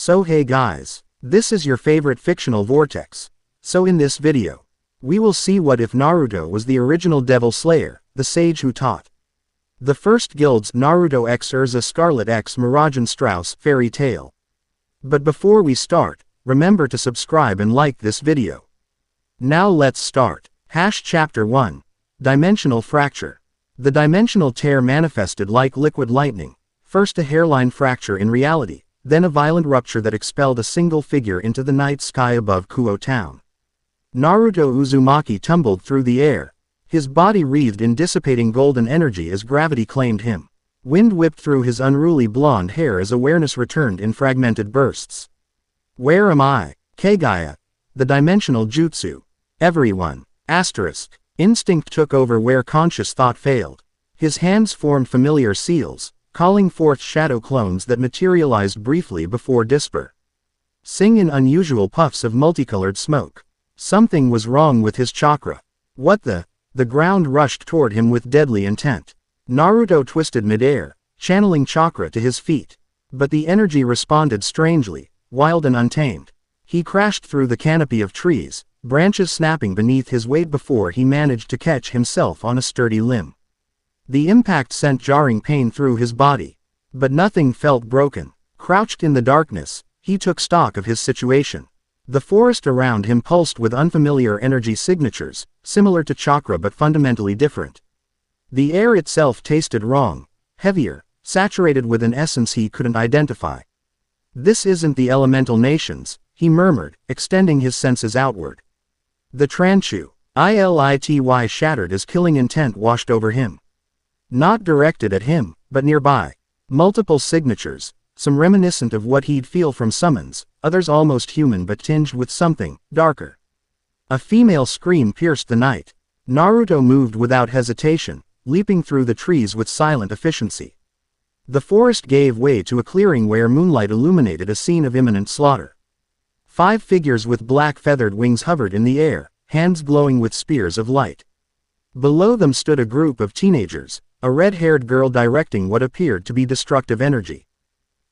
So hey guys, this is your favorite fictional vortex. So in this video, we will see what if Naruto was the original Devil Slayer, the sage who taught the first guild's Naruto x Erza Scarlet x Mirajane Strauss fairy tale. But before we start, remember to subscribe and like this video. Now let's start. Chapter 1. Dimensional Fracture. The dimensional tear manifested like liquid lightning, first a hairline fracture in reality, then a violent rupture that expelled a single figure into the night sky above Kuo town. Naruto Uzumaki tumbled through the air, his body wreathed in dissipating golden energy as gravity claimed him. Wind whipped through his unruly blonde hair as awareness returned in fragmented bursts. Where am I? Kagaya. The dimensional jutsu. Everyone. Asterisk. Instinct took over where conscious thought failed. His hands formed familiar seals, calling forth shadow clones that materialized briefly before disper. Sing in unusual puffs of multicolored smoke. Something was wrong with his chakra. What the? The ground rushed toward him with deadly intent. Naruto twisted midair, channeling chakra to his feet. But the energy responded strangely, wild and untamed. He crashed through the canopy of trees, branches snapping beneath his weight before he managed to catch himself on a sturdy limb. The impact sent jarring pain through his body. But nothing felt broken. Crouched in the darkness, he took stock of his situation. The forest around him pulsed with unfamiliar energy signatures, similar to chakra but fundamentally different. The air itself tasted wrong, heavier, saturated with an essence he couldn't identify. This isn't the elemental nations, he murmured, extending his senses outward. The Tranchu, ILITY shattered as killing intent washed over him. Not directed at him, but nearby. Multiple signatures, some reminiscent of what he'd feel from summons, others almost human but tinged with something darker. A female scream pierced the night. Naruto moved without hesitation, leaping through the trees with silent efficiency. The forest gave way to a clearing where moonlight illuminated a scene of imminent slaughter. 5 figures with black feathered wings hovered in the air, hands glowing with spears of light. Below them stood a group of teenagers, a red-haired girl directing what appeared to be destructive energy.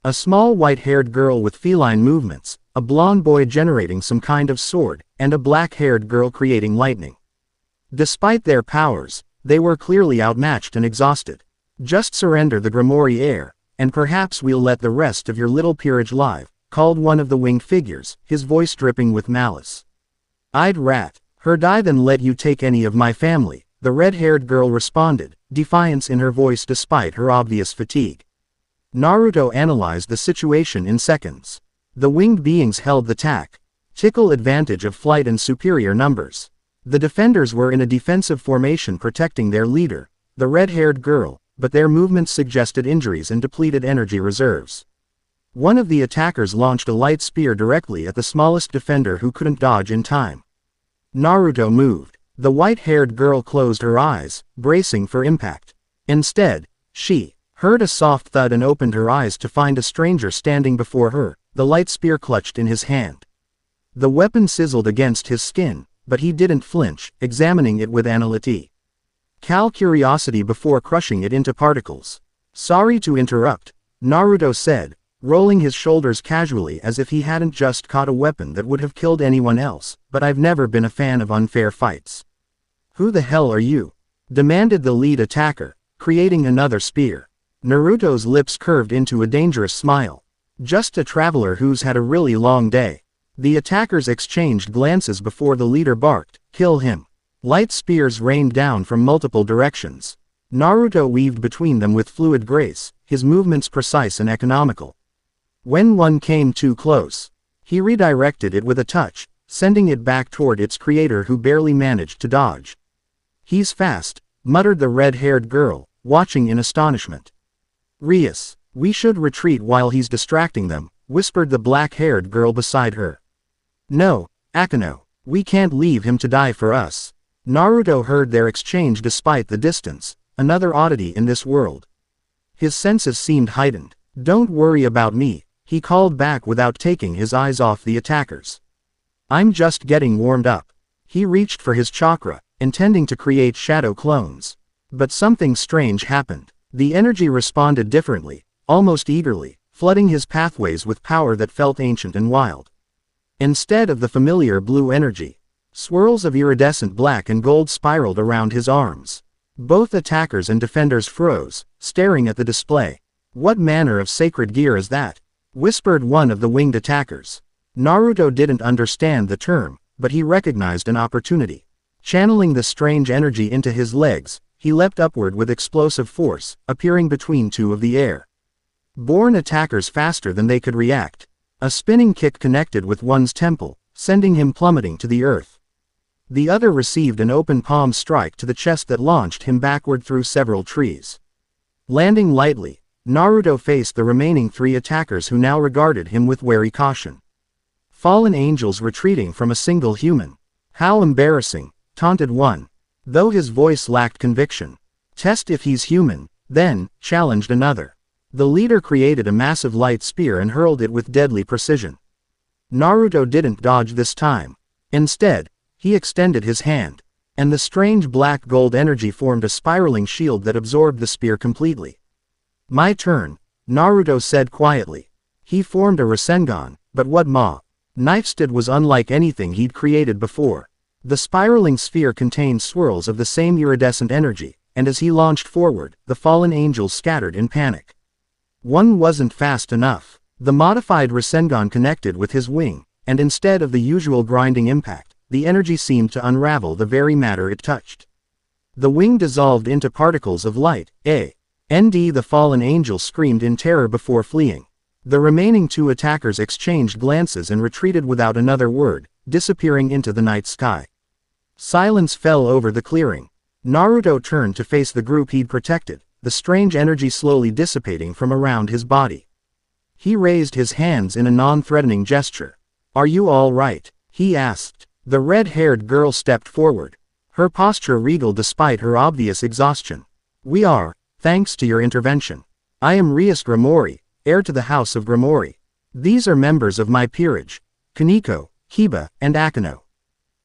A small white-haired girl with feline movements, a blonde boy generating some kind of sword, and a black-haired girl creating lightning. Despite their powers, they were clearly outmatched and exhausted. Just surrender the Grimoire heir, and perhaps we'll let the rest of your little peerage live, called one of the winged figures, his voice dripping with malice. I'd rat her die than let you take any of my family, the red-haired girl responded, defiance in her voice despite her obvious fatigue. Naruto analyzed the situation in seconds. The winged beings held the tactical advantage of flight and superior numbers. The defenders were in a defensive formation protecting their leader, the red-haired girl, but their movements suggested injuries and depleted energy reserves. One of the attackers launched a light spear directly at the smallest defender who couldn't dodge in time. Naruto moved. The white-haired girl closed her eyes, bracing for impact. Instead, she heard a soft thud and opened her eyes to find a stranger standing before her, the light spear clutched in his hand. The weapon sizzled against his skin, but he didn't flinch, examining it with analytical curiosity before crushing it into particles. Sorry to interrupt, Naruto said, rolling his shoulders casually as if he hadn't just caught a weapon that would have killed anyone else, but I've never been a fan of unfair fights. Who the hell are you? Demanded the lead attacker, creating another spear. Naruto's lips curved into a dangerous smile. Just a traveler who's had a really long day. The attackers exchanged glances before the leader barked, kill him. Light spears rained down from multiple directions. Naruto weaved between them with fluid grace, his movements precise and economical. When one came too close, he redirected it with a touch, sending it back toward its creator who barely managed to dodge. He's fast, muttered the red-haired girl, watching in astonishment. Rias, we should retreat while he's distracting them, whispered the black-haired girl beside her. No, Akano, we can't leave him to die for us. Naruto heard their exchange despite the distance, another oddity in this world. His senses seemed heightened. Don't worry about me, he called back without taking his eyes off the attackers. I'm just getting warmed up. He reached for his chakra, intending to create shadow clones. But something strange happened. The energy responded differently, almost eagerly, flooding his pathways with power that felt ancient and wild. Instead of the familiar blue energy, swirls of iridescent black and gold spiraled around his arms. Both attackers and defenders froze, staring at the display. "What manner of sacred gear is that?" whispered one of the winged attackers. Naruto didn't understand the term, but he recognized an opportunity. Channeling the strange energy into his legs, he leapt upward with explosive force, appearing between two of the air-borne attackers faster than they could react. A spinning kick connected with one's temple, sending him plummeting to the earth. The other received an open palm strike to the chest that launched him backward through several trees. Landing lightly, Naruto faced the remaining three attackers who now regarded him with wary caution. Fallen angels retreating from a single human. "How embarrassing," taunted one. Though his voice lacked conviction. "Test if he's human, then," challenged another. The leader created a massive light spear and hurled it with deadly precision. Naruto didn't dodge this time. Instead, he extended his hand, and the strange black-gold energy formed a spiraling shield that absorbed the spear completely. "My turn," Naruto said quietly. He formed a Rasengan, but what Knife's did was unlike anything he'd created before. The spiraling sphere contained swirls of the same iridescent energy, and as he launched forward, the fallen angels scattered in panic. One wasn't fast enough. The modified Rasengan connected with his wing, and instead of the usual grinding impact, the energy seemed to unravel the very matter it touched. The wing dissolved into particles of light. The fallen angel screamed in terror before fleeing. The remaining two attackers exchanged glances and retreated without another word, disappearing into the night sky. Silence fell over the clearing. Naruto turned to face the group he'd protected, the strange energy slowly dissipating from around his body. He raised his hands in a non-threatening gesture. "Are you all right?" he asked. The red-haired girl stepped forward, her posture regal despite her obvious exhaustion. "We are, thanks to your intervention. I am Rias Grimori, heir to the House of Grimori. These are members of my peerage, Kaneko, Kiba, and Akeno."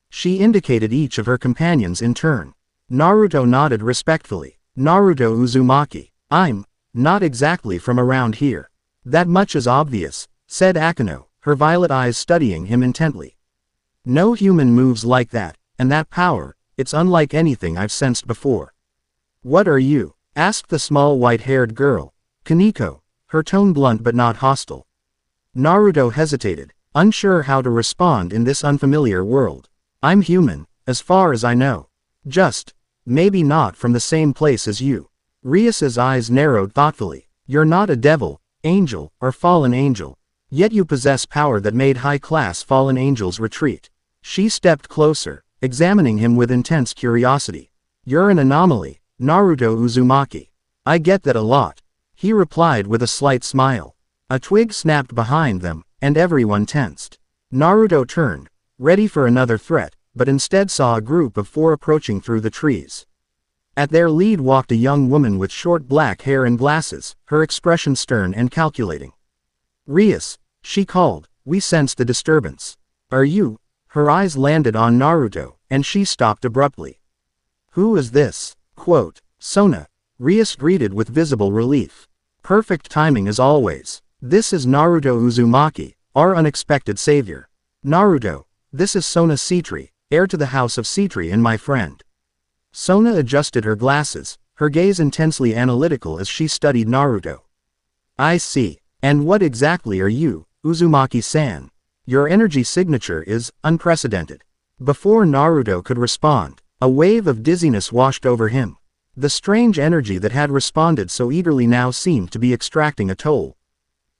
She indicated each of her companions in turn. Naruto nodded respectfully. "Naruto Uzumaki. I'm not exactly from around here." "That much is obvious," said Akeno, her violet eyes studying him intently. "No human moves like that, and that power, it's unlike anything I've sensed before." "What are you?" asked the small white-haired girl, Kaneko, her tone blunt but not hostile. Naruto hesitated, unsure how to respond in this unfamiliar world. "I'm human, as far as I know. Just, maybe not from the same place as you." Rias's eyes narrowed thoughtfully. "You're not a devil, angel, or fallen angel. Yet you possess power that made high-class fallen angels retreat." She stepped closer, examining him with intense curiosity. "You're an anomaly, Naruto Uzumaki. I get that a lot," he replied with a slight smile. A twig snapped behind them, and everyone tensed. Naruto turned, ready for another threat, but instead saw a group of four approaching through the trees. At their lead walked a young woman with short black hair and glasses, her expression stern and calculating. "Rias," she called, "we sense the disturbance. Are you?" Her eyes landed on Naruto, and she stopped abruptly. "Who is this?" "Sona," Rias greeted with visible relief. "Perfect timing as always. This is Naruto Uzumaki, our unexpected savior. Naruto, this is Sona Citri, heir to the House of Citri and my friend." Sona adjusted her glasses, her gaze intensely analytical as she studied Naruto. "I see. And what exactly are you, Uzumaki-san? Your energy signature is unprecedented." Before Naruto could respond, a wave of dizziness washed over him. The strange energy that had responded so eagerly now seemed to be extracting a toll.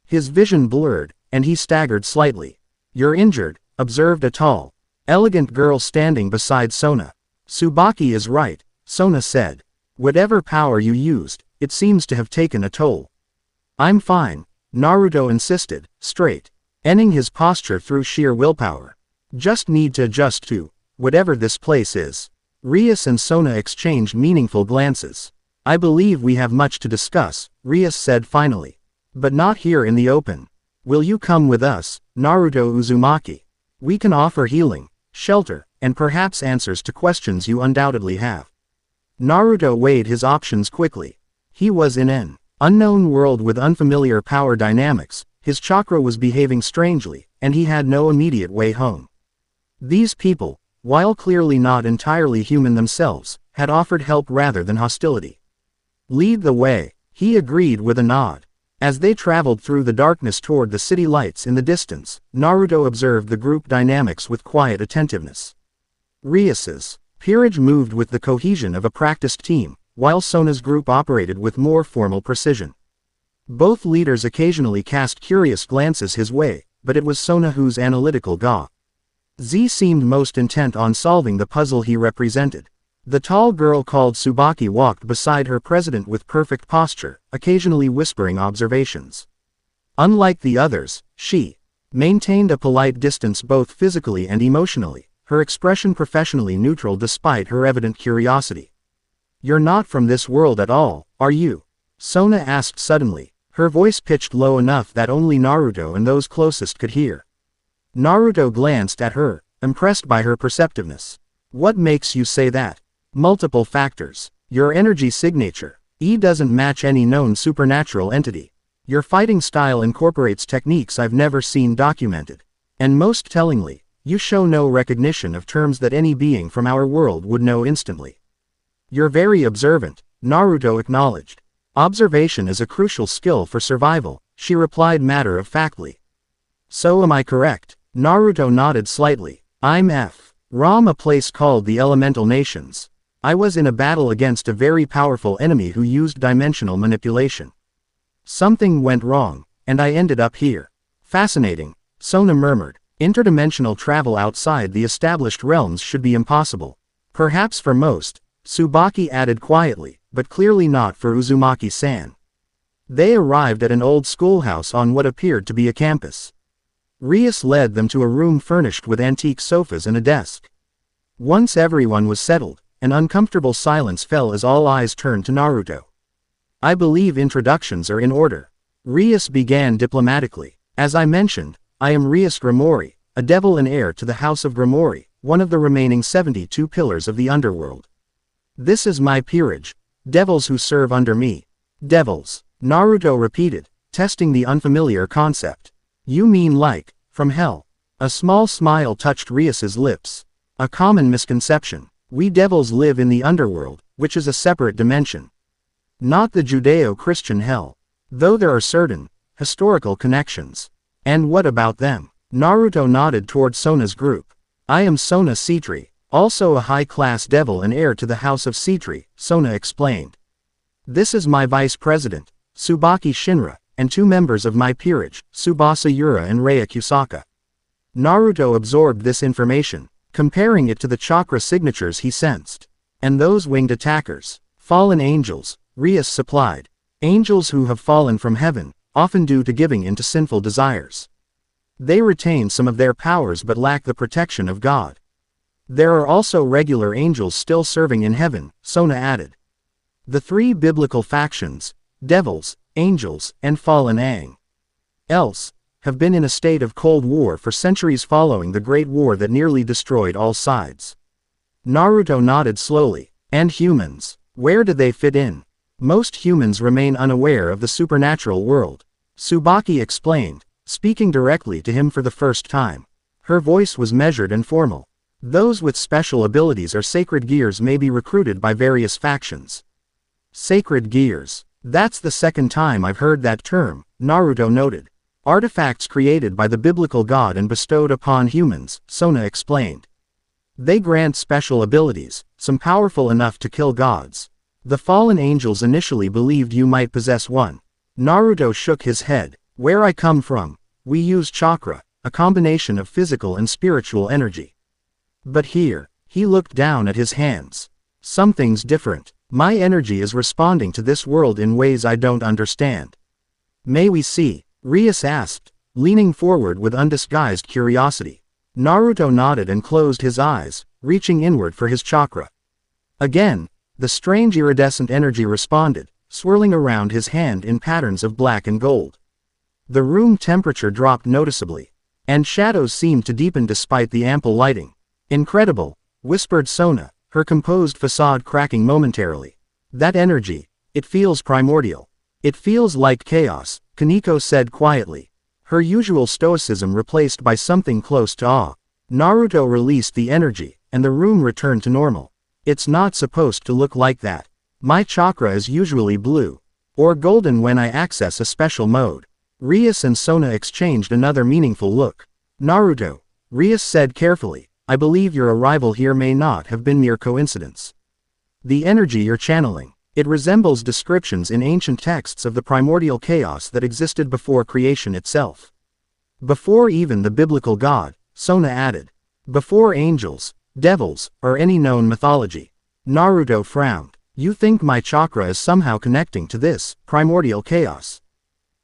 His vision blurred, and he staggered slightly. "You're injured," observed a tall, elegant girl standing beside Sona. "Tsubaki is right," Sona said. "Whatever power you used, it seems to have taken a toll." "I'm fine," Naruto insisted, straight, ending his posture through sheer willpower. "Just need to adjust to whatever this place is." Rias and Sona exchanged meaningful glances. "I believe we have much to discuss," Rias said finally. "But not here in the open. Will you come with us, Naruto Uzumaki? We can offer healing, shelter, and perhaps answers to questions you undoubtedly have." Naruto weighed his options quickly. He was in an Unknown world with unfamiliar power dynamics, his chakra was behaving strangely, and he had no immediate way home. These people, while clearly not entirely human themselves, had offered help rather than hostility. Lead the way, he agreed with a nod. As they traveled through the darkness toward the city lights in the distance, Naruto observed the group dynamics with quiet attentiveness. Rias's peerage moved with the cohesion of a practiced team, while Sona's group operated with more formal precision. Both leaders occasionally cast curious glances his way, but it was Sona whose analytical Z seemed most intent on solving the puzzle he represented. The tall girl called Tsubaki walked beside her president with perfect posture, occasionally whispering observations. Unlike the others, she maintained a polite distance both physically and emotionally, her expression professionally neutral despite her evident curiosity. "You're not from this world at all, are you?" Sona asked suddenly, her voice pitched low enough that only Naruto and those closest could hear. Naruto glanced at her, impressed by her perceptiveness. "What makes you say that?" "Multiple factors. Your energy signature. Doesn't match any known supernatural entity. Your fighting style incorporates techniques I've never seen documented. And most tellingly, you show no recognition of terms that any being from our world would know instantly." "You're very observant," Naruto acknowledged. "Observation is a crucial skill for survival," she replied matter-of-factly. "So am I correct?" Naruto nodded slightly. "I'm from a place called the Elemental Nations. I was in a battle against a very powerful enemy who used dimensional manipulation. Something went wrong, and I ended up here." "Fascinating," Sona murmured. "Interdimensional travel outside the established realms should be impossible. Perhaps for most," Tsubaki added quietly, "but clearly not for Uzumaki-san." They arrived at an old schoolhouse on what appeared to be a campus. Rias led them to a room furnished with antique sofas and a desk. Once everyone was settled, an uncomfortable silence fell as all eyes turned to Naruto. "I believe introductions are in order." Rias began diplomatically. "As I mentioned, I am Rias Grimori, a devil and heir to the House of Grimori, one of the remaining 72 pillars of the underworld. This is my peerage, devils who serve under me." "Devils," Naruto repeated, testing the unfamiliar concept. "You mean like, from hell?" A small smile touched Rias's lips. "A common misconception. We devils live in the underworld, which is a separate dimension. Not the Judeo-Christian hell. Though there are certain historical connections." "And what about them?" Naruto nodded toward Sona's group. "I am Sona Citri, also a high-class devil and heir to the House of Citri," Sona explained. "This is my vice president, Tsubaki Shinra, and 2 members of my peerage, Tsubasa Yura and Rei Kusaka." Naruto absorbed this information, comparing it to the chakra signatures he sensed. "And those winged attackers, fallen angels," Rias supplied. "Angels who have fallen from heaven, often due to giving in to sinful desires. They retain some of their powers but lack the protection of God. There are also regular angels still serving in heaven," Sona added. "The 3 biblical factions, devils, angels, and fallen angels, have been in a state of cold war for centuries following the Great War that nearly destroyed all sides." Naruto nodded slowly. "And humans, where do they fit in?" "Most humans remain unaware of the supernatural world," Tsubaki explained, speaking directly to him for the first time. Her voice was measured and formal. "Those with special abilities or sacred gears may be recruited by various factions." "Sacred gears. That's the second time I've heard that term," Naruto noted. "Artifacts created by the biblical god and bestowed upon humans," Sona explained. "They grant special abilities, some powerful enough to kill gods. The fallen angels initially believed you might possess one." Naruto shook his head. "Where I come from, we use chakra, a combination of physical and spiritual energy. But here," he looked down at his hands. "Something's different. My energy is responding to this world in ways I don't understand." "May we see?" Rias asked, leaning forward with undisguised curiosity. Naruto nodded and closed his eyes, reaching inward for his chakra. Again, the strange iridescent energy responded, swirling around his hand in patterns of black and gold. The room temperature dropped noticeably, and shadows seemed to deepen despite the ample lighting. "Incredible," whispered Sona, her composed facade cracking momentarily. "That energy, it feels primordial." It feels like chaos, Kaneko said quietly. Her usual stoicism replaced by something close to awe. Naruto released the energy, and the room returned to normal. It's not supposed to look like that. My chakra is usually blue. Or golden when I access a special mode. Rias and Sona exchanged another meaningful look. Naruto, Rias said carefully, I believe your arrival here may not have been mere coincidence. The energy you're channeling, it resembles descriptions in ancient texts of the primordial chaos that existed before creation itself. Before even the biblical god, Sona added. Before angels, devils, or any known mythology. Naruto frowned. You think my chakra is somehow connecting to this primordial chaos?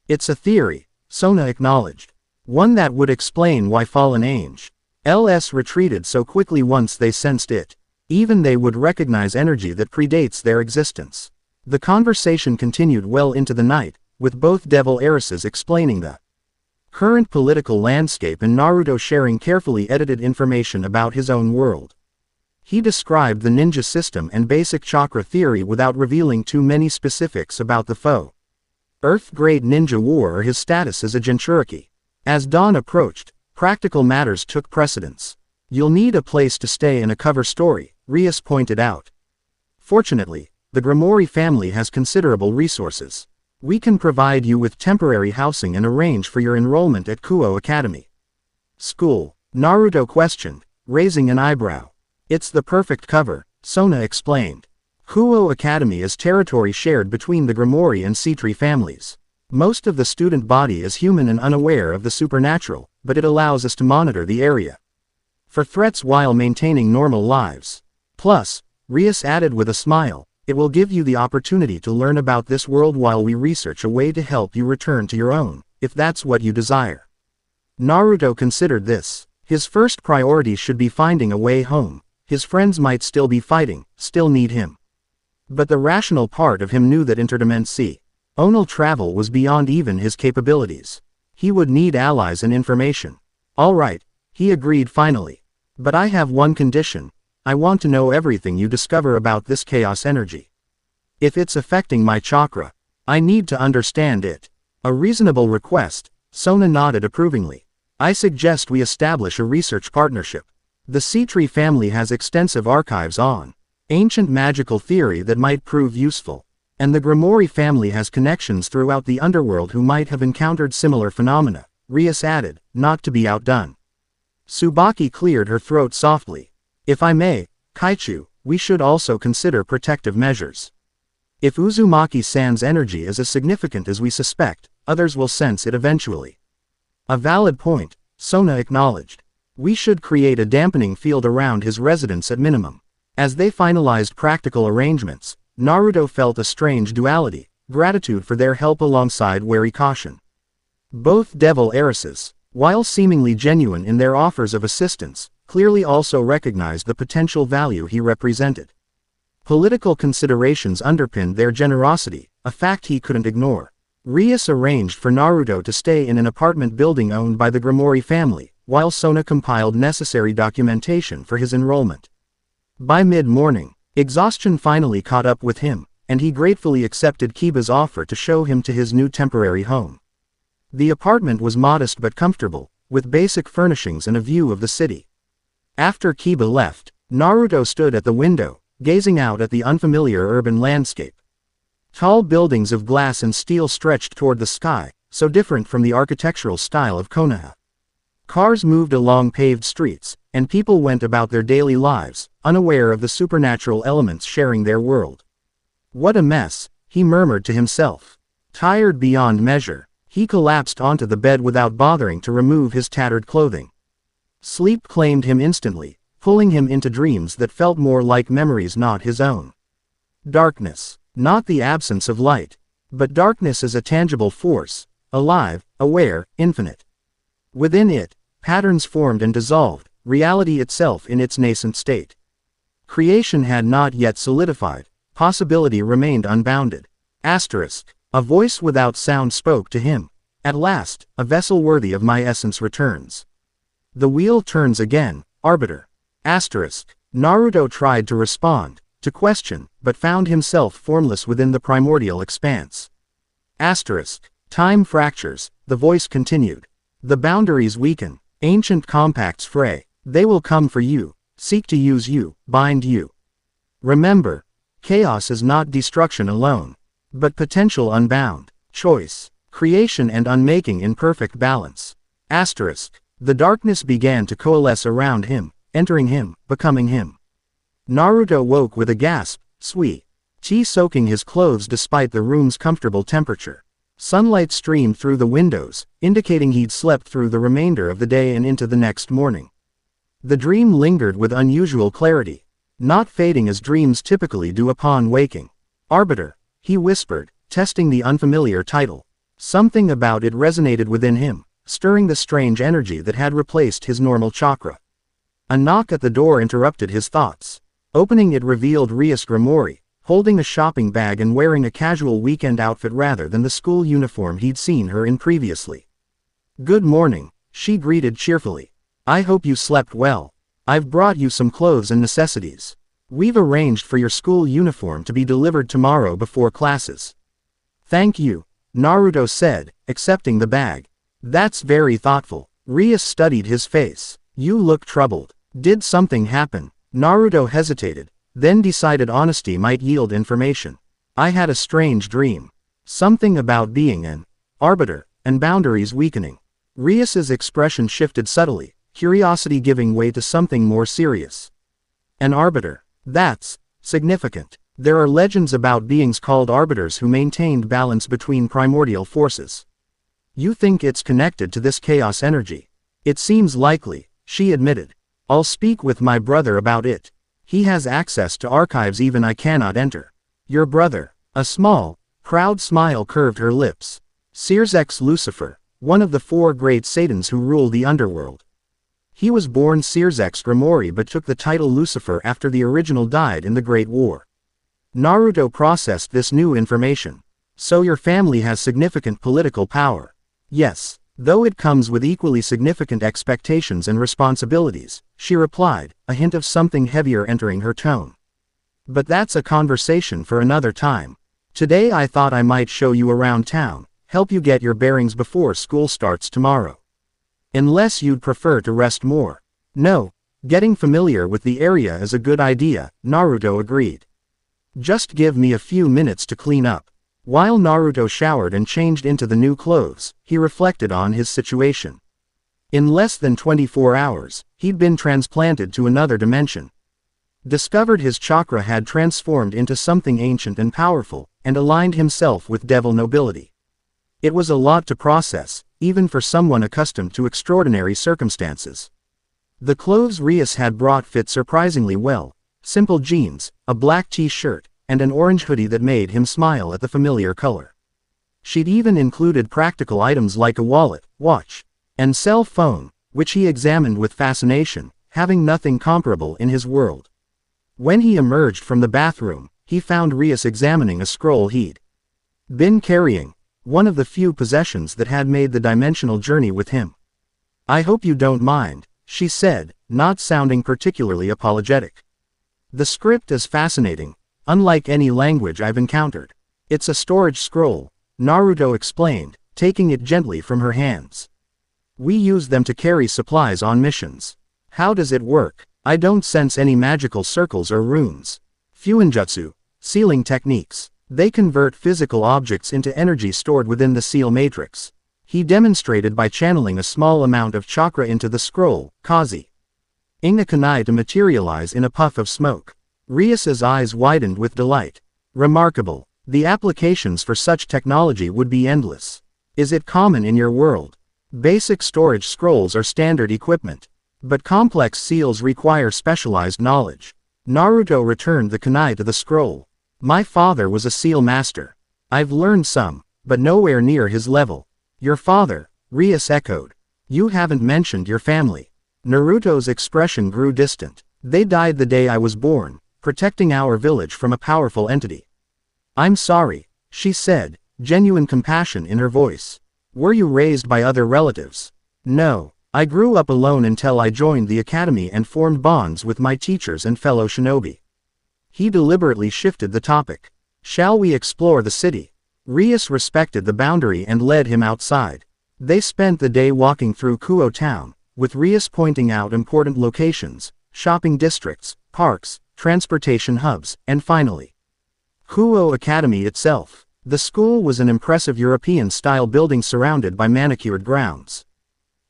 It's a theory, Sona acknowledged. One that would explain why fallen angels retreated so quickly once they sensed it. Even they would recognize energy that predates their existence. The conversation continued well into the night, with both devil heiresses explaining the current political landscape and Naruto sharing carefully edited information about his own world. He described the ninja system and basic chakra theory without revealing too many specifics about the foe. Earth-grade ninja war or his status as a Jinchuriki. As dawn approached, practical matters took precedence. You'll need a place to stay and a cover story, Rias pointed out. Fortunately, the Grimoire family has considerable resources. We can provide you with temporary housing and arrange for your enrollment at Kuo Academy. School, Naruto questioned, raising an eyebrow. It's the perfect cover, Sona explained. Kuo Academy is territory shared between the Grimoire and Citri families. Most of the student body is human and unaware of the supernatural, but it allows us to monitor the area for threats while maintaining normal lives. Plus, Rias added with a smile, it will give you the opportunity to learn about this world while we research a way to help you return to your own, if that's what you desire. Naruto considered this. His first priority should be finding a way home. His friends might still be fighting, still need him. But the rational part of him knew that interdimensional travel was beyond even his capabilities. He would need allies and information. All right, he agreed finally. But I have one condition. I want to know everything you discover about this chaos energy. If it's affecting my chakra, I need to understand it. A reasonable request, Sona nodded approvingly. I suggest we establish a research partnership. The Citri family has extensive archives on ancient magical theory that might prove useful. And the Grimoire family has connections throughout the underworld who might have encountered similar phenomena, Rias added, not to be outdone. Tsubaki cleared her throat softly. If I may, Kaichu, we should also consider protective measures. If Uzumaki-san's energy is as significant as we suspect, others will sense it eventually. A valid point, Sona acknowledged. We should create a dampening field around his residence at minimum. As they finalized practical arrangements, Naruto felt a strange duality, gratitude for their help alongside wary caution. Both devil heiresses, while seemingly genuine in their offers of assistance, clearly also recognized the potential value he represented. Political considerations underpinned their generosity, a fact he couldn't ignore. Rias arranged for Naruto to stay in an apartment building owned by the Grimoire family, while Sona compiled necessary documentation for his enrollment. By mid-morning, exhaustion finally caught up with him, and he gratefully accepted Kiba's offer to show him to his new temporary home. The apartment was modest but comfortable, with basic furnishings and a view of the city. After Kiba left, Naruto stood at the window, gazing out at the unfamiliar urban landscape. Tall buildings of glass and steel stretched toward the sky, so different from the architectural style of Konoha. Cars moved along paved streets, and people went about their daily lives, unaware of the supernatural elements sharing their world. What a mess, he murmured to himself. Tired beyond measure, he collapsed onto the bed without bothering to remove his tattered clothing. Sleep claimed him instantly, pulling him into dreams that felt more like memories not his own. Darkness, not the absence of light, but darkness as a tangible force, alive, aware, infinite. Within it, patterns formed and dissolved, reality itself in its nascent state. Creation had not yet solidified, possibility remained unbounded. A voice without sound spoke to him. At last, a vessel worthy of my essence returns. The wheel turns again, Arbiter. Naruto tried to respond, to question, but found himself formless within the primordial expanse. Asterisk. Time fractures, the voice continued. The boundaries weaken, ancient compacts fray. They will come for you, seek to use you, bind you. Remember, chaos is not destruction alone, but potential unbound, choice, creation and unmaking in perfect balance. Asterisk. The darkness began to coalesce around him, entering him, becoming him. Naruto woke with a gasp, sweet tea soaking his clothes despite the room's comfortable temperature. Sunlight streamed through the windows, indicating he'd slept through the remainder of the day and into the next morning. The dream lingered with unusual clarity, not fading as dreams typically do upon waking. Arbiter, he whispered, testing the unfamiliar title. Something about it resonated within him, stirring the strange energy that had replaced his normal chakra. A knock at the door interrupted his thoughts. Opening it revealed Rias Grimori, holding a shopping bag and wearing a casual weekend outfit rather than the school uniform he'd seen her in previously. "Good morning," she greeted cheerfully. "I hope you slept well. I've brought you some clothes and necessities. We've arranged for your school uniform to be delivered tomorrow before classes." "Thank you," Naruto said, accepting the bag. "That's very thoughtful." Rias studied his face. "You look troubled. Did something happen?" Naruto hesitated, then decided honesty might yield information. "I had a strange dream. Something about being an arbiter, and boundaries weakening." Rias's expression shifted subtly, curiosity giving way to something more serious. "An arbiter. That's significant. There are legends about beings called arbiters who maintained balance between primordial forces. You think it's connected to this chaos energy?" "It seems likely," she admitted. "I'll speak with my brother about it. He has access to archives even I cannot enter." "Your brother?" A small, proud smile curved her lips. "Searsex Lucifer, one of the 4 great Satans who rule the underworld. He was born Searsex Grimori but took the title Lucifer after the original died in the Great War." Naruto processed this new information. "So your family has significant political power?" "Yes, though it comes with equally significant expectations and responsibilities," she replied, a hint of something heavier entering her tone. "But that's a conversation for another time. Today I thought I might show you around town, help you get your bearings before school starts tomorrow. Unless you'd prefer to rest more." "No, getting familiar with the area is a good idea," Naruto agreed. "Just give me a few minutes to clean up." While Naruto showered and changed into the new clothes, he reflected on his situation. In less than 24 hours, he'd been transplanted to another dimension. Discovered his chakra had transformed into something ancient and powerful, and aligned himself with devil nobility. It was a lot to process, even for someone accustomed to extraordinary circumstances. The clothes Rias had brought fit surprisingly well: simple jeans, a black t-shirt, and an orange hoodie that made him smile at the familiar color. She'd even included practical items like a wallet, watch, and cell phone, which he examined with fascination, having nothing comparable in his world. When he emerged from the bathroom, he found Rias examining a scroll he'd been carrying, one of the few possessions that had made the dimensional journey with him. "I hope you don't mind," she said, not sounding particularly apologetic. "The script is fascinating, unlike any language I've encountered." "It's a storage scroll," Naruto explained, taking it gently from her hands. "We use them to carry supplies on missions." "How does it work?" "I don't sense any magical circles or runes. Fuinjutsu, sealing techniques. They convert physical objects into energy stored within the seal matrix." He demonstrated by channeling a small amount of chakra into the scroll, Kazi Inga Kunai, to materialize in a puff of smoke. Rias's eyes widened with delight. "Remarkable. The applications for such technology would be endless. Is it common in your world?" "Basic storage scrolls are standard equipment, but complex seals require specialized knowledge." Naruto returned the kunai to the scroll. "My father was a seal master. I've learned some, but nowhere near his level." "Your father?" Rias echoed. "You haven't mentioned your family." Naruto's expression grew distant. "They died the day I was born, protecting our village from a powerful entity." "I'm sorry," she said, genuine compassion in her voice. "Were you raised by other relatives?" "No, I grew up alone until I joined the academy and formed bonds with my teachers and fellow shinobi." He deliberately shifted the topic. "Shall we explore the city?" Rias respected the boundary and led him outside. They spent the day walking through Kuo town, with Rias pointing out important locations, shopping districts, parks, transportation hubs, and finally, Kuo Academy itself. The school was an impressive European-style building surrounded by manicured grounds.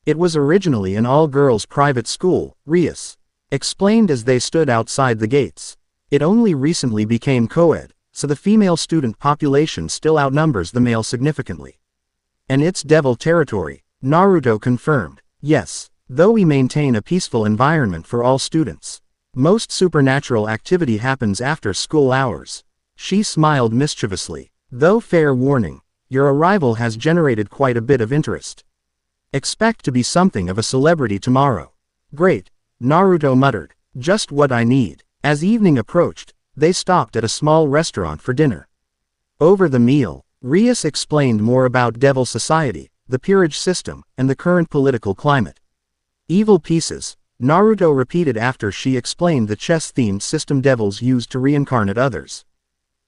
It was originally an all-girls private school, Rias explained as they stood outside the gates. It only recently became co-ed, so the female student population still outnumbers the male significantly. And it's devil territory, Naruto confirmed. Yes, though we maintain a peaceful environment for all students. Most supernatural activity happens after school hours. She smiled mischievously. Though fair warning, your arrival has generated quite a bit of interest. Expect to be something of a celebrity tomorrow. Great, Naruto muttered. Just what I need. As evening approached, they stopped at a small restaurant for dinner. Over the meal, Rias explained more about Devil Society, the peerage system, and the current political climate. Evil pieces, Naruto repeated after she explained the chess-themed system devils used to reincarnate others.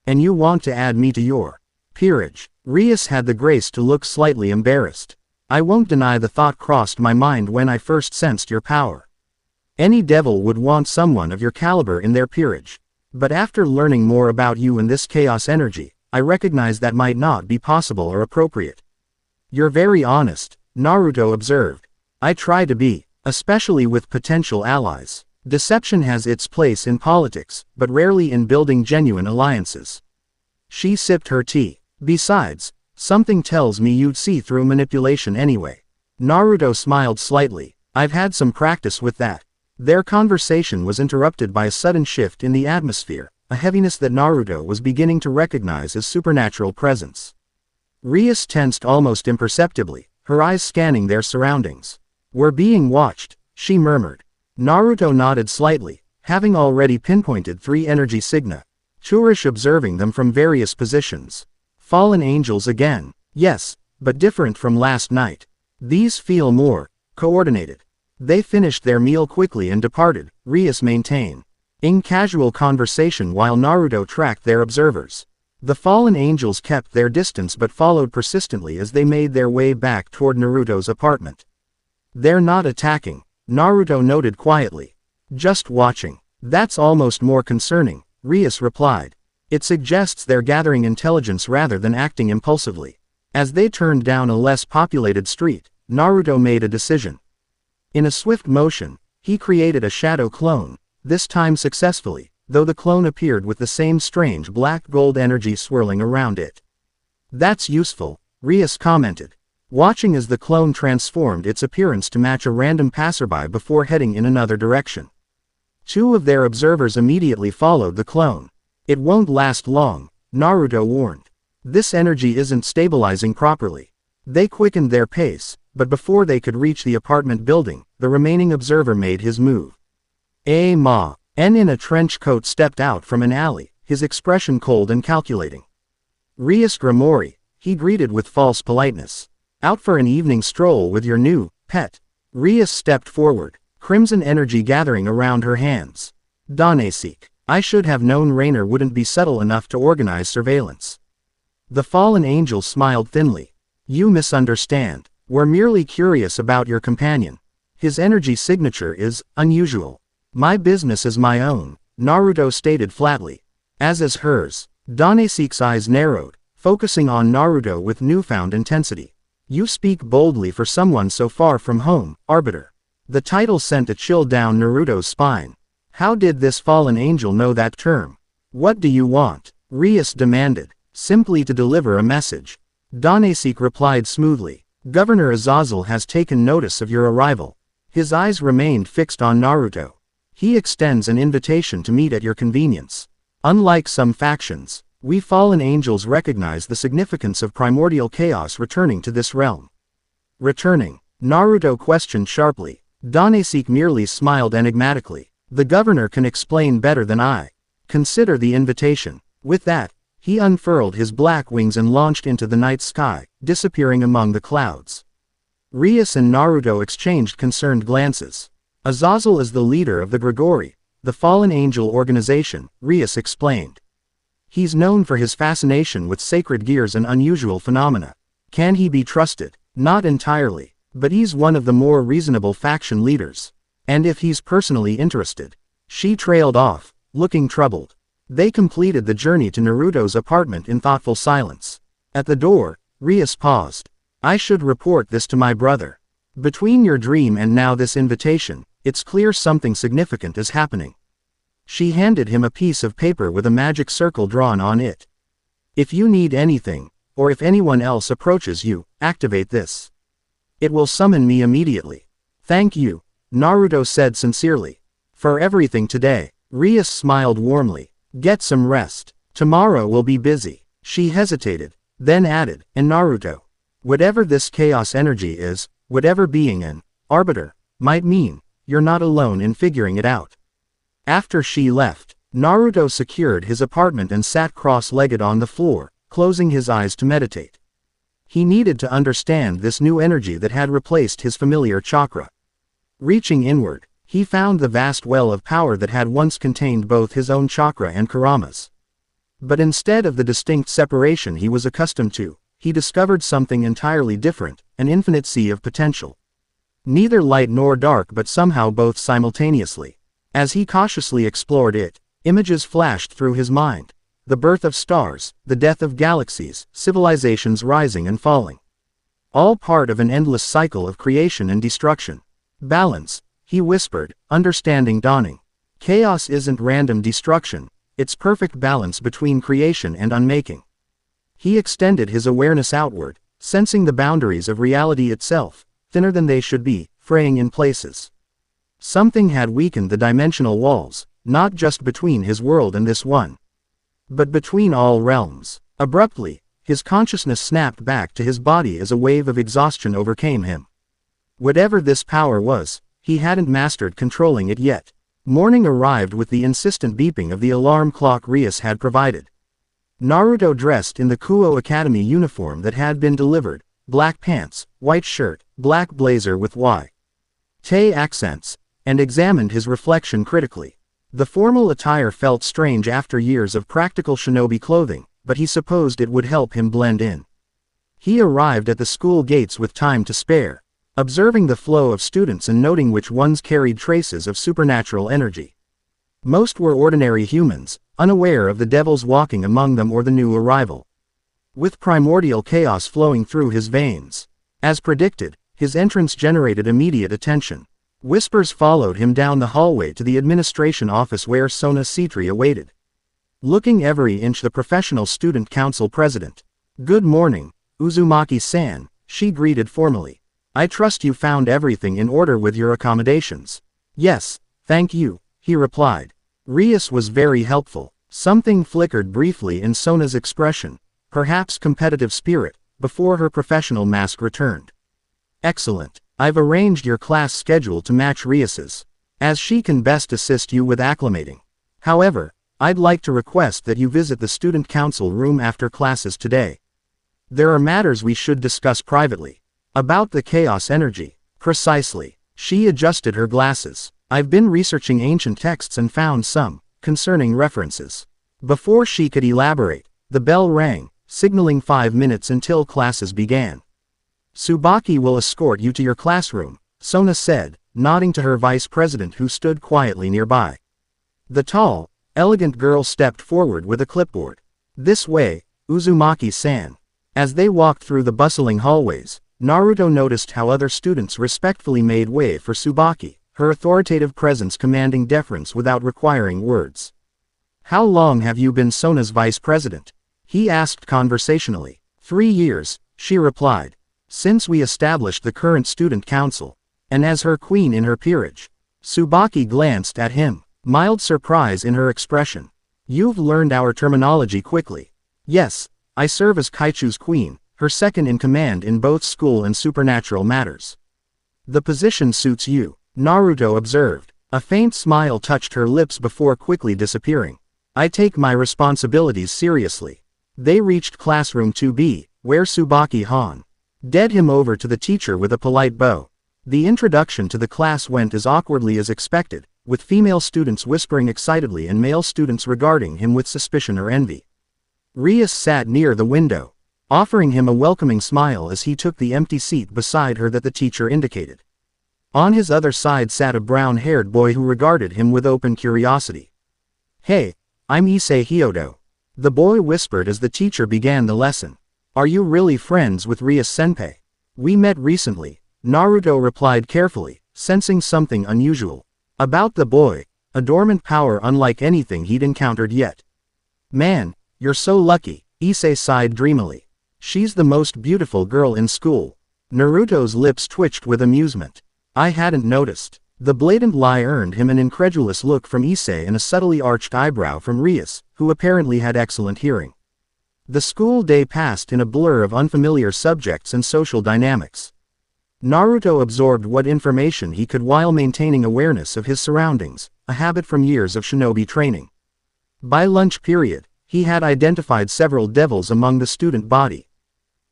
And you want to add me to your peerage? Rias had the grace to look slightly embarrassed. I won't deny the thought crossed my mind when I first sensed your power. Any devil would want someone of your caliber in their peerage. But after learning more about you and this chaos energy, I recognize that might not be possible or appropriate. You're very honest, Naruto observed. I try to be, especially with potential allies. Deception has its place in politics, but rarely in building genuine alliances. She sipped her tea. Besides, something tells me you'd see through manipulation anyway. Naruto smiled slightly. I've had some practice with that. Their conversation was interrupted by a sudden shift in the atmosphere, a heaviness that Naruto was beginning to recognize as supernatural presence. Rias tensed almost imperceptibly, her eyes scanning their surroundings. We're being watched, she murmured. Naruto nodded slightly, having already pinpointed 3 energy signa. Churish observing them from various positions. Fallen angels again. Yes, but different from last night. These feel more coordinated. They finished their meal quickly and departed, Rias maintained. In casual conversation while Naruto tracked their observers. The fallen angels kept their distance but followed persistently as they made their way back toward Naruto's apartment. They're not attacking, Naruto noted quietly. Just watching. That's almost more concerning, Rias replied. It suggests they're gathering intelligence rather than acting impulsively. As they turned down a less populated street, Naruto made a decision. In a swift motion, he created a shadow clone, this time successfully, though the clone appeared with the same strange black-gold energy swirling around it. That's useful, Rias commented, watching as the clone transformed its appearance to match a random passerby before heading in another direction. 2 of their observers immediately followed the clone. It won't last long, Naruto warned. This energy isn't stabilizing properly. They quickened their pace, but before they could reach the apartment building, the remaining observer made his move. En in a trench coat stepped out from an alley, his expression cold and calculating. Rias Grimori, he greeted with false politeness. Out for an evening stroll with your new pet. Rias stepped forward, crimson energy gathering around her hands. Danesik, I should have known Rainer wouldn't be subtle enough to organize surveillance. The fallen angel smiled thinly. You misunderstand. We're merely curious about your companion. His energy signature is unusual. My business is my own, Naruto stated flatly. As is hers. Danesik's eyes narrowed, focusing on Naruto with newfound intensity. You speak boldly for someone so far from home, Arbiter. The title sent a chill down Naruto's spine. How did this fallen angel know that term? What do you want? Rias demanded. Simply to deliver a message. Danesik replied smoothly. Governor Azazel has taken notice of your arrival. His eyes remained fixed on Naruto. He extends an invitation to meet at your convenience. Unlike some factions, we fallen angels recognize the significance of primordial chaos returning to this realm. Returning? Naruto questioned sharply. Danesik merely smiled enigmatically. The governor can explain better than I. Consider the invitation. With that, he unfurled his black wings and launched into the night sky, disappearing among the clouds. Rias and Naruto exchanged concerned glances. Azazel is the leader of the Grigori, the fallen angel organization, Rias explained. He's known for his fascination with sacred gears and unusual phenomena. Can he be trusted? Not entirely, but he's one of the more reasonable faction leaders. And if he's personally interested. She trailed off, looking troubled. They completed the journey to Naruto's apartment in thoughtful silence. At the door, Rias paused. I should report this to my brother. Between your dream and now this invitation, it's clear something significant is happening. She handed him a piece of paper with a magic circle drawn on it. If you need anything, or if anyone else approaches you, activate this. It will summon me immediately. Thank you, Naruto said sincerely. For everything today. Rias smiled warmly. Get some rest. Tomorrow will be busy. She hesitated, then added, and Naruto. Whatever this chaos energy is, whatever being an arbiter might mean, you're not alone in figuring it out. After she left, Naruto secured his apartment and sat cross-legged on the floor, closing his eyes to meditate. He needed to understand this new energy that had replaced his familiar chakra. Reaching inward, he found the vast well of power that had once contained both his own chakra and Kurama's. But instead of the distinct separation he was accustomed to, he discovered something entirely different, an infinite sea of potential. Neither light nor dark but somehow both simultaneously. As he cautiously explored it, images flashed through his mind. The birth of stars, the death of galaxies, civilizations rising and falling. All part of an endless cycle of creation and destruction. Balance, he whispered, understanding dawning. Chaos isn't random destruction, it's perfect balance between creation and unmaking. He extended his awareness outward, sensing the boundaries of reality itself, thinner than they should be, fraying in places. Something had weakened the dimensional walls, not just between his world and this one, but between all realms. Abruptly, his consciousness snapped back to his body as a wave of exhaustion overcame him. Whatever this power was, he hadn't mastered controlling it yet. Morning arrived with the insistent beeping of the alarm clock Rias had provided. Naruto dressed in the Kuo Academy uniform that had been delivered, black pants, white shirt, black blazer with Y.T. accents, and examined his reflection critically. The formal attire felt strange after years of practical shinobi clothing, but he supposed it would help him blend in. He arrived at the school gates with time to spare, observing the flow of students and noting which ones carried traces of supernatural energy. Most were ordinary humans, unaware of the devils walking among them or the new arrival. With primordial chaos flowing through his veins. As predicted, his entrance generated immediate attention. Whispers followed him down the hallway to the administration office where Sona Citri awaited. Looking every inch the professional student council president. Good morning, Uzumaki-san, she greeted formally. I trust you found everything in order with your accommodations. Yes, thank you, he replied. Rias was very helpful. Something flickered briefly in Sona's expression, perhaps competitive spirit, before her professional mask returned. Excellent. I've arranged your class schedule to match Rias's, as she can best assist you with acclimating. However, I'd like to request that you visit the student council room after classes today. There are matters we should discuss privately. About the chaos energy. Precisely. She adjusted her glasses. I've been researching ancient texts and found some concerning references. Before she could elaborate, the bell rang, signaling 5 minutes until classes began. Tsubaki will escort you to your classroom, Sona said, nodding to her vice president who stood quietly nearby. The tall, elegant girl stepped forward with a clipboard. This way, Uzumaki-san. As they walked through the bustling hallways, Naruto noticed how other students respectfully made way for Tsubaki, her authoritative presence commanding deference without requiring words. How long have you been Sona's vice president? He asked conversationally. 3 years, she replied. Since we established the current student council, and as her queen in her peerage. Tsubaki glanced at him, mild surprise in her expression. You've learned our terminology quickly. Yes, I serve as Kaichu's queen, her second in command in both school and supernatural matters. The position suits you, Naruto observed. A faint smile touched her lips before quickly disappearing. I take my responsibilities seriously. They reached classroom 2B, where Tsubaki handed him over to the teacher with a polite bow. The introduction to the class went as awkwardly as expected, with female students whispering excitedly and male students regarding him with suspicion or envy. Rias sat near the window, offering him a welcoming smile as he took the empty seat beside her that the teacher indicated. On his other side sat a brown-haired boy who regarded him with open curiosity. "Hey, I'm Issei Hyodo," the boy whispered as the teacher began the lesson. "Are you really friends with Rias-senpai?" "We met recently," Naruto replied carefully, sensing something unusual about the boy, a dormant power unlike anything he'd encountered yet. "Man, you're so lucky," Issei sighed dreamily. "She's the most beautiful girl in school." Naruto's lips twitched with amusement. "I hadn't noticed." The blatant lie earned him an incredulous look from Issei and a subtly arched eyebrow from Rias, who apparently had excellent hearing. The school day passed in a blur of unfamiliar subjects and social dynamics. Naruto absorbed what information he could while maintaining awareness of his surroundings, a habit from years of shinobi training. By lunch period, he had identified several devils among the student body,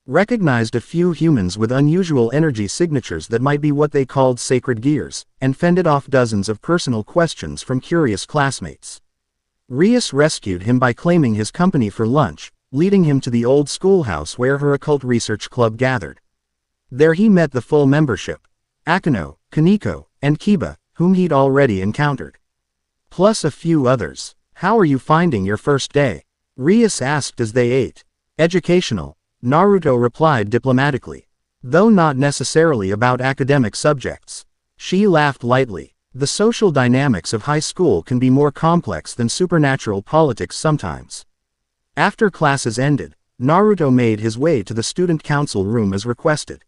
recognized a few humans with unusual energy signatures that might be what they called sacred gears, and fended off dozens of personal questions from curious classmates. Rias rescued him by claiming his company for lunch, leading him to the old schoolhouse where her occult research club gathered. There he met the full membership: Akano, Kaneko, and Kiba, whom he'd already encountered, plus a few others. "How are you finding your first day?" Rias asked as they ate. "Educational," Naruto replied diplomatically, though not necessarily about academic subjects. She laughed lightly. The social dynamics of high school can be more complex than supernatural politics sometimes. After classes ended, Naruto made his way to the student council room as requested.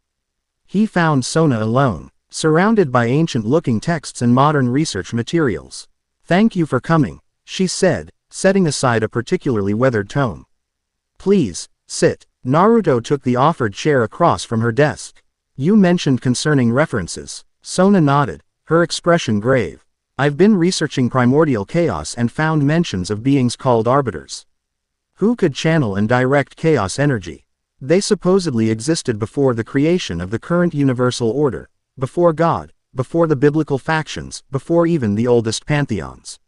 He found Sona alone, surrounded by ancient-looking texts and modern research materials. "Thank you for coming," she said, setting aside a particularly weathered tome. "Please, sit." Naruto took the offered chair across from her desk. "You mentioned concerning references." Sona nodded, her expression grave. "I've been researching primordial chaos and found mentions of beings called arbiters, who could channel and direct chaos energy. They supposedly existed before the creation of the current universal order, before God, before the biblical factions, before even the oldest pantheons."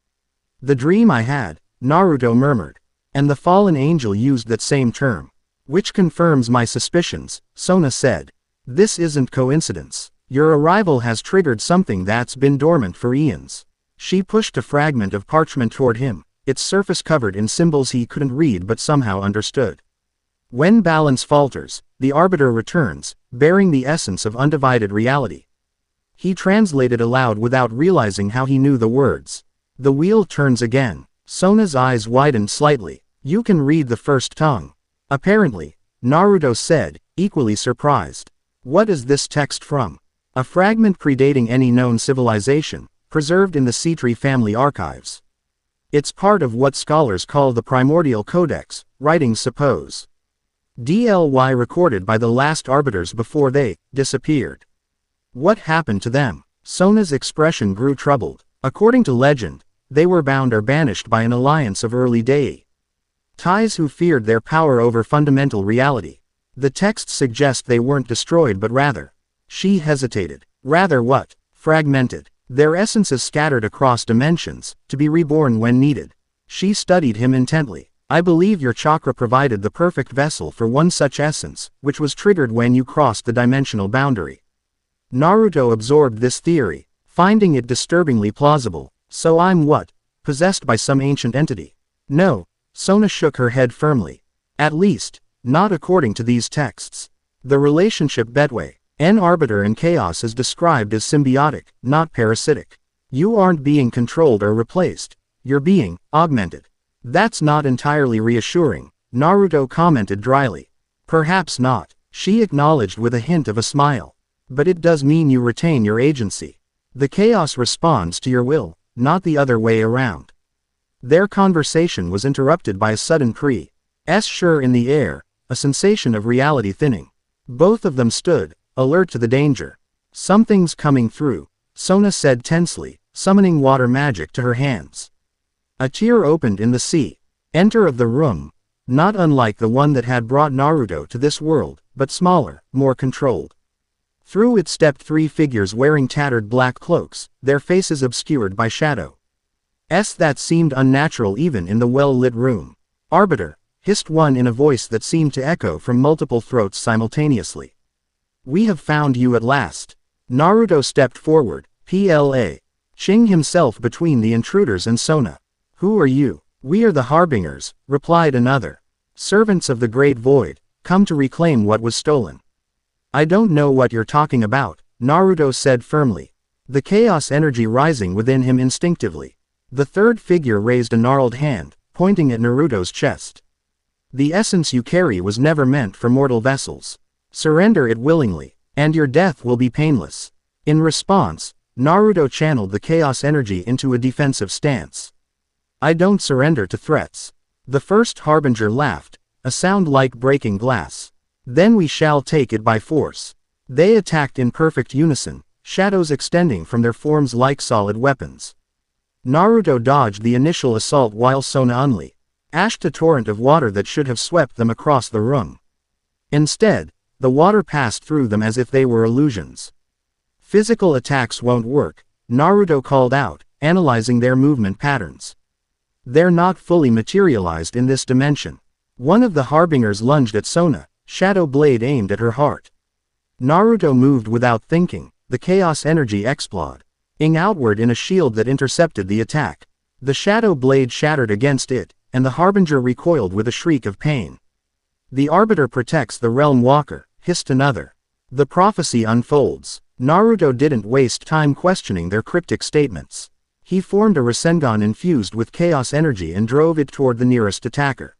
"The dream I had," Naruto murmured. "And the fallen angel used that same term. Which confirms my suspicions," Sona said. "This isn't coincidence. Your arrival has triggered something that's been dormant for eons." She pushed a fragment of parchment toward him, its surface covered in symbols he couldn't read but somehow understood. "When balance falters, the arbiter returns, bearing the essence of undivided reality." He translated aloud without realizing how he knew the words. "The wheel turns again." Sona's eyes widened slightly. "You can read the first tongue." "Apparently," Naruto said, equally surprised. "What is this text from?" "A fragment predating any known civilization, preserved in the Citri family archives. It's part of what scholars call the Primordial Codex, writings suppose. DLY recorded by the last arbiters before they disappeared." "What happened to them?" Sona's expression grew troubled. "According to legend, they were bound or banished by an alliance of early Dei ties who feared their power over fundamental reality. The texts suggest they weren't destroyed but rather—" She hesitated. "Rather what?" "Fragmented. Their essences scattered across dimensions, to be reborn when needed." She studied him intently. "I believe your chakra provided the perfect vessel for one such essence, which was triggered when you crossed the dimensional boundary." Naruto absorbed this theory, finding it disturbingly plausible. "So I'm what? Possessed by some ancient entity?" "No." Sona shook her head firmly. "At least, not according to these texts. The relationship between an arbiter and chaos is described as symbiotic, not parasitic. You aren't being controlled or replaced. You're being augmented." "That's not entirely reassuring," Naruto commented dryly. "Perhaps not," she acknowledged with a hint of a smile. "But it does mean you retain your agency. The chaos responds to your will, not the other way around." Their conversation was interrupted by a sudden shriek in the air, a sensation of reality thinning. Both of them stood, alert to the danger. "Something's coming through," Sona said tensely, summoning water magic to her hands. A tear opened in the sea. Enter of the room, not unlike the one that had brought Naruto to this world, but smaller, more controlled. Through it stepped three figures wearing tattered black cloaks, their faces obscured by shadow. That seemed unnatural even in the well-lit room. "Arbiter," hissed one in a voice that seemed to echo from multiple throats simultaneously. We have found you at last. Naruto stepped forward, Ching himself between the intruders and Sona. Who are you? We are the Harbingers, replied another. Servants of the Great Void, come to reclaim what was stolen. I don't know what you're talking about, Naruto said firmly, the chaos energy rising within him instinctively. The third figure raised a gnarled hand, pointing at Naruto's chest. The essence you carry was never meant for mortal vessels. Surrender it willingly, and your death will be painless. In response, Naruto channeled the chaos energy into a defensive stance. I don't surrender to threats. The first harbinger laughed, a sound like breaking glass. Then we shall take it by force. They attacked in perfect unison, shadows extending from their forms like solid weapons. Naruto dodged the initial assault while Sona unleashed a torrent of water that should have swept them across the room. Instead, the water passed through them as if they were illusions. Physical attacks won't work, Naruto called out, analyzing their movement patterns. They're not fully materialized in this dimension. One of the harbingers lunged at Sona, shadow blade aimed at her heart. Naruto moved without thinking, the chaos energy exploding outward in a shield that intercepted the attack. The shadow blade shattered against it, and the harbinger recoiled with a shriek of pain. The Arbiter protects the Realm Walker, hissed another. The prophecy unfolds. Naruto didn't waste time questioning their cryptic statements. He formed a Rasengan infused with chaos energy and drove it toward the nearest attacker.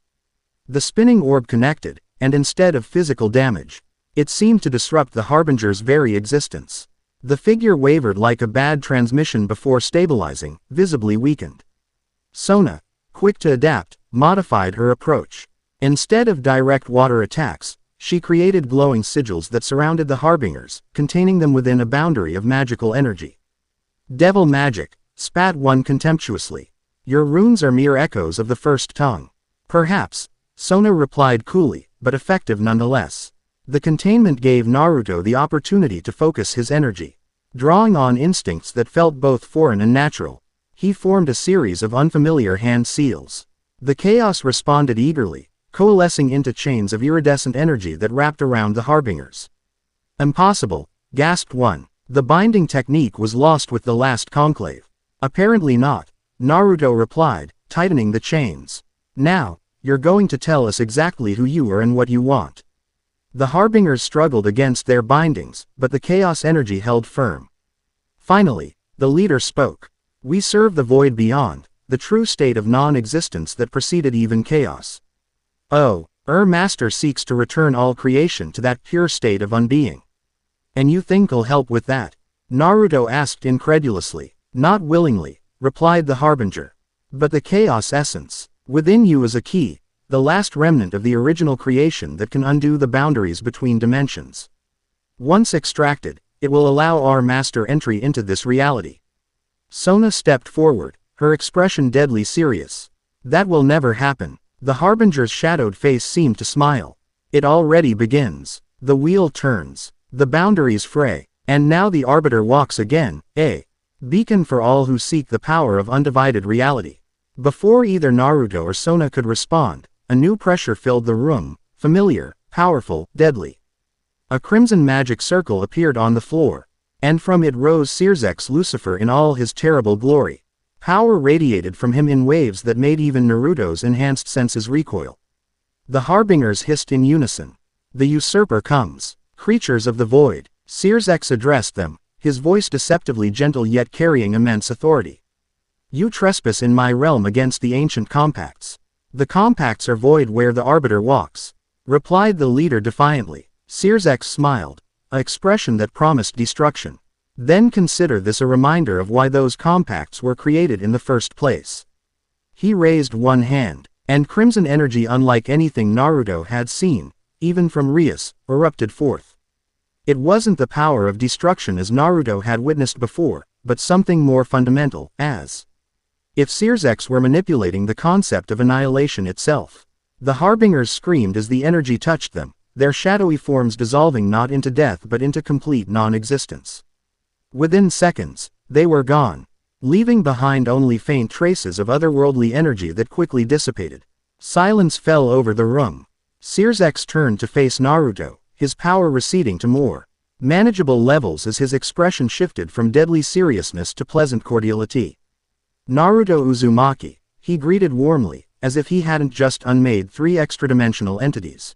The spinning orb connected, and instead of physical damage, it seemed to disrupt the harbinger's very existence. The figure wavered like a bad transmission before stabilizing, visibly weakened. Sona, quick to adapt, modified her approach. Instead of direct water attacks, she created glowing sigils that surrounded the harbingers, containing them within a boundary of magical energy. Devil magic, spat one contemptuously. Your runes are mere echoes of the first tongue. Perhaps, Sona replied coolly, but effective nonetheless. The containment gave Naruto the opportunity to focus his energy. Drawing on instincts that felt both foreign and natural, he formed a series of unfamiliar hand seals. The chaos responded eagerly, coalescing into chains of iridescent energy that wrapped around the harbingers. Impossible, gasped one. The binding technique was lost with the last conclave. Apparently not, Naruto replied, tightening the chains. Now, you're going to tell us exactly who you are and what you want. The harbingers struggled against their bindings, but the chaos energy held firm. Finally, the leader spoke. We serve the void beyond, the true state of non-existence that preceded even chaos. Oh, Master seeks to return all creation to that pure state of unbeing. And you think he'll help with that? Naruto asked incredulously. Not willingly, replied the harbinger. But the chaos essence within you is a key, the last remnant of the original creation that can undo the boundaries between dimensions. Once extracted, it will allow our master entry into this reality. Sona stepped forward, her expression deadly serious. That will never happen. The harbinger's shadowed face seemed to smile. It already begins. The wheel turns. The boundaries fray. And now the Arbiter walks again, a beacon for all who seek the power of undivided reality. Before either Naruto or Sona could respond, a new pressure filled the room, familiar, powerful, deadly. A crimson magic circle appeared on the floor, and from it rose Searzek's Lucifer in all his terrible glory. Power radiated from him in waves that made even Naruto's enhanced senses recoil. The harbingers hissed in unison. The usurper comes. Creatures of the void. Searzek addressed them, his voice deceptively gentle yet carrying immense authority. You trespass in my realm against the ancient compacts. The compacts are void where the Arbiter walks, replied the leader defiantly. Searzek smiled, an expression that promised destruction. Then consider this a reminder of why those compacts were created in the first place. He raised one hand, and crimson energy unlike anything Naruto had seen, even from Rias, erupted forth. It wasn't the power of destruction as Naruto had witnessed before, but something more fundamental, as if Searzek were manipulating the concept of annihilation itself. The harbingers screamed as the energy touched them, their shadowy forms dissolving not into death but into complete non-existence. Within seconds, they were gone, leaving behind only faint traces of otherworldly energy that quickly dissipated. Silence fell over the room. Searsx turned to face Naruto, his power receding to more manageable levels as his expression shifted from deadly seriousness to pleasant cordiality. Naruto Uzumaki, he greeted warmly, as if he hadn't just unmade 3 extra-dimensional entities.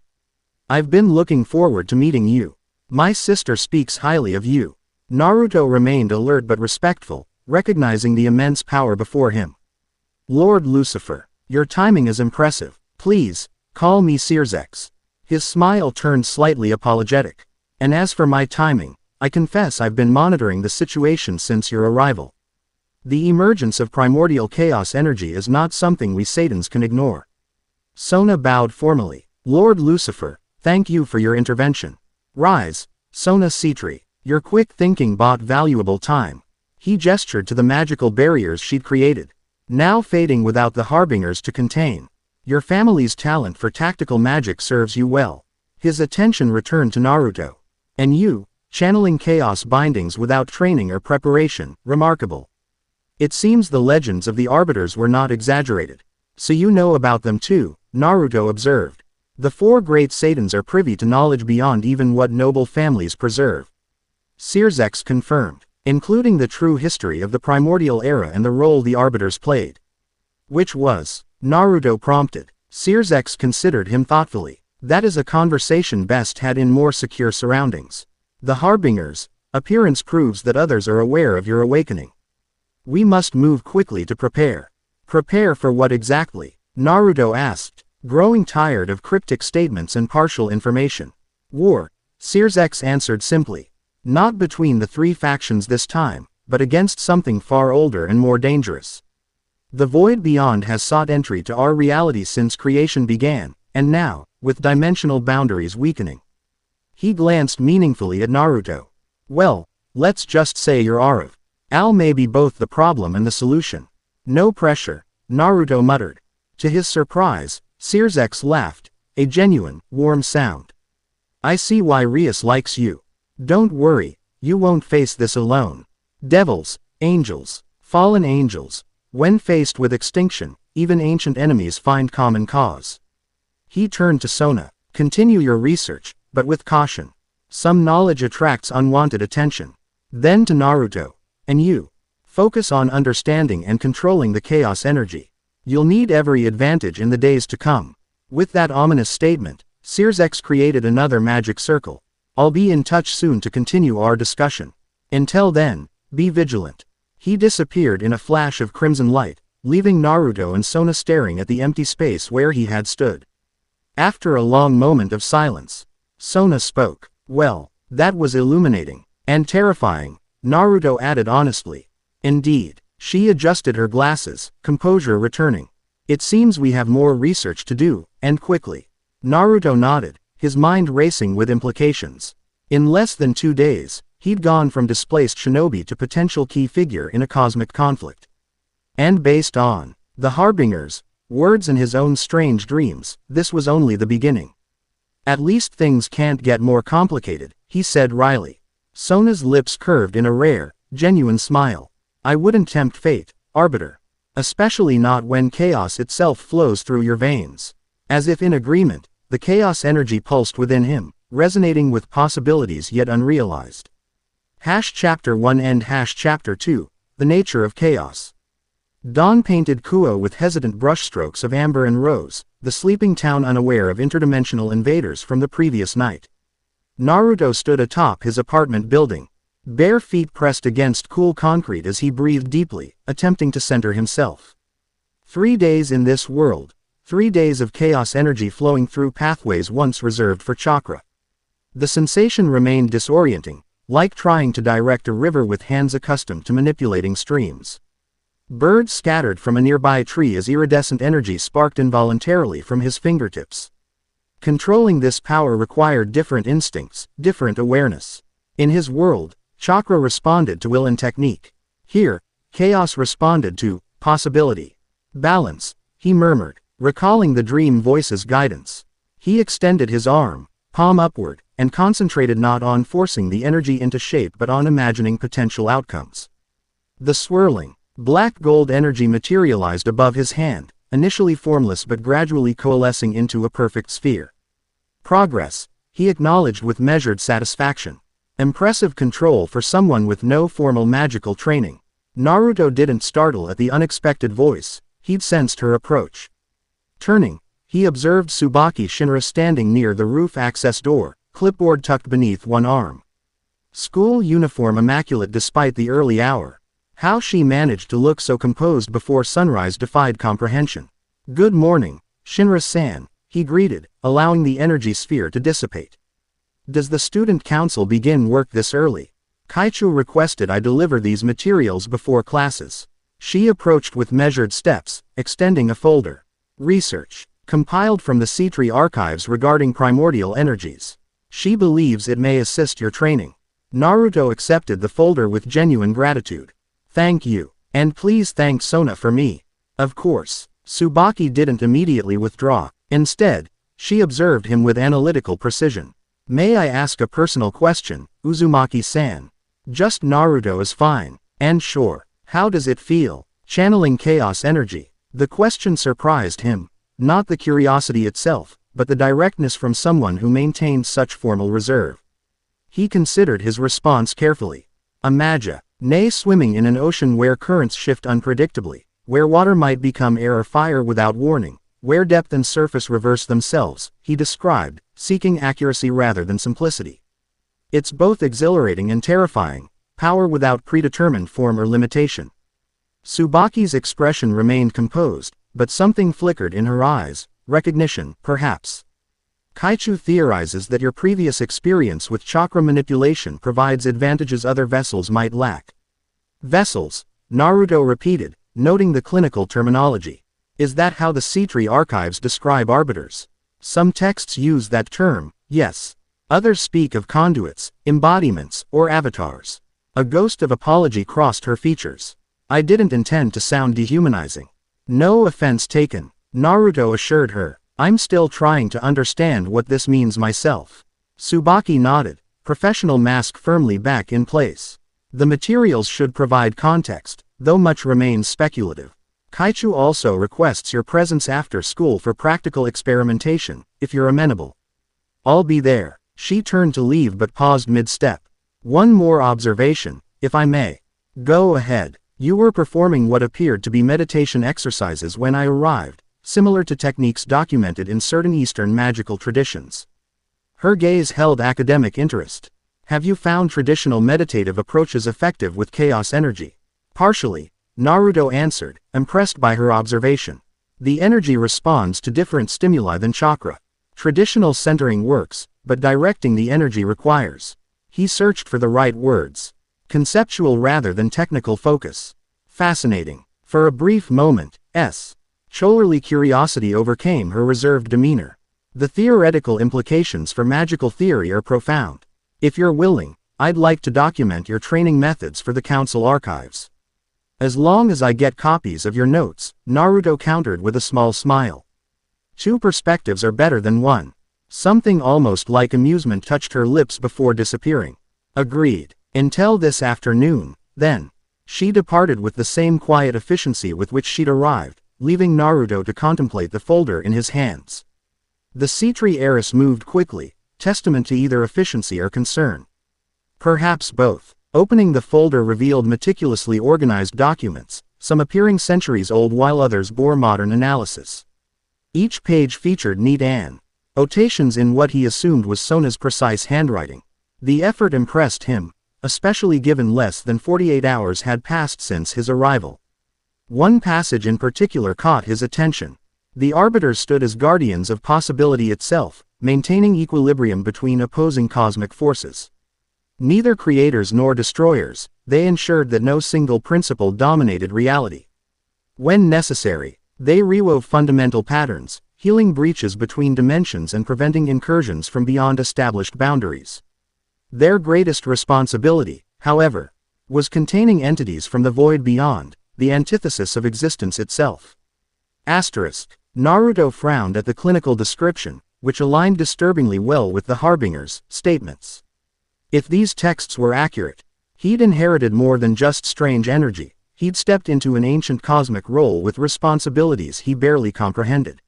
I've been looking forward to meeting you. My sister speaks highly of you. Naruto remained alert but respectful, recognizing the immense power before him. Lord Lucifer, your timing is impressive. Please, call me Searsx. His smile turned slightly apologetic. And as for my timing, I confess I've been monitoring the situation since your arrival. The emergence of primordial chaos energy is not something we Satans can ignore. Sona bowed formally. Lord Lucifer, thank you for your intervention. Rise, Sona Citri. Your quick thinking bought valuable time. He gestured to the magical barriers she'd created, now fading without the harbingers to contain. Your family's talent for tactical magic serves you well. His attention returned to Naruto. And you, channeling chaos bindings without training or preparation, remarkable. It seems the legends of the Arbiters were not exaggerated. So you know about them too, Naruto observed. The 4 great Satans are privy to knowledge beyond even what noble families preserve. Searsx confirmed, including the true history of the primordial era and the role the Arbiters played. Which was? Naruto prompted. Searsx considered him thoughtfully. That is a conversation best had in more secure surroundings. The Harbingers, appearance proves that others are aware of your awakening. We must move quickly to prepare. Prepare for what exactly? Naruto asked, growing tired of cryptic statements and partial information. War, Searsx answered simply. Not between the 3 factions this time, but against something far older and more dangerous. The void beyond has sought entry to our reality since creation began, and now, with dimensional boundaries weakening. He glanced meaningfully at Naruto. Well, let's just say you're Arav. Al may be both the problem and the solution. No pressure, Naruto muttered. To his surprise, Searsx laughed, a genuine, warm sound. I see why Rias likes you. Don't worry, you won't face this alone. Devils, angels, fallen angels, when faced with extinction, even ancient enemies find common cause. He turned to Sona. Continue your research, but with caution. Some knowledge attracts unwanted attention. Then to Naruto. And you. Focus on understanding and controlling the chaos energy. You'll need every advantage in the days to come. With that ominous statement, Searsx created another magic circle. I'll be in touch soon to continue our discussion. Until then, be vigilant. He disappeared in a flash of crimson light, leaving Naruto and Sona staring at the empty space where he had stood. After a long moment of silence, Sona spoke. Well, that was illuminating. And terrifying, Naruto added honestly. Indeed. She adjusted her glasses, composure returning. It seems we have more research to do, and quickly. Naruto nodded, his mind racing with implications. In less than 2 days, he'd gone from displaced shinobi to potential key figure in a cosmic conflict. And based on the Harbingers, words and his own strange dreams, this was only the beginning. At least things can't get more complicated, he said wryly. Sona's lips curved in a rare, genuine smile. I wouldn't tempt fate, Arbiter. Especially not when chaos itself flows through your veins. As if in agreement, the chaos energy pulsed within him, resonating with possibilities yet unrealized. Chapter 1 and Chapter 2, The Nature of Chaos. Dawn painted Kuo with hesitant brushstrokes of amber and rose, the sleeping town unaware of interdimensional invaders from the previous night. Naruto stood atop his apartment building, bare feet pressed against cool concrete as he breathed deeply, attempting to center himself. 3 days in this world, 3 days of chaos energy flowing through pathways once reserved for chakra. The sensation remained disorienting, like trying to direct a river with hands accustomed to manipulating streams. Birds scattered from a nearby tree as iridescent energy sparked involuntarily from his fingertips. Controlling this power required different instincts, different awareness. In his world, chakra responded to will and technique. Here, chaos responded to possibility. Balance, he murmured, recalling the dream voice's guidance. He extended his arm, palm upward, and concentrated not on forcing the energy into shape but on imagining potential outcomes. The swirling, black gold energy materialized above his hand, initially formless but gradually coalescing into a perfect sphere. Progress, he acknowledged with measured satisfaction. Impressive control for someone with no formal magical training. Naruto didn't startle at the unexpected voice, he'd sensed her approach. Turning, he observed Tsubaki Shinra standing near the roof access door, clipboard tucked beneath one arm. School uniform immaculate despite the early hour. How she managed to look so composed before sunrise defied comprehension. "Good morning, Shinra-san," he greeted, allowing the energy sphere to dissipate. "Does the student council begin work this early? Kaichu requested I deliver these materials before classes." She approached with measured steps, extending a folder. "Research, compiled from the Citri archives regarding primordial energies. She believes it may assist your training." Naruto accepted the folder with genuine gratitude. "Thank you, and please thank Sona for me." Of course, Tsubaki didn't immediately withdraw. Instead, she observed him with analytical precision. "May I ask a personal question, Uzumaki-san?" "Just Naruto is fine. And sure, how does it feel, channeling chaos energy?" The question surprised him, not the curiosity itself, but the directness from someone who maintained such formal reserve. He considered his response carefully. Imagine swimming in an ocean where currents shift unpredictably, where water might become air or fire without warning, where depth and surface reverse themselves, he described, seeking accuracy rather than simplicity. "It's both exhilarating and terrifying, power without predetermined form or limitation." Tsubaki's expression remained composed, but something flickered in her eyes, recognition, perhaps. "Kaichu theorizes that your previous experience with chakra manipulation provides advantages other vessels might lack." "Vessels," Naruto repeated, noting the clinical terminology. "Is that how the Citri archives describe arbiters?" "Some texts use that term, yes. Others speak of conduits, embodiments, or avatars." A ghost of apology crossed her features. "I didn't intend to sound dehumanizing." "No offense taken," Naruto assured her. "I'm still trying to understand what this means myself." Tsubaki nodded, professional mask firmly back in place. "The materials should provide context, though much remains speculative. Kaichu also requests your presence after school for practical experimentation, if you're amenable." "I'll be there." She turned to leave but paused mid-step. "One more observation, if I may." "Go ahead. You were performing what appeared to be meditation exercises when I arrived, similar to techniques documented in certain Eastern magical traditions." Her gaze held academic interest. "Have you found traditional meditative approaches effective with chaos energy?" "Partially," Naruto answered, impressed by her observation. "The energy responds to different stimuli than chakra. Traditional centering works, but directing the energy requires." He searched for the right words. "Conceptual rather than technical focus." "Fascinating." For a brief moment, Scholarly curiosity overcame her reserved demeanor. "The theoretical implications for magical theory are profound. If you're willing, I'd like to document your training methods for the council archives." "As long as I get copies of your notes," Naruto countered with a small smile. "Two perspectives are better than one." Something almost like amusement touched her lips before disappearing. "Agreed. Until this afternoon, then." She departed with the same quiet efficiency with which she'd arrived, leaving Naruto to contemplate the folder in his hands. The Citri heiress moved quickly, testament to either efficiency or concern. Perhaps both. Opening the folder revealed meticulously organized documents, some appearing centuries old while others bore modern analysis. Each page featured neat annotations in what he assumed was Sona's precise handwriting. The effort impressed him, especially given less than 48 hours had passed since his arrival. One passage in particular caught his attention. The arbiters stood as guardians of possibility itself, maintaining equilibrium between opposing cosmic forces. Neither creators nor destroyers, they ensured that no single principle dominated reality. When necessary, they rewove fundamental patterns, healing breaches between dimensions and preventing incursions from beyond established boundaries. Their greatest responsibility, however, was containing entities from the void beyond, the antithesis of existence itself. Naruto frowned at the clinical description, which aligned disturbingly well with the Harbinger's statements. If these texts were accurate, he'd inherited more than just strange energy, he'd stepped into an ancient cosmic role with responsibilities he barely comprehended.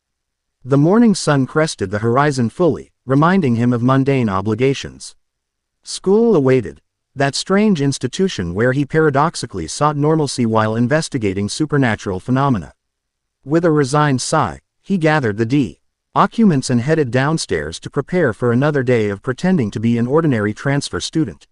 The morning sun crested the horizon fully, reminding him of mundane obligations. School awaited. That strange institution where he paradoxically sought normalcy while investigating supernatural phenomena. With a resigned sigh, he gathered the documents and headed downstairs to prepare for another day of pretending to be an ordinary transfer student.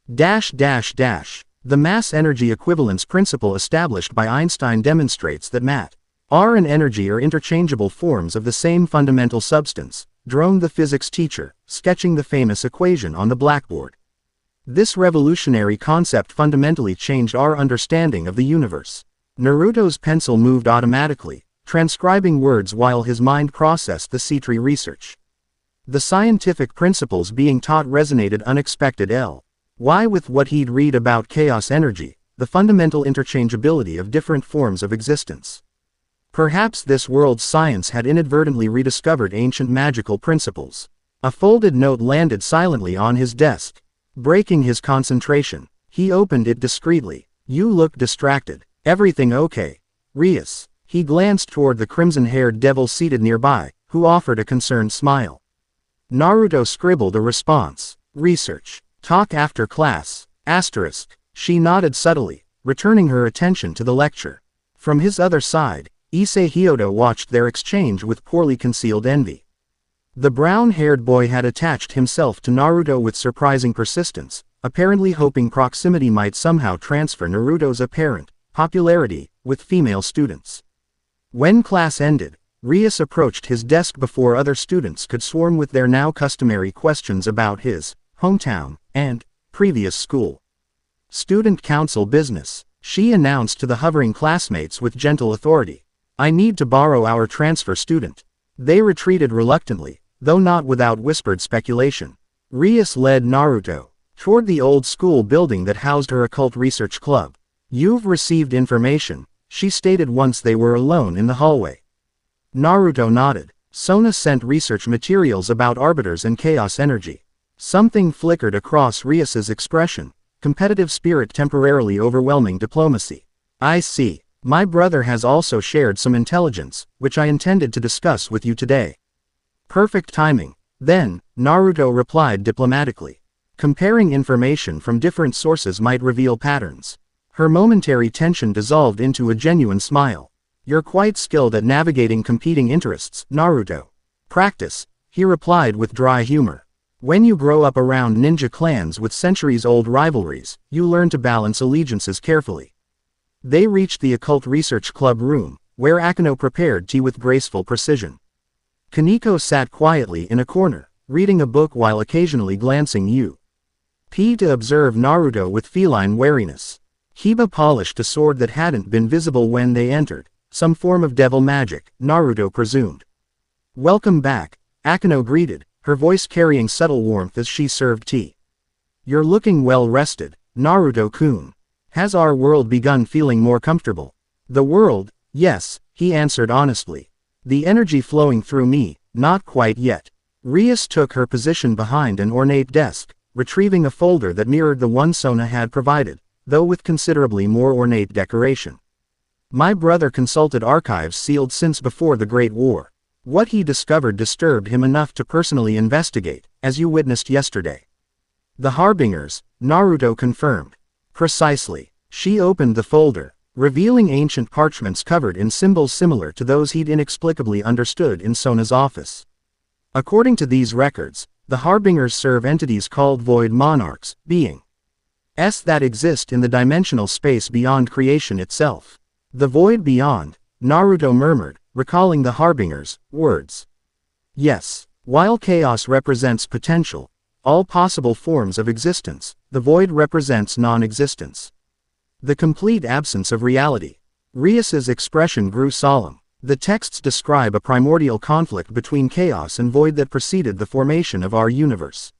The mass energy equivalence principle established by Einstein demonstrates that matter and energy are interchangeable forms of the same fundamental substance, droned the physics teacher, sketching the famous equation on the blackboard. This revolutionary concept fundamentally changed our understanding of the universe. Naruto's pencil moved automatically, transcribing words while his mind processed the C-tree research. The scientific principles being taught resonated unexpected with what he'd read about chaos energy, the fundamental interchangeability of different forms of existence. Perhaps this world's science had inadvertently rediscovered ancient magical principles. A folded note landed silently on his desk. Breaking his concentration, he opened it discreetly. "You look distracted. Everything okay, Rias?" He glanced toward the crimson-haired devil seated nearby, who offered a concerned smile. Naruto scribbled a response. "Research. Talk after class. **. She nodded subtly, returning her attention to the lecture. From his other side, Issei Hyodo watched their exchange with poorly concealed envy. The brown-haired boy had attached himself to Naruto with surprising persistence, apparently hoping proximity might somehow transfer Naruto's apparent popularity with female students. When class ended, Rias approached his desk before other students could swarm with their now customary questions about his hometown and previous school. "Student council business," she announced to the hovering classmates with gentle authority. "I need to borrow our transfer student." They retreated reluctantly, though not without whispered speculation. Rias led Naruto toward the old school building that housed her occult research club. "You've received information," she stated once they were alone in the hallway. Naruto nodded. "Sona sent research materials about arbiters and chaos energy." Something flickered across Rias's expression, competitive spirit temporarily overwhelming diplomacy. "I see. My brother has also shared some intelligence, which I intended to discuss with you today." "Perfect timing, then," Naruto replied diplomatically. Comparing information from different sources might reveal patterns. Her momentary tension dissolved into a genuine smile. "You're quite skilled at navigating competing interests, Naruto." "Practice," he replied with dry humor. "When you grow up around ninja clans with centuries-old rivalries, you learn to balance allegiances carefully." They reached the Occult Research Club room, where Akino prepared tea with graceful precision. Kaneko sat quietly in a corner, reading a book while occasionally glancing to observe Naruto with feline wariness. Kiba polished a sword that hadn't been visible when they entered, some form of devil magic, Naruto presumed. "Welcome back," Akino greeted, her voice carrying subtle warmth as she served tea. "You're looking well rested, Naruto-kun. Has our world begun feeling more comfortable?" "The world, yes," he answered honestly. "The energy flowing through me, not quite yet." Rias took her position behind an ornate desk, retrieving a folder that mirrored the one Sona had provided, though with considerably more ornate decoration. "My brother consulted archives sealed since before the Great War. What he discovered disturbed him enough to personally investigate, as you witnessed yesterday." "The Harbingers," Naruto confirmed. "Precisely." She opened the folder, revealing ancient parchments covered in symbols similar to those he'd inexplicably understood in Sona's office. According to these records, the Harbingers serve entities called Void Monarchs, beings that exist in the dimensional space beyond creation itself. "The void beyond," Naruto murmured, recalling the Harbingers' words. "Yes, while chaos represents potential, all possible forms of existence, the void represents non-existence. The complete absence of reality." Rias's expression grew solemn. "The texts describe a primordial conflict between chaos and void that preceded the formation of our universe.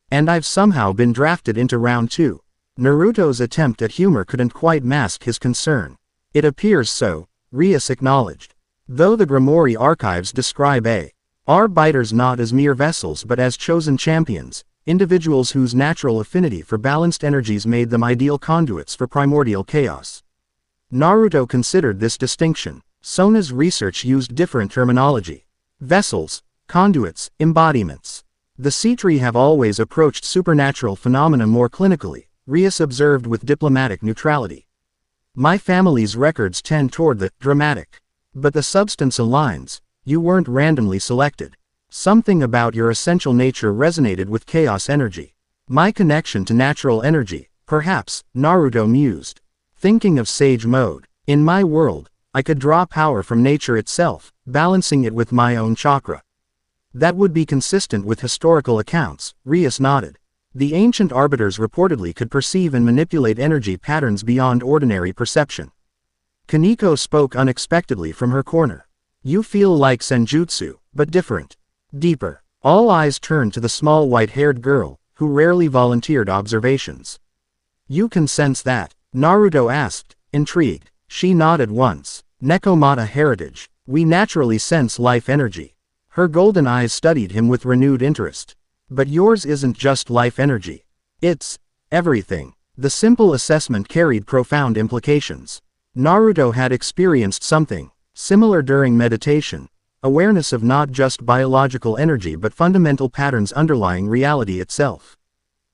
And I've somehow been drafted into round 2. Naruto's attempt at humor couldn't quite mask his concern. "It appears so," Rias acknowledged. "Though the Grimoire archives describe arbiters not as mere vessels but as chosen champions, individuals whose natural affinity for balanced energies made them ideal conduits for primordial chaos." Naruto considered this distinction. Sona's research used different terminology. Vessels, conduits, embodiments. The Cetri have always approached supernatural phenomena more clinically, Rias observed with diplomatic neutrality. My family's records tend toward the dramatic. But the substance aligns. You weren't randomly selected. Something about your essential nature resonated with chaos energy. My connection to natural energy, perhaps, Naruto mused. Thinking of sage mode. In my world, I could draw power from nature itself, balancing it with my own chakra. That would be consistent with historical accounts, Rias nodded. The ancient arbiters reportedly could perceive and manipulate energy patterns beyond ordinary perception. Kaneko spoke unexpectedly from her corner. You feel like senjutsu, but different. Deeper. All eyes turned to the small white-haired girl, who rarely volunteered observations. You can sense that? Naruto asked, intrigued. She nodded once. Nekomata heritage. We naturally sense life energy. Her golden eyes studied him with renewed interest. But yours isn't just life energy. It's everything. The simple assessment carried profound implications. Naruto had experienced something similar during meditation, awareness of not just biological energy but fundamental patterns underlying reality itself.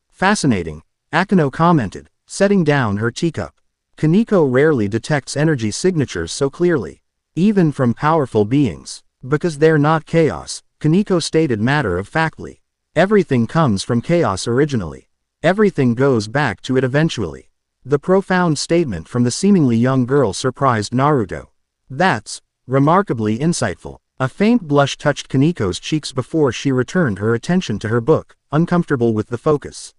Fascinating, Akeno commented, setting down her teacup. Kaneko rarely detects energy signatures so clearly, even from powerful beings. Because they're not chaos, Kaneko stated matter-of-factly. Everything comes from chaos originally. Everything goes back to it eventually. The profound statement from the seemingly young girl surprised Naruto. That's remarkably insightful. A faint blush touched Kaneko's cheeks before she returned her attention to her book, uncomfortable with the focus.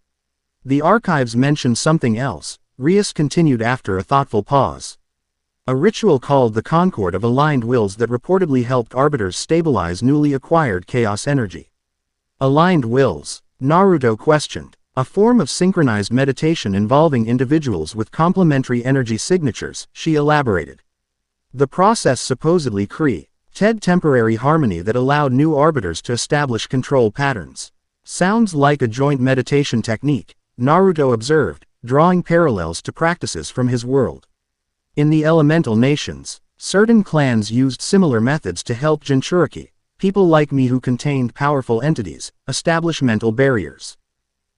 The archives mentioned something else, Rias continued after a thoughtful pause. A ritual called the Concord of Aligned Wills that reportedly helped arbiters stabilize newly acquired chaos energy. Aligned wills? Naruto questioned. A form of synchronized meditation involving individuals with complementary energy signatures, she elaborated. The process supposedly created temporary harmony that allowed new arbiters to establish control patterns. Sounds like a joint meditation technique, Naruto observed, drawing parallels to practices from his world. In the elemental nations, certain clans used similar methods to help Jinchuriki, people like me who contained powerful entities, establish mental barriers.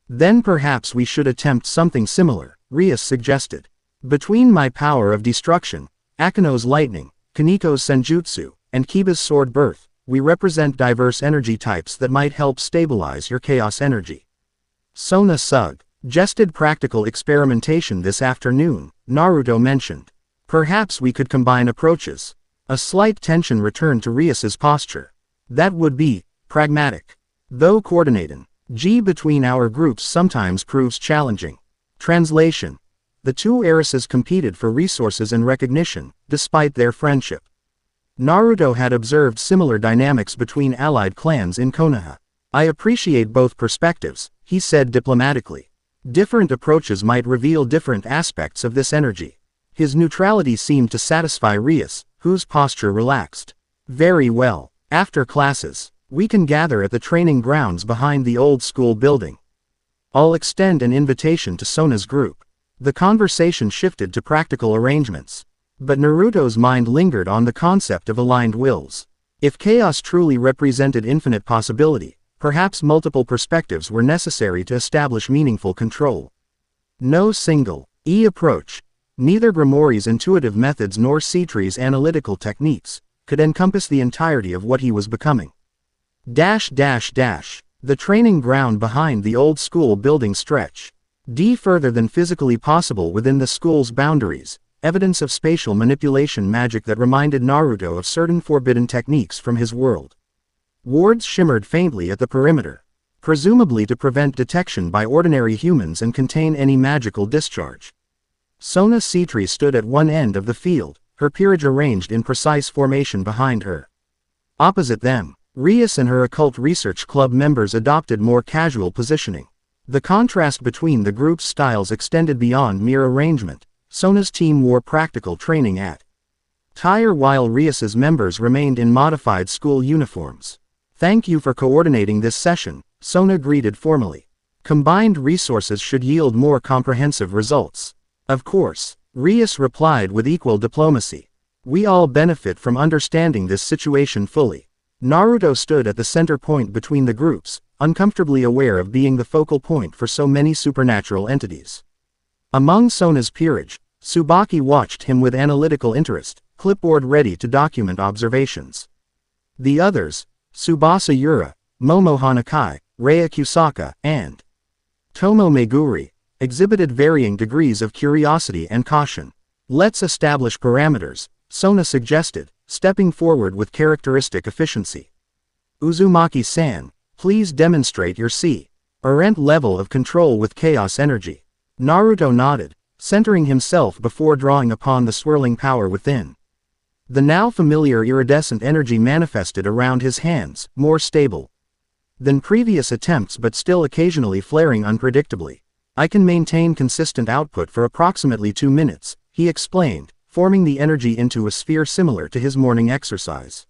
Then perhaps we should attempt something similar, Rias suggested. Between my power of destruction, Akeno's lightning, Kaneko's senjutsu, and Kiba's sword birth, we represent diverse energy types that might help stabilize your chaos energy. Sona suggested practical experimentation this afternoon, Naruto mentioned. Perhaps we could combine approaches. A slight tension returned to Rias's posture. That would be pragmatic. Though coordinating between our groups sometimes proves challenging. Translation. The two heiresses competed for resources and recognition, despite their friendship. Naruto had observed similar dynamics between allied clans in Konoha. I appreciate both perspectives, he said diplomatically. Different approaches might reveal different aspects of this energy. His neutrality seemed to satisfy Rias, whose posture relaxed. Very well. After classes, we can gather at the training grounds behind the old school building. I'll extend an invitation to Sona's group. The conversation shifted to practical arrangements. But Naruto's mind lingered on the concept of aligned wills. If chaos truly represented infinite possibility, perhaps multiple perspectives were necessary to establish meaningful control. No single approach, neither Grimory's intuitive methods nor Cetri's analytical techniques, could encompass the entirety of what he was becoming. The training ground behind the old school building stretched further than physically possible within the school's boundaries, evidence of spatial manipulation magic that reminded Naruto of certain forbidden techniques from his world. Wards shimmered faintly at the perimeter, presumably to prevent detection by ordinary humans and contain any magical discharge. Sona Cetri stood at one end of the field, her peerage arranged in precise formation behind her. Opposite them, Rias and her occult research club members adopted more casual positioning. The contrast between the group's styles extended beyond mere arrangement. Sona's team wore practical training attire while Rias's members remained in modified school uniforms. Thank you for coordinating this session, Sona greeted formally. Combined resources should yield more comprehensive results. Of course. Rias replied with equal diplomacy. We all benefit from understanding this situation fully. Naruto stood at the center point between the groups, uncomfortably aware of being the focal point for so many supernatural entities. Among Sona's peerage, Tsubaki watched him with analytical interest, clipboard ready to document observations. The others, Tsubasa Yura, Momo Hanakai, Rei Kusaka, and Tomo Meguri, exhibited varying degrees of curiosity and caution. Let's establish parameters, Sona suggested, stepping forward with characteristic efficiency. Uzumaki-san, please demonstrate your C-erent level of control with chaos energy. Naruto nodded, centering himself before drawing upon the swirling power within. The now familiar iridescent energy manifested around his hands, more stable than previous attempts but still occasionally flaring unpredictably. I can maintain consistent output for approximately 2 minutes, he explained, forming the energy into a sphere similar to his morning exercise.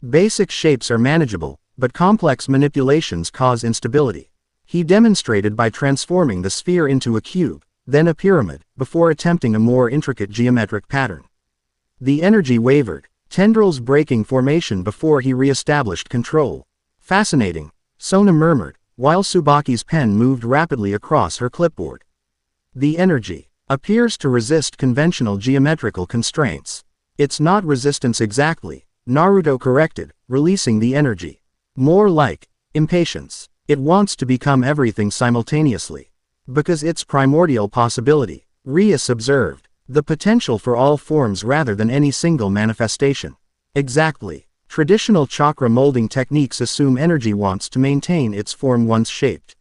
Basic shapes are manageable, but complex manipulations cause instability. He demonstrated by transforming the sphere into a cube, then a pyramid, before attempting a more intricate geometric pattern. The energy wavered, tendrils breaking formation before he re-established control. Fascinating, Sona murmured, while Tsubaki's pen moved rapidly across her clipboard. The energy appears to resist conventional geometrical constraints. It's not resistance exactly, Naruto corrected, releasing the energy. More like impatience. It wants to become everything simultaneously. Because it's primordial possibility, Rias observed. The potential for all forms rather than any single manifestation. Exactly. Traditional chakra molding techniques assume energy wants to maintain its form once shaped.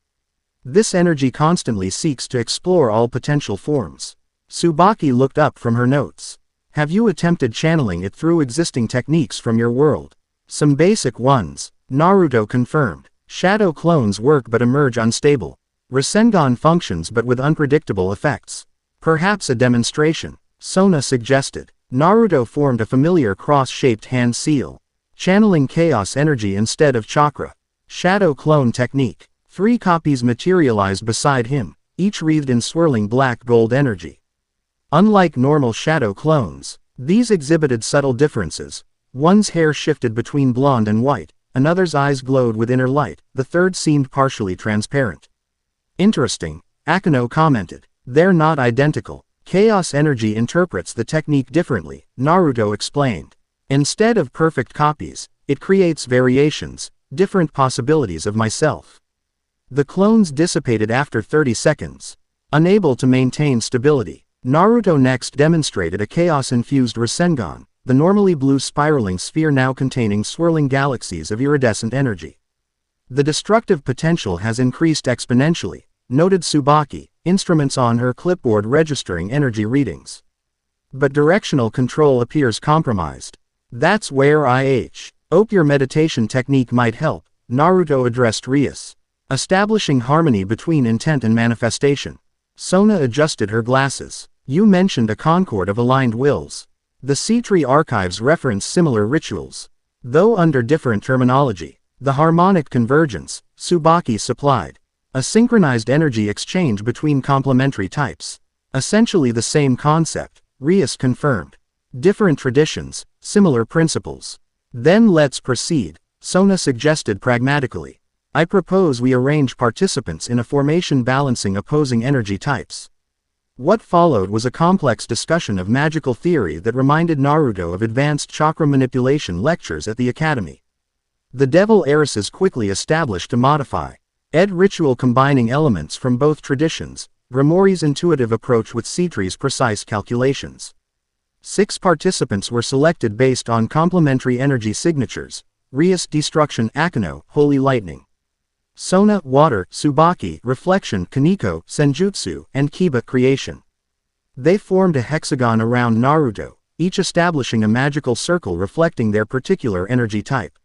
This energy constantly seeks to explore all potential forms. Tsubaki looked up from her notes. Have you attempted channeling it through existing techniques from your world? Some basic ones, Naruto confirmed. Shadow clones work but emerge unstable. Rasengan functions but with unpredictable effects. Perhaps a demonstration, Sona suggested. Naruto formed a familiar cross-shaped hand seal. Channeling chaos energy instead of chakra. Shadow clone technique. 3 copies materialized beside him, each wreathed in swirling black-gold energy. Unlike normal shadow clones, these exhibited subtle differences. One's hair shifted between blonde and white, another's eyes glowed with inner light, the third seemed partially transparent. Interesting, Akano commented. They're not identical. Chaos energy interprets the technique differently, Naruto explained. Instead of perfect copies, it creates variations, different possibilities of myself. The clones dissipated after 30 seconds. Unable to maintain stability, Naruto next demonstrated a chaos-infused Rasengan, the normally blue spiraling sphere now containing swirling galaxies of iridescent energy. The destructive potential has increased exponentially, noted Tsubaki, instruments on her clipboard registering energy readings. But directional control appears compromised. That's where your meditation technique might help, Naruto addressed Rias. Establishing harmony between intent and manifestation. Sona adjusted her glasses. You mentioned a concord of aligned wills. The C-Tree archives reference similar rituals. Though under different terminology. The harmonic convergence, Tsubaki supplied. A synchronized energy exchange between complementary types. Essentially the same concept, Rias confirmed. Different traditions, similar principles. Then let's proceed, Sona suggested pragmatically. I propose we arrange participants in a formation balancing opposing energy types. What followed was a complex discussion of magical theory that reminded Naruto of advanced chakra manipulation lectures at the academy. The devil heiresses quickly established a modified ritual combining elements from both traditions, Rimori's intuitive approach with C-Tree's precise calculations. 6 participants were selected based on complementary energy signatures, Rias Destruction, Akano, Holy Lightning. Sona, Water, Tsubaki, Reflection, Kaneko, Senjutsu, and Kiba, Creation. They formed a hexagon around Naruto, each establishing a magical circle reflecting their particular energy type.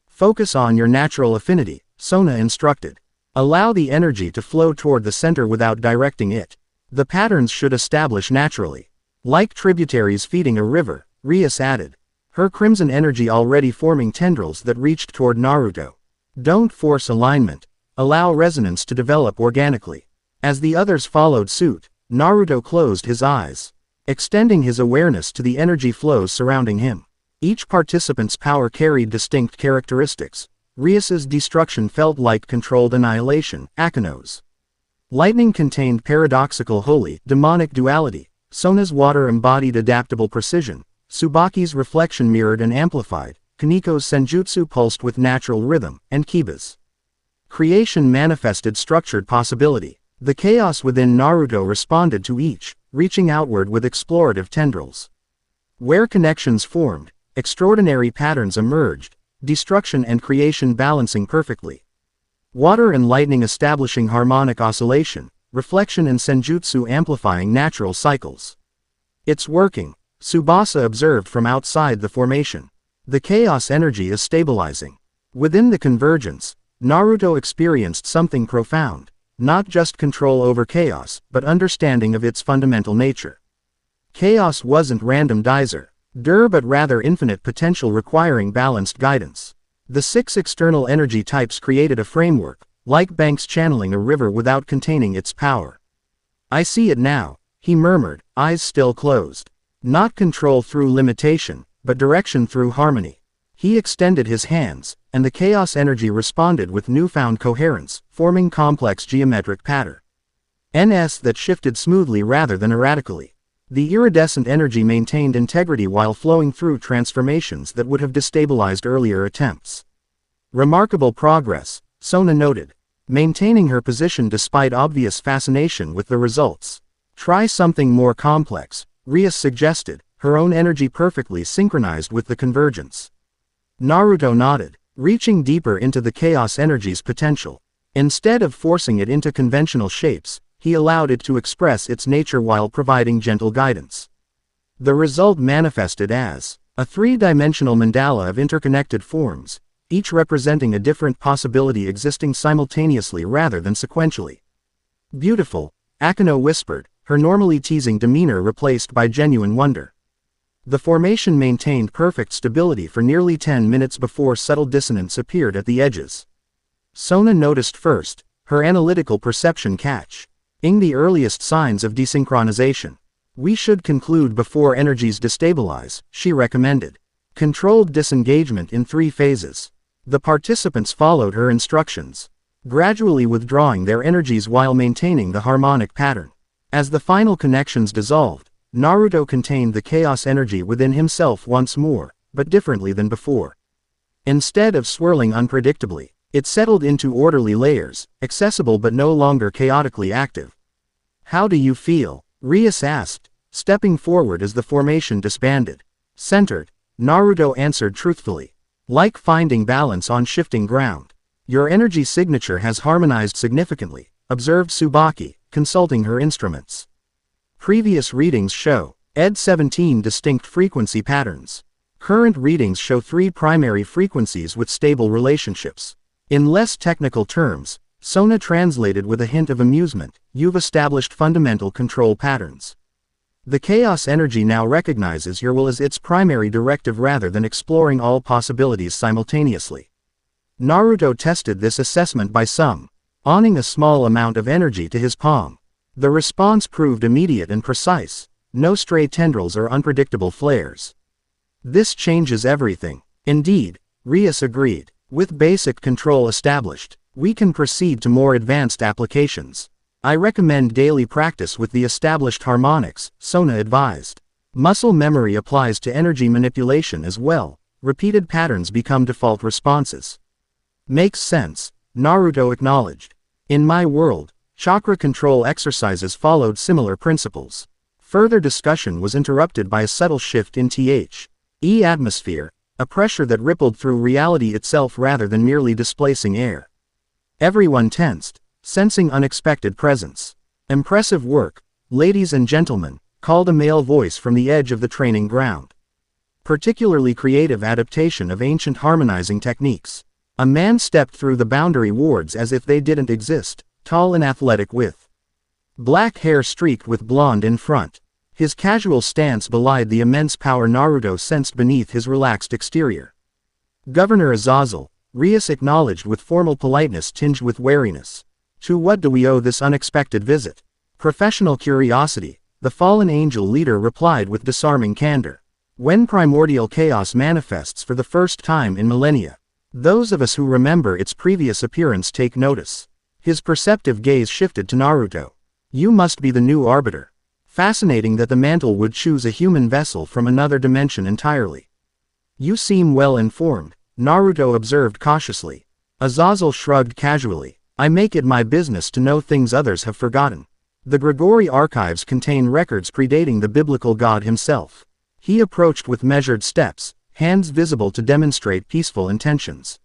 Focus on your natural affinity, Sona instructed. Allow the energy to flow toward the center without directing it. The patterns should establish naturally. Like tributaries feeding a river, Rias added. Her crimson energy already forming tendrils that reached toward Naruto. Don't force alignment. Allow resonance to develop organically. As the others followed suit, Naruto closed his eyes. extending his awareness to the energy flows surrounding him. Each participant's power carried distinct characteristics. Rias's destruction felt like controlled annihilation, Akino's lightning contained paradoxical holy, demonic duality. Sona's water embodied adaptable precision. Tsubaki's reflection mirrored and amplified. Kaniko's senjutsu pulsed with natural rhythm, and Kiba's creation manifested structured possibility. The chaos within Naruto responded to each, reaching outward with explorative tendrils. Where connections formed, extraordinary patterns emerged, destruction and creation balancing perfectly. Water and lightning establishing harmonic oscillation, reflection and senjutsu amplifying natural cycles. It's working, Tsubasa observed from outside the formation. The chaos energy is stabilizing. Within the convergence, Naruto experienced something profound, not just control over chaos, but understanding of its fundamental nature. Chaos wasn't random but rather infinite potential requiring balanced guidance. The 6 external energy types created a framework, like banks channeling a river without containing its power. I see it now, he murmured, eyes still closed. Not control through limitation, but direction through harmony. He extended his hands, and the chaos energy responded with newfound coherence, forming complex geometric patterns that shifted smoothly rather than erratically. The iridescent energy maintained integrity while flowing through transformations that would have destabilized earlier attempts. Remarkable progress, Sona noted, maintaining her position despite obvious fascination with the results. Try something more complex, Rias suggested, her own energy perfectly synchronized with the convergence. Naruto nodded, reaching deeper into the chaos energy's potential. Instead of forcing it into conventional shapes, he allowed it to express its nature while providing gentle guidance. The result manifested as a 3-dimensional mandala of interconnected forms, each representing a different possibility existing simultaneously rather than sequentially. Beautiful, Akino whispered, her normally teasing demeanor replaced by genuine wonder. The formation maintained perfect stability for nearly 10 minutes before subtle dissonance appeared at the edges. Sona noticed first, her analytical perception catching the earliest signs of desynchronization. We should conclude before energies destabilize, she recommended. Controlled disengagement in 3 phases. The participants followed her instructions, gradually withdrawing their energies while maintaining the harmonic pattern. As the final connections dissolved, Naruto contained the chaos energy within himself once more, but differently than before. Instead of swirling unpredictably, it settled into orderly layers, accessible but no longer chaotically active. How do you feel? Rias asked, stepping forward as the formation disbanded. Centered, Naruto answered truthfully. Like finding balance on shifting ground. Your energy signature has harmonized significantly, observed Tsubaki, consulting her instruments. Previous readings show ED 17 distinct frequency patterns. Current readings show 3 primary frequencies with stable relationships. In less technical terms, Sona translated with a hint of amusement, you've established fundamental control patterns. The chaos energy now recognizes your will as its primary directive rather than exploring all possibilities simultaneously. Naruto tested this assessment by summoning a small amount of energy to his palm. The response proved immediate and precise, no stray tendrils or unpredictable flares. This changes everything. Indeed, Rias agreed. With basic control established, we can proceed to more advanced applications. I recommend daily practice with the established harmonics, Sona advised. Muscle memory applies to energy manipulation as well. Repeated patterns become default responses. Makes sense, Naruto acknowledged. In my world, chakra control exercises followed similar principles. Further discussion was interrupted by a subtle shift in the atmosphere, a pressure that rippled through reality itself rather than merely displacing air. Everyone tensed, sensing unexpected presence. Impressive work, ladies and gentlemen, called a male voice from the edge of the training ground. Particularly creative adaptation of ancient harmonizing techniques. A man stepped through the boundary wards as if they didn't exist, tall and athletic with black hair streaked with blonde in front. His casual stance belied the immense power Naruto sensed beneath his relaxed exterior. Governor Azazel, Rias acknowledged with formal politeness tinged with wariness. To what do we owe this unexpected visit? Professional curiosity, the fallen angel leader replied with disarming candor. When primordial chaos manifests for the first time in millennia, those of us who remember its previous appearance take notice. His perceptive gaze shifted to Naruto. You must be the new arbiter. Fascinating that the mantle would choose a human vessel from another dimension entirely. You seem well informed, Naruto observed cautiously. Azazel shrugged casually. I make it my business to know things others have forgotten. The Grigori archives contain records predating the biblical god himself. He approached with measured steps, hands visible to demonstrate peaceful intentions.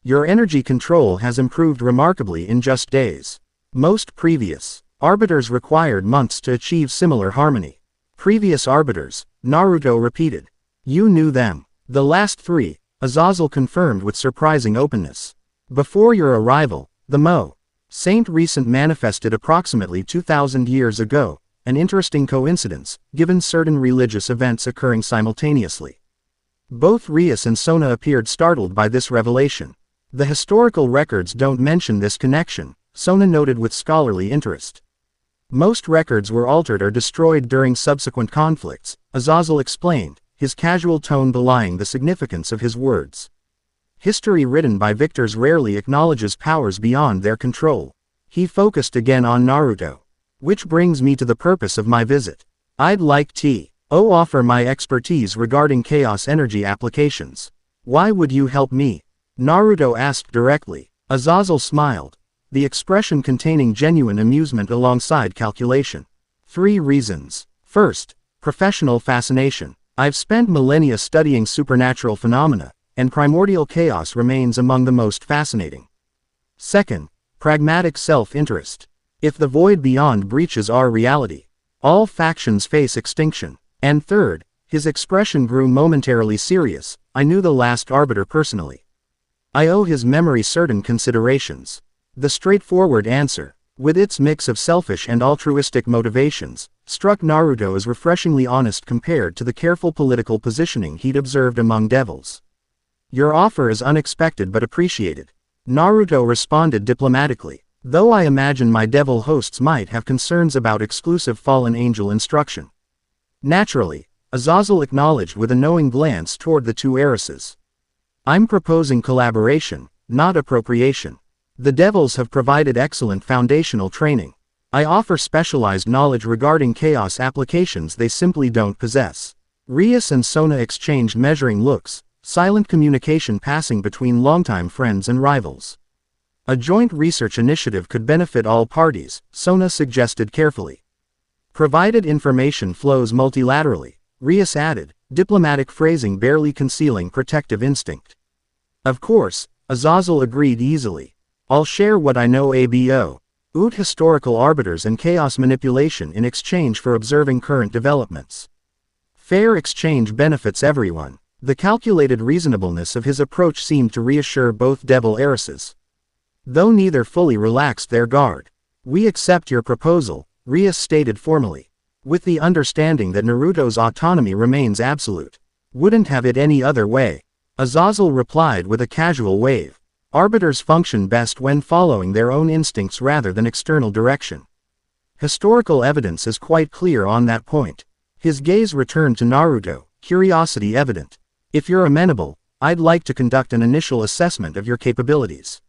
Your energy control has improved remarkably in just days. Most previous arbiters required months to achieve similar harmony. Previous arbiters, Naruto repeated. You knew them. The last three, Azazel confirmed with surprising openness. Before your arrival, the Mo Saint recent manifested approximately 2,000 years ago, an interesting coincidence, given certain religious events occurring simultaneously. Both Rias and Sona appeared startled by this revelation. The historical records don't mention this connection, Sona noted with scholarly interest. Most records were altered or destroyed during subsequent conflicts, Azazel explained, his casual tone belying the significance of his words. History written by victors rarely acknowledges powers beyond their control. He focused again on Naruto. Which brings me to the purpose of my visit. I'd like to offer my expertise regarding chaos energy applications. Why would you help me? Naruto asked directly. Azazel smiled, the expression containing genuine amusement alongside calculation. 3 reasons. First, professional fascination. I've spent millennia studying supernatural phenomena, and primordial chaos remains among the most fascinating. Second, pragmatic self-interest. If the void beyond breaches our reality, all factions face extinction. And third, his expression grew momentarily serious, I knew the last arbiter personally. I owe his memory certain considerations. The straightforward answer, with its mix of selfish and altruistic motivations, struck Naruto as refreshingly honest compared to the careful political positioning he'd observed among devils. Your offer is unexpected but appreciated. Naruto responded diplomatically. Though I imagine my devil hosts might have concerns about exclusive fallen angel instruction. Naturally, Azazel acknowledged with a knowing glance toward the two heiresses. I'm proposing collaboration, not appropriation. The devils have provided excellent foundational training. I offer specialized knowledge regarding chaos applications they simply don't possess. Rias and Sona exchanged measuring looks, silent communication passing between longtime friends and rivals. A joint research initiative could benefit all parties, Sona suggested carefully. Provided information flows multilaterally, Rias added, diplomatic phrasing barely concealing protective instinct. Of course, Azazel agreed easily. I'll share what I know about historical arbiters and chaos manipulation in exchange for observing current developments. Fair exchange benefits everyone. The calculated reasonableness of his approach seemed to reassure both devil heiresses. Though neither fully relaxed their guard. We accept your proposal, Rias stated formally. With the understanding that Naruto's autonomy remains absolute. Wouldn't have it any other way. Azazel replied with a casual wave. Arbiters function best when following their own instincts rather than external direction. Historical evidence is quite clear on that point. His gaze returned to Naruto, curiosity evident. If you're amenable, I'd like to conduct an initial assessment of your capabilities.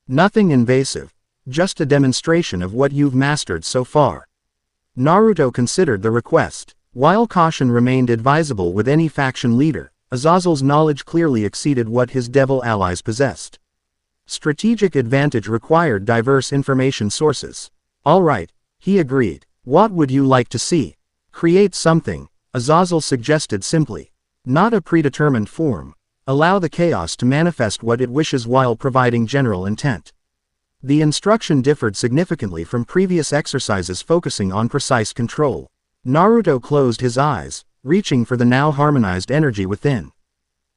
Nothing invasive, just a demonstration of what you've mastered so far. Naruto considered the request. While caution remained advisable with any faction leader, Azazel's knowledge clearly exceeded what his devil allies possessed. Strategic advantage required diverse information sources. All right, he agreed. What would you like to see? Create something, Azazel suggested simply. Not a predetermined form. Allow the chaos to manifest what it wishes while providing general intent. The instruction differed significantly from previous exercises focusing on precise control. Naruto closed his eyes, reaching for the now harmonized energy within.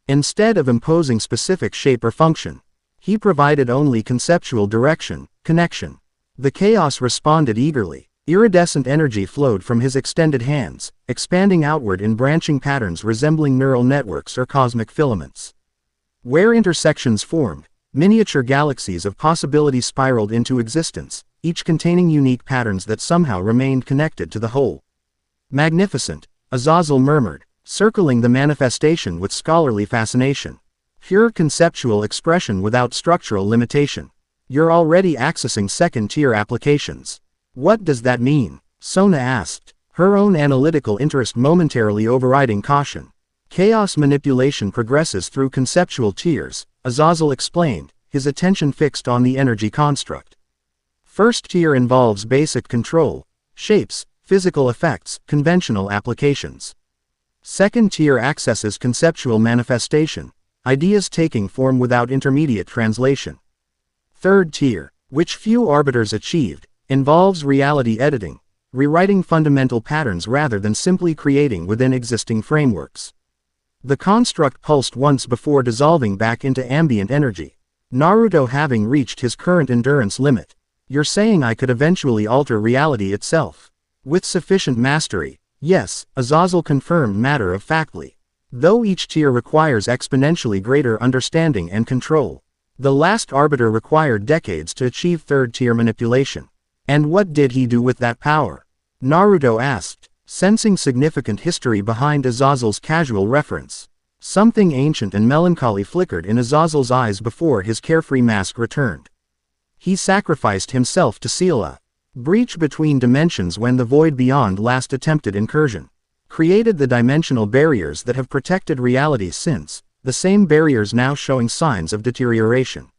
Instead of imposing specific shape or function, he provided only conceptual direction, connection. The chaos responded eagerly. Iridescent energy flowed from his extended hands, expanding outward in branching patterns resembling neural networks or cosmic filaments. Where intersections formed, miniature galaxies of possibility spiraled into existence, each containing unique patterns that somehow remained connected to the whole. Magnificent, Azazel murmured, circling the manifestation with scholarly fascination. Pure conceptual expression without structural limitation. You're already accessing second-tier applications. What does that mean? Sona asked, her own analytical interest momentarily overriding caution. Chaos manipulation progresses through conceptual tiers, Azazel explained, his attention fixed on the energy construct. First tier involves basic control, shapes, physical effects, conventional applications. Second tier accesses conceptual manifestation, ideas taking form without intermediate translation. Third tier, which few arbiters achieved, involves reality editing, rewriting fundamental patterns rather than simply creating within existing frameworks. The construct pulsed once before dissolving back into ambient energy. Naruto having reached his current endurance limit. You're saying I could eventually alter reality itself? With sufficient mastery, yes, Azazel confirmed matter-of-factly. Though each tier requires exponentially greater understanding and control. The last arbiter required decades to achieve third-tier manipulation. And what did he do with that power? Naruto asked, sensing significant history behind Azazel's casual reference. Something ancient and melancholy flickered in Azazel's eyes before his carefree mask returned. He sacrificed himself to seal a breach between dimensions when the void beyond last attempted incursion. Created the dimensional barriers that have protected reality since, the same barriers now showing signs of deterioration.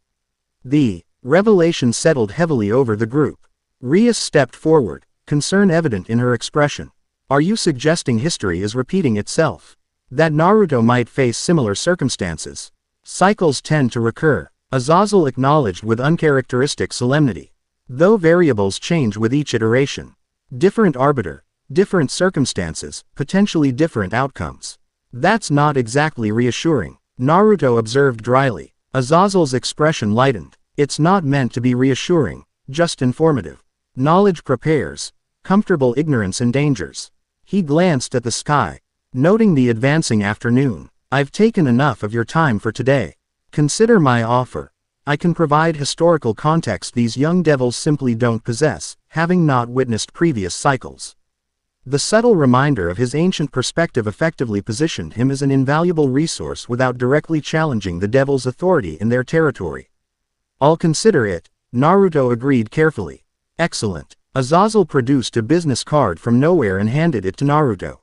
The revelation settled heavily over the group. Rias stepped forward, concern evident in her expression. Are you suggesting history is repeating itself? That Naruto might face similar circumstances? Cycles tend to recur, Azazel acknowledged with uncharacteristic solemnity. Though variables change with each iteration. Different arbiter, different circumstances, potentially different outcomes. That's not exactly reassuring, Naruto observed dryly. Azazel's expression lightened. It's not meant to be reassuring, just informative. Knowledge prepares, comfortable ignorance endangers. He glanced at the sky, noting the advancing afternoon. I've taken enough of your time for today. Consider my offer. I can provide historical context these young devils simply don't possess, having not witnessed previous cycles. The subtle reminder of his ancient perspective effectively positioned him as an invaluable resource without directly challenging the devils' authority in their territory. I'll consider it, Naruto agreed carefully. Excellent. Azazel produced a business card from nowhere and handed it to Naruto.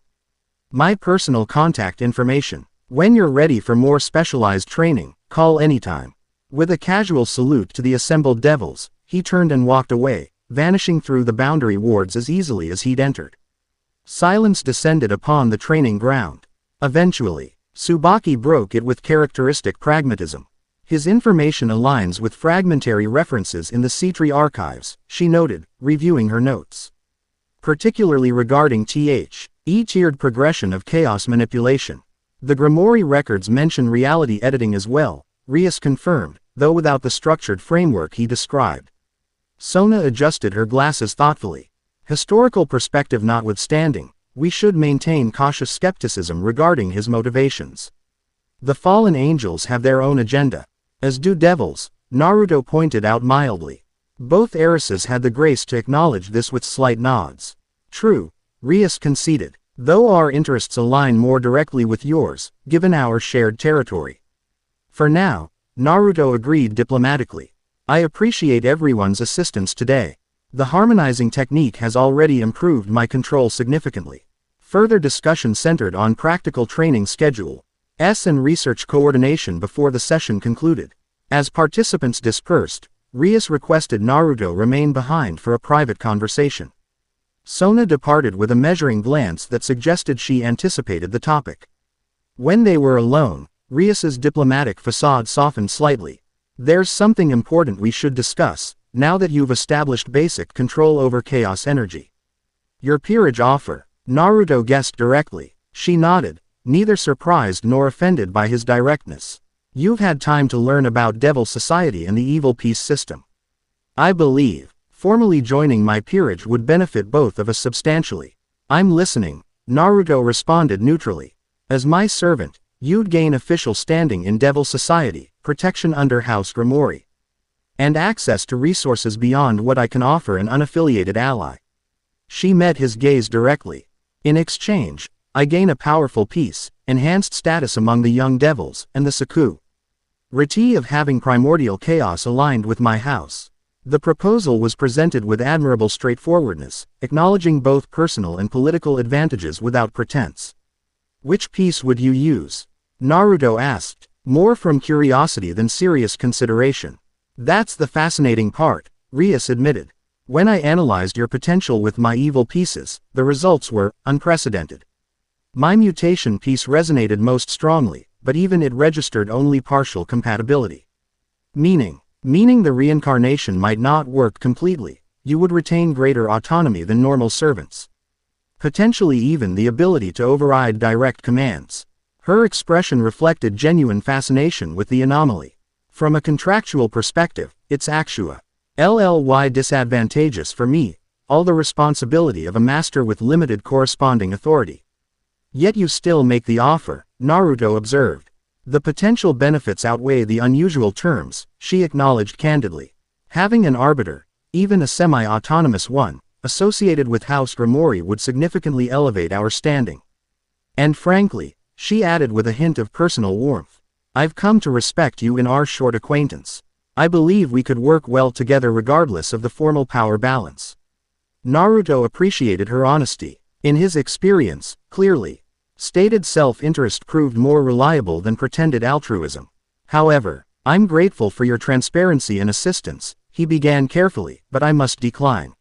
My personal contact information. When you're ready for more specialized training, call anytime. With a casual salute to the assembled devils, he turned and walked away, vanishing through the boundary wards as easily as he'd entered. Silence descended upon the training ground. Eventually, Tsubaki broke it with characteristic pragmatism. His information aligns with fragmentary references in the C-Tree archives, she noted, reviewing her notes. Particularly regarding E-tiered progression of chaos manipulation. The Grimoire records mention reality editing as well, Rias confirmed, though without the structured framework he described. Sona adjusted her glasses thoughtfully. Historical perspective notwithstanding, we should maintain cautious skepticism regarding his motivations. The fallen angels have their own agenda. As do devils, Naruto pointed out mildly. Both heiresses had the grace to acknowledge this with slight nods. True, Rias conceded, though our interests align more directly with yours, given our shared territory. For now, Naruto agreed diplomatically. I appreciate everyone's assistance today. The harmonizing technique has already improved my control significantly. Further discussion centered on practical training schedule, and research coordination before the session concluded. As participants dispersed, Rias requested Naruto remain behind for a private conversation. Sona departed with a measuring glance that suggested she anticipated the topic. When they were alone, Rias's diplomatic facade softened slightly. There's something important we should discuss, now that you've established basic control over chaos energy. Your peerage offer, Naruto guessed directly. She nodded, neither surprised nor offended by his directness. You've had time to learn about Devil Society and the Evil Peace system. I believe, formally joining my peerage would benefit both of us substantially. I'm listening, Naruto responded neutrally. As my servant, you'd gain official standing in Devil Society, protection under House Grimoire, and access to resources beyond what I can offer an unaffiliated ally. She met his gaze directly. In exchange, I gain a powerful piece, enhanced status among the young devils, and the Saku Riti of having primordial chaos aligned with my house. The proposal was presented with admirable straightforwardness, acknowledging both personal and political advantages without pretense. Which piece would you use? Naruto asked, more from curiosity than serious consideration. That's the fascinating part, Rias admitted. When I analyzed your potential with my evil pieces, the results were unprecedented. My mutation piece resonated most strongly, but even it registered only partial compatibility. Meaning the reincarnation might not work completely. You would retain greater autonomy than normal servants. Potentially even the ability to override direct commands. Her expression reflected genuine fascination with the anomaly. From a contractual perspective, it's actually disadvantageous for me, all the responsibility of a master with limited corresponding authority. Yet you still make the offer, Naruto observed. The potential benefits outweigh the unusual terms, she acknowledged candidly. Having an arbiter, even a semi-autonomous one, associated with House Grimori would significantly elevate our standing. And frankly, she added with a hint of personal warmth, I've come to respect you in our short acquaintance. I believe we could work well together regardless of the formal power balance. Naruto appreciated her honesty. In his experience, clearly stated self-interest proved more reliable than pretended altruism. However, I'm grateful for your transparency and assistance, he began carefully, but I must decline.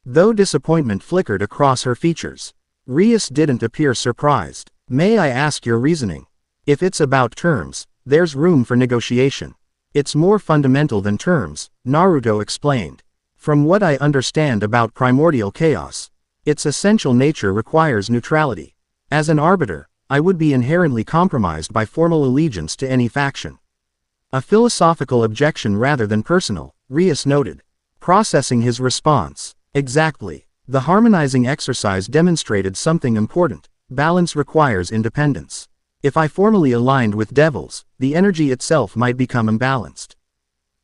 Though disappointment flickered across her features, Rias didn't appear surprised. May I ask your reasoning? If it's about terms, there's room for negotiation. It's more fundamental than terms, Naruto explained. From what I understand about primordial chaos, its essential nature requires neutrality. As an arbiter, I would be inherently compromised by formal allegiance to any faction. A philosophical objection rather than personal, Rias noted. Processing his response. Exactly. The harmonizing exercise demonstrated something important. Balance requires independence. If I formally aligned with devils, the energy itself might become imbalanced.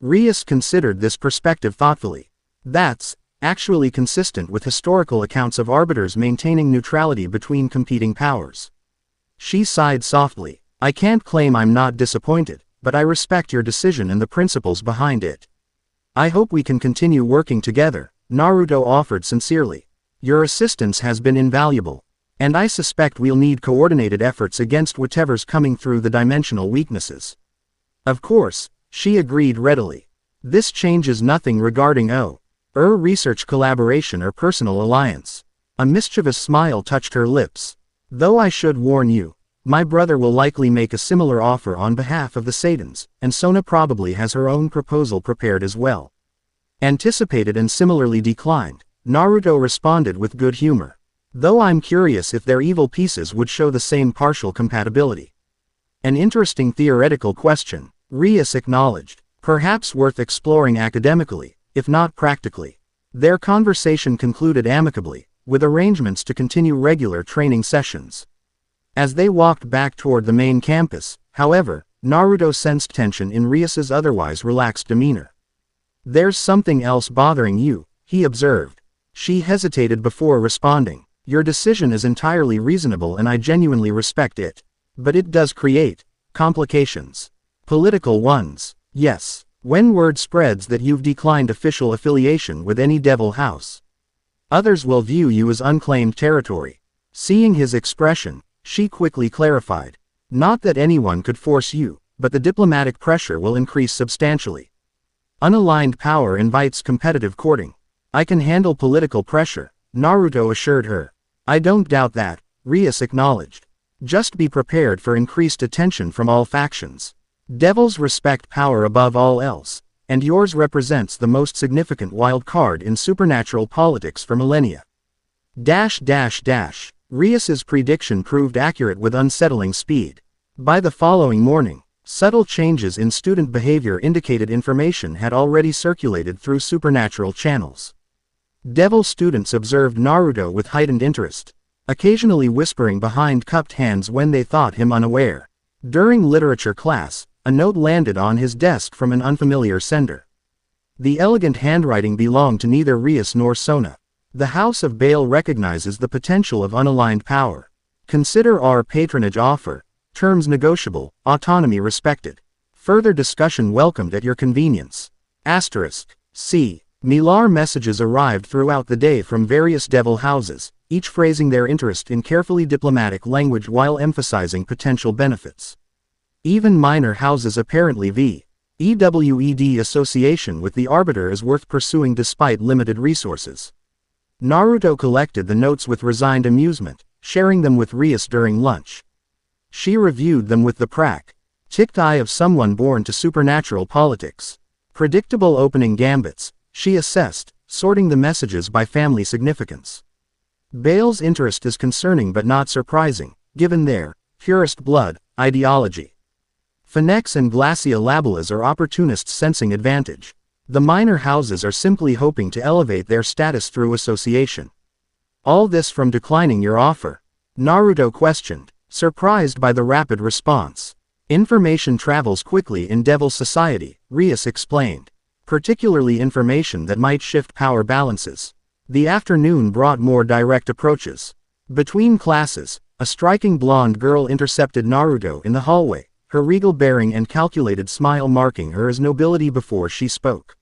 Rias considered this perspective thoughtfully. That's actually consistent with historical accounts of arbiters maintaining neutrality between competing powers. She sighed softly. I can't claim I'm not disappointed, but I respect your decision and the principles behind it. I hope we can continue working together, Naruto offered sincerely. Your assistance has been invaluable. And I suspect we'll need coordinated efforts against whatever's coming through the dimensional weaknesses. Of course, she agreed readily. This changes nothing regarding research collaboration or personal alliance. A mischievous smile touched her lips. Though I should warn you, my brother will likely make a similar offer on behalf of the Satans, and Sona probably has her own proposal prepared as well. Anticipated and similarly declined, Naruto responded with good humor. Though I'm curious if their evil pieces would show the same partial compatibility. An interesting theoretical question, Rias acknowledged, perhaps worth exploring academically, if not practically. Their conversation concluded amicably, with arrangements to continue regular training sessions. As they walked back toward the main campus, however, Naruto sensed tension in Rias's otherwise relaxed demeanor. There's something else bothering you, he observed. She hesitated before responding. Your decision is entirely reasonable and I genuinely respect it. But it does create complications. Political ones. Yes. When word spreads that you've declined official affiliation with any devil house, others will view you as unclaimed territory. Seeing his expression, she quickly clarified. Not that anyone could force you, but the diplomatic pressure will increase substantially. Unaligned power invites competitive courting. I can handle political pressure, Naruto assured her. I don't doubt that, Rias acknowledged. Just be prepared for increased attention from all factions. Devils respect power above all else, and yours represents the most significant wild card in supernatural politics for millennia. Rias's prediction proved accurate with unsettling speed. By the following morning, subtle changes in student behavior indicated information had already circulated through supernatural channels. Devil students observed Naruto with heightened interest, occasionally whispering behind cupped hands when they thought him unaware. During literature class, a note landed on his desk from an unfamiliar sender. The elegant handwriting belonged to neither Rias nor Sona. The House of Bail recognizes the potential of unaligned power. Consider our patronage offer. Terms negotiable, autonomy respected. Further discussion welcomed at your convenience. Asterisk. C. Milar messages arrived throughout the day from various devil houses, each phrasing their interest in carefully diplomatic language while emphasizing potential benefits. Even minor houses apparently v. EWED association with the arbiter is worth pursuing despite limited resources. Naruto collected the notes with resigned amusement, sharing them with Rias during lunch. She reviewed them with the practiced eye of someone born to supernatural politics. Predictable opening gambits, she assessed, sorting the messages by family significance. Bale's interest is concerning but not surprising, given their purest blood ideology. Phoenix and Glacia Labelas are opportunists sensing advantage. The minor houses are simply hoping to elevate their status through association. All this from declining your offer? Naruto questioned, surprised by the rapid response. Information travels quickly in Devil Society, Rias explained. Particularly information that might shift power balances. The afternoon brought more direct approaches. Between classes, a striking blonde girl intercepted Naruto in the hallway, her regal bearing and calculated smile marking her as nobility before she spoke.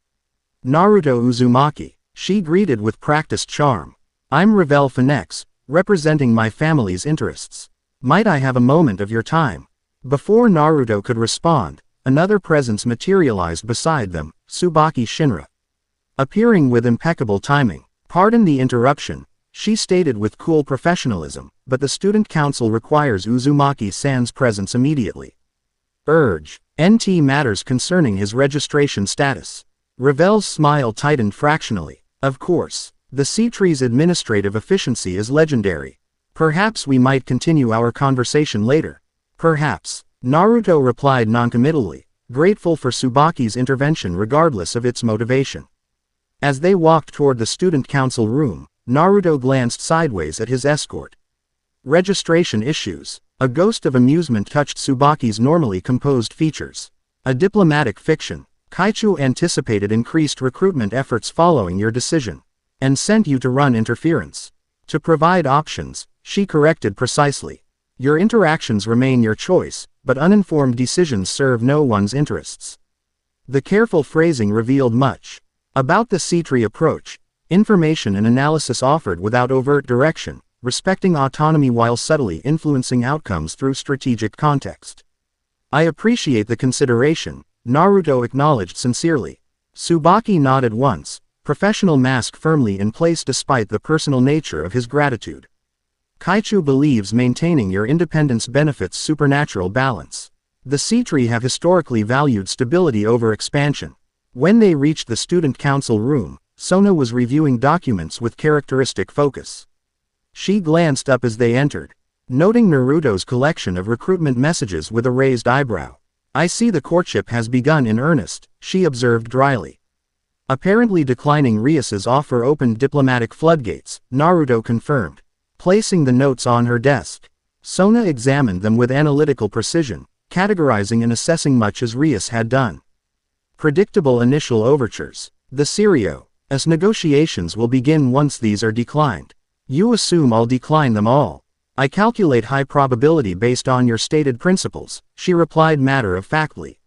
Naruto Uzumaki, she greeted with practiced charm. I'm Revel Phoenix, representing my family's interests. Might I have a moment of your time? Before Naruto could respond, another presence materialized beside them, Tsubaki Shinra. Appearing with impeccable timing. Pardon the interruption, she stated with cool professionalism, but the student council requires Uzumaki-san's presence immediately. Urge. NT matters concerning his registration status. Revel's smile tightened fractionally. Of course. The C-tree's administrative efficiency is legendary. Perhaps we might continue our conversation later. Perhaps. Naruto replied noncommittally, grateful for Tsubaki's intervention regardless of its motivation. As they walked toward the student council room, Naruto glanced sideways at his escort. Registration issues. A ghost of amusement touched Tsubaki's normally composed features. A diplomatic fiction. Kaichu anticipated increased recruitment efforts following your decision, and sent you to run interference. To provide options, she corrected precisely. Your interactions remain your choice, but uninformed decisions serve no one's interests. The careful phrasing revealed much. About the C-tree approach, information and analysis offered without overt direction, respecting autonomy while subtly influencing outcomes through strategic context. I appreciate the consideration, Naruto acknowledged sincerely. Tsubaki nodded once, professional mask firmly in place despite the personal nature of his gratitude. Kaichu believes maintaining your independence benefits supernatural balance. The C-tree have historically valued stability over expansion. When they reached the student council room, Sona was reviewing documents with characteristic focus. She glanced up as they entered, noting Naruto's collection of recruitment messages with a raised eyebrow. I see the courtship has begun in earnest, she observed dryly. Apparently declining Rias's offer opened diplomatic floodgates, Naruto confirmed. Placing the notes on her desk, Sona examined them with analytical precision, categorizing and assessing much as Rias had done. Predictable initial overtures. The Serio. As negotiations will begin once these are declined. You assume I'll decline them all. I calculate high probability based on your stated principles, she replied matter-of-factly.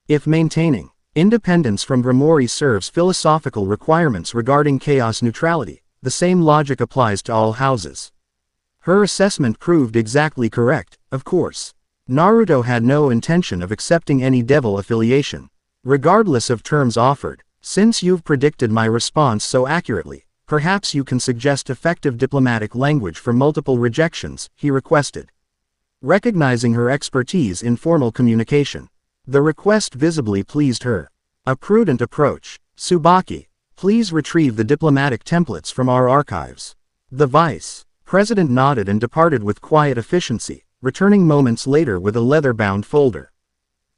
If maintaining independence from Grimori serves philosophical requirements regarding chaos neutrality, the same logic applies to all houses. Her assessment proved exactly correct, of course. Naruto had no intention of accepting any devil affiliation, regardless of terms offered. Since you've predicted my response so accurately, perhaps you can suggest effective diplomatic language for multiple rejections, he requested. Recognizing her expertise in formal communication, the request visibly pleased her. A prudent approach. Tsubaki, please retrieve the diplomatic templates from our archives. The vice president nodded and departed with quiet efficiency, returning moments later with a leather-bound folder.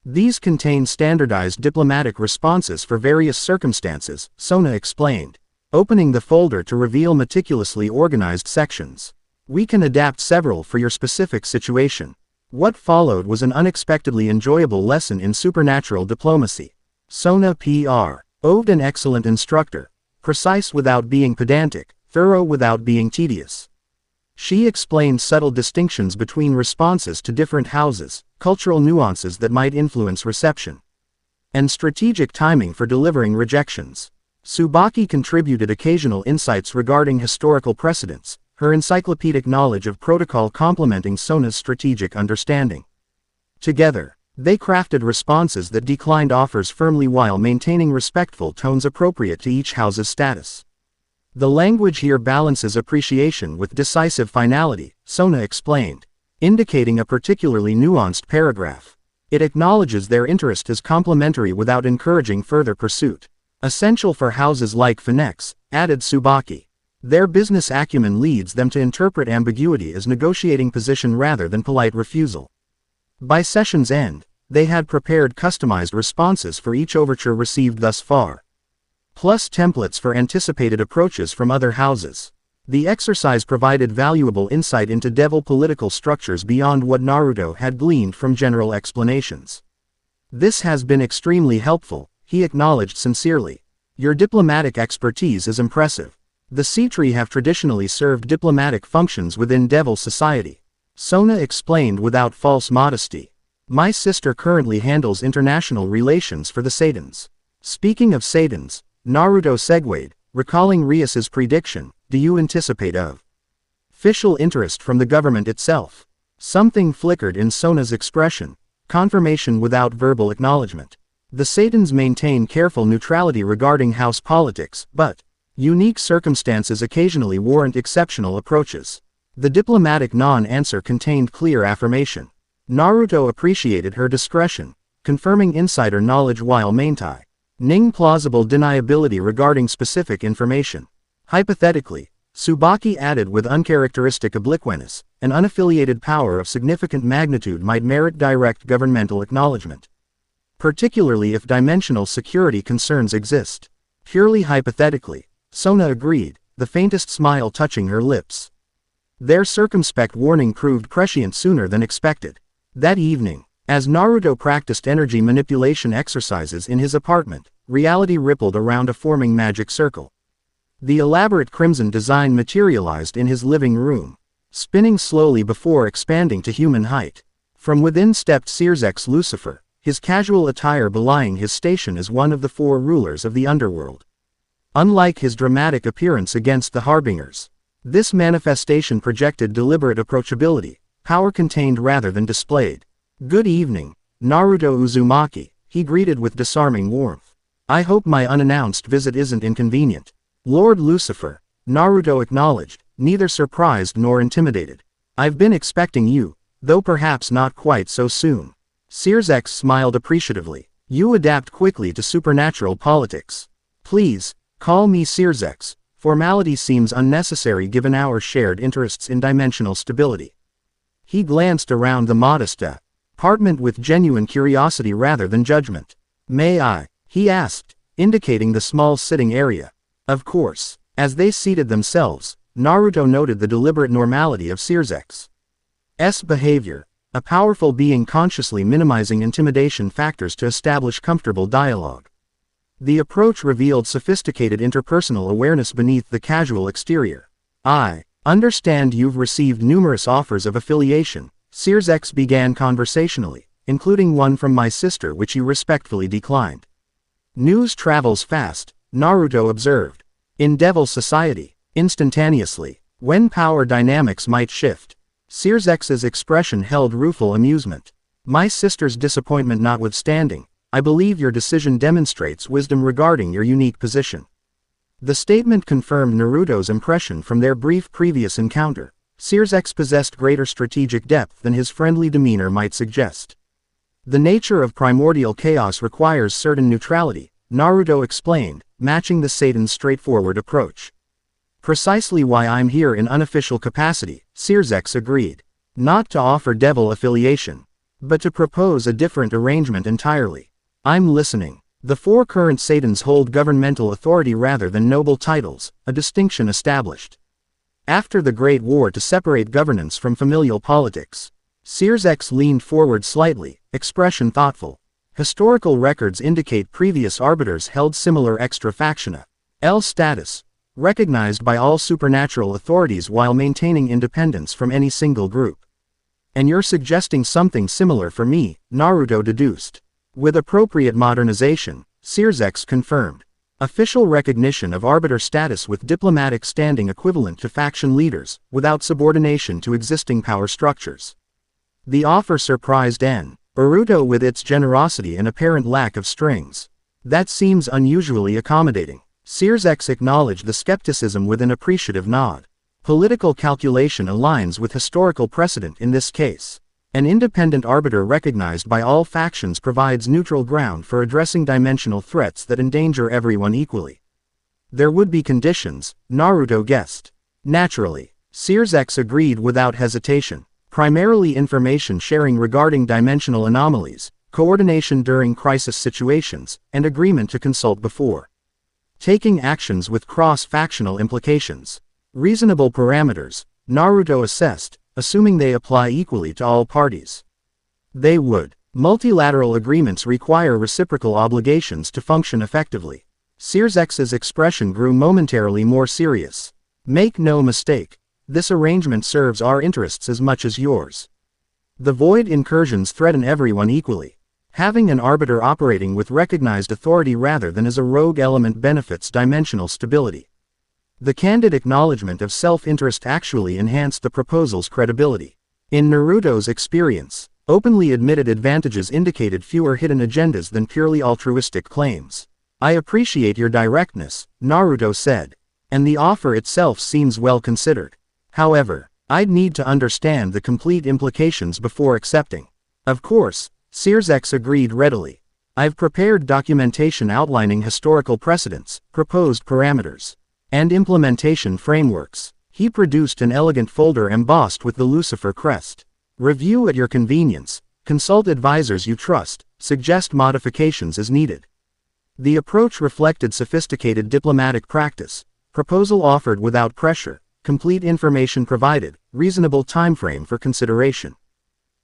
These contain standardized diplomatic responses for various circumstances, Sona explained, opening the folder to reveal meticulously organized sections. We can adapt several for your specific situation. What followed was an unexpectedly enjoyable lesson in supernatural diplomacy. Sona Pr. Oved an excellent instructor, precise without being pedantic, thorough without being tedious. She explained subtle distinctions between responses to different houses, cultural nuances that might influence reception, and strategic timing for delivering rejections. Tsubaki contributed occasional insights regarding historical precedents, her encyclopedic knowledge of protocol complementing Sona's strategic understanding. Together, they crafted responses that declined offers firmly while maintaining respectful tones appropriate to each house's status. The language here balances appreciation with decisive finality, Sona explained, indicating a particularly nuanced paragraph. It acknowledges their interest as complementary without encouraging further pursuit. Essential for houses like Phoenix, added Tsubaki. Their business acumen leads them to interpret ambiguity as negotiating position rather than polite refusal. By session's end, they had prepared customized responses for each overture received thus far, plus templates for anticipated approaches from other houses. The exercise provided valuable insight into devil political structures beyond what Naruto had gleaned from general explanations. This has been extremely helpful, he acknowledged sincerely. Your diplomatic expertise is impressive. The Cetri have traditionally served diplomatic functions within devil society, Sona explained without false modesty. My sister currently handles international relations for the Saiyans. Speaking of Saiyans, Naruto segued, recalling Rias's prediction, do you anticipate official interest from the government itself? Something flickered in Sona's expression, confirmation without verbal acknowledgement. The Saiyans maintain careful neutrality regarding house politics, but unique circumstances occasionally warrant exceptional approaches. The diplomatic non-answer contained clear affirmation. Naruto appreciated her discretion, confirming insider knowledge while maintaining plausible deniability regarding specific information. Hypothetically, Tsubaki added with uncharacteristic obliqueness, an unaffiliated power of significant magnitude might merit direct governmental acknowledgement, particularly if dimensional security concerns exist. Purely hypothetically, Sona agreed, the faintest smile touching her lips. Their circumspect warning proved prescient sooner than expected. That evening, as Naruto practiced energy manipulation exercises in his apartment, reality rippled around a forming magic circle. The elaborate crimson design materialized in his living room, spinning slowly before expanding to human height. From within stepped Sears's Lucifer, his casual attire belying his station as one of the four rulers of the underworld. Unlike his dramatic appearance against the Harbingers, this manifestation projected deliberate approachability, power contained rather than displayed. Good evening, Naruto Uzumaki, he greeted with disarming warmth. I hope my unannounced visit isn't inconvenient. Lord Lucifer, Naruto acknowledged, neither surprised nor intimidated. I've been expecting you, though perhaps not quite so soon. Searsx smiled appreciatively. You adapt quickly to supernatural politics. Please, call me Searsx. Formality seems unnecessary given our shared interests in dimensional stability. He glanced around the modest apartment with genuine curiosity rather than judgment. May I? He asked, indicating the small sitting area. Of course. As they seated themselves, Naruto noted the deliberate normality of Searsx's behavior, a powerful being consciously minimizing intimidation factors to establish comfortable dialogue. The approach revealed sophisticated interpersonal awareness beneath the casual exterior. I understand you've received numerous offers of affiliation, Searsx began conversationally, including one from my sister which you respectfully declined. News travels fast, Naruto observed. In Devil Society, instantaneously, when power dynamics might shift. Searsx's expression held rueful amusement. My sister's disappointment notwithstanding, I believe your decision demonstrates wisdom regarding your unique position. The statement confirmed Naruto's impression from their brief previous encounter. Searsx possessed greater strategic depth than his friendly demeanor might suggest. The nature of primordial chaos requires certain neutrality, Naruto explained, matching the Satan's straightforward approach. Precisely why I'm here in unofficial capacity, Searsx agreed. Not to offer devil affiliation, but to propose a different arrangement entirely. I'm listening. The four current Satans hold governmental authority rather than noble titles, a distinction established after the Great War to separate governance from familial politics. Searsx leaned forward slightly, expression thoughtful. Historical records indicate previous arbiters held similar extra factiona L status. recognized by all supernatural authorities while maintaining independence from any single group. And you're suggesting something similar for me, Naruto deduced. With appropriate modernization, Searsex confirmed. Official recognition of arbiter status with diplomatic standing equivalent to faction leaders, without subordination to existing power structures. The offer surprised Naruto with its generosity and apparent lack of strings. That seems unusually accommodating. Searsex acknowledged the skepticism with an appreciative nod. Political calculation aligns with historical precedent in this case. An independent arbiter recognized by all factions provides neutral ground for addressing dimensional threats that endanger everyone equally. There would be conditions, Naruto guessed. Naturally, Searsex agreed without hesitation. Primarily information sharing regarding dimensional anomalies, coordination during crisis situations, and agreement to consult before taking actions with cross-factional implications. Reasonable parameters, Naruto assessed, assuming they apply equally to all parties. They would. Multilateral agreements require reciprocal obligations to function effectively. Searsex's expression grew momentarily more serious. Make no mistake, this arrangement serves our interests as much as yours. The void incursions threaten everyone equally. Having an arbiter operating with recognized authority rather than as a rogue element benefits dimensional stability. The candid acknowledgement of self-interest actually enhanced the proposal's credibility. In Naruto's experience, openly admitted advantages indicated fewer hidden agendas than purely altruistic claims. I appreciate your directness, Naruto said. And the offer itself seems well considered. However, I'd need to understand the complete implications before accepting. Of course, Searsex agreed readily. I've prepared documentation outlining historical precedents, proposed parameters, and implementation frameworks. He produced an elegant folder embossed with the Lucifer crest. Review at your convenience, consult advisors you trust, suggest modifications as needed. The approach reflected sophisticated diplomatic practice. Proposal offered without pressure, complete information provided, reasonable timeframe for consideration.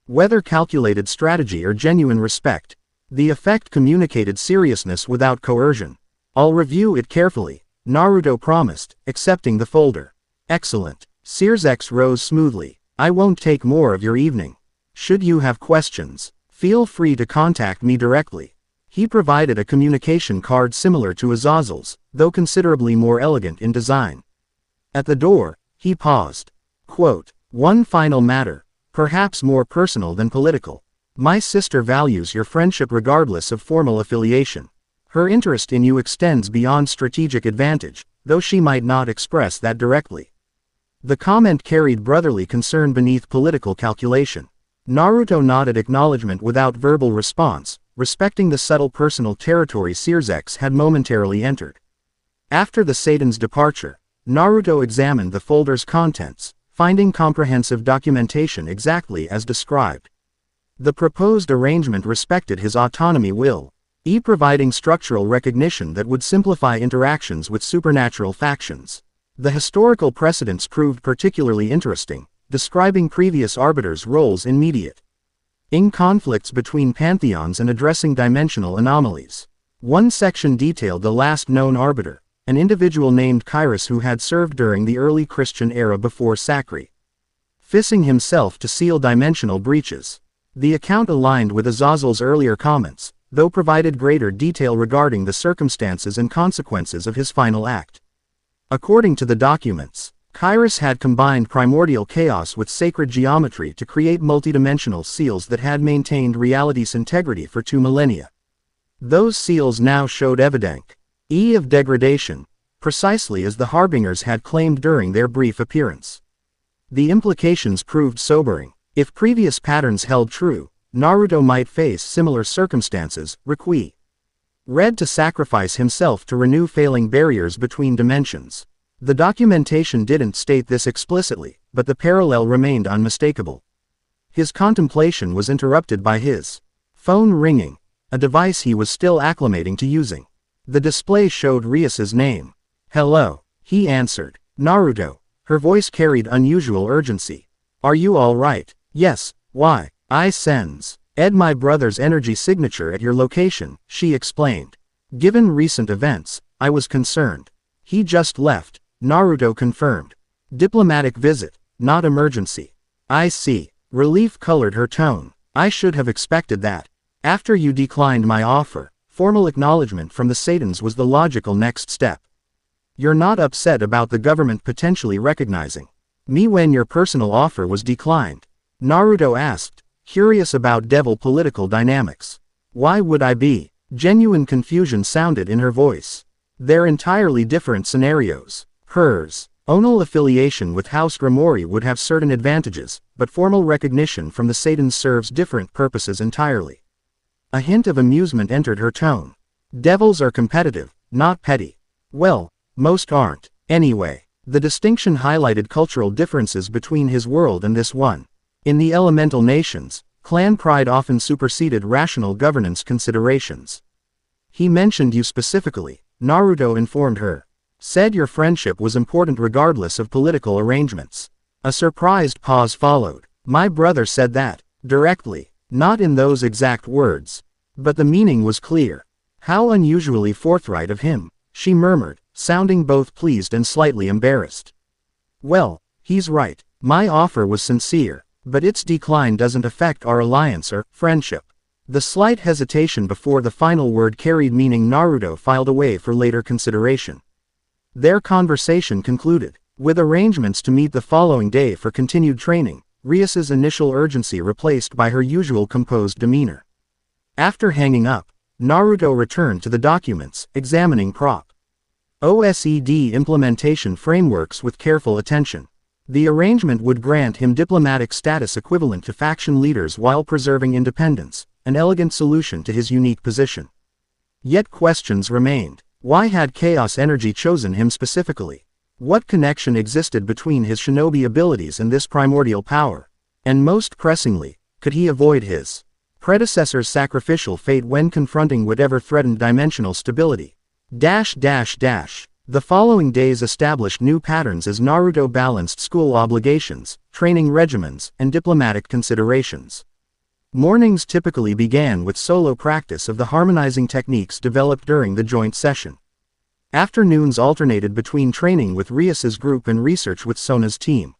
Whether calculated strategy or genuine respect, the effect communicated seriousness without coercion. I'll review it carefully, Naruto promised, accepting the folder. Excellent. Searsex rose smoothly. I won't take more of your evening. Should you have questions, feel free to contact me directly. He provided a communication card similar to Azazel's, though considerably more elegant in design. At the door, he paused. Quote, one final matter, perhaps more personal than political. My sister values your friendship regardless of formal affiliation. Her interest in you extends beyond strategic advantage, though she might not express that directly. The comment carried brotherly concern beneath political calculation. Naruto nodded acknowledgement without verbal response, respecting the subtle personal territory Searsex had momentarily entered. After the Satan's departure, Naruto examined the folder's contents, finding comprehensive documentation exactly as described. The proposed arrangement respected his autonomy providing structural recognition that would simplify interactions with supernatural factions. The historical precedents proved particularly interesting, describing previous arbiters' roles in conflicts between pantheons and addressing dimensional anomalies. One section detailed the last known arbiter, an individual named Kairos who had served during the early Christian era before sacrificing himself to seal dimensional breaches. The account aligned with Azazel's earlier comments, though provided greater detail regarding the circumstances and consequences of his final act. According to the documents, Kairos had combined primordial chaos with sacred geometry to create multidimensional seals that had maintained reality's integrity for 2 millennia. Those seals now showed evidence of degradation, precisely as the Harbingers had claimed during their brief appearance. The implications proved sobering. If previous patterns held true, Naruto might face similar circumstances, required to sacrifice himself to renew failing barriers between dimensions. The documentation didn't state this explicitly, but the parallel remained unmistakable. His contemplation was interrupted by his phone ringing, a device he was still acclimating to using. The display showed Rias's name. Hello, he answered. Naruto. Her voice carried unusual urgency. Are you all right? Yes, why? I sense my brother's energy signature at your location, she explained. Given recent events, I was concerned. He just left, Naruto confirmed. Diplomatic visit, not emergency. I see. Relief colored her tone. I should have expected that. After you declined my offer, formal acknowledgement from the Satans was the logical next step. You're not upset about the government potentially recognizing me when your personal offer was declined? Naruto asked, curious about devil political dynamics. Why would I be? Genuine confusion sounded in her voice. They're entirely different scenarios. Hers onal affiliation with House Grimori would have certain advantages, but formal recognition from the Satans serves different purposes entirely. A hint of amusement entered her tone. Devils are competitive, not petty. Well, most aren't. Anyway, the distinction highlighted cultural differences between his world and this one. In the elemental nations, clan pride often superseded rational governance considerations. He mentioned you specifically, Naruto informed her. Said your friendship was important regardless of political arrangements. A surprised pause followed. My brother said that, directly, not in those exact words. But the meaning was clear. How unusually forthright of him, she murmured, sounding both pleased and slightly embarrassed. Well, he's right. My offer was sincere, but its decline doesn't affect our alliance or friendship. The slight hesitation before the final word carried meaning Naruto filed away for later consideration. Their conversation concluded, with arrangements to meet the following day for continued training, Rias's initial urgency replaced by her usual composed demeanor. After hanging up, Naruto returned to the documents, examining Prop. OSED implementation frameworks with careful attention. The arrangement would grant him diplomatic status equivalent to faction leaders while preserving independence, an elegant solution to his unique position. Yet questions remained. Why had Chaos Energy chosen him specifically? What connection existed between his shinobi abilities and this primordial power? And most pressingly, could he avoid his predecessor's sacrificial fate when confronting whatever threatened dimensional stability? The following days established new patterns as Naruto balanced school obligations, training regimens, and diplomatic considerations. Mornings typically began with solo practice of the harmonizing techniques developed during the joint session. Afternoons alternated between training with Rias's group and research with Sona's team.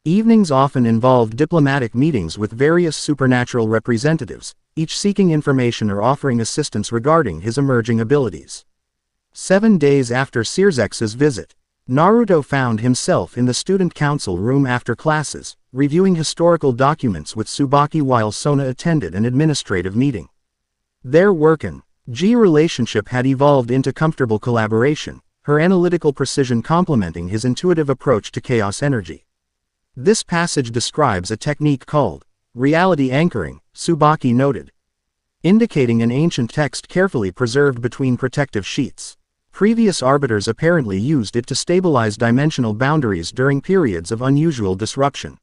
Evenings often involved diplomatic meetings with various supernatural representatives, each seeking information or offering assistance regarding his emerging abilities. 7 days after Sirzex's visit, Naruto found himself in the student council room after classes, reviewing historical documents with Tsubaki while Sona attended an administrative meeting. Their work-and-G relationship had evolved into comfortable collaboration, her analytical precision complementing his intuitive approach to chaos energy. This passage describes a technique called reality anchoring, Tsubaki noted, indicating an ancient text carefully preserved between protective sheets. Previous arbiters apparently used it to stabilize dimensional boundaries during periods of unusual disruption.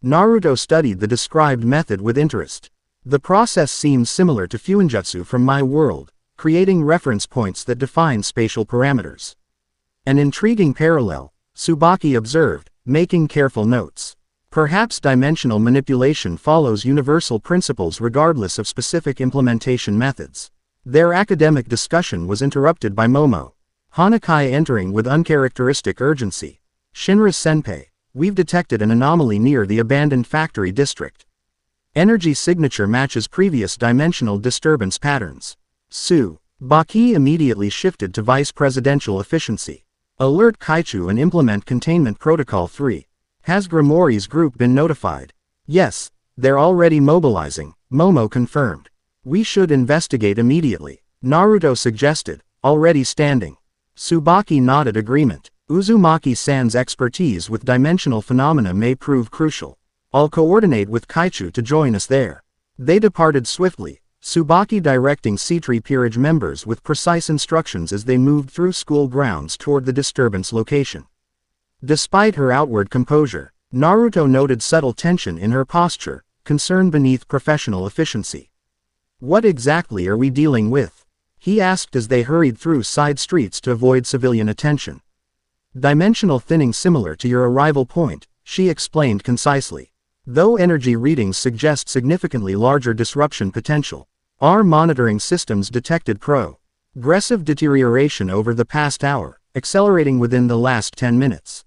Naruto studied the described method with interest. The process seems similar to Fuinjutsu from my world, creating reference points that define spatial parameters. An intriguing parallel, Tsubaki observed, making careful notes. Perhaps dimensional manipulation follows universal principles regardless of specific implementation methods. Their academic discussion was interrupted by Momo Hanakai entering with uncharacteristic urgency. Shinra-senpai, we've detected an anomaly near the abandoned factory district. Energy signature matches previous dimensional disturbance patterns. Baki immediately shifted to vice presidential efficiency. Alert Kaichu and implement containment protocol 3. Has Grimori's group been notified? Yes, they're already mobilizing, Momo confirmed. We should investigate immediately, Naruto suggested, already standing. Tsubaki nodded agreement. Uzumaki-san's expertise with dimensional phenomena may prove crucial. I'll coordinate with Kaichu to join us there. They departed swiftly, Tsubaki directing C-Tree Peerage members with precise instructions as they moved through school grounds toward the disturbance location. Despite her outward composure, Naruto noted subtle tension in her posture, concern beneath professional efficiency. What exactly are we dealing with? He asked as they hurried through side streets to avoid civilian attention. Dimensional thinning similar to your arrival point, she explained concisely. Though energy readings suggest significantly larger disruption potential, our monitoring systems detected progressive deterioration over the past hour, accelerating within the last 10 minutes.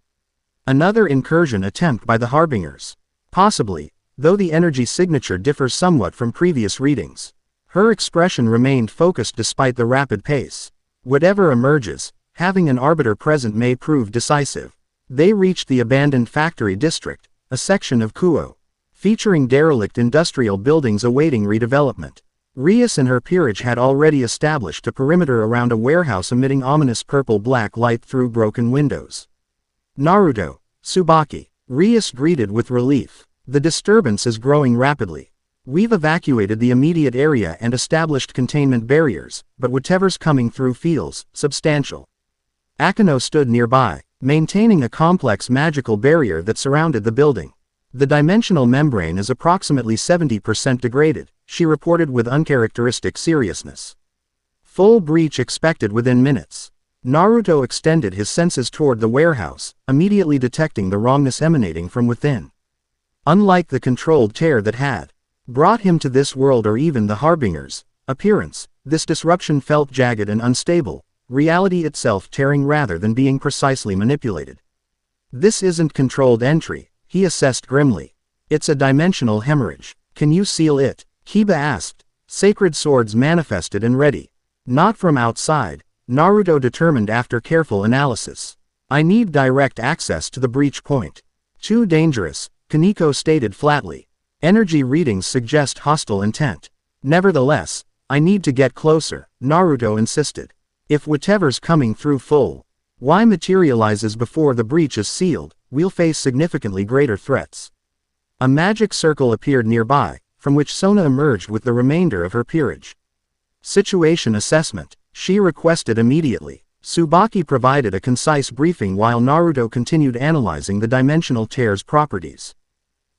Another incursion attempt by the Harbingers. Possibly, though the energy signature differs somewhat from previous readings. Her expression remained focused despite the rapid pace. Whatever emerges, having an arbiter present may prove decisive. They reached the abandoned factory district, a section of Kuo, featuring derelict industrial buildings awaiting redevelopment. Rias and her peerage had already established a perimeter around a warehouse emitting ominous purple-black light through broken windows. Naruto, Tsubaki. Rias greeted with relief. The disturbance is growing rapidly. We've evacuated the immediate area and established containment barriers, but whatever's coming through feels substantial. Akeno stood nearby, maintaining a complex magical barrier that surrounded the building. The dimensional membrane is approximately 70% degraded, she reported with uncharacteristic seriousness. Full breach expected within minutes. Naruto extended his senses toward the warehouse, immediately detecting the wrongness emanating from within. Unlike the controlled tear that had brought him to this world or even the Harbinger's appearance, this disruption felt jagged and unstable, reality itself tearing rather than being precisely manipulated. This isn't controlled entry, he assessed grimly. It's a dimensional hemorrhage. Can you seal it? Kiba asked. Sacred swords manifested and ready. Not from outside, Naruto determined after careful analysis. I need direct access to the breach point. Too dangerous, Kaneko stated flatly. Energy readings suggest hostile intent. Nevertheless, I need to get closer, Naruto insisted. If whatever's coming through why materializes before the breach is sealed, we'll face significantly greater threats. A magic circle appeared nearby, from which Sona emerged with the remainder of her peerage. Situation assessment, she requested immediately. Tsubaki provided a concise briefing while Naruto continued analyzing the dimensional tear's properties.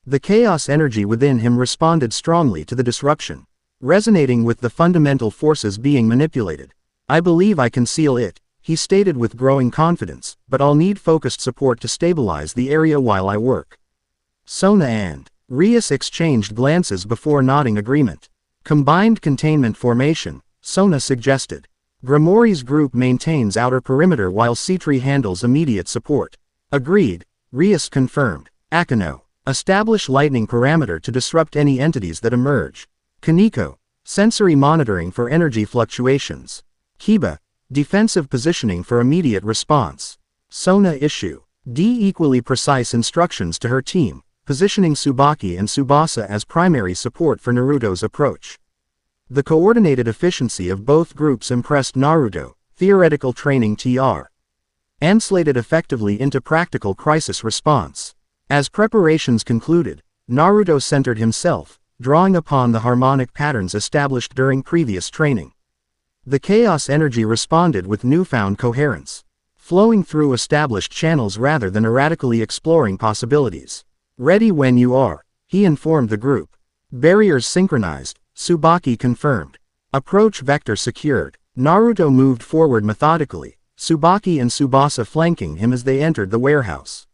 The chaos energy within him responded strongly to the disruption, resonating with the fundamental forces being manipulated. I believe I can seal it, he stated with growing confidence, but I'll need focused support to stabilize the area while I work. Sona and Rias exchanged glances before nodding agreement. Combined containment formation, Sona suggested. Grimori's group maintains outer perimeter while Citri handles immediate support. Agreed, Rias confirmed. Akeno. Establish lightning parameter to disrupt any entities that emerge. Kaneko. Sensory monitoring for energy fluctuations. Kiba. Defensive positioning for immediate response. Sona issue. Equally precise instructions to her team, positioning Tsubaki and Tsubasa as primary support for Naruto's approach. The coordinated efficiency of both groups impressed Naruto, theoretical training TR. Translated effectively into practical crisis response. As preparations concluded, Naruto centered himself, drawing upon the harmonic patterns established during previous training. The chaos energy responded with newfound coherence, flowing through established channels rather than erratically exploring possibilities. Ready when you are, he informed the group. Barriers synchronized, Tsubaki confirmed. Approach vector secured. Naruto moved forward methodically, Tsubaki and Tsubasa flanking him as they entered the warehouse.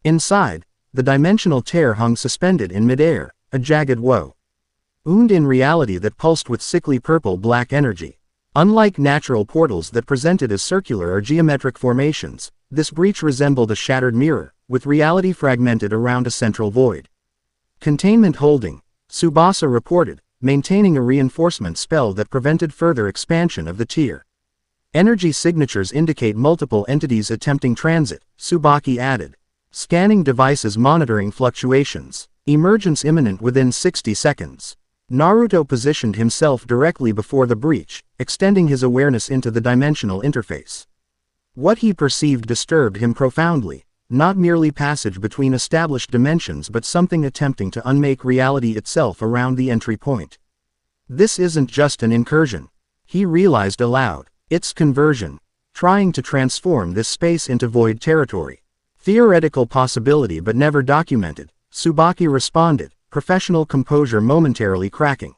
Inside, the dimensional tear hung suspended in midair, a jagged wound in reality that pulsed with sickly purple-black energy. Unlike natural portals that presented as circular or geometric formations, this breach resembled a shattered mirror, with reality fragmented around a central void. Containment holding, Tsubasa reported, maintaining a reinforcement spell that prevented further expansion of the tier. Energy signatures indicate multiple entities attempting transit, Tsubaki added. Scanning devices monitoring fluctuations. Emergence imminent within 60 seconds. Naruto positioned himself directly before the breach, extending his awareness into the dimensional interface. What he perceived disturbed him profoundly, not merely passage between established dimensions but something attempting to unmake reality itself around the entry point. This isn't just an incursion, he realized aloud, it's conversion, trying to transform this space into void territory. Theoretical possibility but never documented, Tsubaki responded, professional composure momentarily cracking.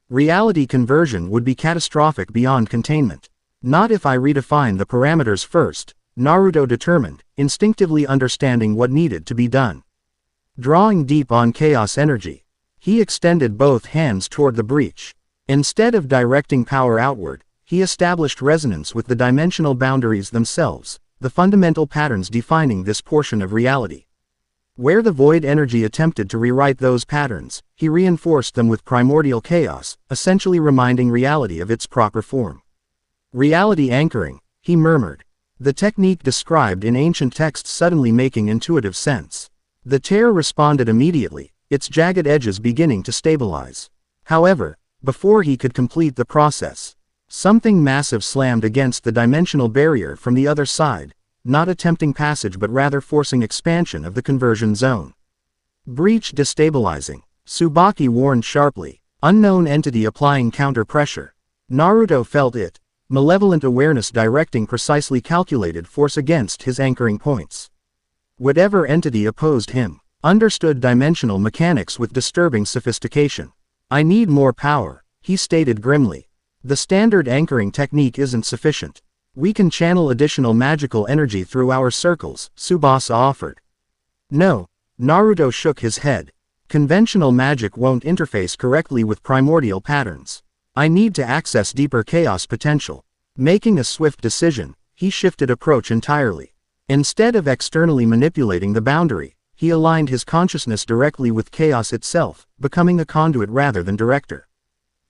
Reality conversion would be catastrophic beyond containment. Not if I redefine the parameters first, Naruto determined, instinctively understanding what needed to be done. Drawing deep on chaos energy, he extended both hands toward the breach. Instead of directing power outward, he established resonance with the dimensional boundaries themselves, the fundamental patterns defining this portion of reality. Where the void energy attempted to rewrite those patterns, he reinforced them with primordial chaos, essentially reminding reality of its proper form. Reality anchoring, he murmured. The technique described in ancient texts suddenly making intuitive sense. The tear responded immediately, its jagged edges beginning to stabilize. However, before he could complete the process, something massive slammed against the dimensional barrier from the other side, not attempting passage but rather forcing expansion of the conversion zone. Breach destabilizing. Tsubaki warned sharply. Unknown entity applying counter-pressure. Naruto felt it. Malevolent awareness directing precisely calculated force against his anchoring points. Whatever entity opposed him, understood dimensional mechanics with disturbing sophistication. I need more power, he stated grimly. The standard anchoring technique isn't sufficient. We can channel additional magical energy through our circles, Tsubasa offered. No, Naruto shook his head. Conventional magic won't interface correctly with primordial patterns. I need to access deeper chaos potential. Making a swift decision, he shifted approach entirely. Instead of externally manipulating the boundary, he aligned his consciousness directly with chaos itself, becoming a conduit rather than director.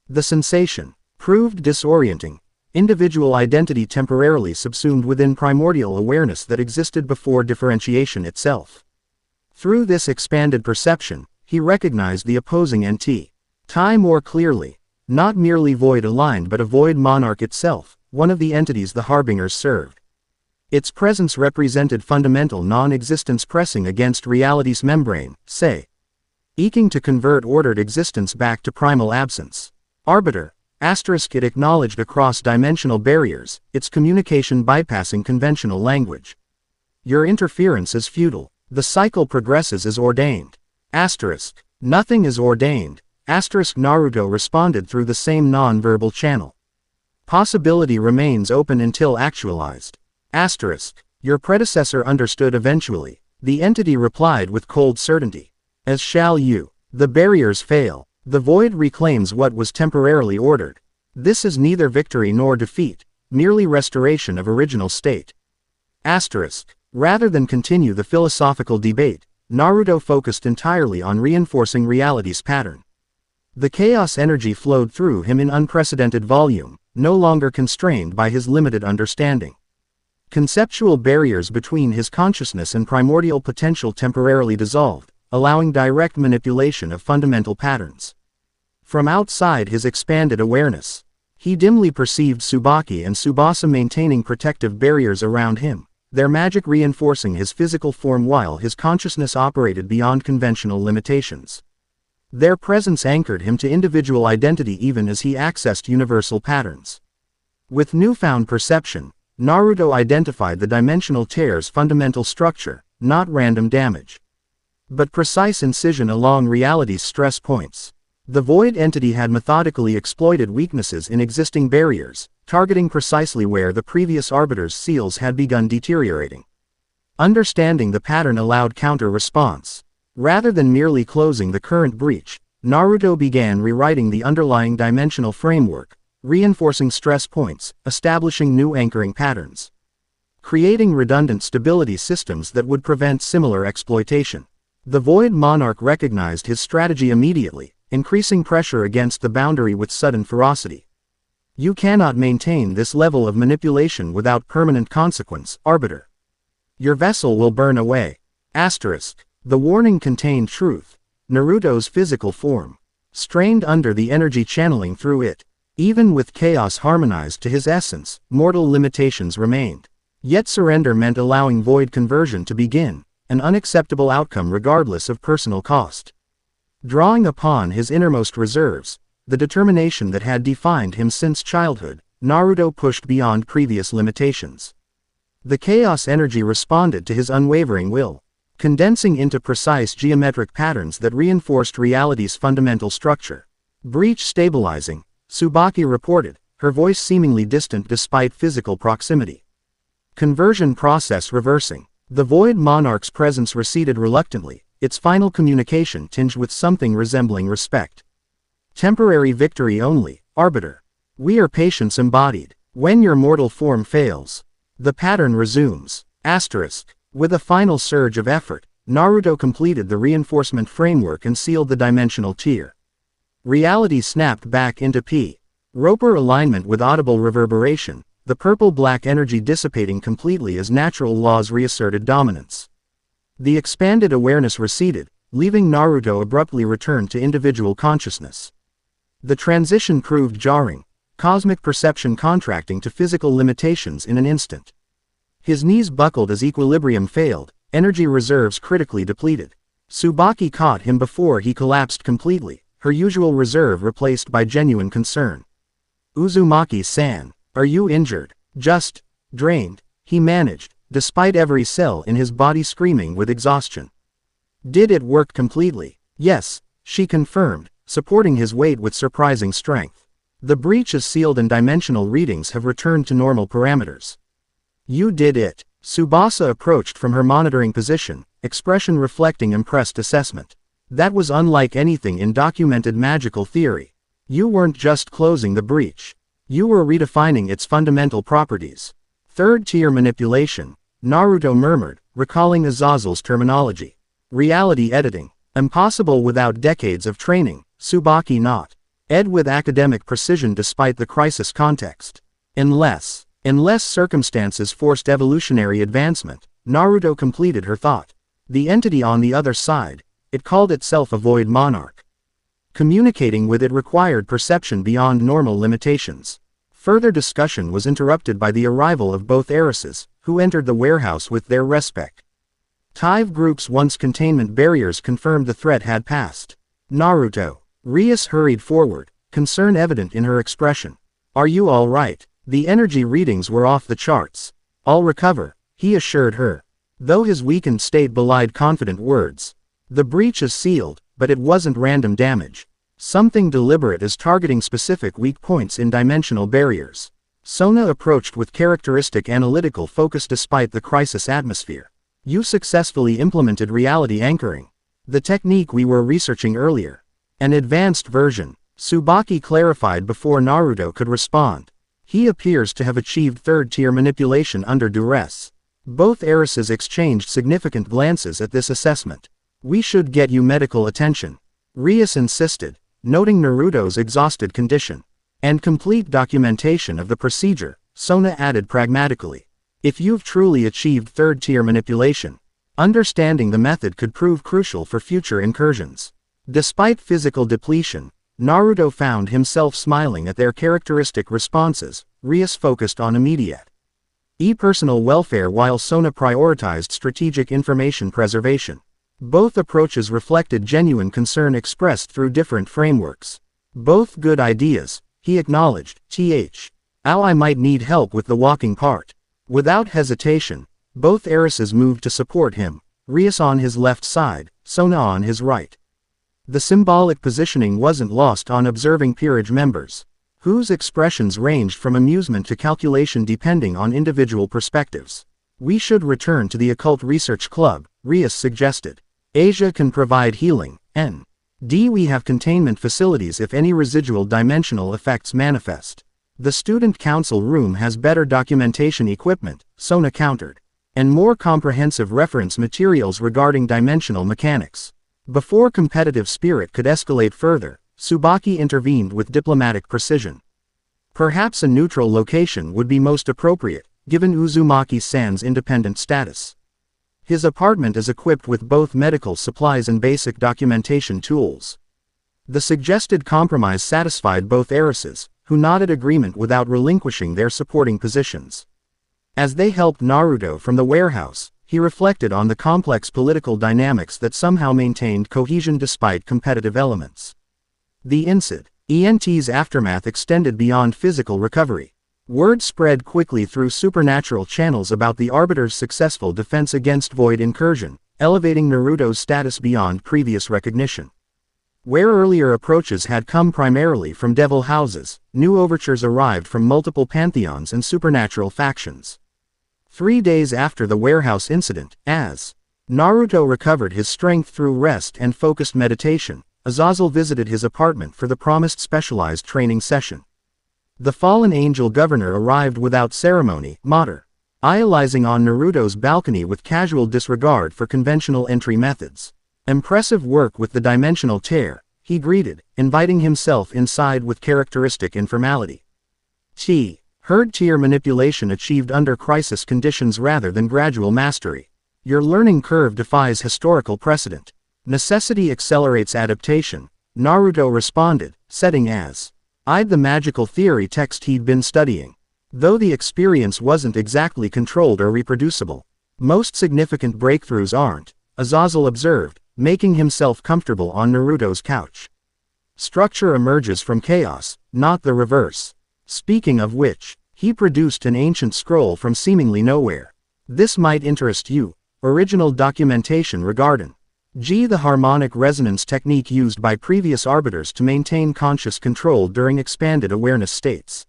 The sensation proved disorienting. Individual identity temporarily subsumed within primordial awareness that existed before differentiation itself. Through this expanded perception, he recognized the opposing entity more clearly. Not merely void-aligned but a void monarch itself, one of the entities the harbingers served. Its presence represented fundamental non-existence pressing against reality's membrane, eking to convert ordered existence back to primal absence. Arbiter. It acknowledged across dimensional barriers, its communication bypassing conventional language. Your interference is futile. The cycle progresses as ordained. Nothing is ordained. Naruto responded through the same non-verbal channel. Possibility remains open until actualized. Your predecessor understood eventually. The entity replied with cold certainty. As shall you. The barriers fail. The void reclaims what was temporarily ordered. This is neither victory nor defeat, merely restoration of original state. Rather than continue the philosophical debate, Naruto focused entirely on reinforcing reality's pattern. The chaos energy flowed through him in unprecedented volume, no longer constrained by his limited understanding. Conceptual barriers between his consciousness and primordial potential temporarily dissolved, allowing direct manipulation of fundamental patterns. From outside his expanded awareness, he dimly perceived Tsubaki and Tsubasa maintaining protective barriers around him, their magic reinforcing his physical form while his consciousness operated beyond conventional limitations. Their presence anchored him to individual identity even as he accessed universal patterns. With newfound perception, Naruto identified the dimensional tear's fundamental structure, not random damage, but precise incision along reality's stress points. The void entity had methodically exploited weaknesses in existing barriers, targeting precisely where the previous arbiter's seals had begun deteriorating. Understanding the pattern allowed counter-response. Rather than merely closing the current breach, Naruto began rewriting the underlying dimensional framework, reinforcing stress points, establishing new anchoring patterns, creating redundant stability systems that would prevent similar exploitation. The Void Monarch recognized his strategy immediately, increasing pressure against the boundary with sudden ferocity. You cannot maintain this level of manipulation without permanent consequence, Arbiter. Your vessel will burn away. The warning contained truth. Naruto's physical form strained under the energy channeling through it. Even with chaos harmonized to his essence, mortal limitations remained. Yet surrender meant allowing void conversion to begin, an unacceptable outcome regardless of personal cost. Drawing upon his innermost reserves, the determination that had defined him since childhood, Naruto pushed beyond previous limitations. The chaos energy responded to his unwavering will, condensing into precise geometric patterns that reinforced reality's fundamental structure. Breach stabilizing, Tsubaki reported, her voice seemingly distant despite physical proximity. Conversion process reversing. The Void Monarch's presence receded reluctantly, its final communication tinged with something resembling respect. Temporary victory only, Arbiter. We are patience embodied. When your mortal form fails, the pattern resumes. Asterisk. With a final surge of effort, Naruto completed the reinforcement framework and sealed the dimensional tier. Reality snapped back into P. Roper alignment with audible reverberation, the purple-black energy dissipating completely as natural laws reasserted dominance. The expanded awareness receded, leaving Naruto abruptly returned to individual consciousness. The transition proved jarring, cosmic perception contracting to physical limitations in an instant. His knees buckled as equilibrium failed, energy reserves critically depleted. Tsubaki caught him before he collapsed completely, her usual reserve replaced by genuine concern. Uzumaki-san, are you injured? Just drained, he managed, despite every cell in his body screaming with exhaustion. Did it work completely? Yes, she confirmed, supporting his weight with surprising strength. The breach is sealed and dimensional readings have returned to normal parameters. You did it. Tsubasa approached from her monitoring position, expression reflecting impressed assessment. That was unlike anything in documented magical theory. You weren't just closing the breach. You were redefining its fundamental properties. Third-tier manipulation, Naruto murmured, recalling Azazel's terminology. Reality editing. Impossible without decades of training, Tsubaki not. Ed with academic precision despite the crisis context. Unless circumstances forced evolutionary advancement, Naruto completed her thought. The entity on the other side, it called itself a void monarch. Communicating with it required perception beyond normal limitations. Further discussion was interrupted by the arrival of both heiresses, who entered the warehouse with their respect. Tive Group's once containment barriers confirmed the threat had passed. Naruto. Rias hurried forward, concern evident in her expression. Are you all right? The energy readings were off the charts. I'll recover, he assured her. Though his weakened state belied confident words. The breach is sealed, but it wasn't random damage. Something deliberate is targeting specific weak points in dimensional barriers. Sona approached with characteristic analytical focus despite the crisis atmosphere. You successfully implemented reality anchoring. The technique we were researching earlier. An advanced version, Tsubaki clarified before Naruto could respond. He appears to have achieved third-tier manipulation under duress. Both heiresses exchanged significant glances at this assessment. We should get you medical attention. Rias insisted, noting Naruto's exhausted condition. And complete documentation of the procedure, Sona added pragmatically. If you've truly achieved third-tier manipulation, understanding the method could prove crucial for future incursions. Despite physical depletion, Naruto found himself smiling at their characteristic responses. Rias focused on immediate personal welfare while Sona prioritized strategic information preservation. Both approaches reflected genuine concern expressed through different frameworks. Both good ideas, he acknowledged. I might need help with the walking part. Without hesitation, both heiresses moved to support him, Rias on his left side, Sona on his right. The symbolic positioning wasn't lost on observing peerage members, whose expressions ranged from amusement to calculation depending on individual perspectives. We should return to the Occult Research Club, Rias suggested. Asia can provide healing, we have containment facilities if any residual dimensional effects manifest. The student council room has better documentation equipment, Sona countered, and more comprehensive reference materials regarding dimensional mechanics. Before competitive spirit could escalate further, Tsubaki intervened with diplomatic precision. Perhaps a neutral location would be most appropriate, given Uzumaki-san's independent status. His apartment is equipped with both medical supplies and basic documentation tools. The suggested compromise satisfied both heiresses, who nodded agreement without relinquishing their supporting positions. As they helped Naruto from the warehouse, he reflected on the complex political dynamics that somehow maintained cohesion despite competitive elements. The ENT's aftermath extended beyond physical recovery. Word spread quickly through supernatural channels about the Arbiter's successful defense against Void incursion, elevating Naruto's status beyond previous recognition. Where earlier approaches had come primarily from devil houses, new overtures arrived from multiple pantheons and supernatural factions. 3 days after the warehouse incident, as Naruto recovered his strength through rest and focused meditation, Azazel visited his apartment for the promised specialized training session. The fallen angel governor arrived without ceremony, materializing on Naruto's balcony with casual disregard for conventional entry methods. Impressive work with the dimensional tear, he greeted, inviting himself inside with characteristic informality. Herd tier manipulation achieved under crisis conditions rather than gradual mastery. Your learning curve defies historical precedent. Necessity accelerates adaptation, Naruto responded, setting as I'd the magical theory text he'd been studying. Though the experience wasn't exactly controlled or reproducible. Most significant breakthroughs aren't, Azazel observed, making himself comfortable on Naruto's couch. Structure emerges from chaos, not the reverse. Speaking of which, he produced an ancient scroll from seemingly nowhere. This might interest you. Original documentation regarding the harmonic resonance technique used by previous arbiters to maintain conscious control during expanded awareness states.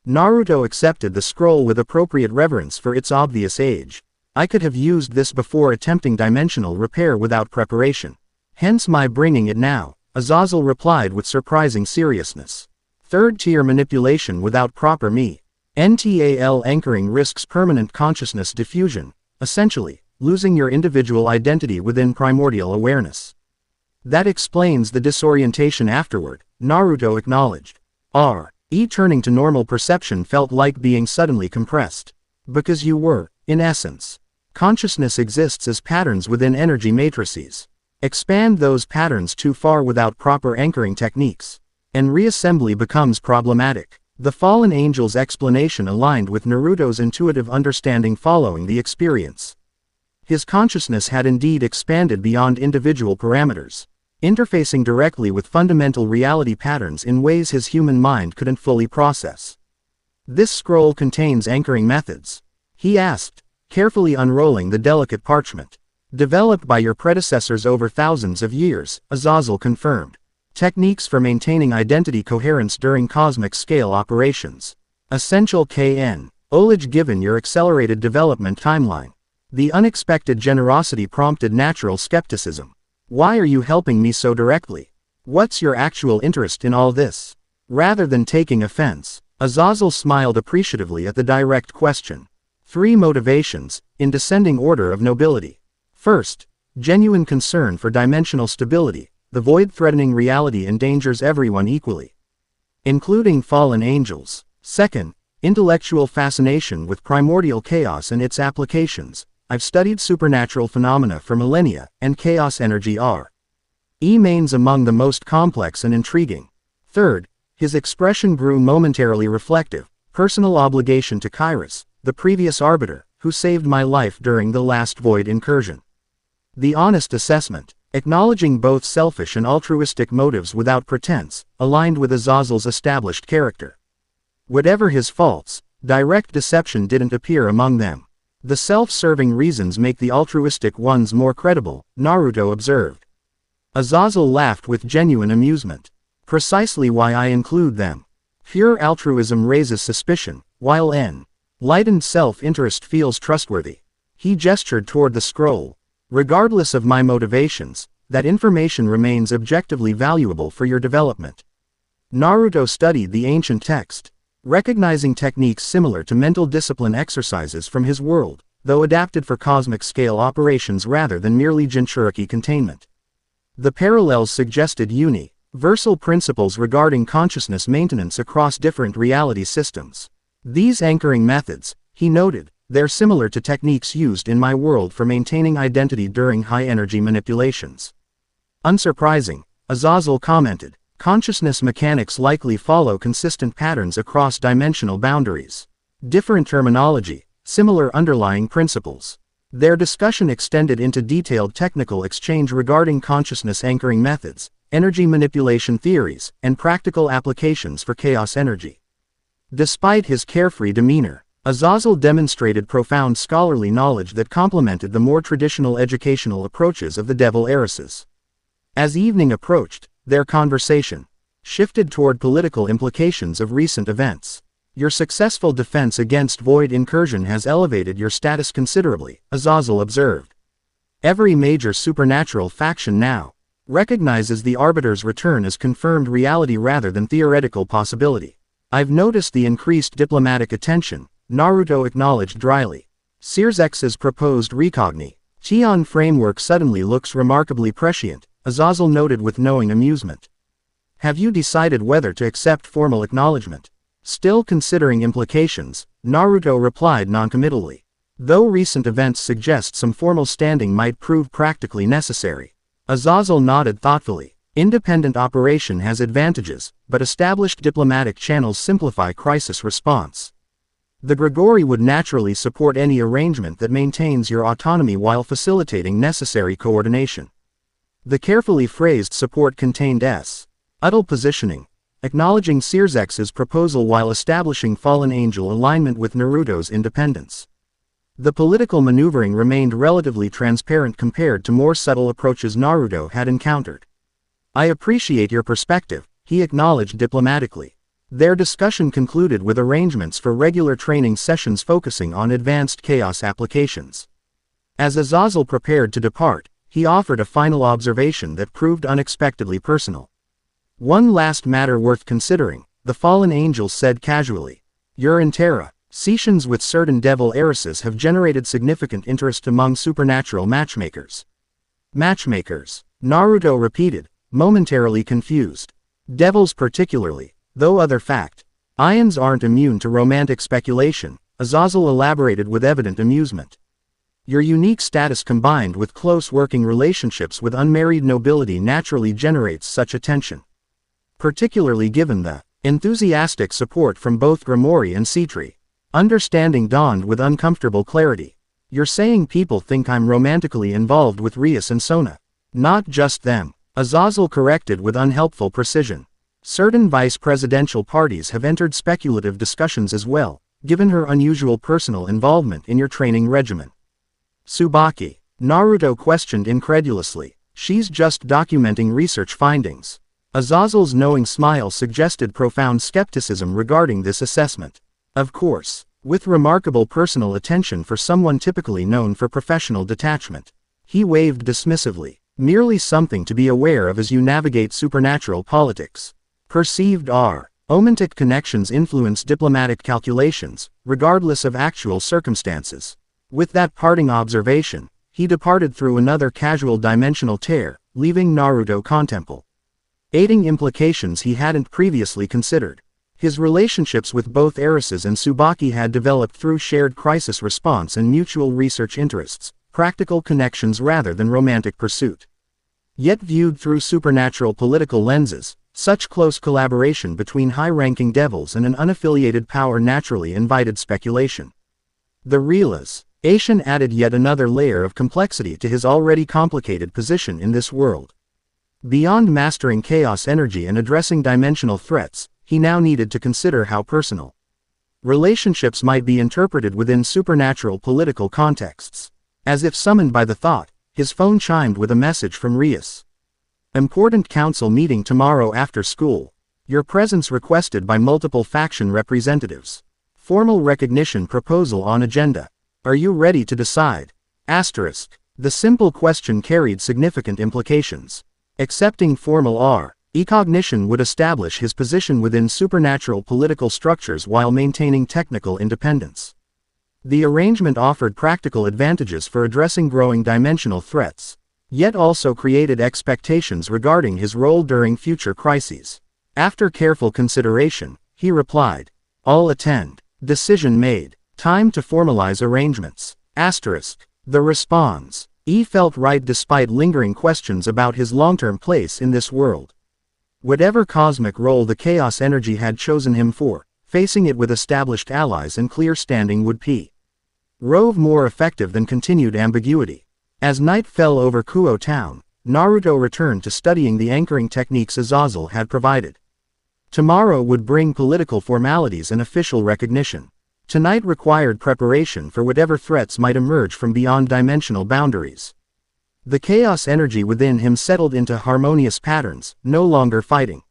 Naruto accepted the scroll with appropriate reverence for its obvious age. I could have used this before attempting dimensional repair without preparation. Hence my bringing it now, Azazel replied with surprising seriousness. Third-tier manipulation without proper mental anchoring risks permanent consciousness diffusion, essentially losing your individual identity within primordial awareness. That explains the disorientation afterward, Naruto acknowledged. Turning to normal perception felt like being suddenly compressed. Because you were, in essence. Consciousness exists as patterns within energy matrices. Expand those patterns too far without proper anchoring techniques, and reassembly becomes problematic. The fallen angel's explanation aligned with Naruto's intuitive understanding following the experience. His consciousness had indeed expanded beyond individual parameters, interfacing directly with fundamental reality patterns in ways his human mind couldn't fully process. This scroll contains anchoring methods, he asked, carefully unrolling the delicate parchment. Developed by your predecessors over thousands of years, Azazel confirmed. Techniques for maintaining identity coherence during cosmic scale operations. Essential knowledge given your accelerated development timeline. The unexpected generosity prompted natural skepticism. Why are you helping me so directly? What's your actual interest in all this? Rather than taking offense, Azazel smiled appreciatively at the direct question. 3 motivations, in descending order of nobility. First, genuine concern for dimensional stability. The void threatening reality endangers everyone equally, including fallen angels. Second, intellectual fascination with primordial chaos and its applications. I've studied supernatural phenomena for millennia, and chaos energy remains among the most complex and intriguing. Third, his expression grew momentarily reflective. Personal obligation to Kairos, the previous arbiter, who saved my life during the last void incursion. The honest assessment, acknowledging both selfish and altruistic motives without pretense, aligned with Azazel's established character. Whatever his faults, direct deception didn't appear among them. The self-serving reasons make the altruistic ones more credible, Naruto observed. Azazel laughed with genuine amusement. Precisely why I include them. Pure altruism raises suspicion, while enlightened self-interest feels trustworthy. He gestured toward the scroll. Regardless of my motivations, that information remains objectively valuable for your development. Naruto studied the ancient text, recognizing techniques similar to mental discipline exercises from his world, though adapted for cosmic scale operations rather than merely Jinchuriki containment. The parallels suggested universal principles regarding consciousness maintenance across different reality systems. These anchoring methods, he noted, they're similar to techniques used in my world for maintaining identity during high-energy manipulations. Unsurprising, Azazel commented, consciousness mechanics likely follow consistent patterns across dimensional boundaries. Different terminology, similar underlying principles. Their discussion extended into detailed technical exchange regarding consciousness anchoring methods, energy manipulation theories, and practical applications for chaos energy. Despite his carefree demeanor, Azazel demonstrated profound scholarly knowledge that complemented the more traditional educational approaches of the devil heiresses. As evening approached, their conversation shifted toward political implications of recent events. Your successful defense against void incursion has elevated your status considerably, Azazel observed. Every major supernatural faction now recognizes the Arbiter's return as confirmed reality rather than theoretical possibility. I've noticed the increased diplomatic attention, Naruto acknowledged dryly. Searsex's proposed recognition framework suddenly looks remarkably prescient, Azazel noted with knowing amusement. Have you decided whether to accept formal acknowledgement? Still considering implications, Naruto replied noncommittally. Though recent events suggest some formal standing might prove practically necessary. Azazel nodded thoughtfully. Independent operation has advantages, but established diplomatic channels simplify crisis response. The Grigori would naturally support any arrangement that maintains your autonomy while facilitating necessary coordination. The carefully phrased support contained subtle positioning, acknowledging Searsex's proposal while establishing Fallen Angel alignment with Naruto's independence. The political maneuvering remained relatively transparent compared to more subtle approaches Naruto had encountered. I appreciate your perspective, he acknowledged diplomatically. Their discussion concluded with arrangements for regular training sessions focusing on advanced chaos applications. As Azazel prepared to depart, he offered a final observation that proved unexpectedly personal. One last matter worth considering, the Fallen Angel said casually. Your interactions with certain devil heiresses have generated significant interest among supernatural matchmakers. Matchmakers, Naruto repeated, momentarily confused. Devils particularly, though other factions aren't immune to romantic speculation, Azazel elaborated with evident amusement. Your unique status combined with close working relationships with unmarried nobility naturally generates such attention. Particularly given the enthusiastic support from both Grimoire and Citri. Understanding dawned with uncomfortable clarity. You're saying people think I'm romantically involved with Rias and Sona. Not just them, Azazel corrected with unhelpful precision. Certain vice presidential parties have entered speculative discussions as well, given her unusual personal involvement in your training regimen. Tsubaki, Naruto questioned incredulously. She's just documenting research findings. Azazel's knowing smile suggested profound skepticism regarding this assessment. Of course, with remarkable personal attention for someone typically known for professional detachment. He waved dismissively. Merely something to be aware of as you navigate supernatural politics. Perceived romantic connections influence diplomatic calculations, regardless of actual circumstances. With that parting observation, he departed through another casual dimensional tear, leaving Naruto contemplating implications he hadn't previously considered. His relationships with both heiresses and Tsubaki had developed through shared crisis response and mutual research interests, practical connections rather than romantic pursuit. Yet viewed through supernatural political lenses, such close collaboration between high-ranking devils and an unaffiliated power naturally invited speculation. The realization added yet another layer of complexity to his already complicated position in this world. Beyond mastering chaos energy and addressing dimensional threats, he now needed to consider how personal relationships might be interpreted within supernatural political contexts. As if summoned by the thought, his phone chimed with a message from Rias. Important council meeting tomorrow after school. Your presence requested by multiple faction representatives. Formal recognition proposal on agenda. Are you ready to decide? Asterisk. The simple question carried significant implications. Accepting formal recognition would establish his position within supernatural political structures while maintaining technical independence. The arrangement offered practical advantages for addressing growing dimensional threats, yet also created expectations regarding his role during future crises. After careful consideration, he replied, "I'll attend. Decision made. Time to formalize arrangements." Asterisk. The response. He felt right despite lingering questions about his long-term place in this world. Whatever cosmic role the chaos energy had chosen him for, facing it with established allies and clear standing would prove more effective than continued ambiguity. As night fell over Kuo town, Naruto returned to studying the anchoring techniques Azazel had provided. Tomorrow would bring political formalities and official recognition. Tonight required preparation for whatever threats might emerge from beyond dimensional boundaries. The chaos energy within him settled into harmonious patterns, no longer fighting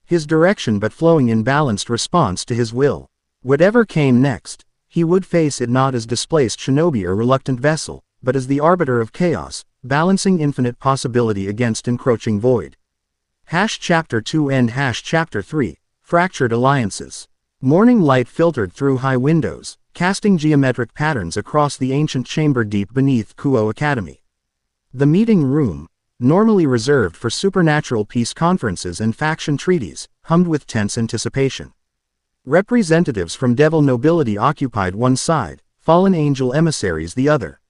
his direction but flowing in balanced response to his will. Whatever came next, he would face it not as displaced shinobi or reluctant vessel, but as the arbiter of chaos, balancing infinite possibility against encroaching void. Chapter 2 End Chapter 3, fractured alliances. Morning light filtered through high windows, casting geometric patterns across the ancient chamber deep beneath Kuo Academy. The meeting room, normally reserved for supernatural peace conferences and faction treaties, hummed with tense anticipation. Representatives from devil nobility occupied one side, fallen angel emissaries the other,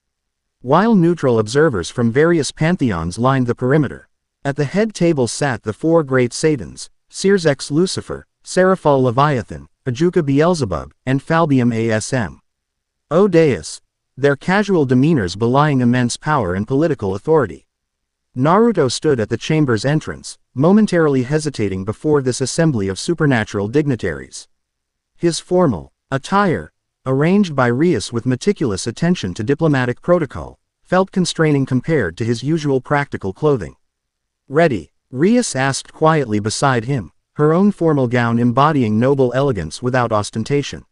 while neutral observers from various pantheons lined the perimeter. At the head table sat the four great Satans, Circex Lucifer, Seraphol Leviathan, Ajuka Beelzebub, and Falbium Asm. O Deus, their casual demeanors belying immense power and political authority. Naruto stood at the chamber's entrance, momentarily hesitating before this assembly of supernatural dignitaries. His formal attire, arranged by Rias with meticulous attention to diplomatic protocol, felt constraining compared to his usual practical clothing. "Ready?" Rias asked quietly beside him, her own formal gown embodying noble elegance without ostentation.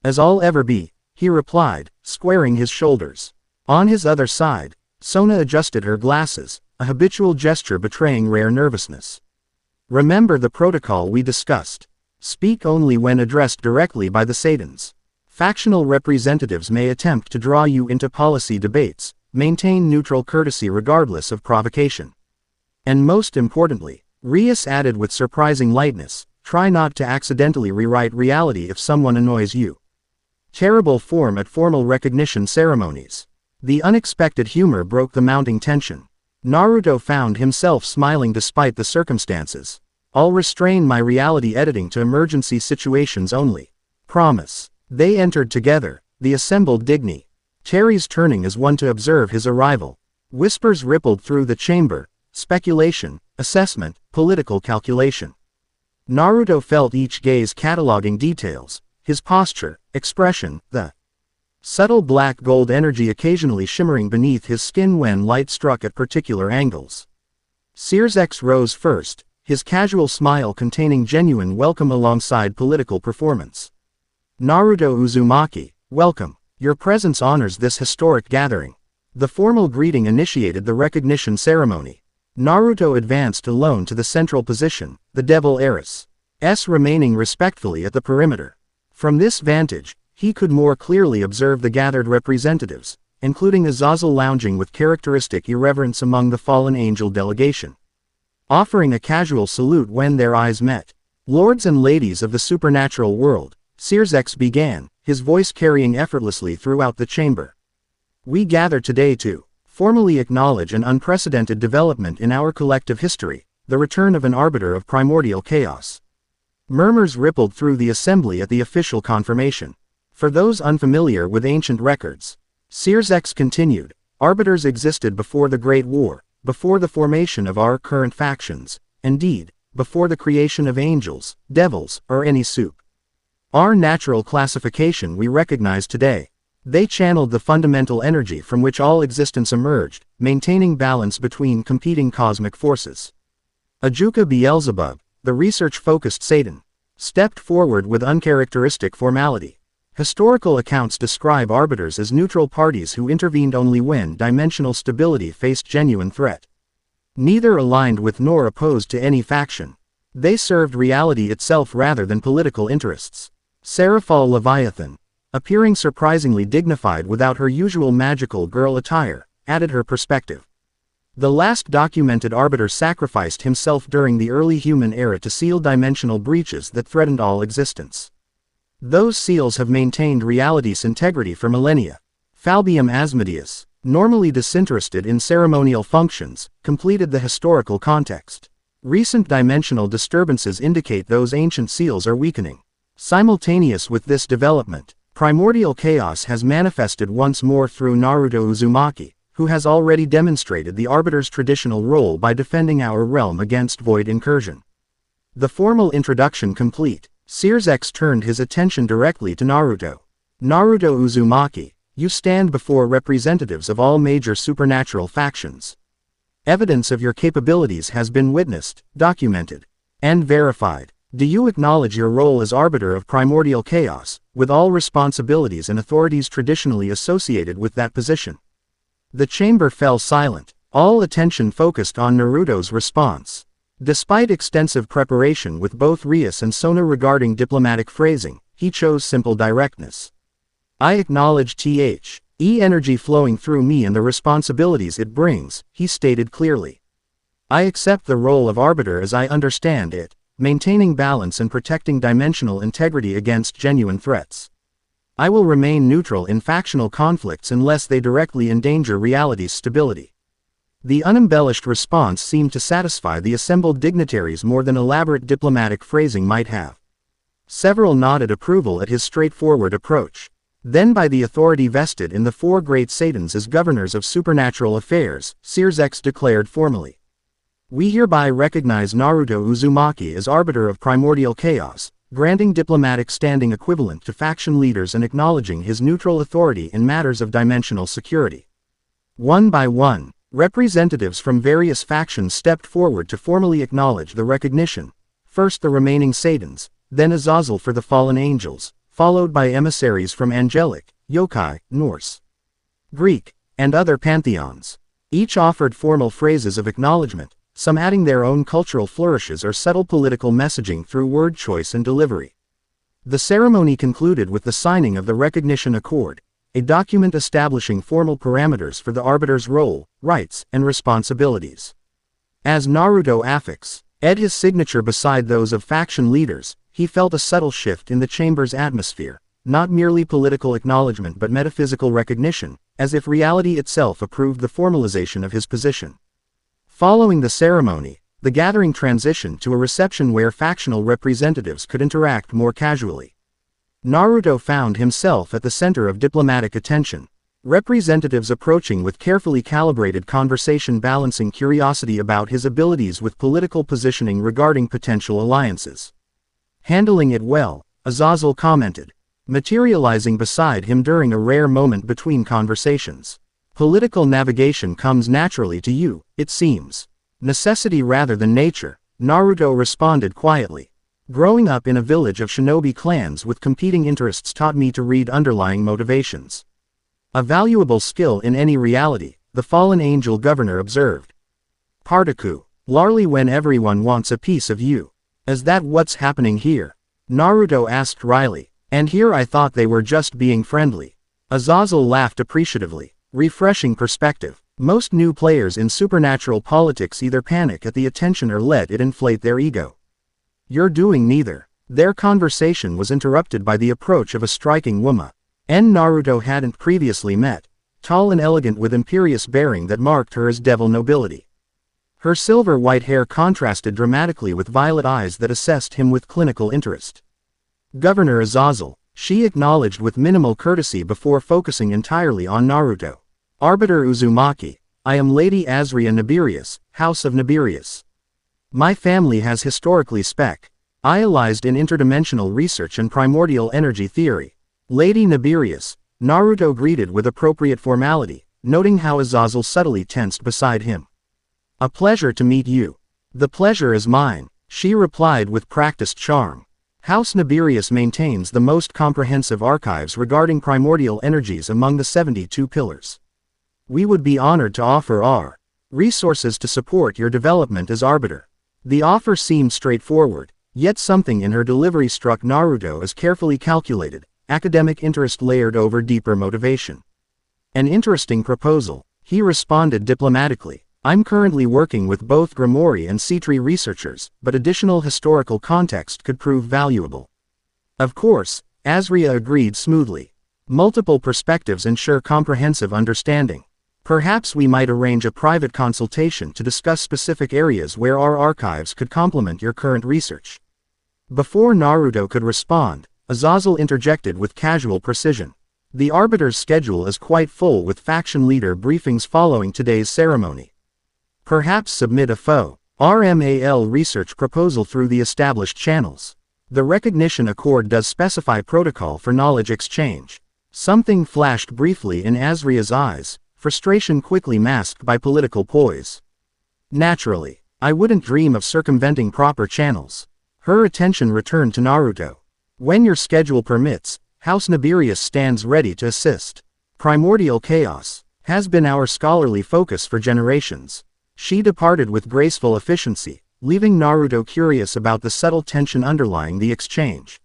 "As I'll ever be," he replied, squaring his shoulders. On his other side, Sona adjusted her glasses, a habitual gesture betraying rare nervousness. "Remember the protocol we discussed. Speak only when addressed directly by the Satans. Factional representatives may attempt to draw you into policy debates, maintain neutral courtesy regardless of provocation. And most importantly," Rias added with surprising lightness, "try not to accidentally rewrite reality if someone annoys you." Terrible form at formal recognition ceremonies. The unexpected humor broke the mounting tension. Naruto found himself smiling despite the circumstances. "I'll restrain my reality editing to emergency situations only. Promise." They entered together, the assembled dignitaries turning as one to observe his arrival. Whispers rippled through the chamber, speculation, assessment, political calculation. Naruto felt each gaze cataloging details, his posture, expression, the subtle black-gold energy occasionally shimmering beneath his skin when light struck at particular angles. Circex rose first, his casual smile containing genuine welcome alongside political performance. "Naruto Uzumaki, welcome. Your presence honors this historic gathering." The formal greeting initiated the recognition ceremony. Naruto advanced alone to the central position, the devil heiress remaining respectfully at the perimeter. From this vantage, he could more clearly observe the gathered representatives, including Azazel lounging with characteristic irreverence among the fallen angel delegation, offering a casual salute when their eyes met. "Lords and ladies of the supernatural world," Circex began, his voice carrying effortlessly throughout the chamber. "We gather today to formally acknowledge an unprecedented development in our collective history, the return of an arbiter of primordial chaos." Murmurs rippled through the assembly at the official confirmation. For those unfamiliar with ancient records, Circex continued, "Arbiters existed before the Great War, before the formation of our current factions, indeed, before the creation of angels, devils, or any soup. Our natural classification we recognize today. They channeled the fundamental energy from which all existence emerged, maintaining balance between competing cosmic forces." Ajuka Beelzebub, the research-focused Satan, stepped forward with uncharacteristic formality. Historical accounts describe arbiters as neutral parties who intervened only when dimensional stability faced genuine threat. Neither aligned with nor opposed to any faction. They served reality itself rather than political interests. Seraphol Leviathan, appearing surprisingly dignified without her usual magical girl attire, added her perspective. The last documented arbiter sacrificed himself during the early human era to seal dimensional breaches that threatened all existence. Those seals have maintained reality's integrity for millennia. Falbium Asmodeus, normally disinterested in ceremonial functions, completed the historical context. Recent dimensional disturbances indicate those ancient seals are weakening. Simultaneous with this development, primordial chaos has manifested once more through Naruto Uzumaki, who has already demonstrated the Arbiter's traditional role by defending our realm against void incursion. The formal introduction complete, Circex turned his attention directly to Naruto. "Naruto Uzumaki, you stand before representatives of all major supernatural factions. Evidence of your capabilities has been witnessed, documented, and verified. Do you acknowledge your role as arbiter of primordial chaos, with all responsibilities and authorities traditionally associated with that position?" The chamber fell silent, all attention focused on Naruto's response. Despite extensive preparation with both Rias and Sona regarding diplomatic phrasing, he chose simple directness. I acknowledge energy flowing through me and the responsibilities it brings, he stated clearly. I accept the role of arbiter as I understand it, maintaining balance and protecting dimensional integrity against genuine threats. I will remain neutral in factional conflicts unless they directly endanger reality's stability. The unembellished response seemed to satisfy the assembled dignitaries more than elaborate diplomatic phrasing might have. Several nodded approval at his straightforward approach. Then by the authority vested in the four great Satans as governors of supernatural affairs, Sears declared formally. We hereby recognize Naruto Uzumaki as arbiter of primordial chaos, granting diplomatic standing equivalent to faction leaders and acknowledging his neutral authority in matters of dimensional security. One by one, representatives from various factions stepped forward to formally acknowledge the recognition, first the remaining Satans, then Azazel for the fallen angels, followed by emissaries from angelic, yokai, Norse, Greek, and other pantheons. Each offered formal phrases of acknowledgement, some adding their own cultural flourishes or subtle political messaging through word choice and delivery. The ceremony concluded with the signing of the Recognition Accord, a document establishing formal parameters for the arbiter's role, rights, and responsibilities. As Naruto affixed his signature beside those of faction leaders, he felt a subtle shift in the chamber's atmosphere, not merely political acknowledgement but metaphysical recognition, as if reality itself approved the formalization of his position. Following the ceremony, the gathering transitioned to a reception where factional representatives could interact more casually. Naruto found himself at the center of diplomatic attention, representatives approaching with carefully calibrated conversation balancing curiosity about his abilities with political positioning regarding potential alliances. Handling it well, Azazel commented, materializing beside him during a rare moment between conversations. Political navigation comes naturally to you, it seems. Necessity rather than nature, Naruto responded quietly. Growing up in a village of shinobi clans with competing interests taught me to read underlying motivations. A valuable skill in any reality, the fallen angel governor observed. Partiku, largely when everyone wants a piece of you. Is that what's happening here? Naruto asked wryly. And here I thought they were just being friendly. Azazel laughed appreciatively. Refreshing perspective. Most new players in supernatural politics either panic at the attention or let it inflate their ego. You're doing neither. Their conversation was interrupted by the approach of a striking woman. Naruto hadn't previously met, tall and elegant with imperious bearing that marked her as devil nobility. Her silver-white hair contrasted dramatically with violet eyes that assessed him with clinical interest. Governor Azazel, she acknowledged with minimal courtesy before focusing entirely on Naruto. Arbiter Uzumaki, I am Lady Azria Nibirius, House of Nibirius. My family has historically specialized in interdimensional research and primordial energy theory. Lady Nibirius, Naruto greeted with appropriate formality, noting how Azazel subtly tensed beside him. A pleasure to meet you. The pleasure is mine, she replied with practiced charm. House Nibirius maintains the most comprehensive archives regarding primordial energies among the 72 pillars. We would be honored to offer our resources to support your development as arbiter. The offer seemed straightforward, yet something in her delivery struck Naruto as carefully calculated, academic interest layered over deeper motivation. An interesting proposal, he responded diplomatically. I'm currently working with both Grimoire and Citri researchers, but additional historical context could prove valuable. Of course, Azria agreed smoothly. Multiple perspectives ensure comprehensive understanding. Perhaps we might arrange a private consultation to discuss specific areas where our archives could complement your current research. Before Naruto could respond, Azazel interjected with casual precision. The arbiter's schedule is quite full with faction leader briefings following today's ceremony. Perhaps submit a RMAL research proposal through the established channels. The Recognition Accord does specify protocol for knowledge exchange. Something flashed briefly in Azria's eyes, frustration quickly masked by political poise. Naturally, I wouldn't dream of circumventing proper channels. Her attention returned to Naruto. When your schedule permits, House Nibirius stands ready to assist. Primordial chaos has been our scholarly focus for generations. She departed with graceful efficiency, leaving Naruto curious about the subtle tension underlying the exchange.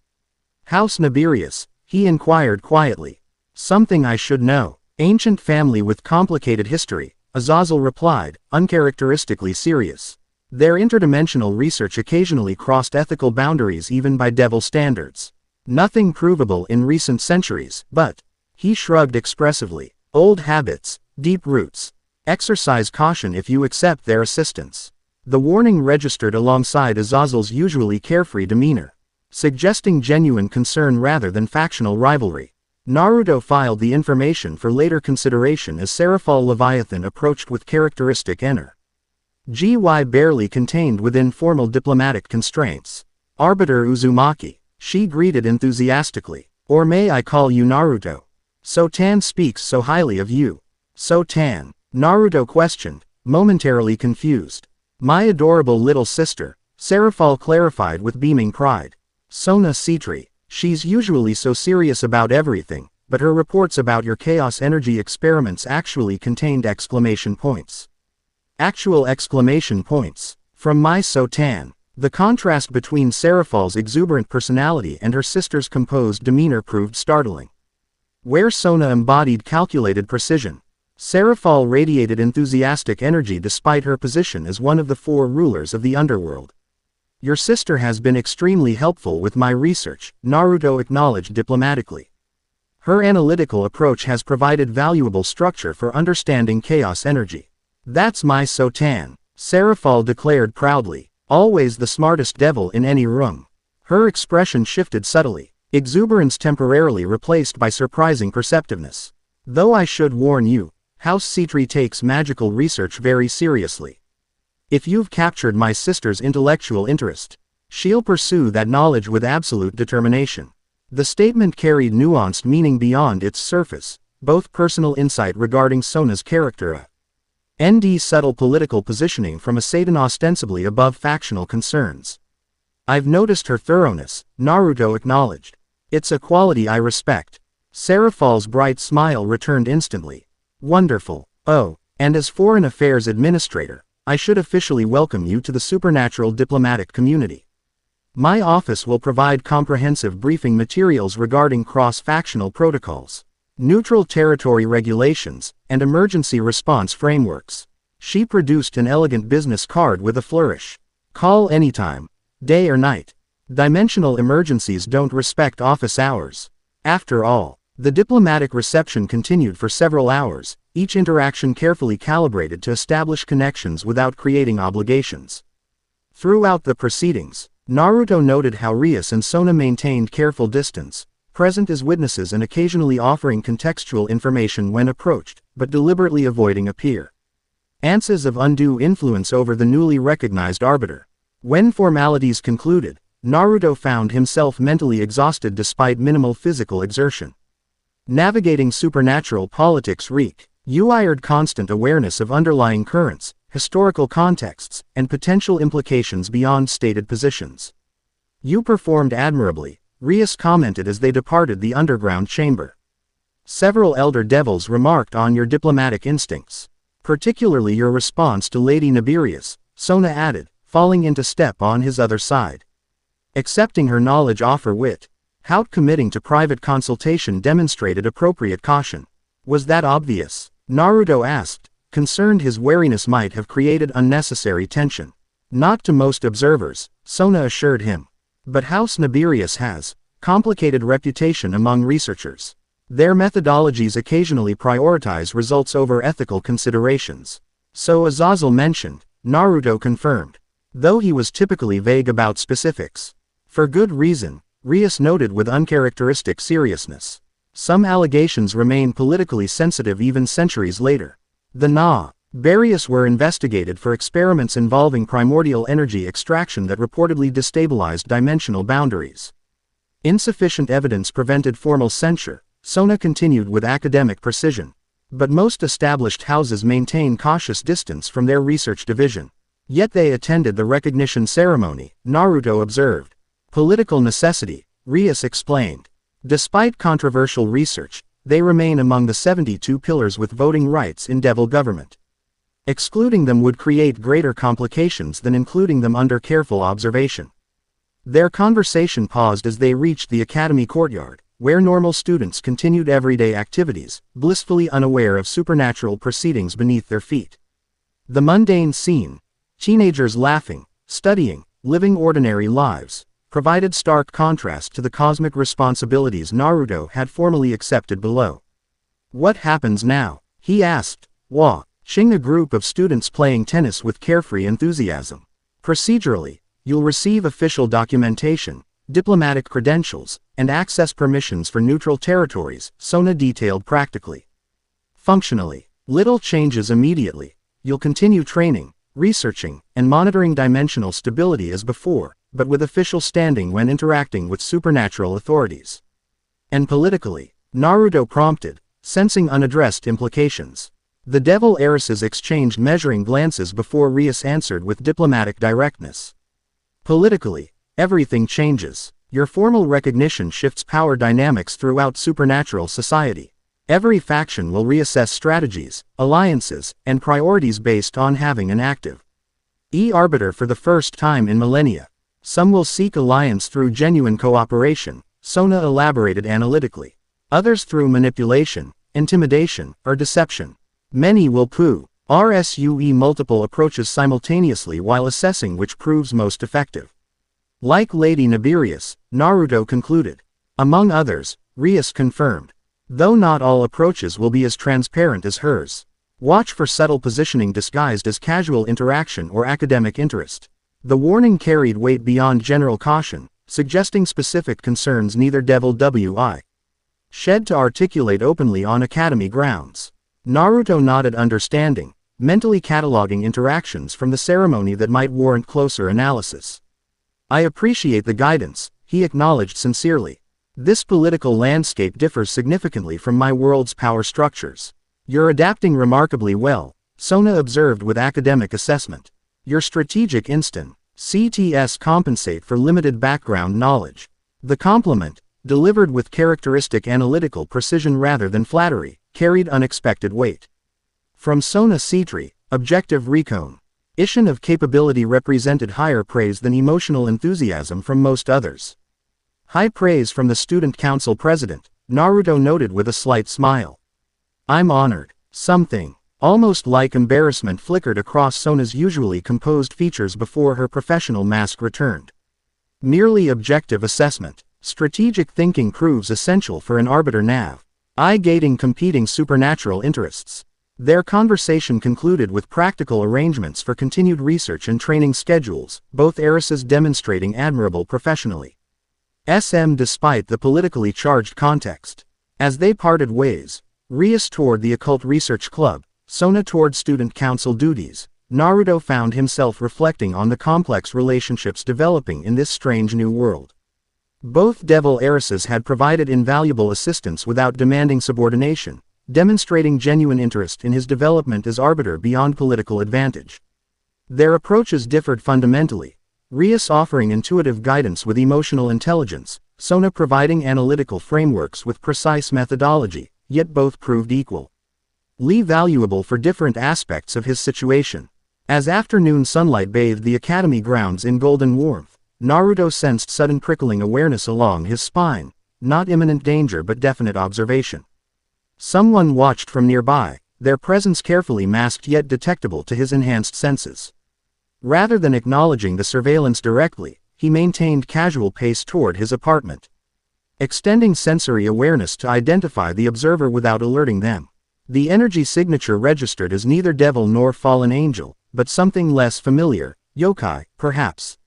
"House Nabirius?" he inquired quietly. "Something I should know. Ancient family with complicated history," Azazel replied, uncharacteristically serious. Their interdimensional research occasionally crossed ethical boundaries even by devil standards. Nothing provable in recent centuries, but, he shrugged expressively, old habits, deep roots. Exercise caution if you accept their assistance. The warning registered alongside Azazel's usually carefree demeanor, suggesting genuine concern rather than factional rivalry. Naruto filed the information for later consideration as Seraphal Leviathan approached with characteristic energy barely contained within formal diplomatic constraints. "Arbiter Uzumaki," she greeted enthusiastically. "Or may I call you Naruto? Sotan speaks so highly of you." "Sotan?" Naruto questioned, momentarily confused. "My adorable little sister," Seraphal clarified with beaming pride. "Sona Citri. She's usually so serious about everything, but her reports about your chaos energy experiments actually contained exclamation points. Actual exclamation points. From my Sotan." The contrast between Seraphal's exuberant personality and her sister's composed demeanor proved startling. Where Sona embodied calculated precision, Seraphal radiated enthusiastic energy despite her position as one of the four rulers of the underworld. "Your sister has been extremely helpful with my research," Naruto acknowledged diplomatically. "Her analytical approach has provided valuable structure for understanding chaos energy." "That's my Sotan," Seraphal declared proudly, "always the smartest devil in any room." Her expression shifted subtly, exuberance temporarily replaced by surprising perceptiveness. "Though I should warn you, House Citri takes magical research very seriously. If you've captured my sister's intellectual interest, she'll pursue that knowledge with absolute determination." The statement carried nuanced meaning beyond its surface, both personal insight regarding Sona's character and subtle political positioning from a Satan ostensibly above factional concerns. "I've noticed her thoroughness," Naruto acknowledged. "It's a quality I respect." Seraphal's bright smile returned instantly. "Wonderful. Oh, and as Foreign Affairs Administrator, I should officially welcome you to the supernatural diplomatic community. My office will provide comprehensive briefing materials regarding cross-factional protocols, neutral territory regulations, and emergency response frameworks." She produced an elegant business card with a flourish. "Call anytime, day or night. Dimensional emergencies don't respect office hours." After all, the diplomatic reception continued for several hours, each interaction carefully calibrated to establish connections without creating obligations. Throughout the proceedings, Naruto noted how Rias and Sona maintained careful distance, present as witnesses and occasionally offering contextual information when approached, but deliberately avoiding appearances of undue influence over the newly recognized arbiter. When formalities concluded, Naruto found himself mentally exhausted despite minimal physical exertion. Navigating supernatural politics required constant awareness of underlying currents, historical contexts, and potential implications beyond stated positions. "You performed admirably," Rias commented as they departed the underground chamber. "Several elder devils remarked on your diplomatic instincts, particularly your response to Lady Nabirius," Sona added, falling into step on his other side. Accepting her knowledge offer without committing to private consultation demonstrated appropriate caution. "Was that obvious?" Naruto asked, concerned his wariness might have created unnecessary tension. "Not to most observers," Sona assured him. "But House Nabirius has complicated reputation among researchers. Their methodologies occasionally prioritize results over ethical considerations." "So Azazel mentioned," Naruto confirmed, though he was typically vague about specifics. "For good reason," Rias noted with uncharacteristic seriousness. "Some allegations remain politically sensitive even centuries later. The Nabirius were investigated for experiments involving primordial energy extraction that reportedly destabilized dimensional boundaries. Insufficient evidence prevented formal censure," Sona continued with academic precision. "But most established houses maintain cautious distance from their research division. Yet they attended the recognition ceremony," Naruto observed. "Political necessity," Rias explained. "Despite controversial research, they remain among the 72 pillars with voting rights in devil government." Excluding them would create greater complications than including them under careful observation. Their conversation paused as they reached the academy courtyard, where normal students continued everyday activities, blissfully unaware of supernatural proceedings beneath their feet. The mundane scene, teenagers laughing, studying, living ordinary lives, provided stark contrast to the cosmic responsibilities Naruto had formally accepted below. What happens now? He asked, watching a group of students playing tennis with carefree enthusiasm. Procedurally, you'll receive official documentation, diplomatic credentials, and access permissions for neutral territories, Sona detailed practically. Functionally, little changes immediately. You'll continue training, researching, and monitoring dimensional stability as before, but with official standing when interacting with supernatural authorities. And politically, Naruto prompted, sensing unaddressed implications. The devil heiresses exchanged measuring glances before Rias answered with diplomatic directness. Politically, everything changes. Your formal recognition shifts power dynamics throughout supernatural society. Every faction will reassess strategies, alliances, and priorities based on having an active arbiter for the first time in millennia. Some will seek alliance through genuine cooperation, Sona elaborated analytically. Others through manipulation, intimidation, or deception. Many will pursue multiple approaches simultaneously while assessing which proves most effective. Like Lady Nibirius, Naruto concluded. Among others, Rias confirmed. Though not all approaches will be as transparent as hers. Watch for subtle positioning disguised as casual interaction or academic interest. The warning carried weight beyond general caution, suggesting specific concerns neither devil wi shed to articulate openly on academy grounds. Naruto nodded understanding, mentally cataloging interactions from the ceremony that might warrant closer analysis. I appreciate the guidance, he acknowledged sincerely. This political landscape differs significantly from my world's power structures. You're adapting remarkably well, Sona observed with academic assessment. Your strategic CTS compensate for limited background knowledge. The compliment, delivered with characteristic analytical precision rather than flattery, carried unexpected weight. From Sona Citri, objective recon. Ishin of capability represented higher praise than emotional enthusiasm from most others. High praise from the student council president, Naruto noted with a slight smile. I'm honored. Something, almost like embarrassment, flickered across Sona's usually composed features before her professional mask returned. Merely objective assessment. Strategic thinking proves essential for an arbiter navigating competing supernatural interests. Their conversation concluded with practical arrangements for continued research and training schedules, both heiresses demonstrating admirable professionally. Despite the politically charged context. As they parted ways, Rias toward the occult research club, Sona toward student council duties, Naruto found himself reflecting on the complex relationships developing in this strange new world. Both devil heiresses had provided invaluable assistance without demanding subordination, demonstrating genuine interest in his development as arbiter beyond political advantage. Their approaches differed fundamentally, Rias offering intuitive guidance with emotional intelligence, Sona providing analytical frameworks with precise methodology, yet both proved equally valuable for different aspects of his situation. As afternoon sunlight bathed the academy grounds in golden warmth, Naruto sensed sudden prickling awareness along his spine, not imminent danger but definite observation. Someone watched from nearby, their presence carefully masked yet detectable to his enhanced senses. Rather than acknowledging the surveillance directly, he maintained casual pace toward his apartment, extending sensory awareness to identify the observer without alerting them. The energy signature registered as neither devil nor fallen angel, but something less familiar, yokai, perhaps.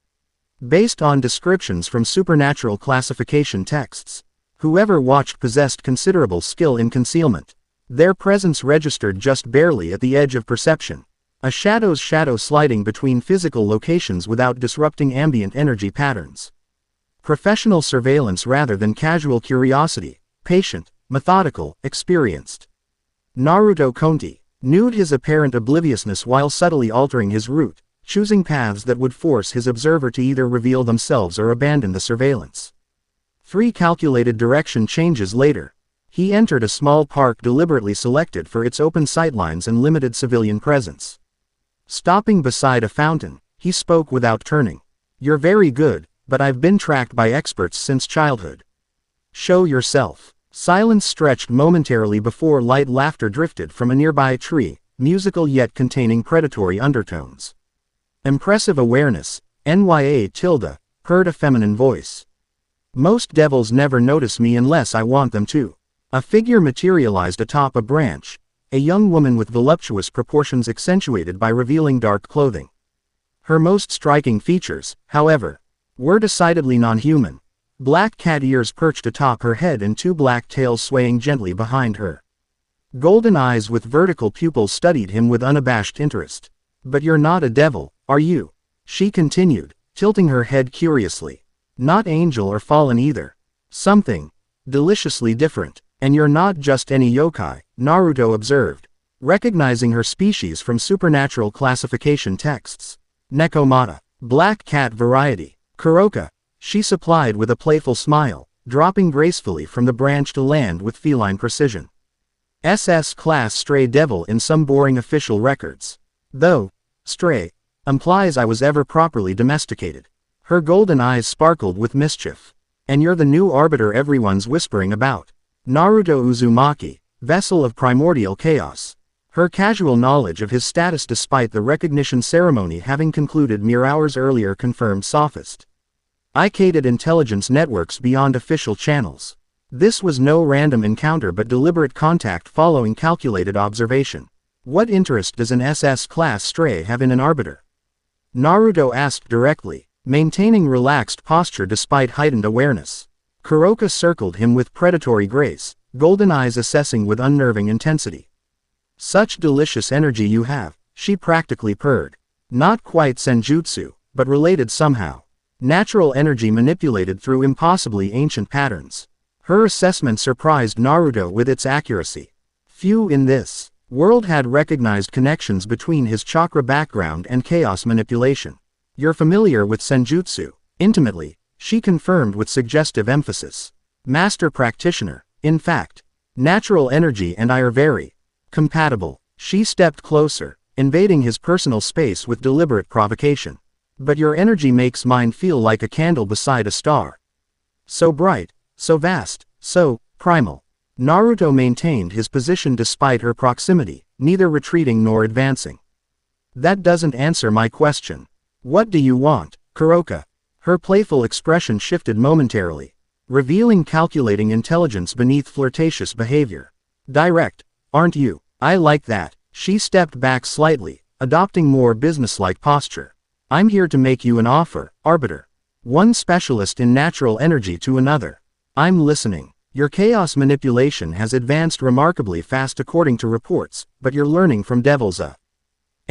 Based on descriptions from supernatural classification texts, whoever watched possessed considerable skill in concealment. Their presence registered just barely at the edge of perception. A shadow's shadow sliding between physical locations without disrupting ambient energy patterns. Professional surveillance rather than casual curiosity, patient, methodical, experienced. Naruto continued his apparent obliviousness while subtly altering his route, choosing paths that would force his observer to either reveal themselves or abandon the surveillance. 3 calculated direction changes later, he entered a small park deliberately selected for its open sightlines and limited civilian presence. Stopping beside a fountain, he spoke without turning. You're very good, but I've been tracked by experts since childhood. Show yourself. Silence stretched momentarily before light laughter drifted from a nearby tree, musical yet containing predatory undertones. Impressive awareness, NYA heard a feminine voice. Most devils never notice me unless I want them to. A figure materialized atop a branch, a young woman with voluptuous proportions accentuated by revealing dark clothing. Her most striking features, however, were decidedly non-human. Black cat ears perched atop her head and two black tails swaying gently behind her. Golden eyes with vertical pupils studied him with unabashed interest. But you're not a devil, are you? She continued, tilting her head curiously. Not angel or fallen either. Something deliciously different. And you're not just any yokai, Naruto observed, recognizing her species from supernatural classification texts. Nekomata, black cat variety. Kuroka, she supplied with a playful smile, dropping gracefully from the branch to land with feline precision. SS class stray devil in some boring official records. Though, stray, implies I was ever properly domesticated. Her golden eyes sparkled with mischief. And you're the new arbiter everyone's whispering about. Naruto Uzumaki, vessel of primordial chaos. Her casual knowledge of his status despite the recognition ceremony having concluded mere hours earlier confirmed sophist. Icaded intelligence networks beyond official channels. This was no random encounter but deliberate contact following calculated observation. What interest does an SS-class stray have in an arbiter? Naruto asked directly, maintaining relaxed posture despite heightened awareness. Kuroka circled him with predatory grace, golden eyes assessing with unnerving intensity. Such delicious energy you have, she practically purred. Not quite senjutsu, but related somehow. Natural energy manipulated through impossibly ancient patterns. Her assessment surprised Naruto with its accuracy. Few in this world had recognized connections between his chakra background and chaos manipulation. You're familiar with senjutsu, intimately, she confirmed with suggestive emphasis. Master practitioner, in fact. Natural energy and I are very compatible. She stepped closer, invading his personal space with deliberate provocation. But your energy makes mine feel like a candle beside a star. So bright, so vast, so primal. Naruto maintained his position despite her proximity, neither retreating nor advancing. That doesn't answer my question. What do you want, Kuroka? Her playful expression shifted momentarily, revealing calculating intelligence beneath flirtatious behavior. Direct, aren't you? I like that. She stepped back slightly, adopting more businesslike posture. I'm here to make you an offer, arbiter. One specialist in natural energy to another. I'm listening. Your chaos manipulation has advanced remarkably fast according to reports, but you're learning from devils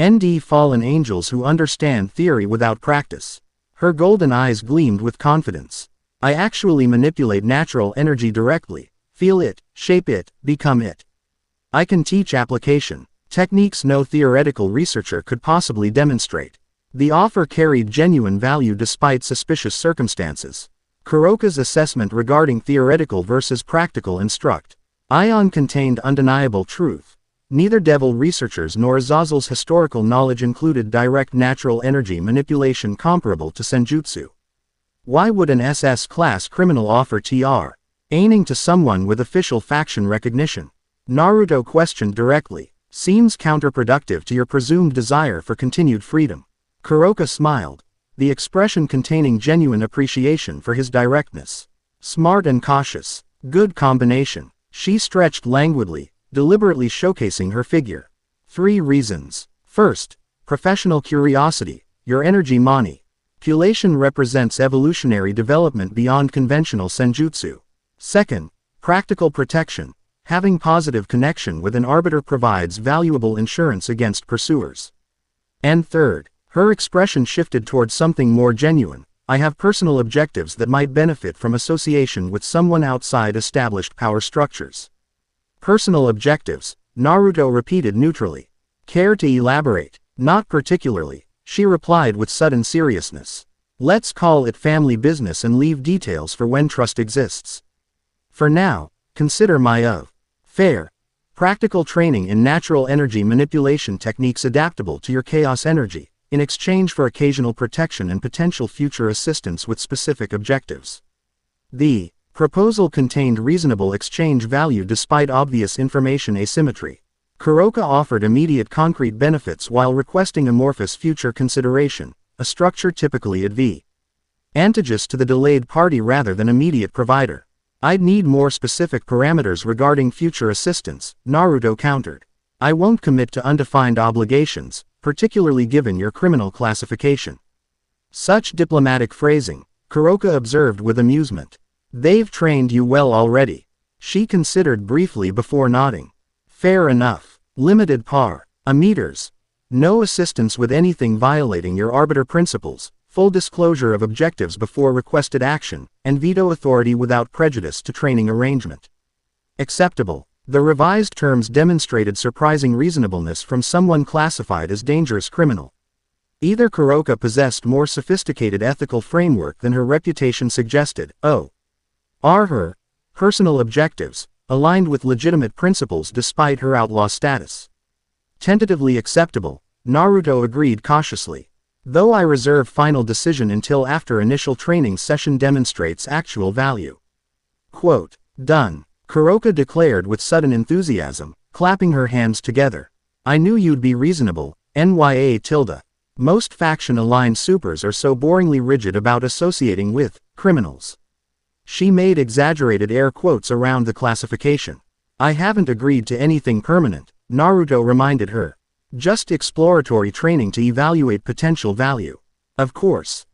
ND fallen angels who understand theory without practice. Her golden eyes gleamed with confidence. I actually manipulate natural energy directly, feel it, shape it, become it. I can teach application, techniques no theoretical researcher could possibly demonstrate. The offer carried genuine value despite suspicious circumstances. Kuroka's assessment regarding theoretical versus practical instruct. Ion contained undeniable truth. Neither devil researchers nor Azazel's historical knowledge included direct natural energy manipulation comparable to senjutsu. Why would an SS-class criminal offer TR, aiming to someone with official faction recognition? Naruto questioned directly. Seems counterproductive to your presumed desire for continued freedom. Kuroka smiled, the expression containing genuine appreciation for his directness. Smart and cautious. Good combination. She stretched languidly, deliberately showcasing her figure. 3 reasons. First, professional curiosity, your energy manipulation represents evolutionary development beyond conventional senjutsu. Second, practical protection, having positive connection with an arbiter provides valuable insurance against pursuers. And third, her expression shifted towards something more genuine. I have personal objectives that might benefit from association with someone outside established power structures. Personal objectives, Naruto repeated neutrally. Care to elaborate? Not particularly, she replied with sudden seriousness. Let's call it family business and leave details for when trust exists. For now, consider my fair Practical training in natural energy manipulation techniques adaptable to your chaos energy, in exchange for occasional protection and potential future assistance with specific objectives. The proposal contained reasonable exchange value despite obvious information asymmetry. Kuroka offered immediate concrete benefits while requesting amorphous future consideration, a structure typically advantageous to the delayed party rather than immediate provider. I'd need more specific parameters regarding future assistance, Naruto countered. I won't commit to undefined obligations, particularly given your criminal classification. Such diplomatic phrasing, Kuroka observed with amusement. They've trained you well already. She considered briefly before nodding. Fair enough. Limited parameters. No assistance with anything violating your arbiter principles, full disclosure of objectives before requested action, and veto authority without prejudice to training arrangement. Acceptable. The revised terms demonstrated surprising reasonableness from someone classified as dangerous criminal. Either Kuroka possessed more sophisticated ethical framework than her reputation suggested, or her personal objectives aligned with legitimate principles despite her outlaw status. Tentatively acceptable, Naruto agreed cautiously. Though I reserve final decision until after initial training session demonstrates actual value. Quote, done, Kuroka declared with sudden enthusiasm, clapping her hands together. I knew you'd be reasonable, NYA . Most faction-aligned supers are so boringly rigid about associating with criminals. She made exaggerated air quotes around the classification. I haven't agreed to anything permanent, Naruto reminded her. Just exploratory training to evaluate potential value. Of course,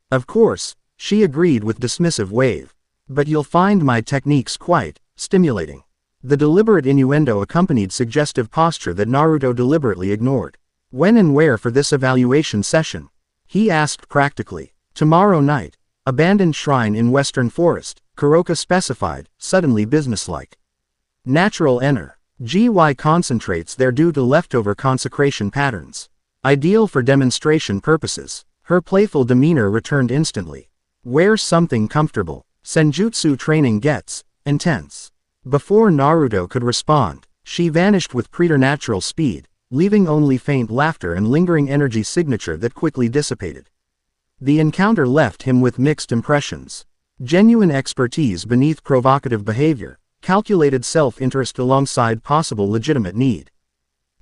she agreed with dismissive wave. But you'll find my techniques quite stimulating. The deliberate innuendo accompanied suggestive posture that Naruto deliberately ignored. When and where for this evaluation session? He asked practically. Tomorrow night. Abandoned shrine in Western Forest, Kuroka specified, suddenly businesslike. Natural energy concentrates there due to leftover consecration patterns. Ideal for demonstration purposes. Her playful demeanor returned instantly. Where's something comfortable? Senjutsu training gets intense. Before Naruto could respond, she vanished with preternatural speed, leaving only faint laughter and lingering energy signature that quickly dissipated. The encounter left him with mixed impressions. Genuine expertise beneath provocative behavior, calculated self-interest alongside possible legitimate need.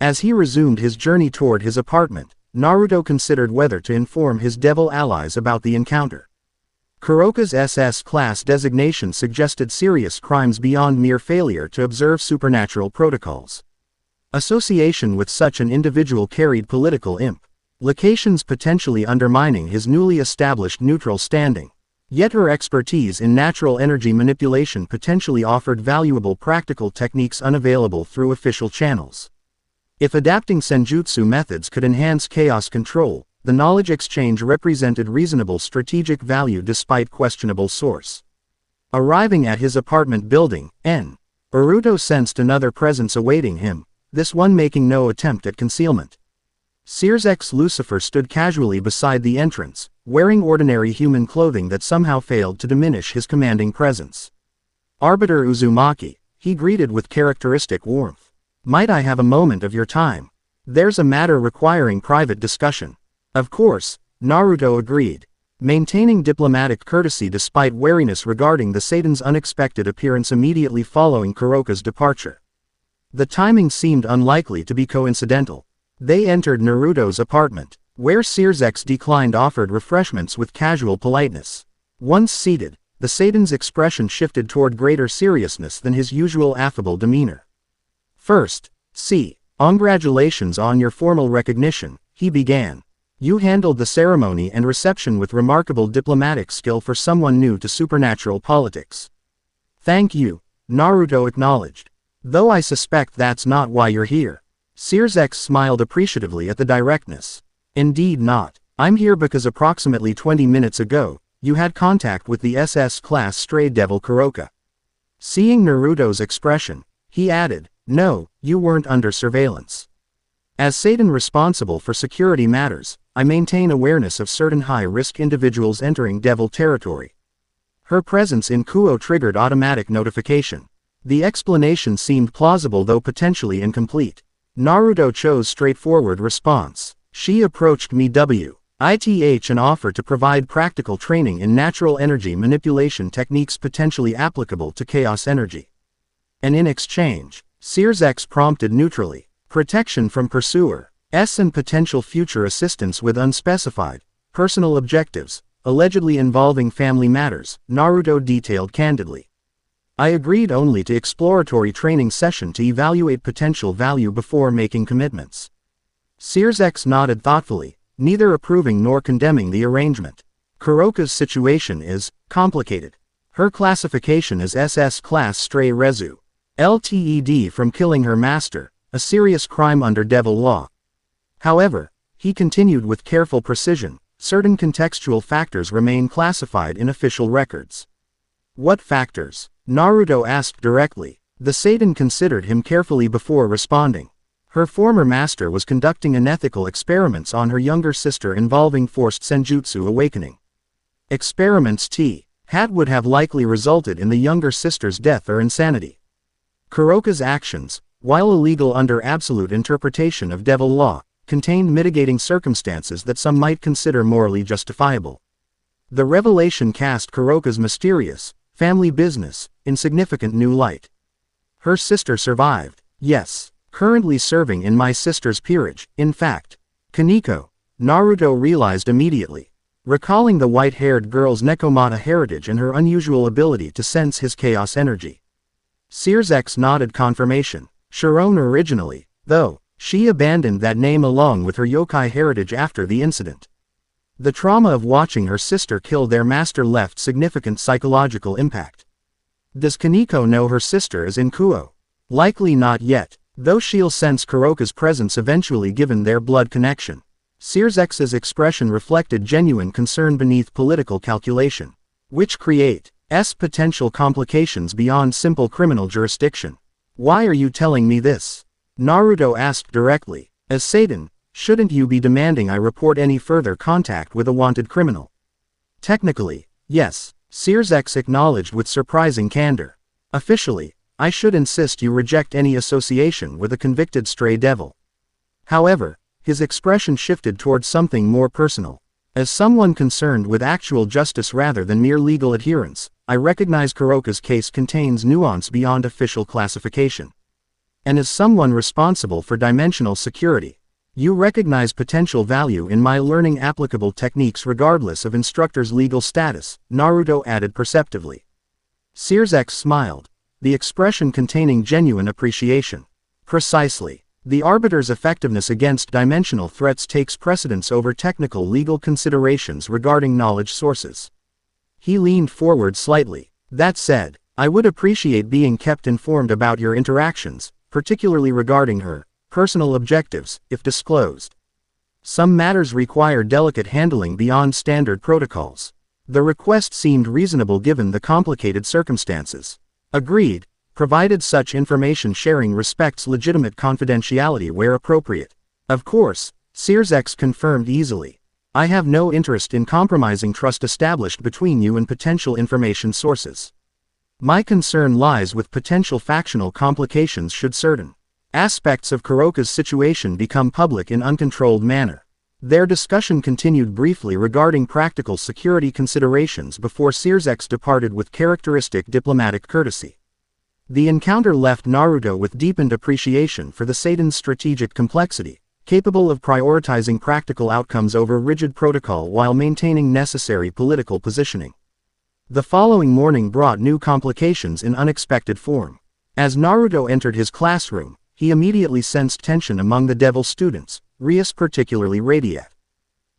As he resumed his journey toward his apartment, Naruto considered whether to inform his devil allies about the encounter. Kuroka's SS class designation suggested serious crimes beyond mere failure to observe supernatural protocols. Association with such an individual carried political implications potentially undermining his newly established neutral standing. Yet her expertise in natural energy manipulation potentially offered valuable practical techniques unavailable through official channels. If adapting senjutsu methods could enhance chaos control, the knowledge exchange represented reasonable strategic value despite questionable source. Arriving at his apartment building, Naruto sensed another presence awaiting him, this one making no attempt at concealment. Sears X Lucifer stood casually beside the entrance, wearing ordinary human clothing that somehow failed to diminish his commanding presence. Arbiter Uzumaki, he greeted with characteristic warmth. Might I have a moment of your time? There's a matter requiring private discussion. Of course, Naruto agreed, maintaining diplomatic courtesy despite wariness regarding the Satan's unexpected appearance immediately following Kuroka's departure. The timing seemed unlikely to be coincidental. They entered Naruto's apartment, where Sears X declined offered refreshments with casual politeness. Once seated, the Satan's expression shifted toward greater seriousness than his usual affable demeanor. First, congratulations on your formal recognition, he began. You handled the ceremony and reception with remarkable diplomatic skill for someone new to supernatural politics. Thank you, Naruto acknowledged. Though I suspect that's not why you're here. Sears X smiled appreciatively at the directness. Indeed not. I'm here because approximately 20 minutes ago, you had contact with the SS class stray devil Kuroka. Seeing Naruto's expression, he added, no, you weren't under surveillance. As Satan responsible for security matters, I maintain awareness of certain high-risk individuals entering devil territory. Her presence in Kuo triggered automatic notification. The explanation seemed plausible though potentially incomplete. Naruto chose straightforward response. She approached me with an offer to provide practical training in natural energy manipulation techniques potentially applicable to chaos energy. And in exchange, Sears prompted neutrally, protection from pursuers and potential future assistance with unspecified, personal objectives, allegedly involving family matters, Naruto detailed candidly. I agreed only to exploratory training session to evaluate potential value before making commitments. Sears nodded thoughtfully, neither approving nor condemning the arrangement. Kuroka's situation is complicated. Her classification is SS class stray rezu. LTED from killing her master, a serious crime under devil law. However, he continued with careful precision, certain contextual factors remain classified in official records. What factors? Naruto asked directly. The Satan considered him carefully before responding. Her former master was conducting unethical experiments on her younger sister involving forced senjutsu awakening. Experiments had would have likely resulted in the younger sister's death or insanity. Kuroka's actions, while illegal under absolute interpretation of devil law, contained mitigating circumstances that some might consider morally justifiable. The revelation cast Kuroka's mysterious, family business, in significant new light. Her sister survived, yes, currently serving in my sister's peerage, in fact. Kaneko, Naruto realized immediately, recalling the white-haired girl's Nekomata heritage and her unusual ability to sense his chaos energy. Sears nodded confirmation. Sharon originally, though, she abandoned that name along with her yokai heritage after the incident. The trauma of watching her sister kill their master left significant psychological impact. Does Kaneko know her sister is in Kuo? Likely not yet, though she'll sense Kuroka's presence eventually given their blood connection. Sears' expression reflected genuine concern beneath political calculation, which create potential complications beyond simple criminal jurisdiction. Why are you telling me this? Naruto asked directly. As Satan, shouldn't you be demanding I report any further contact with a wanted criminal? Technically, yes, Sears acknowledged with surprising candor. Officially, I should insist you reject any association with a convicted stray devil. However, his expression shifted towards something more personal. As someone concerned with actual justice rather than mere legal adherence, I recognize Kuroka's case contains nuance beyond official classification. And as someone responsible for dimensional security, you recognize potential value in my learning applicable techniques regardless of instructor's legal status, Naruto added perceptively. Sears smiled, the expression containing genuine appreciation. Precisely. The arbiter's effectiveness against dimensional threats takes precedence over technical legal considerations regarding knowledge sources. He leaned forward slightly. That said, I would appreciate being kept informed about your interactions, particularly regarding her personal objectives, if disclosed. Some matters require delicate handling beyond standard protocols. The request seemed reasonable given the complicated circumstances. Agreed, provided such information sharing respects legitimate confidentiality where appropriate. Of course, Sears confirmed easily. I have no interest in compromising trust established between you and potential information sources. My concern lies with potential factional complications should certain aspects of Kuroka's situation become public in uncontrolled manner. Their discussion continued briefly regarding practical security considerations before Sears departed with characteristic diplomatic courtesy. The encounter left Naruto with deepened appreciation for the Satan's strategic complexity, capable of prioritizing practical outcomes over rigid protocol while maintaining necessary political positioning. The following morning brought new complications in unexpected form. As Naruto entered his classroom, he immediately sensed tension among the devil students, Rias particularly radiant.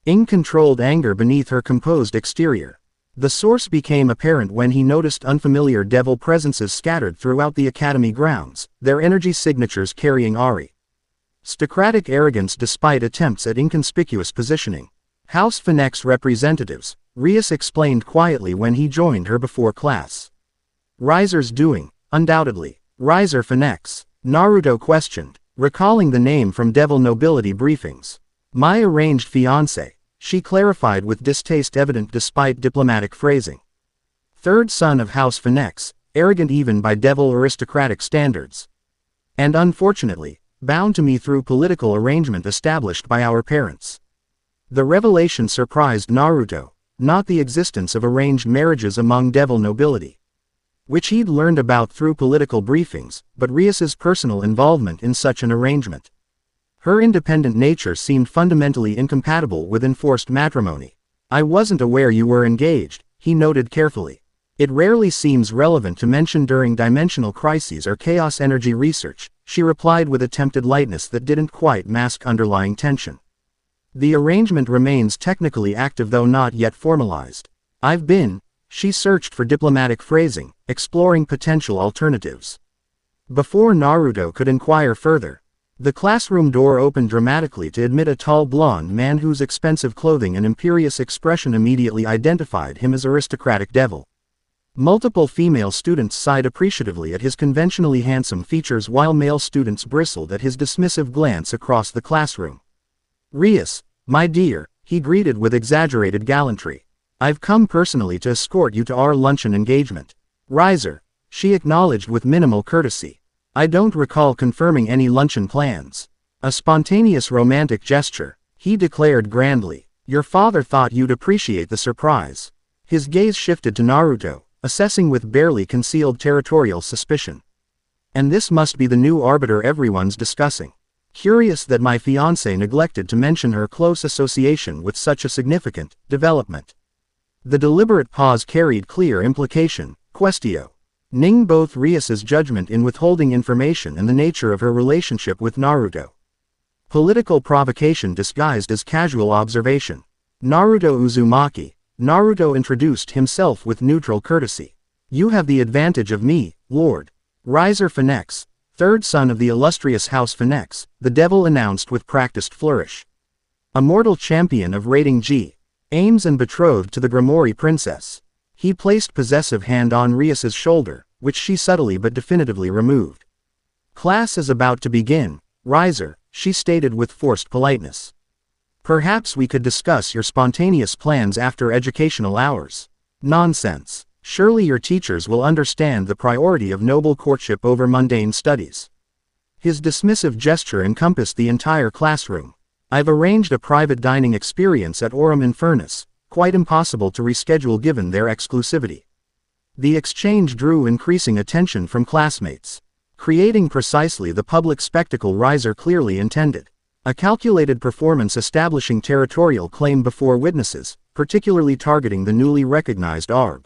Controlled anger beneath her composed exterior. The source became apparent when he noticed unfamiliar devil presences scattered throughout the academy grounds, their energy signatures carrying aristocratic arrogance despite attempts at inconspicuous positioning. House Phoenix representatives, Rias explained quietly when he joined her before class. Riser's doing, undoubtedly. Riser Phoenix, Naruto questioned, recalling the name from devil nobility briefings. My arranged fiancé, she clarified with distaste evident despite diplomatic phrasing. Third son of House Phoenix, arrogant even by devil aristocratic standards. And unfortunately, bound to me through political arrangement established by our parents. The revelation surprised Naruto, not the existence of arranged marriages among devil nobility, which he'd learned about through political briefings, but Rias's personal involvement in such an arrangement. Her independent nature seemed fundamentally incompatible with enforced matrimony. I wasn't aware you were engaged, he noted carefully. It rarely seems relevant to mention during dimensional crises or chaos energy research, she replied with attempted lightness that didn't quite mask underlying tension. The arrangement remains technically active though not yet formalized. She searched for diplomatic phrasing, exploring potential alternatives. Before Naruto could inquire further, the classroom door opened dramatically to admit a tall blonde man whose expensive clothing and imperious expression immediately identified him as aristocratic devil. Multiple female students sighed appreciatively at his conventionally handsome features while male students bristled at his dismissive glance across the classroom. "Rias, my dear," he greeted with exaggerated gallantry. "I've come personally to escort you to our luncheon engagement." "Riser," she acknowledged with minimal courtesy. "I don't recall confirming any luncheon plans." A spontaneous romantic gesture, he declared grandly. "Your father thought you'd appreciate the surprise." His gaze shifted to Naruto, assessing with barely concealed territorial suspicion. "And this must be the new arbiter everyone's discussing. Curious that my fiancé neglected to mention her close association with such a significant development." The deliberate pause carried clear implication, questioning both Rias's judgment in withholding information and the nature of her relationship with Naruto. Political provocation disguised as casual observation. "Naruto Uzumaki." Naruto introduced himself with neutral courtesy. "You have the advantage of me, Lord Riser Phoenix, third son of the illustrious House Phoenix," the devil announced with practiced flourish. "A mortal champion of rating G. Aims and betrothed to the Grimoire princess." He placed possessive hand on Rias's shoulder, which she subtly but definitively removed. "Class is about to begin, Riser," she stated with forced politeness. "Perhaps we could discuss your spontaneous plans after educational hours." "Nonsense. Surely your teachers will understand the priority of noble courtship over mundane studies." His dismissive gesture encompassed the entire classroom. "I've arranged a private dining experience at Aurum Infernus, quite impossible to reschedule given their exclusivity." The exchange drew increasing attention from classmates, creating precisely the public spectacle Riser clearly intended. A calculated performance establishing territorial claim before witnesses, particularly targeting the newly recognized Arb.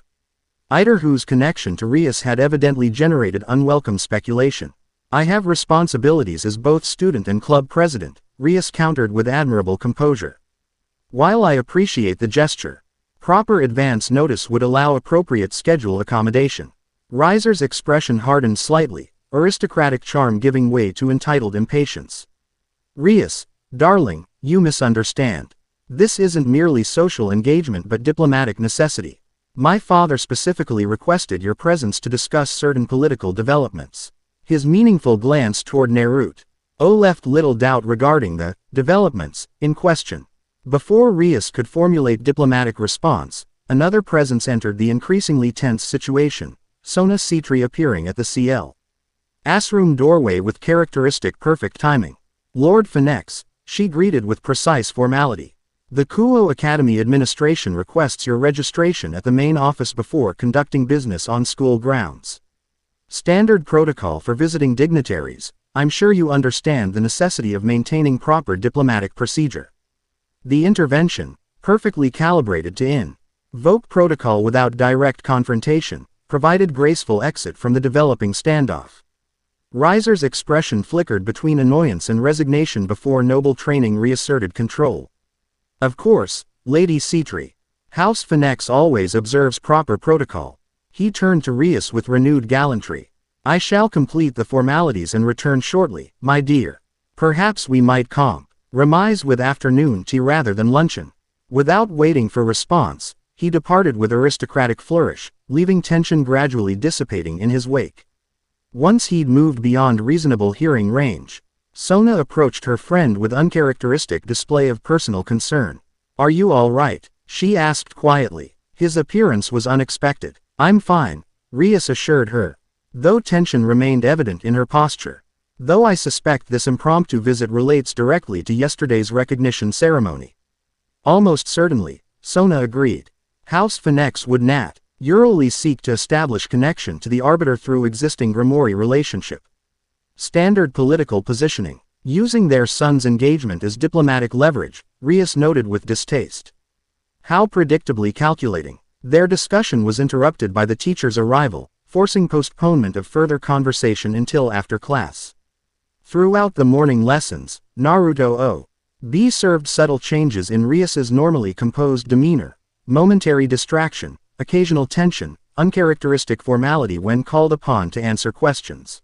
Eider, whose connection to Rias had evidently generated unwelcome speculation. "I have responsibilities as both student and club president," Rias countered with admirable composure. "While I appreciate the gesture, proper advance notice would allow appropriate schedule accommodation." Riser's expression hardened slightly, aristocratic charm giving way to entitled impatience. "Rias, darling, you misunderstand. This isn't merely social engagement but diplomatic necessity. My father specifically requested your presence to discuss certain political developments." His meaningful glance toward Naruto left little doubt regarding the developments in question. Before Rias could formulate diplomatic response, another presence entered the increasingly tense situation, Sona Citri appearing at the CL Asroom doorway with characteristic perfect timing. "Lord Phoenix," she greeted with precise formality. "The Kuo Academy administration requests your registration at the main office before conducting business on school grounds. Standard protocol for visiting dignitaries. I'm sure you understand the necessity of maintaining proper diplomatic procedure." The intervention, perfectly calibrated to invoke protocol without direct confrontation, provided graceful exit from the developing standoff. Riser's expression flickered between annoyance and resignation before noble training reasserted control. "Of course, Lady Citri. House Phoenix always observes proper protocol." He turned to Rias with renewed gallantry. "I shall complete the formalities and return shortly, my dear. Perhaps we might compromise with afternoon tea rather than luncheon." Without waiting for response, he departed with aristocratic flourish, leaving tension gradually dissipating in his wake. Once he'd moved beyond reasonable hearing range, Sona approached her friend with uncharacteristic display of personal concern. "Are you all right?" she asked quietly. His appearance was unexpected. "I'm fine," Rias assured her. Though tension remained evident in her posture. Though I suspect this impromptu visit relates directly to yesterday's recognition ceremony. Almost certainly, Sona agreed. House Phoenix would naturally seek to establish connection to the arbiter through existing Grimoire relationship. Standard political positioning. Using their son's engagement as diplomatic leverage, Rias noted with distaste. How predictably calculating. Their discussion was interrupted by the teacher's arrival, forcing postponement of further conversation until after class. Throughout the morning lessons, Naruto O.B. served subtle changes in Rias's normally composed demeanor, momentary distraction, occasional tension, uncharacteristic formality when called upon to answer questions.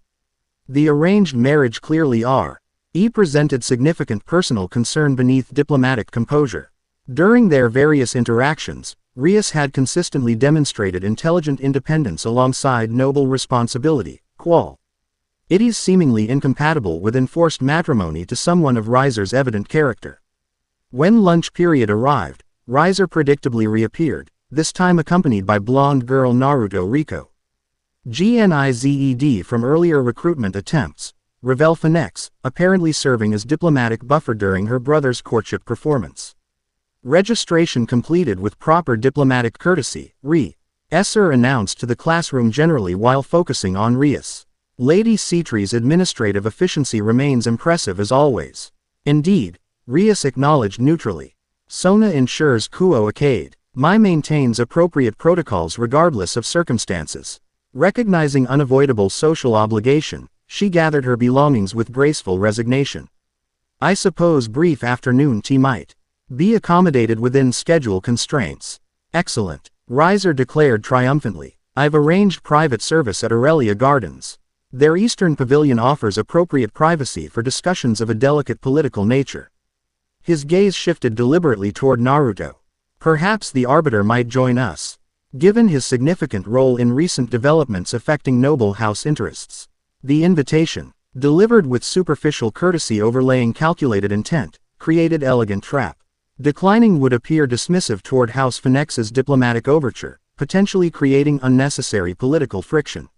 The arranged marriage clearly presented significant personal concern beneath diplomatic composure. During their various interactions, Rias had consistently demonstrated intelligent independence alongside noble responsibility, it is seemingly incompatible with enforced matrimony to someone of Riser's evident character. When lunch period arrived, Riser predictably reappeared, this time accompanied by blonde girl Naruto Riko. Gnized from earlier recruitment attempts, Revel Phoenix, apparently serving as diplomatic buffer during her brother's courtship performance. Registration completed with proper diplomatic courtesy, Esser announced to the classroom generally while focusing on Rias. Lady Citri's administrative efficiency remains impressive as always. Indeed, Rias acknowledged neutrally. Sona ensures Kuo Acade. Mai maintains appropriate protocols regardless of circumstances. Recognizing unavoidable social obligation, she gathered her belongings with graceful resignation. I suppose brief afternoon tea might be accommodated within schedule constraints. Excellent, Riser declared triumphantly. I've arranged private service at Aurelia Gardens. Their eastern pavilion offers appropriate privacy for discussions of a delicate political nature. His gaze shifted deliberately toward Naruto. Perhaps the arbiter might join us. Given his significant role in recent developments affecting noble house interests. The invitation, delivered with superficial courtesy overlaying calculated intent, created elegant trap. Declining would appear dismissive toward House Phoenix's diplomatic overture, potentially creating unnecessary political friction.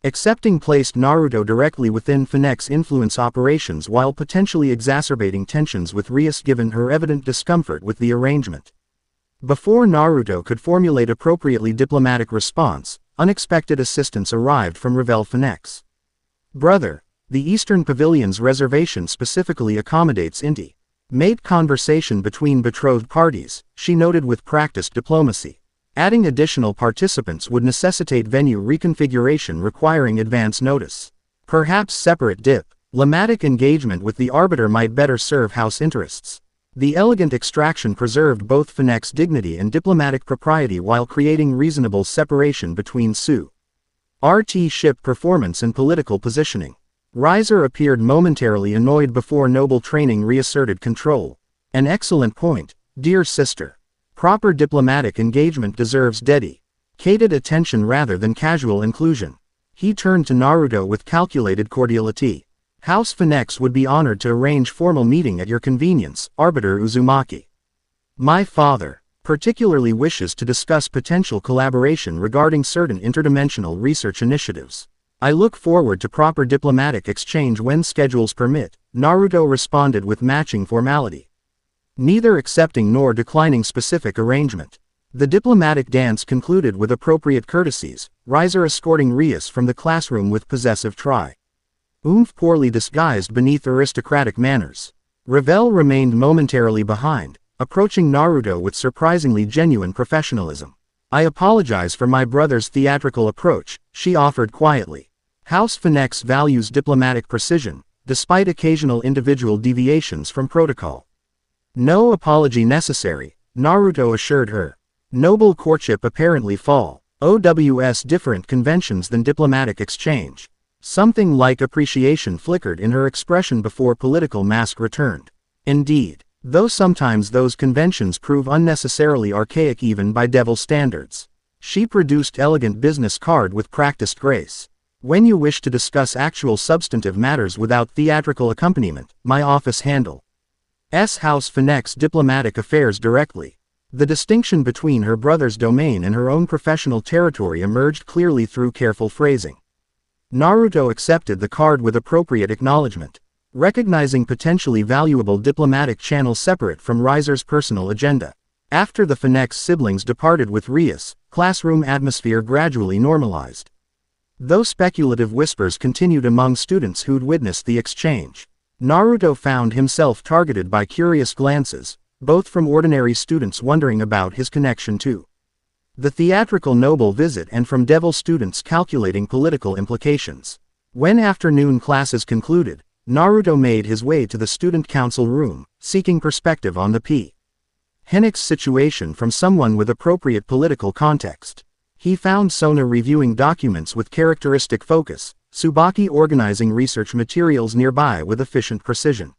Accepting placed Naruto directly within Phoenix influence operations while potentially exacerbating tensions with Rias given her evident discomfort with the arrangement. Before Naruto could formulate appropriately diplomatic response, unexpected assistance arrived from Revel Phoenix. Brother, the Eastern Pavilion's reservation specifically accommodates intimate conversation between betrothed parties, she noted with practiced diplomacy. Adding additional participants would necessitate venue reconfiguration requiring advance notice. Perhaps separate diplomatic engagement with the arbiter might better serve house interests. The elegant extraction preserved both Phoenix dignity and diplomatic propriety while creating reasonable separation between RT ship performance and political positioning. Riser appeared momentarily annoyed before noble training reasserted control. An excellent point, dear sister. Proper diplomatic engagement deserves dedicated attention rather than casual inclusion. He turned to Naruto with calculated cordiality. House Phoenix would be honored to arrange formal meeting at your convenience, Arbiter Uzumaki. My father particularly wishes to discuss potential collaboration regarding certain interdimensional research initiatives. I look forward to proper diplomatic exchange when schedules permit, Naruto responded with matching formality. Neither accepting nor declining specific arrangement. The diplomatic dance concluded with appropriate courtesies, Riser escorting Rias from the classroom with possessive poorly disguised beneath aristocratic manners. Revel remained momentarily behind, approaching Naruto with surprisingly genuine professionalism. I apologize for my brother's theatrical approach, she offered quietly. House Phoenix values diplomatic precision, despite occasional individual deviations from protocol. No apology necessary, Naruto assured her. Noble courtship apparently OWS different conventions than diplomatic exchange. Something like appreciation flickered in her expression before political mask returned. Indeed, though sometimes those conventions prove unnecessarily archaic even by devil standards. She produced elegant business card with practiced grace. When you wish to discuss actual substantive matters without theatrical accompaniment, my office handle. House Phoenix diplomatic affairs directly. The distinction between her brother's domain and her own professional territory emerged clearly through careful phrasing. Naruto accepted the card with appropriate acknowledgement, recognizing potentially valuable diplomatic channels separate from Riser's personal agenda. After the Phoenix siblings departed with Rias, classroom atmosphere gradually normalized. Though speculative whispers continued among students who'd witnessed the exchange, Naruto found himself targeted by curious glances, both from ordinary students wondering about his connection to the theatrical noble visit and from devil students calculating political implications. When afternoon classes concluded, Naruto made his way to the student council room, seeking perspective on the Phoenix situation from someone with appropriate political context. He found Sona reviewing documents with characteristic focus, Tsubaki organizing research materials nearby with efficient precision.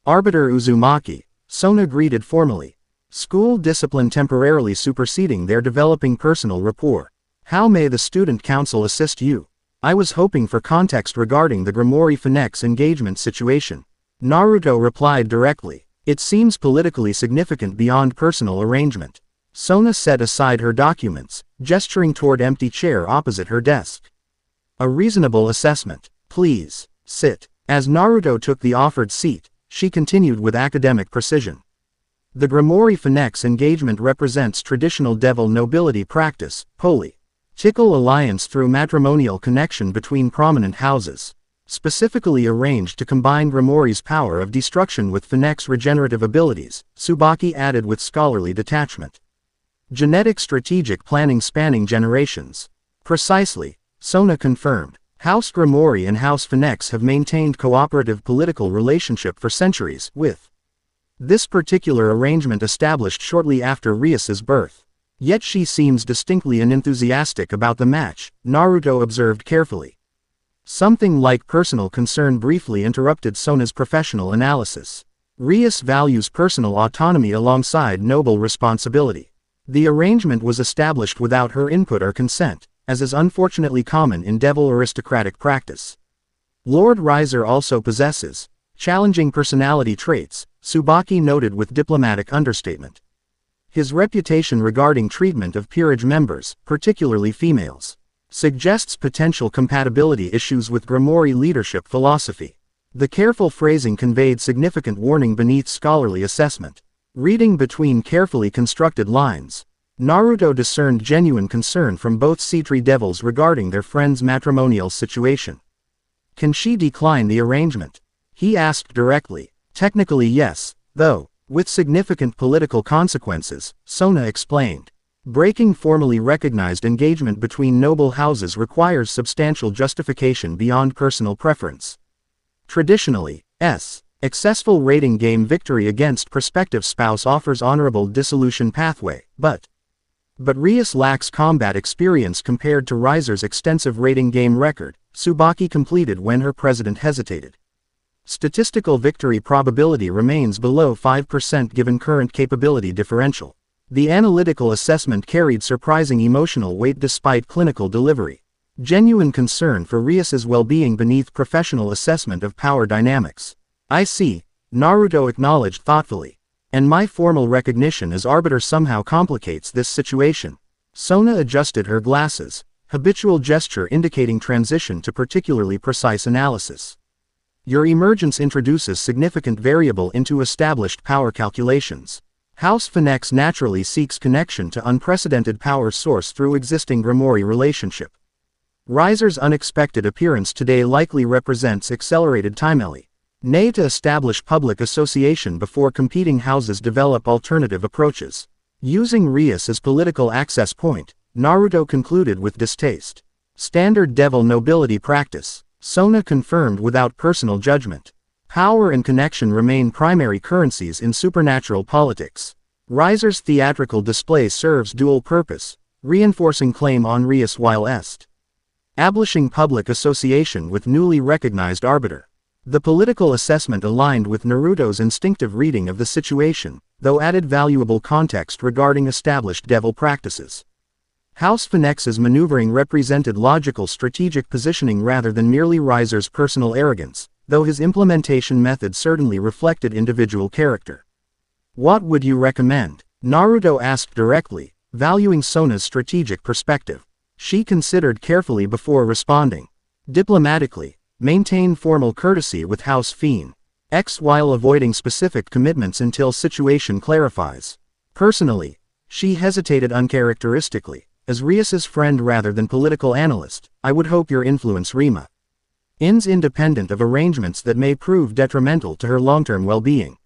Arbiter Uzumaki, Sona greeted formally. School discipline temporarily superseding their developing personal rapport. How may the student council assist you? I was hoping for context regarding the Grimoire Phoenix engagement situation. Naruto replied directly. It seems politically significant beyond personal arrangement. Sona set aside her documents, gesturing toward empty chair opposite her desk. A reasonable assessment. Please, sit. As Naruto took the offered seat, she continued with academic precision. The Grimoire Phoenix engagement represents traditional devil nobility practice, political alliance through matrimonial connection between prominent houses, specifically arranged to combine Grimoire's power of destruction with Phoenix regenerative abilities, Tsubaki added with scholarly detachment. Genetic strategic planning spanning generations. Precisely, Sona confirmed. House Grimoire and House Phoenix have maintained cooperative political relationship for centuries, with this particular arrangement established shortly after Rias's birth. Yet she seems distinctly unenthusiastic about the match, Naruto observed carefully. Something like personal concern briefly interrupted Sona's professional analysis. Rias values personal autonomy alongside noble responsibility. The arrangement was established without her input or consent, as is unfortunately common in devil aristocratic practice. Lord Riser also possesses challenging personality traits, Tsubaki noted with diplomatic understatement. His reputation regarding treatment of peerage members, particularly females, suggests potential compatibility issues with Grimoire leadership philosophy. The careful phrasing conveyed significant warning beneath scholarly assessment. Reading between carefully constructed lines, Naruto discerned genuine concern from both C3 devils regarding their friend's matrimonial situation. Can she decline the arrangement? He asked directly. Technically yes, though, with significant political consequences, Sona explained. Breaking formally recognized engagement between noble houses requires substantial justification beyond personal preference. Traditionally, successful rating game victory against prospective spouse offers honorable dissolution pathway, but Rias lacks combat experience compared to Riser's extensive rating game record, Tsubaki completed when her president hesitated. Statistical victory probability remains below 5% given current capability differential. The analytical assessment carried surprising emotional weight despite clinical delivery. Genuine concern for Rias's well-being beneath professional assessment of power dynamics. I see, Naruto acknowledged thoughtfully. And my formal recognition as arbiter somehow complicates this situation. Sona adjusted her glasses, habitual gesture indicating transition to particularly precise analysis. Your emergence introduces significant variable into established power calculations. House Phoenix naturally seeks connection to unprecedented power source through existing Grimoire relationship. Riser's unexpected appearance today likely represents accelerated timeline. Nay to establish public association before competing houses develop alternative approaches. Using Rias as political access point, Naruto concluded with distaste. Standard devil nobility practice. Sona confirmed without personal judgment. Power and connection remain primary currencies in supernatural politics. Riser's theatrical display serves dual purpose, reinforcing claim on Rias while establishing public association with newly recognized arbiter. The political assessment aligned with Naruto's instinctive reading of the situation, though added valuable context regarding established devil practices. House Phoenix's maneuvering represented logical strategic positioning rather than merely Riser's personal arrogance, though his implementation method certainly reflected individual character. What would you recommend? Naruto asked directly, valuing Sona's strategic perspective. She considered carefully before responding. Diplomatically, maintain formal courtesy with House Fiend X while avoiding specific commitments until situation clarifies. Personally, she hesitated uncharacteristically. As Rias's friend rather than political analyst, I would hope your influence Rima ends independent of arrangements that may prove detrimental to her long-term well-being.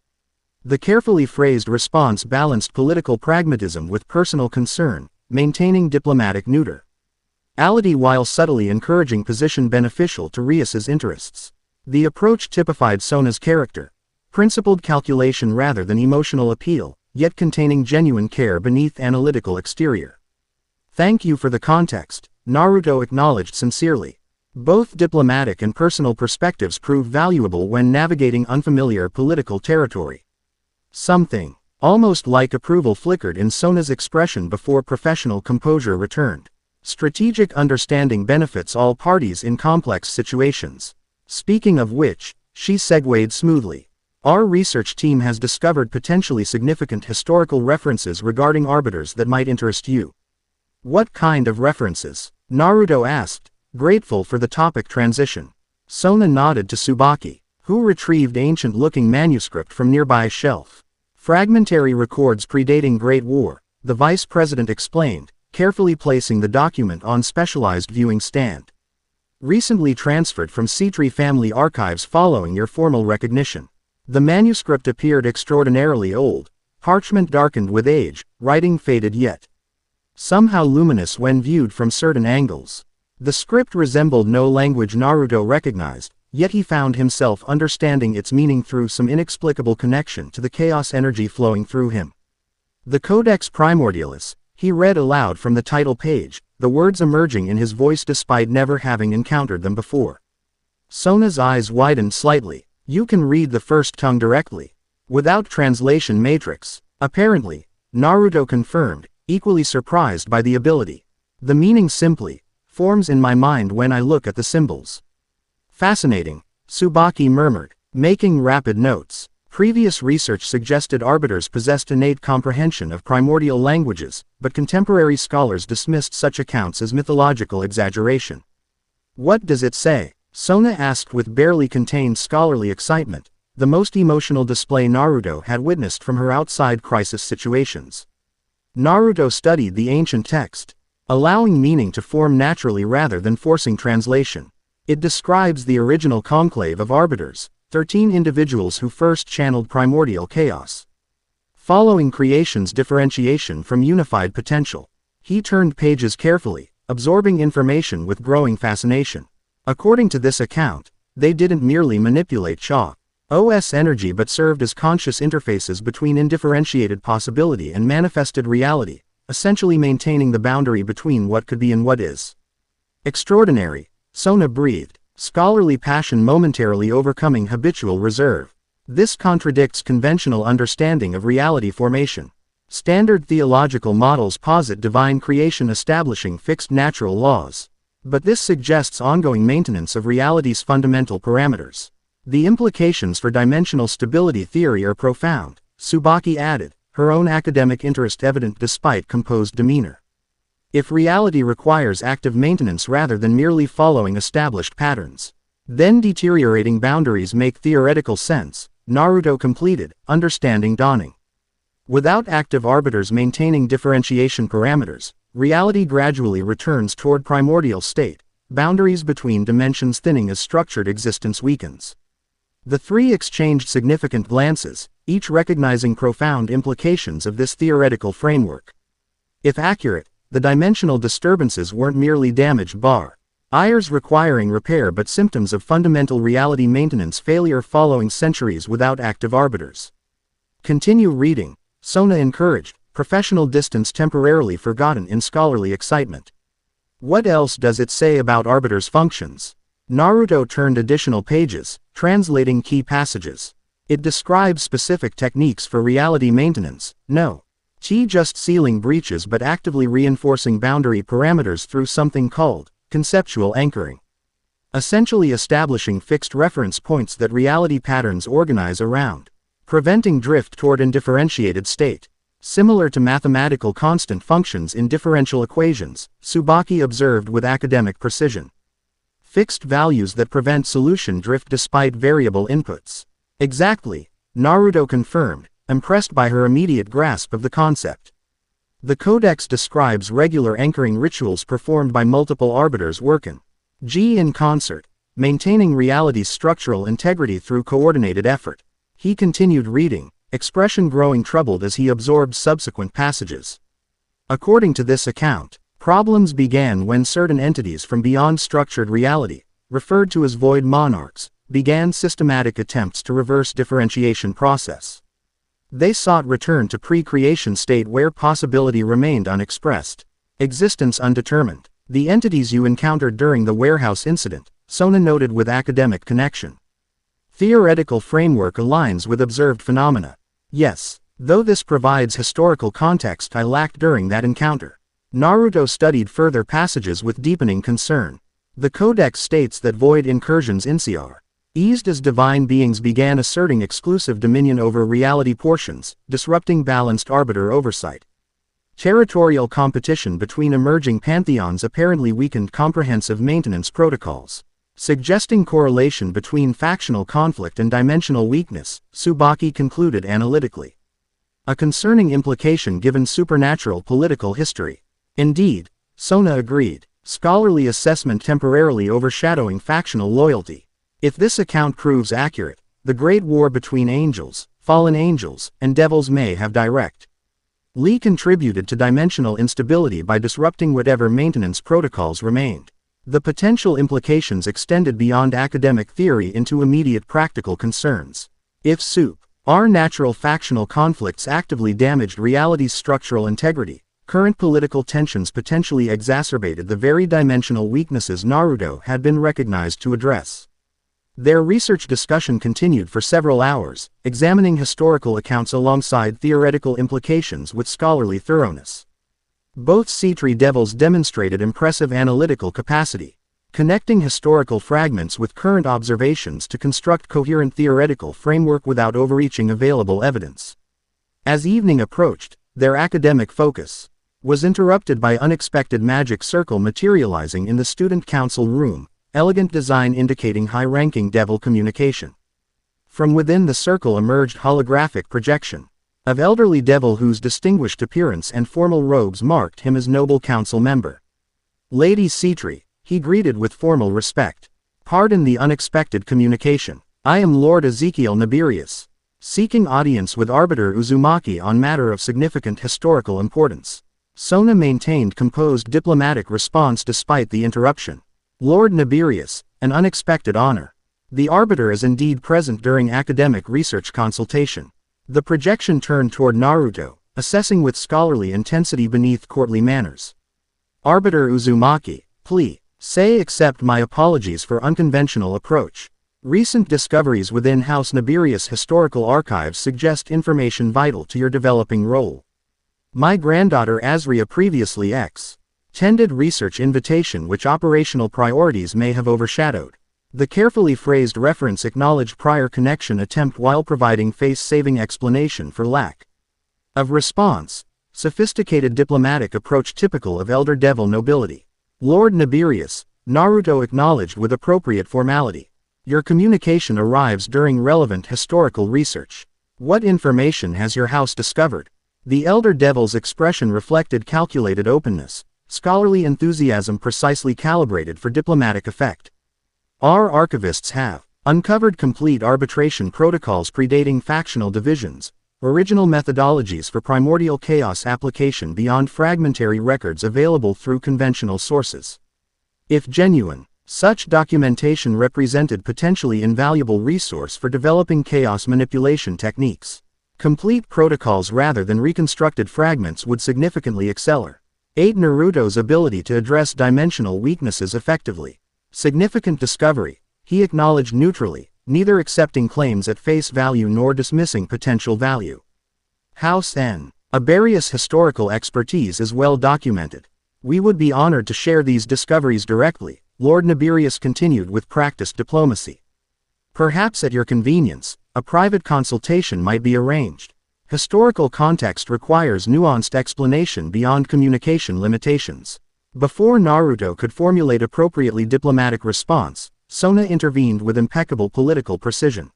The carefully phrased response balanced political pragmatism with personal concern, maintaining diplomatic neutrality while subtly encouraging position beneficial to Rias's interests. The approach typified Sona's character, principled calculation rather than emotional appeal, yet containing genuine care beneath analytical exterior. Thank you for the context, Naruto acknowledged sincerely. Both diplomatic and personal perspectives prove valuable when navigating unfamiliar political territory. Something almost like approval flickered in Sona's expression before professional composure returned. Strategic understanding benefits all parties in complex situations. Speaking of which, she segued smoothly. Our research team has discovered potentially significant historical references regarding arbiters that might interest you. What kind of references? Naruto asked, grateful for the topic transition. Sona nodded to Tsubaki, who retrieved ancient-looking manuscript from nearby shelf. Fragmentary records predating Great War, the vice president explained, carefully placing the document on specialized viewing stand. Recently transferred from Citri family archives following your formal recognition. The manuscript appeared extraordinarily old, parchment darkened with age, writing faded yet somehow luminous when viewed from certain angles. The script resembled no language Naruto recognized, yet he found himself understanding its meaning through some inexplicable connection to the chaos energy flowing through him. The Codex Primordialis, he read aloud from the title page, the words emerging in his voice despite never having encountered them before. Sona's eyes widened slightly. You can read the first tongue directly, without translation matrix. Apparently, Naruto confirmed, equally surprised by the ability. The meaning simply forms in my mind when I look at the symbols. Fascinating, Tsubaki murmured, making rapid notes. Previous research suggested arbiters possessed innate comprehension of primordial languages, but contemporary scholars dismissed such accounts as mythological exaggeration. What does it say? Sona asked with barely contained scholarly excitement, the most emotional display Naruto had witnessed from her outside crisis situations. Naruto studied the ancient text, allowing meaning to form naturally rather than forcing translation. It describes the original conclave of arbiters, 13 individuals who first channeled primordial chaos. Following creation's differentiation from unified potential, he turned pages carefully, absorbing information with growing fascination. According to this account, they didn't merely manipulate Chaos energy but served as conscious interfaces between indifferentiated possibility and manifested reality, essentially maintaining the boundary between what could be and what is. Extraordinary, Sona breathed, scholarly passion momentarily overcoming habitual reserve. This contradicts conventional understanding of reality formation. Standard theological models posit divine creation establishing fixed natural laws. But this suggests ongoing maintenance of reality's fundamental parameters. The implications for dimensional stability theory are profound, Tsubaki added, her own academic interest evident despite composed demeanor. If reality requires active maintenance rather than merely following established patterns, then deteriorating boundaries make theoretical sense, Naruto completed, understanding dawning. Without active arbiters maintaining differentiation parameters, reality gradually returns toward primordial state, boundaries between dimensions thinning as structured existence weakens. The three exchanged significant glances, each recognizing profound implications of this theoretical framework. If accurate, the dimensional disturbances weren't merely damaged barriers requiring repair but symptoms of fundamental reality maintenance failure following centuries without active arbiters. Continue reading, Sona encouraged, professional distance temporarily forgotten in scholarly excitement. What else does it say about arbiters' functions? Naruto turned additional pages, translating key passages. It describes specific techniques for reality maintenance, just sealing breaches but actively reinforcing boundary parameters through something called conceptual anchoring. Essentially establishing fixed reference points that reality patterns organize around, preventing drift toward undifferentiated state. similar to mathematical constant functions in differential equations, Tsubaki observed with academic precision. Fixed values that prevent solution drift despite variable inputs. Exactly, Naruto confirmed, impressed by her immediate grasp of the concept. The codex describes regular anchoring rituals performed by multiple arbiters working in concert, maintaining reality's structural integrity through coordinated effort. He continued reading, expression growing troubled as he absorbed subsequent passages. According to this account, problems began when certain entities from beyond structured reality, referred to as void monarchs, began systematic attempts to reverse differentiation process. They sought return to pre-creation state where possibility remained unexpressed, existence undetermined. The entities you encountered during the warehouse incident, Sona noted with academic connection. Theoretical framework aligns with observed phenomena. Yes, though this provides historical context I lacked during that encounter. Naruto studied further passages with deepening concern. The codex states that void incursions incr. Eased as divine beings began asserting exclusive dominion over reality portions, disrupting balanced arbiter oversight. Territorial competition between emerging pantheons apparently weakened comprehensive maintenance protocols, suggesting correlation between factional conflict and dimensional weakness, Tsubaki concluded analytically. A concerning implication given supernatural political history. Indeed, Sona agreed, scholarly assessment temporarily overshadowing factional loyalty. If this account proves accurate, the great war between angels, fallen angels, and devils may have directly contributed to dimensional instability by disrupting whatever maintenance protocols remained. The potential implications extended beyond academic theory into immediate practical concerns. If our natural factional conflicts actively damaged reality's structural integrity, current political tensions potentially exacerbated the very dimensional weaknesses Naruto had been recognized to address. Their research discussion continued for several hours, examining historical accounts alongside theoretical implications with scholarly thoroughness. Both C3 devils demonstrated impressive analytical capacity, connecting historical fragments with current observations to construct coherent theoretical framework without overreaching available evidence. As evening approached, their academic focus was interrupted by unexpected magic circle materializing in the student council room, elegant design indicating high-ranking devil communication. From within the circle emerged holographic projection of elderly devil whose distinguished appearance and formal robes marked him as noble council member. Lady C3, he greeted with formal respect. Pardon the unexpected communication. I am Lord Ezekiel Nabirius, seeking audience with Arbiter Uzumaki on matter of significant historical importance. Sona maintained composed diplomatic response despite the interruption. Lord Nabirius, an unexpected honor. The Arbiter is indeed present during academic research consultation. The projection turned toward Naruto, assessing with scholarly intensity beneath courtly manners. Arbiter Uzumaki, please accept my apologies for unconventional approach. Recent discoveries within House Nabirius historical archives suggest information vital to your developing role. My granddaughter Azria previously tended research invitation which operational priorities may have overshadowed. The carefully phrased reference acknowledged prior connection attempt while providing face-saving explanation for lack of response. Sophisticated diplomatic approach typical of elder devil nobility. Lord Nabirius, Naruto acknowledged with appropriate formality. Your communication arrives during relevant historical research. What information has your house discovered? The elder devil's expression reflected calculated openness, scholarly enthusiasm precisely calibrated for diplomatic effect. Our archivists have uncovered complete arbitration protocols predating factional divisions, original methodologies for primordial chaos application beyond fragmentary records available through conventional sources. If genuine, such documentation represented potentially invaluable resource for developing chaos manipulation techniques. Complete protocols rather than reconstructed fragments would significantly accelerate Naruto's ability to address dimensional weaknesses effectively. Significant discovery, he acknowledged neutrally, neither accepting claims at face value nor dismissing potential value. House N. Aberius' historical expertise is well documented. We would be honored to share these discoveries directly, Lord Nabirius continued with practiced diplomacy. Perhaps at your convenience, a private consultation might be arranged. Historical context requires nuanced explanation beyond communication limitations. Before Naruto could formulate appropriately diplomatic response, Sona intervened with impeccable political precision.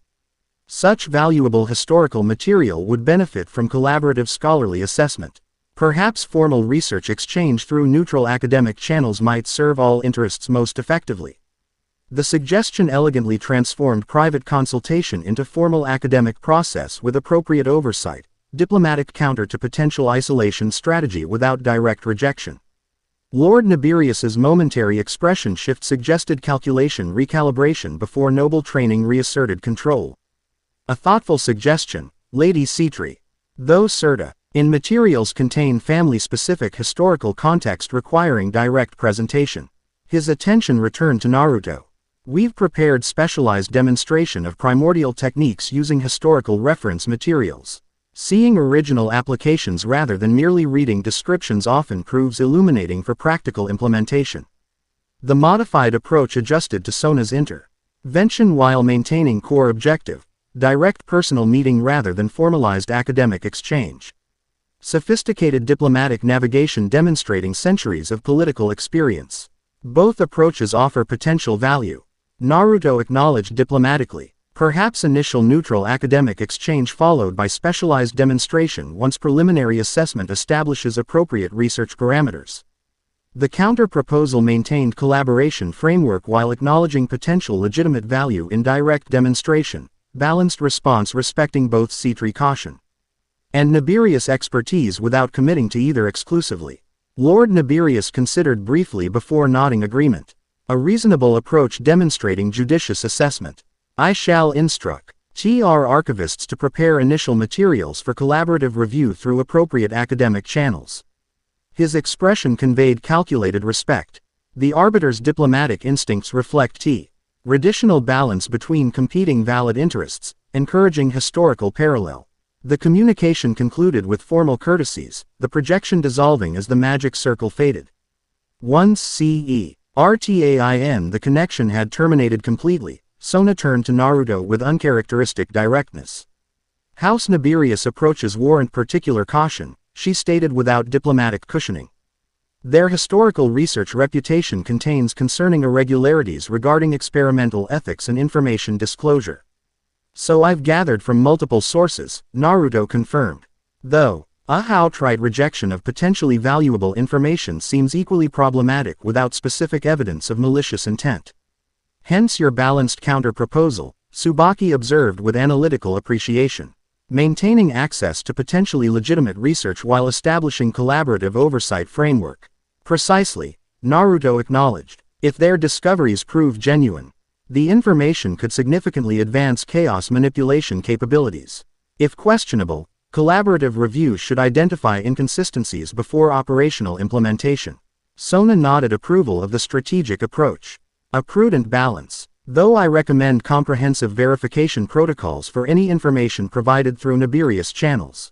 Such valuable historical material would benefit from collaborative scholarly assessment. Perhaps formal research exchange through neutral academic channels might serve all interests most effectively. The suggestion elegantly transformed private consultation into formal academic process with appropriate oversight, diplomatic counter to potential isolation strategy without direct rejection. Lord Nibirius's momentary expression shift suggested calculation recalibration before noble training reasserted control. A thoughtful suggestion, Lady Citri. Though Serta, in materials contain family-specific historical context requiring direct presentation. His attention returned to Naruto. We've prepared specialized demonstration of primordial techniques using historical reference materials. Seeing original applications rather than merely reading descriptions often proves illuminating for practical implementation. The modified approach adjusted to Sona's intervention while maintaining core objective, direct personal meeting rather than formalized academic exchange. Sophisticated diplomatic navigation demonstrating centuries of political experience. Both approaches offer potential value. Naruto acknowledged diplomatically. Perhaps initial neutral academic exchange followed by specialized demonstration once preliminary assessment establishes appropriate research parameters. The counter-proposal maintained collaboration framework while acknowledging potential legitimate value in direct demonstration, balanced response respecting both Citri caution and Nibirius expertise without committing to either exclusively. Lord Nibirius considered briefly before nodding agreement. A reasonable approach demonstrating judicious assessment. I shall instruct TR archivists to prepare initial materials for collaborative review through appropriate academic channels. His expression conveyed calculated respect. The arbiter's diplomatic instincts reflect traditional balance between competing valid interests, encouraging historical parallel. The communication concluded with formal courtesies, the projection dissolving as the magic circle faded. Once CE. RTAIN the connection had terminated completely, Sona turned to Naruto with uncharacteristic directness. House Nibirius approaches warrant particular caution, she stated without diplomatic cushioning. Their historical research reputation contains concerning irregularities regarding experimental ethics and information disclosure. So I've gathered from multiple sources, Naruto confirmed. Though, a outright rejection of potentially valuable information seems equally problematic without specific evidence of malicious intent. Hence your balanced counter-proposal, Tsubaki observed with analytical appreciation. Maintaining access to potentially legitimate research while establishing collaborative oversight framework. Precisely, Naruto acknowledged. If their discoveries prove genuine, the information could significantly advance chaos manipulation capabilities. If questionable, collaborative review should identify inconsistencies before operational implementation. Sona nodded approval of the strategic approach. A prudent balance. Though I recommend comprehensive verification protocols for any information provided through Nibirius channels.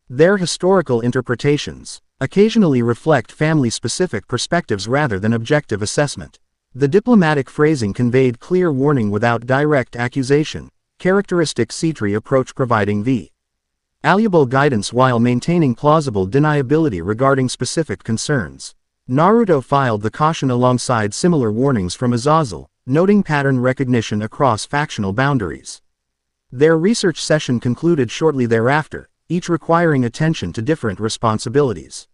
Their historical interpretations occasionally reflect family-specific perspectives rather than objective assessment. The diplomatic phrasing conveyed clear warning without direct accusation, characteristic Citri approach providing valuable guidance while maintaining plausible deniability regarding specific concerns. Naruto filed the caution alongside similar warnings from Azazel, noting pattern recognition across factional boundaries. Their research session concluded shortly thereafter, each requiring attention to different responsibilities.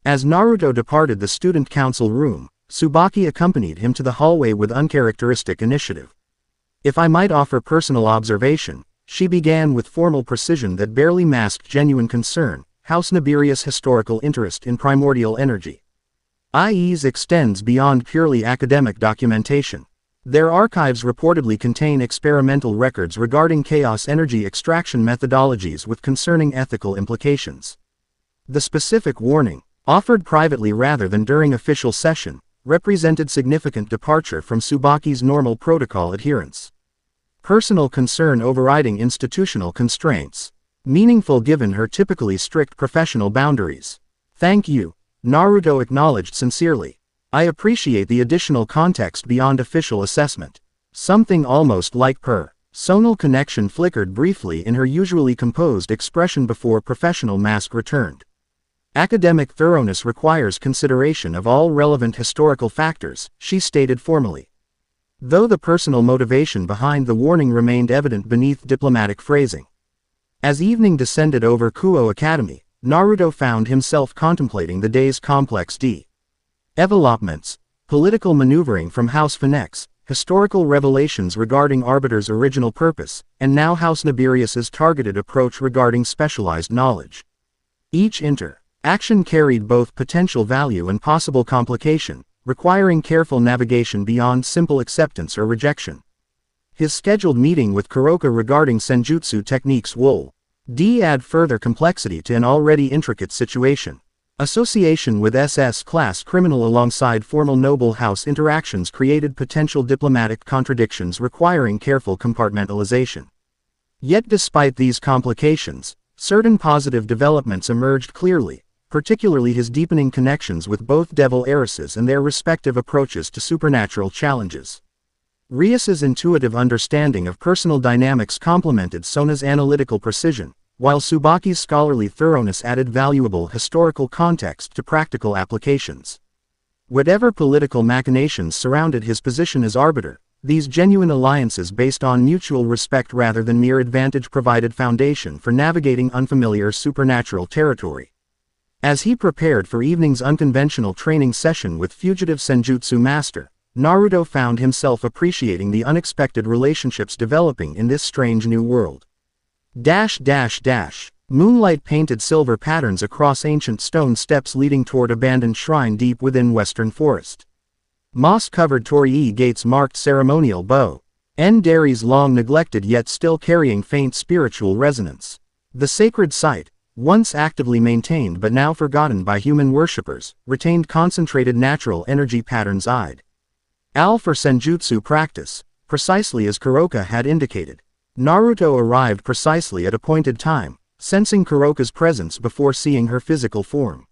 As Naruto departed the student council room, Tsubaki accompanied him to the hallway with uncharacteristic initiative. If I might offer personal observation, she began with formal precision that barely masked genuine concern, House Nibirius' historical interest in primordial energy. IE's extends beyond purely academic documentation. Their archives reportedly contain experimental records regarding chaos energy extraction methodologies with concerning ethical implications. The specific warning, offered privately rather than during official session, represented significant departure from Tsubaki's normal protocol adherence. Personal concern overriding institutional constraints. Meaningful given her typically strict professional boundaries. Thank you, Naruto acknowledged sincerely. I appreciate the additional context beyond official assessment. Something almost like Sonal connection flickered briefly in her usually composed expression before professional mask returned. Academic thoroughness requires consideration of all relevant historical factors, she stated formally. Though the personal motivation behind the warning remained evident beneath diplomatic phrasing. As evening descended over Kuo Academy, Naruto found himself contemplating the day's complex developments, political maneuvering from House Phoenix, historical revelations regarding Arbiter's original purpose, and now House Nibirius's targeted approach regarding specialized knowledge. Each interaction carried both potential value and possible complication, requiring careful navigation beyond simple acceptance or rejection. His scheduled meeting with Kuroka regarding senjutsu techniques would add further complexity to an already intricate situation. Association with SS-class criminal alongside formal noble house interactions created potential diplomatic contradictions requiring careful compartmentalization. Yet despite these complications, certain positive developments emerged clearly, particularly his deepening connections with both devil heiresses and their respective approaches to supernatural challenges. Rias's intuitive understanding of personal dynamics complemented Sona's analytical precision, while Tsubaki's scholarly thoroughness added valuable historical context to practical applications. Whatever political machinations surrounded his position as arbiter, these genuine alliances based on mutual respect rather than mere advantage provided foundation for navigating unfamiliar supernatural territory. As he prepared for evening's unconventional training session with fugitive senjutsu master, Naruto found himself appreciating the unexpected relationships developing in this strange new world. Moonlight painted silver patterns across ancient stone steps leading toward abandoned shrine deep within western forest. Moss-covered torii gates marked ceremonial boundaries long neglected yet still carrying faint spiritual resonance. The sacred site, once actively maintained but now forgotten by human worshippers, retained concentrated natural energy patterns ideal for senjutsu practice, precisely as Kuroka had indicated. Naruto arrived precisely at appointed time, sensing Kuroka's presence before seeing her physical form.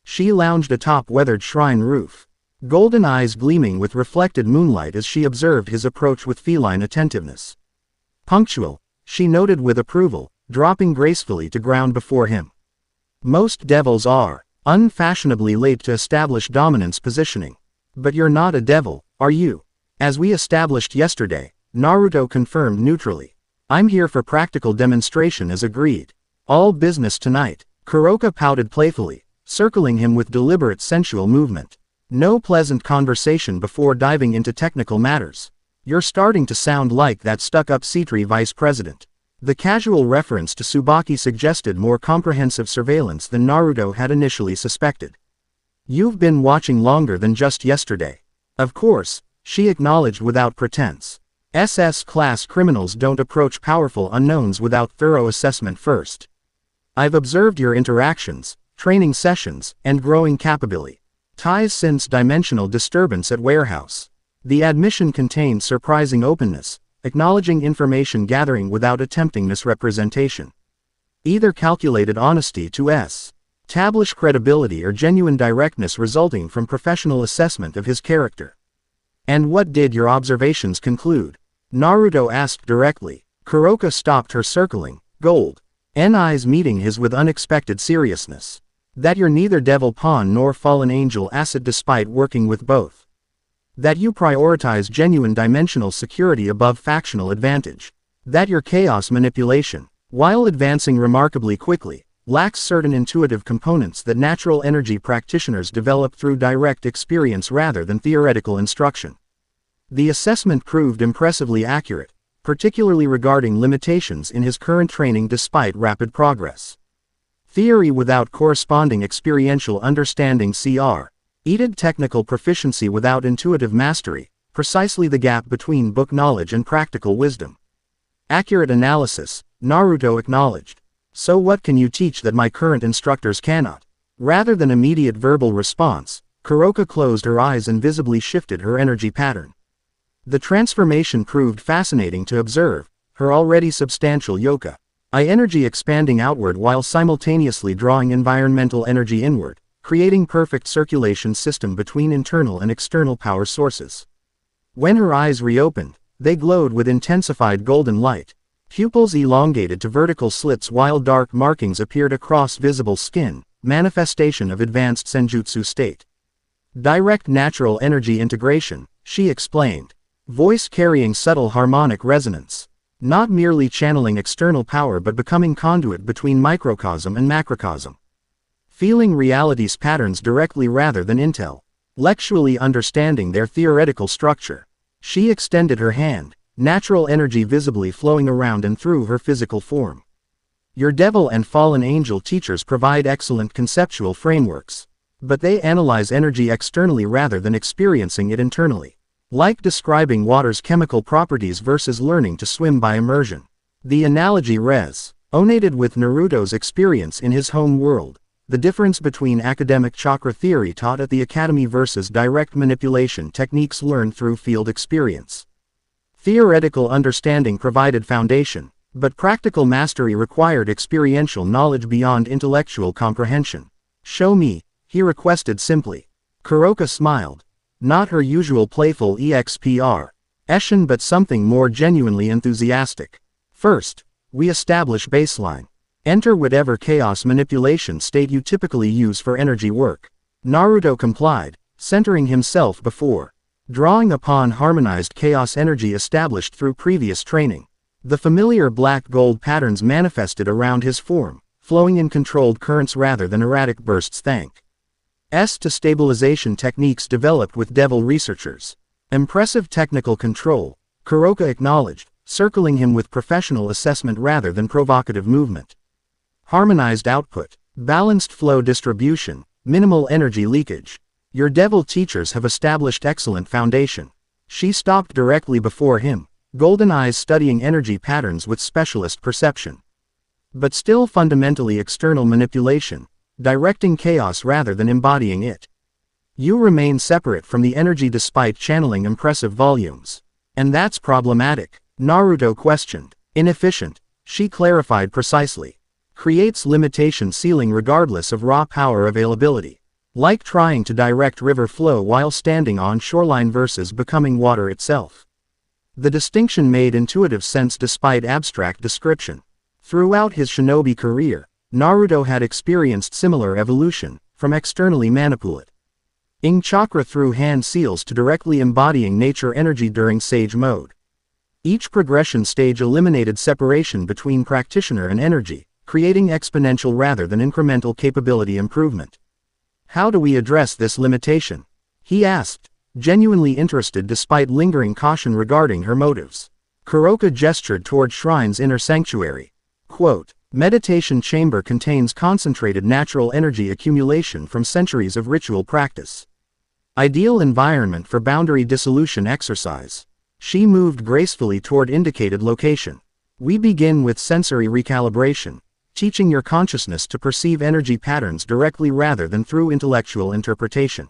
She lounged atop weathered shrine roof, golden eyes gleaming with reflected moonlight as she observed his approach with feline attentiveness. Punctual, she noted with approval, dropping gracefully to ground before him. Most devils are unfashionably late to establish dominance positioning. But you're not a devil, are you? As we established yesterday, Naruto confirmed neutrally. I'm here for practical demonstration as agreed. All business tonight. Kuroka pouted playfully, circling him with deliberate sensual movement. No pleasant conversation before diving into technical matters. You're starting to sound like that stuck-up Citri vice president. The casual reference to Tsubaki suggested more comprehensive surveillance than Naruto had initially suspected. You've been watching longer than just yesterday. Of course, she acknowledged without pretense. SS-class criminals don't approach powerful unknowns without thorough assessment first. I've observed your interactions, training sessions, and growing capability. Ties since dimensional disturbance at warehouse. The admission contained surprising openness, acknowledging information gathering without attempting misrepresentation. Either calculated honesty to establish credibility or genuine directness resulting from professional assessment of his character. And what did your observations conclude? Naruto asked directly. Kuroka stopped her circling, gold eyes meeting his with unexpected seriousness. That you're neither devil pawn nor fallen angel asset despite working with both. That you prioritize genuine dimensional security above factional advantage. That your chaos manipulation, while advancing remarkably quickly, lacks certain intuitive components that natural energy practitioners develop through direct experience rather than theoretical instruction. The assessment proved impressively accurate, particularly regarding limitations in his current training despite rapid progress. Theory without corresponding experiential understanding created technical proficiency without intuitive mastery, precisely the gap between book knowledge and practical wisdom. Accurate analysis, Naruto acknowledged. So what can you teach that my current instructors cannot? Rather than immediate verbal response, Kuroka closed her eyes and visibly shifted her energy pattern. The transformation proved fascinating to observe, her already substantial energy expanding outward while simultaneously drawing environmental energy inward, creating perfect circulation system between internal and external power sources. When her eyes reopened, They glowed with intensified golden light. Pupils elongated to vertical slits while dark markings appeared across visible skin, manifestation of advanced senjutsu state. Direct natural energy integration, she explained. Voice carrying subtle harmonic resonance. Not merely channeling external power but becoming conduit between microcosm and macrocosm. Feeling reality's patterns directly rather than intellectually understanding their theoretical structure. She extended her hand, natural energy visibly flowing around and through her physical form. Your devil and fallen angel teachers provide excellent conceptual frameworks. But they analyze energy externally rather than experiencing it internally. Like describing water's chemical properties versus learning to swim by immersion. The analogy resonated with Naruto's experience in his home world. The difference between academic chakra theory taught at the academy versus direct manipulation techniques learned through field experience. Theoretical understanding provided foundation, but practical mastery required experiential knowledge beyond intellectual comprehension. Show me, he requested simply. Kuroka smiled. Not her usual playful expression but something more genuinely enthusiastic. First, we establish baseline. Enter whatever chaos manipulation state you typically use for energy work. Naruto complied, centering himself before. Drawing upon harmonized chaos energy established through previous training. The familiar black-gold patterns manifested around his form, flowing in controlled currents rather than erratic bursts thanks to stabilization techniques developed with devil researchers. Impressive technical control, Kuroka acknowledged, circling him with professional assessment rather than provocative movement. Harmonized output, balanced flow distribution, minimal energy leakage. Your devil teachers have established excellent foundation. She stopped directly before him, golden eyes studying energy patterns with specialist perception. But still fundamentally external manipulation, directing chaos rather than embodying it. You remain separate from the energy despite channeling impressive volumes. And that's problematic, Naruto questioned. Inefficient, she clarified precisely. Creates limitation ceiling regardless of raw power availability. Like trying to direct river flow while standing on shoreline versus becoming water itself. The distinction made intuitive sense despite abstract description. Throughout his shinobi career, Naruto had experienced similar evolution, from externally manipulating chakra through hand seals to directly embodying nature energy during sage mode. Each progression stage eliminated separation between practitioner and energy, creating exponential rather than incremental capability improvement. How do we address this limitation? He asked, genuinely interested despite lingering caution regarding her motives. Kuroka gestured toward Shrine's inner sanctuary. Quote, meditation chamber contains concentrated natural energy accumulation from centuries of ritual practice. Ideal environment for boundary dissolution exercise. She moved gracefully toward indicated location. We begin with sensory recalibration, teaching your consciousness to perceive energy patterns directly rather than through intellectual interpretation.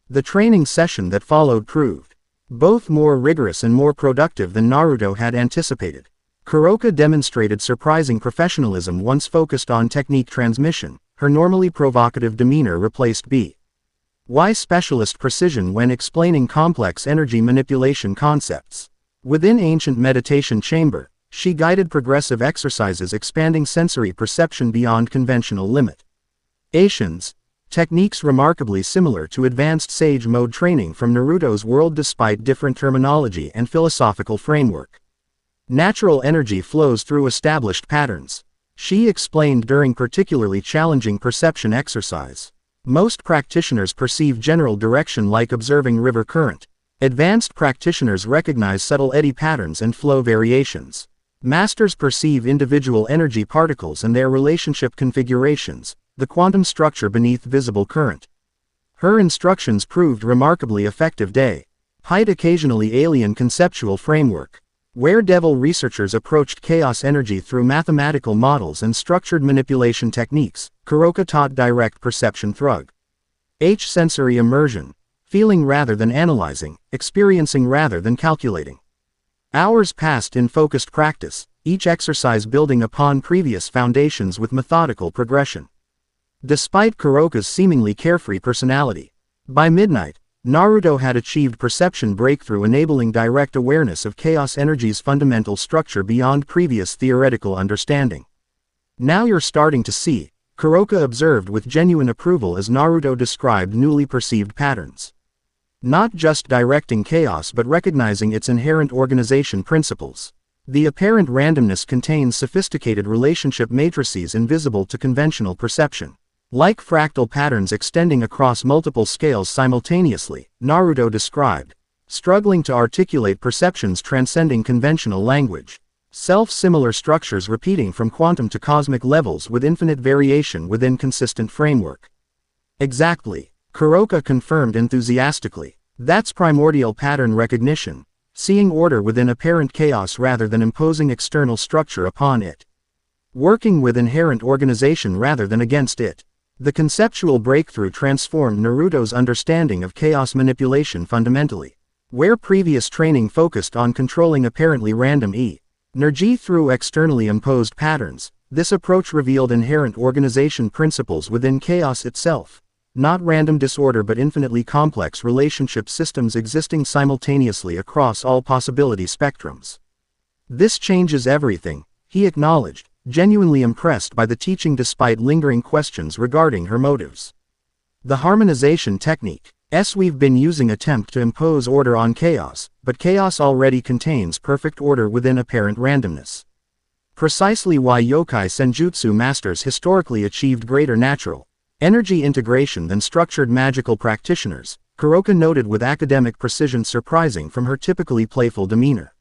The training session that followed proved both more rigorous and more productive than Naruto had anticipated. Kuroka demonstrated surprising professionalism once focused on technique transmission. Her normally provocative demeanor replaced by specialist precision when explaining complex energy manipulation concepts. Within ancient meditation chamber, she guided progressive exercises expanding sensory perception beyond conventional limitations. Techniques remarkably similar to advanced sage mode training from Naruto's world despite different terminology and philosophical framework. Natural energy flows through established patterns. She explained during particularly challenging perception exercise. Most practitioners perceive general direction like observing river current. Advanced practitioners recognize subtle eddy patterns and flow variations. Masters perceive individual energy particles and their relationship configurations, the quantum structure beneath visible current. Her instructions proved remarkably effective despite occasionally alien conceptual framework. Where devil researchers approached chaos energy through mathematical models and structured manipulation techniques, Kuroka taught direct perception through sensory immersion, feeling rather than analyzing, experiencing rather than calculating. Hours passed in focused practice, each exercise building upon previous foundations with methodical progression. Despite Kuroka's seemingly carefree personality, by midnight, Naruto had achieved perception breakthrough enabling direct awareness of chaos energy's fundamental structure beyond previous theoretical understanding. Now you're starting to see, Kuroka observed with genuine approval as Naruto described newly perceived patterns. Not just directing chaos but recognizing its inherent organization principles. The apparent randomness contains sophisticated relationship matrices invisible to conventional perception. Like fractal patterns extending across multiple scales simultaneously, Naruto described, struggling to articulate perceptions transcending conventional language. Self-similar structures repeating from quantum to cosmic levels with infinite variation within consistent framework. Exactly, Kuroka confirmed enthusiastically. That's primordial pattern recognition, seeing order within apparent chaos rather than imposing external structure upon it. Working with inherent organization rather than against it. The conceptual breakthrough transformed Naruto's understanding of chaos manipulation fundamentally. Where previous training focused on controlling apparently random energy through externally imposed patterns, this approach revealed inherent organization principles within chaos itself. Not random disorder but infinitely complex relationship systems existing simultaneously across all possibility spectrums. This changes everything, he acknowledged, genuinely impressed by the teaching despite lingering questions regarding her motives. The harmonization technique, we've been using attempt to impose order on chaos, but chaos already contains perfect order within apparent randomness. Precisely why yokai senjutsu masters historically achieved greater natural energy integration than structured magical practitioners, Kuroka noted with academic precision surprising from her typically playful demeanor.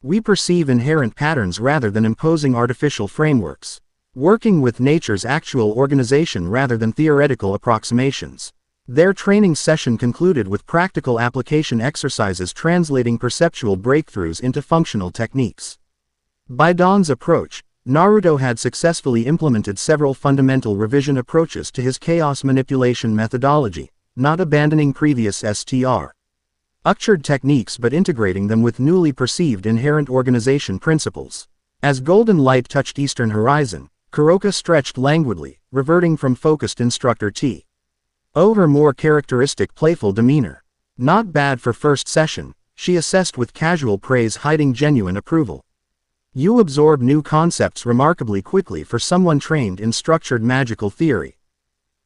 We perceive inherent patterns rather than imposing artificial frameworks, working with nature's actual organization rather than theoretical approximations. Their training session concluded with practical application exercises translating perceptual breakthroughs into functional techniques. By Dawn's approach, Naruto had successfully implemented several fundamental revision approaches to his chaos manipulation methodology, not abandoning previous structured techniques but integrating them with newly perceived inherent organization principles. As golden light touched eastern horizon, Kuroka stretched languidly, reverting from focused instructor to her more characteristic playful demeanor. Not bad for first session, she assessed with casual praise hiding genuine approval. You absorb new concepts remarkably quickly for someone trained in structured magical theory.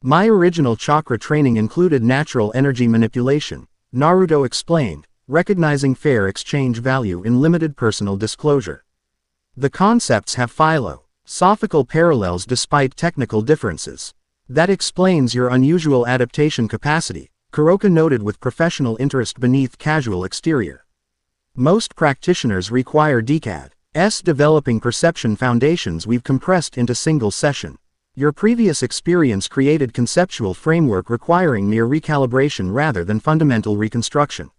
My original chakra training included natural energy manipulation, Naruto explained, recognizing fair exchange value in limited personal disclosure. The concepts have philosophical parallels despite technical differences. That explains your unusual adaptation capacity, Kuroka noted with professional interest beneath casual exterior. Most practitioners require decades developing perception foundations we've compressed into single session. Your previous experience created conceptual framework requiring mere recalibration rather than fundamental reconstruction.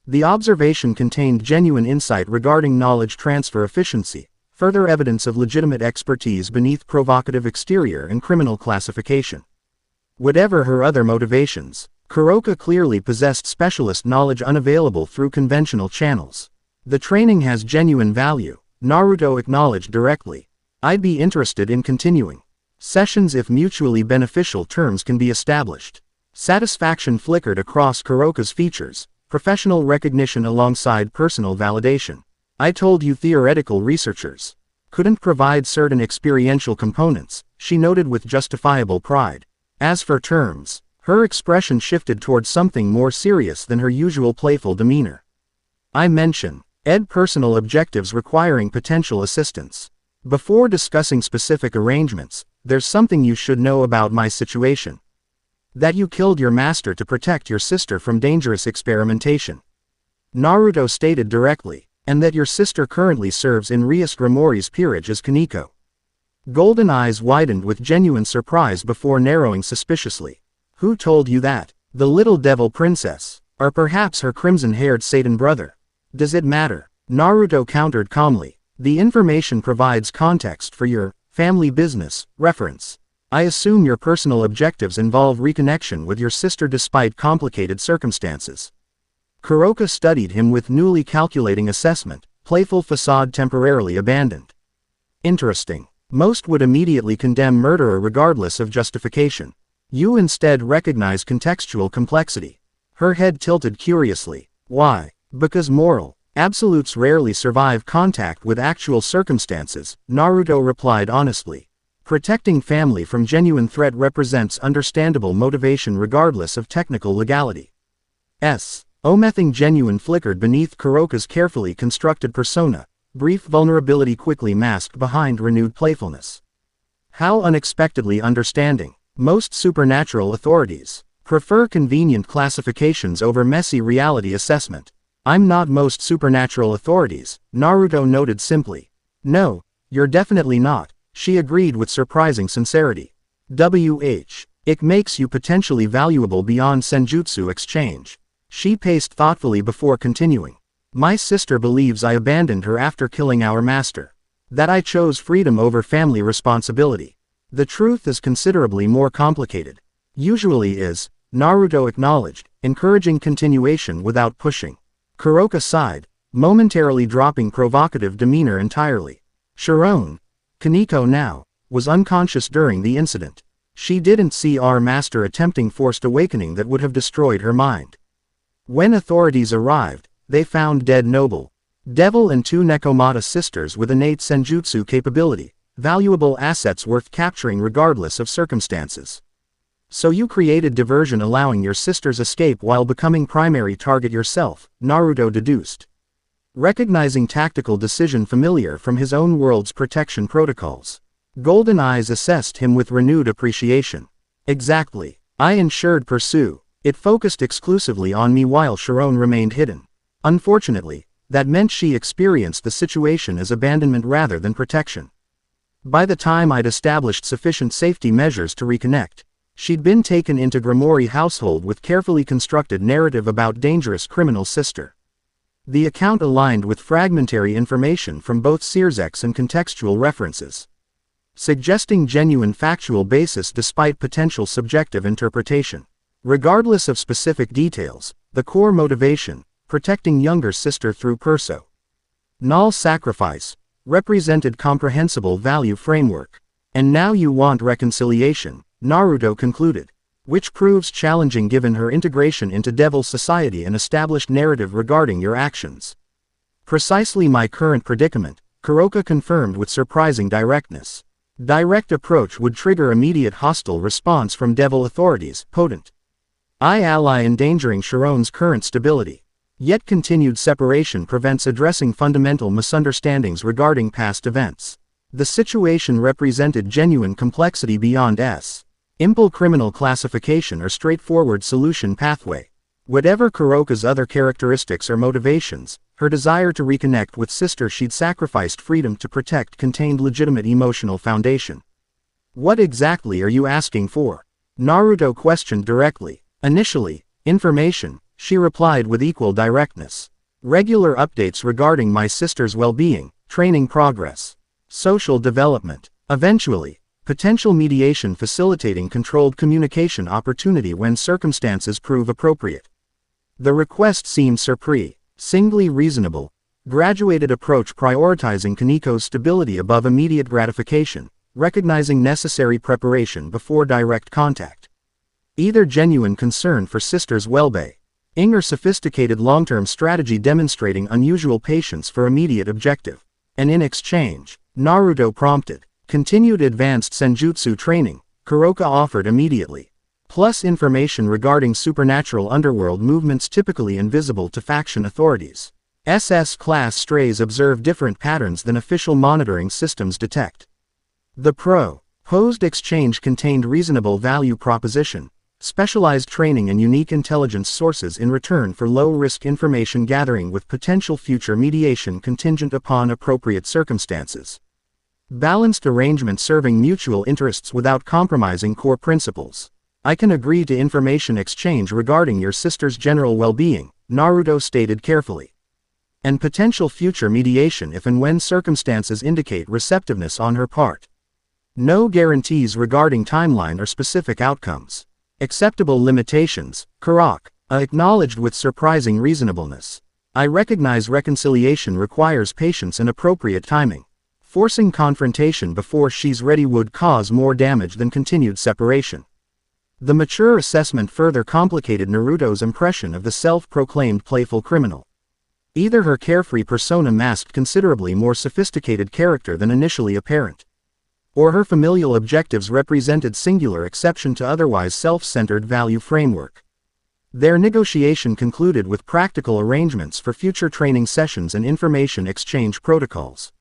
The observation contained genuine insight regarding knowledge transfer efficiency, further evidence of legitimate expertise beneath provocative exterior and criminal classification. Whatever her other motivations, Kuroka clearly possessed specialist knowledge unavailable through conventional channels. The training has genuine value, Naruto acknowledged directly. I'd be interested in continuing sessions if mutually beneficial terms can be established. Satisfaction flickered across Kuroka's features, professional recognition alongside personal validation. I told you theoretical researchers couldn't provide certain experiential components, she noted with justifiable pride. As for terms, her expression shifted towards something more serious than her usual playful demeanor. I mention personal objectives requiring potential assistance. Before discussing specific arrangements, there's something you should know about my situation. That you killed your master to protect your sister from dangerous experimentation. Naruto stated directly, and that your sister currently serves in Ryusuke Mori's peerage as Kaneko. Golden eyes widened with genuine surprise before narrowing suspiciously. Who told you that? The little devil princess, or perhaps her crimson-haired Satan brother? Does it matter? Naruto countered calmly. The information provides context for your family business reference. I assume your personal objectives involve reconnection with your sister despite complicated circumstances. Kuroka studied him with newly calculating assessment, playful facade temporarily abandoned. Interesting. Most would immediately condemn murderer regardless of justification. You instead recognize contextual complexity. Her head tilted curiously. Why? Because moral absolutes rarely survive contact with actual circumstances, Naruto replied honestly. Protecting family from genuine threat represents understandable motivation regardless of technical legality. Omething genuine flickered beneath Kuroka's carefully constructed persona, brief vulnerability quickly masked behind renewed playfulness. How unexpectedly understanding. Most supernatural authorities prefer convenient classifications over messy reality assessment. I'm not most supernatural authorities, Naruto noted simply. No, you're definitely not, she agreed with surprising sincerity. It makes you potentially valuable beyond senjutsu exchange. She paced thoughtfully before continuing. My sister believes I abandoned her after killing our master. That I chose freedom over family responsibility. The truth is considerably more complicated. Usually is, Naruto acknowledged, encouraging continuation without pushing. Kuroka sighed, momentarily dropping provocative demeanor entirely. Sharon, Kaneko now, was unconscious during the incident. She didn't see our master attempting forced awakening that would have destroyed her mind. When authorities arrived, they found dead noble devil and 2 Nekomata sisters with innate senjutsu capability, valuable assets worth capturing regardless of circumstances. So you created diversion allowing your sisters escape while becoming primary target yourself, Naruto deduced. Recognizing tactical decision familiar from his own world's protection protocols. Golden eyes assessed him with renewed appreciation. Exactly. I ensured pursue. It focused exclusively on me while Sharon remained hidden. Unfortunately, that meant she experienced the situation as abandonment rather than protection. By the time I'd established sufficient safety measures to reconnect, she'd been taken into Grimori household with carefully constructed narrative about dangerous criminal sister. The account aligned with fragmentary information from both Searsex and contextual references, suggesting genuine factual basis despite potential subjective interpretation. Regardless of specific details, the core motivation, protecting younger sister through personal sacrifice, represented comprehensible value framework. And now you want reconciliation, Naruto concluded. Which proves challenging given her integration into Devil Society and established narrative regarding your actions. Precisely my current predicament, Kuroka confirmed with surprising directness. Direct approach would trigger immediate hostile response from Devil authorities, potent ally endangering Sharon's current stability. Yet continued separation prevents addressing fundamental misunderstandings regarding past events. The situation represented genuine complexity beyond simple criminal classification or straightforward solution pathway. Whatever Kuroka's other characteristics or motivations, her desire to reconnect with sister she'd sacrificed freedom to protect contained legitimate emotional foundation. What exactly are you asking for? Naruto questioned directly. Initially, information, she replied with equal directness. Regular updates regarding my sister's well-being, training progress, social development. Eventually, potential mediation facilitating controlled communication opportunity when circumstances prove appropriate. The request seemed surprisingly reasonable. Graduated approach prioritizing Kaneko's stability above immediate gratification, recognizing necessary preparation before direct contact. Either genuine concern for sister's well-being or sophisticated long-term strategy demonstrating unusual patience for immediate objective. And in exchange, Naruto prompted continued advanced senjutsu training, Kuroka offered immediately. Plus information regarding supernatural underworld movements typically invisible to faction authorities. SS-class strays observe different patterns than official monitoring systems detect. The proposed exchange contained reasonable value proposition, specialized training and unique intelligence sources in return for low-risk information gathering with potential future mediation contingent upon appropriate circumstances. Balanced arrangement serving mutual interests without compromising core principles. I can agree to information exchange regarding your sister's general well-being, Naruto stated carefully. And potential future mediation if and when circumstances indicate receptiveness on her part. No guarantees regarding timeline or specific outcomes. Acceptable limitations, Kuroka acknowledged with surprising reasonableness. I recognize reconciliation requires patience and appropriate timing. Forcing confrontation before she's ready would cause more damage than continued separation. The mature assessment further complicated Naruto's impression of the self-proclaimed playful criminal. Either her carefree persona masked considerably more sophisticated character than initially apparent, or her familial objectives represented singular exception to otherwise self-centered value framework. Their negotiation concluded with practical arrangements for future training sessions and information exchange protocols.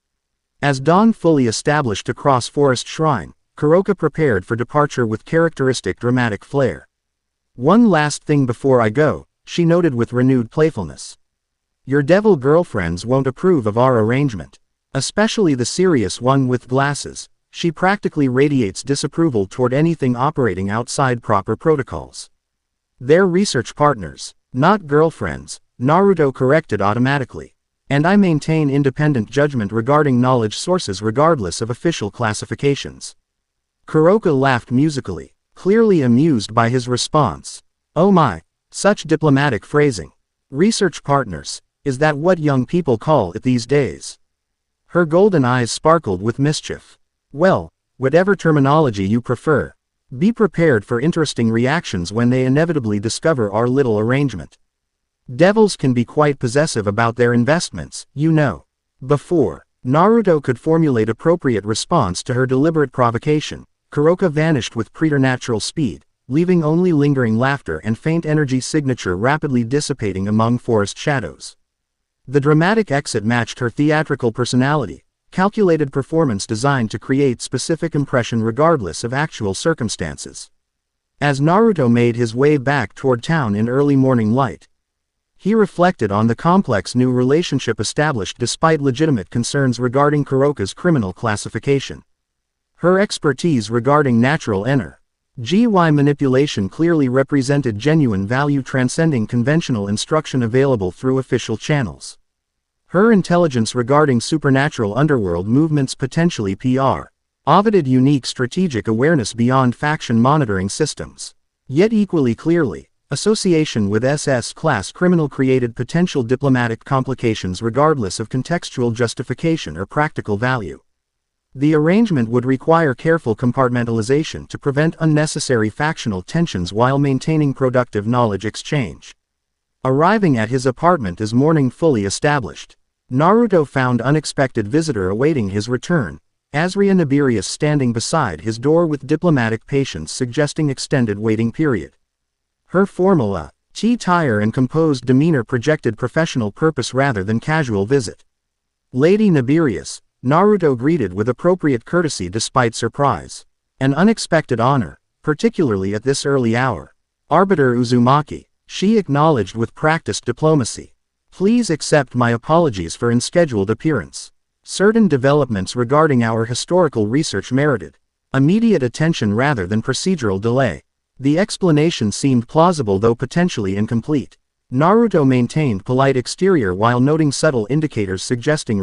As dawn fully established across Forest Shrine, Kuroka prepared for departure with characteristic dramatic flair. "One last thing before I go," she noted with renewed playfulness. "Your devil girlfriends won't approve of our arrangement. Especially the serious one with glasses. She practically radiates disapproval toward anything operating outside proper protocols." "They're research partners, not girlfriends," Naruto corrected automatically. "And I maintain independent judgment regarding knowledge sources regardless of official classifications." Kuroka laughed musically, clearly amused by his response. "Oh my, such diplomatic phrasing. Research partners, is that what young people call it these days?" Her golden eyes sparkled with mischief. "Well, whatever terminology you prefer. Be prepared for interesting reactions when they inevitably discover our little arrangement. Devils can be quite possessive about their investments, you know." Before Naruto could formulate appropriate response to her deliberate provocation, Kuroka vanished with preternatural speed, leaving only lingering laughter and faint energy signature rapidly dissipating among forest shadows. The dramatic exit matched her theatrical personality, calculated performance designed to create specific impression regardless of actual circumstances. As Naruto made his way back toward town in early morning light, he reflected on the complex new relationship established despite legitimate concerns regarding Kuroka's criminal classification. Her expertise regarding natural energy manipulation clearly represented genuine value transcending conventional instruction available through official channels. Her intelligence regarding supernatural underworld movements potentially provided unique strategic awareness beyond faction monitoring systems. Yet equally clearly, association with SS-class criminal created potential diplomatic complications regardless of contextual justification or practical value. The arrangement would require careful compartmentalization to prevent unnecessary factional tensions while maintaining productive knowledge exchange. Arriving at his apartment as morning fully established, Naruto found unexpected visitor awaiting his return, Azria Nibirius standing beside his door with diplomatic patience suggesting extended waiting period. Her formal attire and composed demeanor projected professional purpose rather than casual visit. "Lady Nibirius," Naruto greeted with appropriate courtesy despite surprise. "An unexpected honor, particularly at this early hour. Arbiter Uzumaki," she acknowledged with practiced diplomacy. "Please accept my apologies for unscheduled appearance. Certain developments regarding our historical research merited immediate attention rather than procedural delay." The explanation seemed plausible though potentially incomplete. Naruto maintained polite exterior while noting subtle indicators suggesting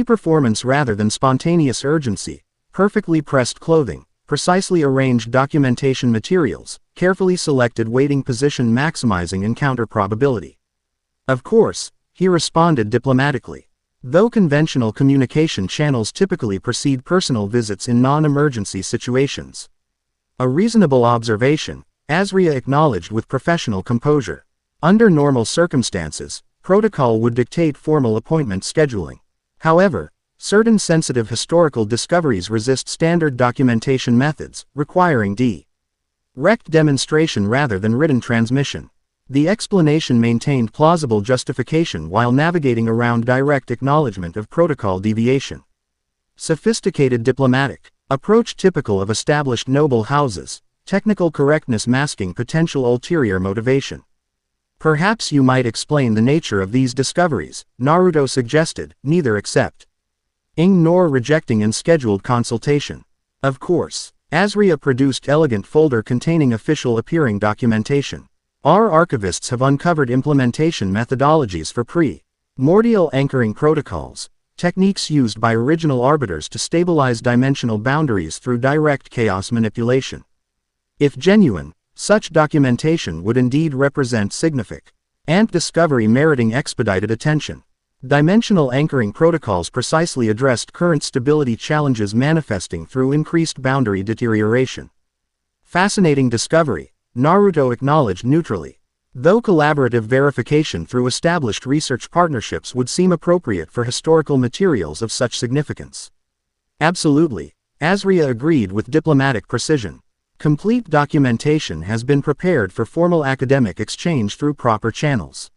performance rather than spontaneous urgency, perfectly pressed clothing, precisely arranged documentation materials, carefully selected waiting position maximizing encounter probability. "Of course," he responded diplomatically. Though conventional communication channels typically precede personal visits in non-emergency situations. "A reasonable observation," Azria acknowledged with professional composure. "Under normal circumstances, protocol would dictate formal appointment scheduling. However, certain sensitive historical discoveries resist standard documentation methods, requiring direct demonstration rather than written transmission." The explanation maintained plausible justification while navigating around direct acknowledgement of protocol deviation. Sophisticated diplomatic approach typical of established noble houses, technical correctness masking potential ulterior motivation. "Perhaps you might explain the nature of these discoveries," Naruto suggested, neither accepting nor rejecting unscheduled consultation. "Of course." Azria produced elegant folder containing official appearing documentation. "Our archivists have uncovered implementation methodologies for primordial anchoring protocols, techniques used by original arbiters to stabilize dimensional boundaries through direct chaos manipulation. If genuine, such documentation would indeed represent significant discovery meriting expedited attention. Dimensional anchoring protocols precisely addressed current stability challenges manifesting through increased boundary deterioration. Fascinating discovery, Naruto acknowledged neutrally. Though collaborative verification through established research partnerships would seem appropriate for historical materials of such significance. Absolutely, Azria agreed with diplomatic precision. Complete documentation has been prepared for formal academic exchange through proper channels.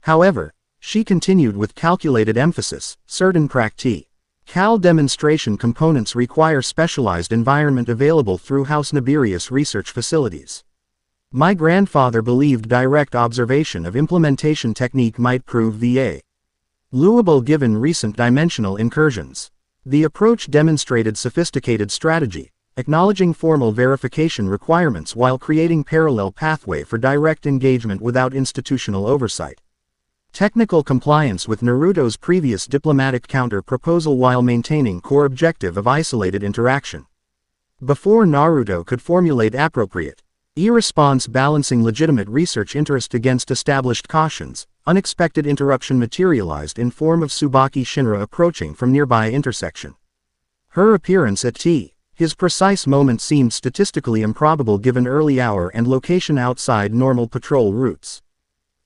However, she continued with calculated emphasis, certain practical demonstration components require specialized environment available through House Nabirius research facilities. My grandfather believed direct observation of implementation technique might prove valuable given recent dimensional incursions. The approach demonstrated sophisticated strategy, acknowledging formal verification requirements while creating parallel pathway for direct engagement without institutional oversight. Technical compliance with Naruto's previous diplomatic counter-proposal while maintaining core objective of isolated interaction. Before Naruto could formulate appropriate response balancing legitimate research interest against established cautions, unexpected interruption materialized in form of Tsubaki Shinra approaching from nearby intersection. Her appearance at his precise moment seemed statistically improbable given early hour and location outside normal patrol routes.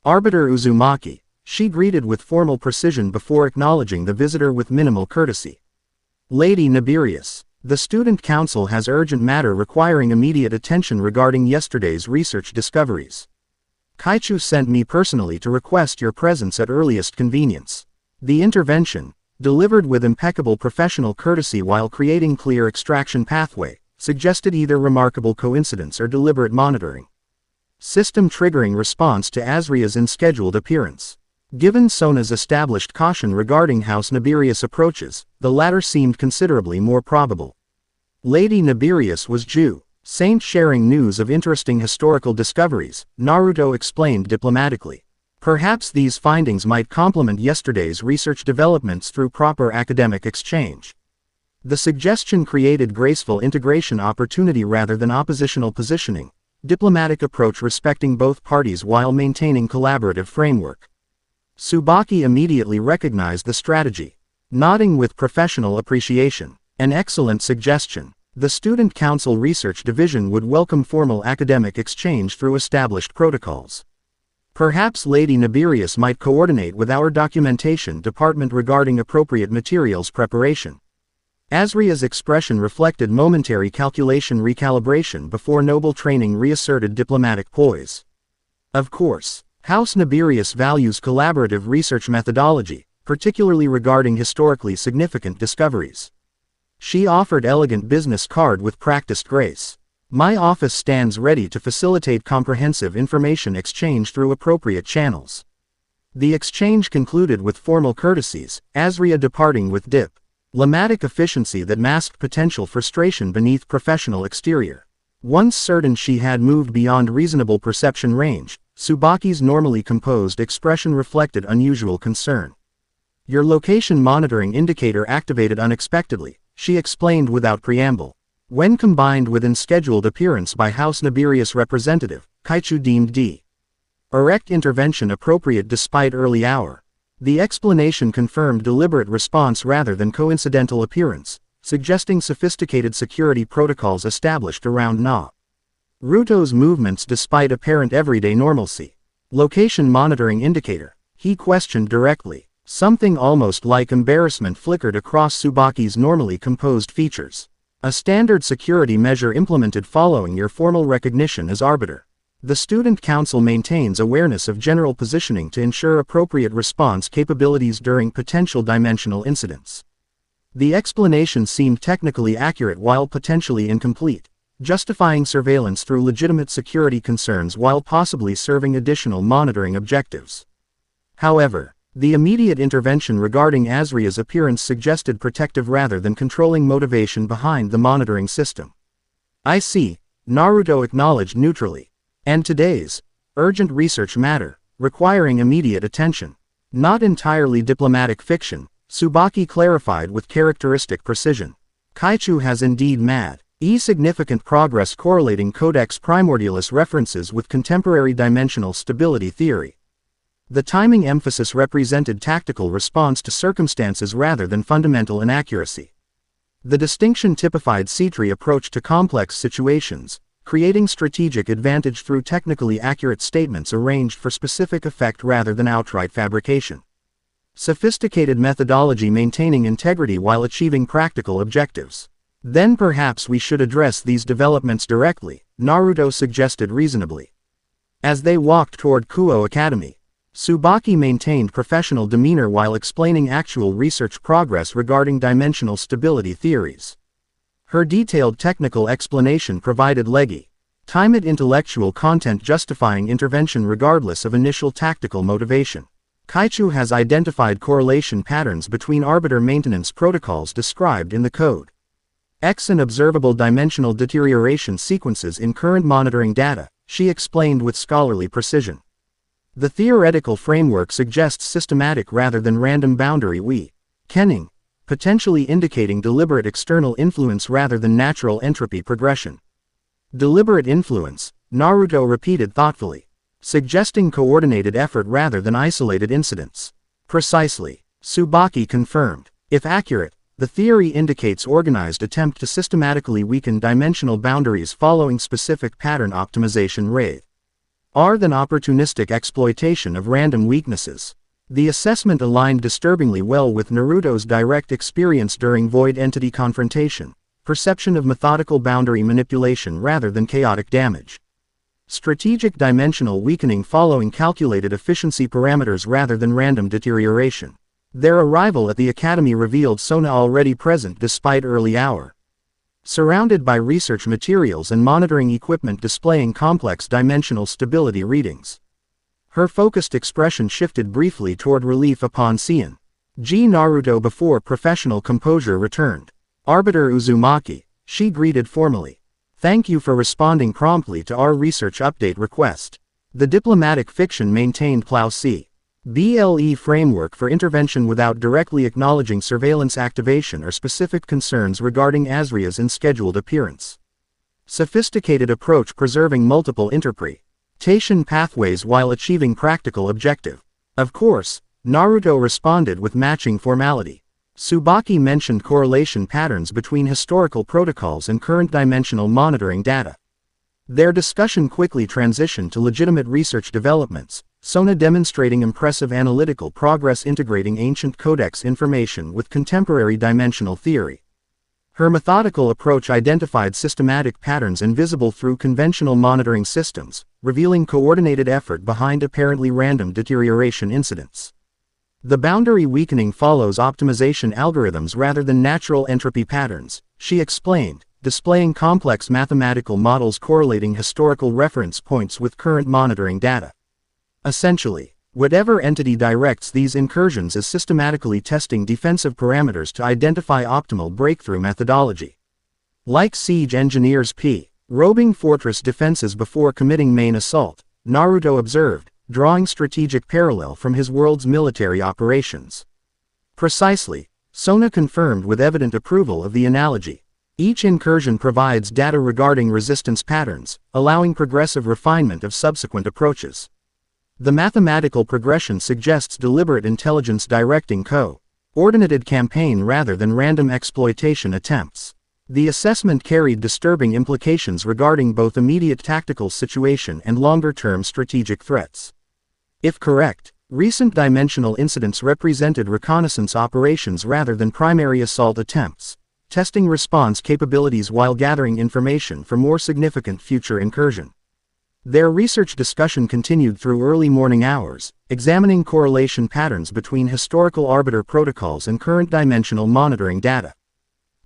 Arbiter Uzumaki, she greeted with formal precision before acknowledging the visitor with minimal courtesy. Lady Nabirius, the student council has urgent matter requiring immediate attention regarding yesterday's research discoveries. Kaichu sent me personally to request your presence at earliest convenience. The intervention, delivered with impeccable professional courtesy while creating clear extraction pathway, suggested either remarkable coincidence or deliberate monitoring. System triggering response to Azria's unscheduled appearance. Given Sona's established caution regarding House Nabirius approaches, the latter seemed considerably more probable. Lady Nabirius was Saint sharing news of interesting historical discoveries, Naruto explained diplomatically. Perhaps these findings might complement yesterday's research developments through proper academic exchange. The suggestion created graceful integration opportunity rather than oppositional positioning, diplomatic approach respecting both parties while maintaining collaborative framework. Tsubaki immediately recognized the strategy, nodding with professional appreciation. An excellent suggestion. The Student Council Research Division would welcome formal academic exchange through established protocols. Perhaps Lady Nabirius might coordinate with our documentation department regarding appropriate materials preparation. Azria's expression reflected momentary calculation recalibration before noble training reasserted diplomatic poise. Of course, House Nabirius values collaborative research methodology, particularly regarding historically significant discoveries. She offered elegant business card with practiced grace. My office stands ready to facilitate comprehensive information exchange through appropriate channels. The exchange concluded with formal courtesies, Azria departing with diplomatic efficiency that masked potential frustration beneath professional exterior. Once certain she had moved beyond reasonable perception range, Tsubaki's normally composed expression reflected unusual concern. Your location monitoring indicator activated unexpectedly, she explained without preamble. When combined with unscheduled appearance by House Nabirius representative, Kaichu deemed direct intervention appropriate despite early hour. The explanation confirmed deliberate response rather than coincidental appearance, suggesting sophisticated security protocols established around Naruto's movements despite apparent everyday normalcy. Location monitoring indicator, he questioned directly. Something almost like embarrassment flickered across Tsubaki's normally composed features. A standard security measure implemented following your formal recognition as arbiter. The Student Council maintains awareness of general positioning to ensure appropriate response capabilities during potential dimensional incidents. The explanation seemed technically accurate while potentially incomplete, justifying surveillance through legitimate security concerns while possibly serving additional monitoring objectives. However, the immediate intervention regarding Azria's appearance suggested protective rather than controlling motivation behind the monitoring system. I see, Naruto acknowledged neutrally. And today's urgent research matter, requiring immediate attention. Not entirely diplomatic fiction, Tsubaki clarified with characteristic precision. Kaichu has indeed made significant progress correlating Codex Primordialis references with contemporary dimensional stability theory. The timing emphasis represented tactical response to circumstances rather than fundamental inaccuracy. The distinction typified Citri approach to complex situations, creating strategic advantage through technically accurate statements arranged for specific effect rather than outright fabrication. Sophisticated methodology maintaining integrity while achieving practical objectives. Then perhaps we should address these developments directly, Naruto suggested reasonably. As they walked toward Kuo Academy, Tsubaki maintained professional demeanor while explaining actual research progress regarding dimensional stability theories. Her detailed technical explanation provided time and intellectual content justifying intervention regardless of initial tactical motivation. Kaichu has identified correlation patterns between arbiter maintenance protocols described in the code X and observable dimensional deterioration sequences in current monitoring data, she explained with scholarly precision. The theoretical framework suggests systematic rather than random boundary weakening, potentially indicating deliberate external influence rather than natural entropy progression. Deliberate influence, Naruto repeated thoughtfully, suggesting coordinated effort rather than isolated incidents. Precisely, Tsubaki confirmed. If accurate, the theory indicates organized attempt to systematically weaken dimensional boundaries following specific pattern optimization rather than opportunistic exploitation of random weaknesses. The assessment aligned disturbingly well with Naruto's direct experience during void entity confrontation, perception of methodical boundary manipulation rather than chaotic damage. Strategic dimensional weakening following calculated efficiency parameters rather than random deterioration. Their arrival at the academy revealed Sona already present despite early hour. Surrounded by research materials and monitoring equipment displaying complex dimensional stability readings. Her focused expression shifted briefly toward relief upon seeing Naruto before professional composure returned. Arbiter Uzumaki, she greeted formally. Thank you for responding promptly to our research update request. The diplomatic fiction maintained BLE framework for intervention without directly acknowledging surveillance activation or specific concerns regarding Azria's unscheduled appearance. Sophisticated approach preserving multiple interpretation pathways while achieving practical objective. Of course, Naruto responded with matching formality. Tsubaki mentioned correlation patterns between historical protocols and current dimensional monitoring data. Their discussion quickly transitioned to legitimate research developments, Sona demonstrating impressive analytical progress integrating ancient codex information with contemporary dimensional theory. Her methodical approach identified systematic patterns invisible through conventional monitoring systems, revealing coordinated effort behind apparently random deterioration incidents. The boundary weakening follows optimization algorithms rather than natural entropy patterns, she explained, displaying complex mathematical models correlating historical reference points with current monitoring data. Essentially, whatever entity directs these incursions is systematically testing defensive parameters to identify optimal breakthrough methodology. Like siege engineers probing fortress defenses before committing main assault, Naruto observed, drawing strategic parallel from his world's military operations. Precisely, Sona confirmed with evident approval of the analogy. Each incursion provides data regarding resistance patterns, allowing progressive refinement of subsequent approaches. The mathematical progression suggests deliberate intelligence directing coordinated campaign rather than random exploitation attempts. The assessment carried disturbing implications regarding both immediate tactical situation and longer-term strategic threats. If correct, recent dimensional incidents represented reconnaissance operations rather than primary assault attempts, testing response capabilities while gathering information for more significant future incursion. Their research discussion continued through early morning hours, examining correlation patterns between historical arbiter protocols and current dimensional monitoring data.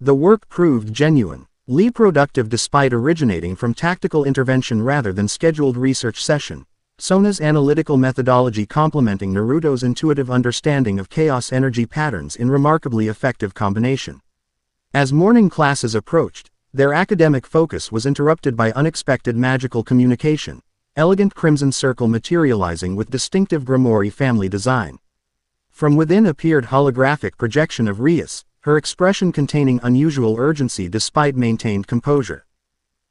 The work proved genuinely productive despite originating from tactical intervention rather than scheduled research session. Sona's analytical methodology complementing Naruto's intuitive understanding of chaos energy patterns in remarkably effective combination. As morning classes approached, their academic focus was interrupted by unexpected magical communication, elegant crimson circle materializing with distinctive Grimoire family design. From within appeared holographic projection of Rias, her expression containing unusual urgency despite maintained composure.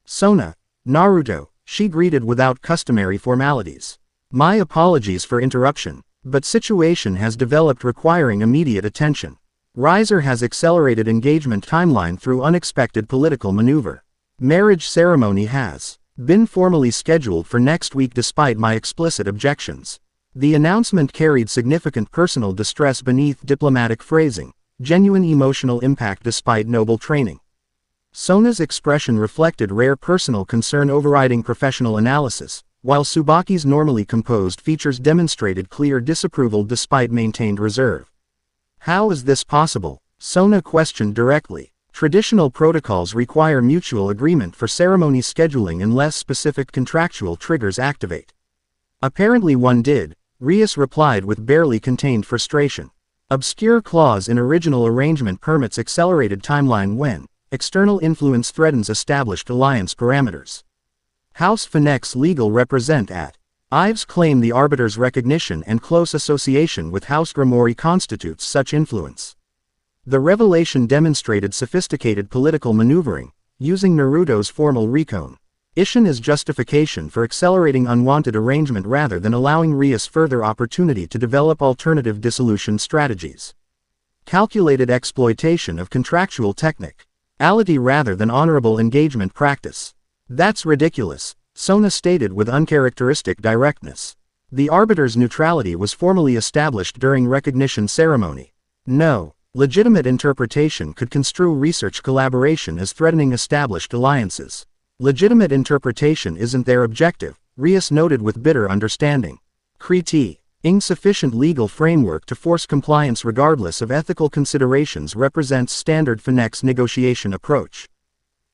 Sona, Naruto, she greeted without customary formalities. My apologies for interruption, but situation has developed requiring immediate attention. Riser has accelerated engagement timeline through unexpected political maneuver. Marriage ceremony has Been formally scheduled for next week despite my explicit objections. The announcement carried significant personal distress beneath diplomatic phrasing, genuine emotional impact despite noble training. Sona's expression reflected rare personal concern overriding professional analysis, while Tsubaki's normally composed features demonstrated clear disapproval despite maintained reserve. How is this possible? Sona questioned directly. Traditional protocols require mutual agreement for ceremony scheduling unless specific contractual triggers activate. Apparently one did, Rias replied with barely contained frustration. Obscure clause in original arrangement permits accelerated timeline when external influence threatens established alliance parameters. House Phoenix legal represent at Ives claim the arbiter's recognition and close association with House Grimoire constitutes such influence. The revelation demonstrated sophisticated political maneuvering, using Naruto's formal recon. Ishin is justification for accelerating unwanted arrangement rather than allowing Rias further opportunity to develop alternative dissolution strategies. Calculated exploitation of contractual technique. Ality rather than honorable engagement practice. That's ridiculous, Sona stated with uncharacteristic directness. The arbiter's neutrality was formally established during recognition ceremony. No legitimate interpretation could construe research collaboration as threatening established alliances. Legitimate interpretation isn't their objective, Rias noted with bitter understanding. Critique. Insufficient legal framework to force compliance regardless of ethical considerations represents standard Phoenix negotiation approach.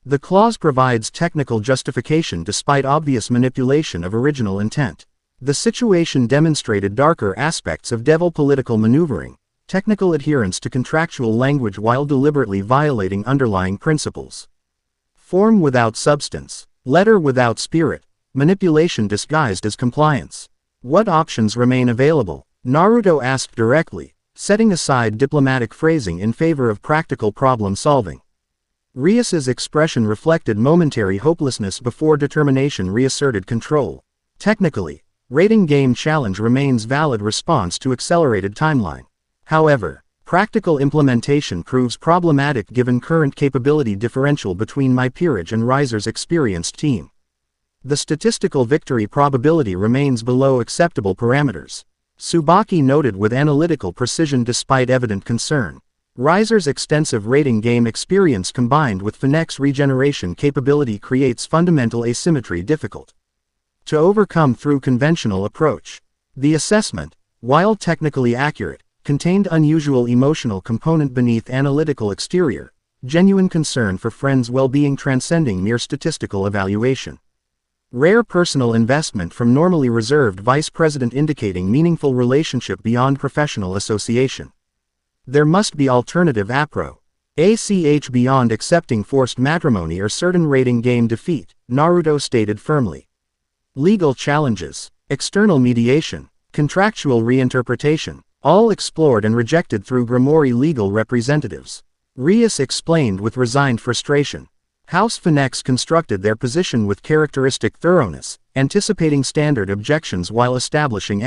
The clause provides technical justification despite obvious manipulation of original intent. The situation demonstrated darker aspects of devil political maneuvering, technical adherence to contractual language while deliberately violating underlying principles. Form without substance, letter without spirit, manipulation disguised as compliance. What options remain available? Naruto asked directly, setting aside diplomatic phrasing in favor of practical problem solving. Rias's expression reflected momentary hopelessness before determination reasserted control. Technically, rating game challenge remains valid response to accelerated timeline. However, practical implementation proves problematic given current capability differential between my peerage and Riser's experienced team. The statistical victory probability remains below acceptable parameters. Tsubaki noted with analytical precision despite evident concern. Riser's extensive rating game experience combined with Phoenix regeneration capability creates fundamental asymmetry difficult to overcome through conventional approach. The assessment, while technically accurate, contained unusual emotional component beneath analytical exterior, genuine concern for friends' well-being transcending mere statistical evaluation. Rare personal investment from normally reserved vice president indicating meaningful relationship beyond professional association. There must be alternative ACH beyond accepting forced matrimony or certain rating game defeat, Naruto stated firmly. Legal challenges, external mediation, contractual reinterpretation, all explored and rejected through Grimoire legal representatives. Rias explained with resigned frustration. House Phoenix constructed their position with characteristic thoroughness, anticipating standard objections while establishing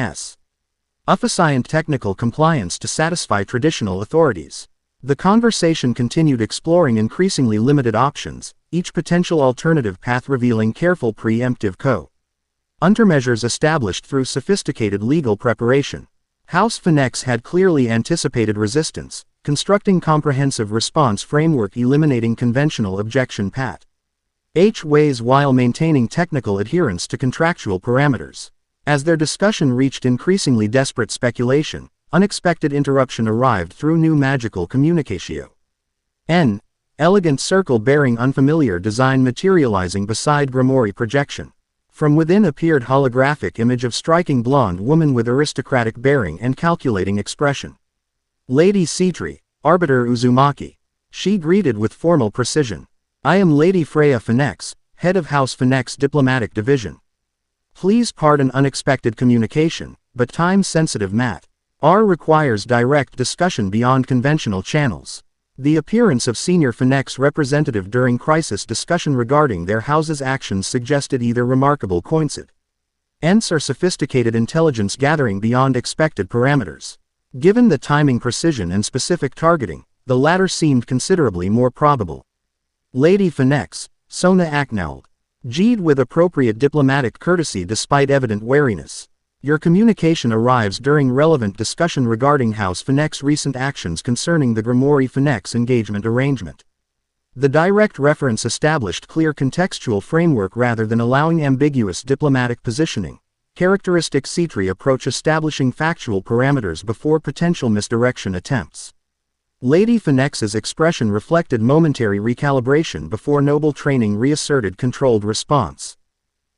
sufficient technical compliance to satisfy traditional authorities. The conversation continued exploring increasingly limited options, each potential alternative path revealing careful preemptive countermeasures established through sophisticated legal preparation. House Phoenix had clearly anticipated resistance, constructing comprehensive response framework eliminating conventional objection ways while maintaining technical adherence to contractual parameters. As their discussion reached increasingly desperate speculation, unexpected interruption arrived through new magical communicatio. N. Elegant circle bearing unfamiliar design materializing beside Grimoire projection. From within appeared holographic image of striking blonde woman with aristocratic bearing and calculating expression. Lady Citri, Arbiter Uzumaki. She greeted with formal precision. I am Lady Freya Phoenix, head of House Phoenix Diplomatic Division. Please pardon unexpected communication, but time-sensitive matter requires direct discussion beyond conventional channels. The appearance of senior Phoenix representative during crisis discussion regarding their house's actions suggested either remarkable coincidence or sophisticated intelligence gathering beyond expected parameters. Given the timing precision and specific targeting, the latter seemed considerably more probable. Lady Phoenix, Sona acknowledged. G'd with appropriate diplomatic courtesy despite evident wariness. Your communication arrives during relevant discussion regarding House Fenech's recent actions concerning the Grimoire Fenech's engagement arrangement. The direct reference established clear contextual framework rather than allowing ambiguous diplomatic positioning. Characteristic Citri approach establishing factual parameters before potential misdirection attempts. Lady Fenech's expression reflected momentary recalibration before noble training reasserted controlled response.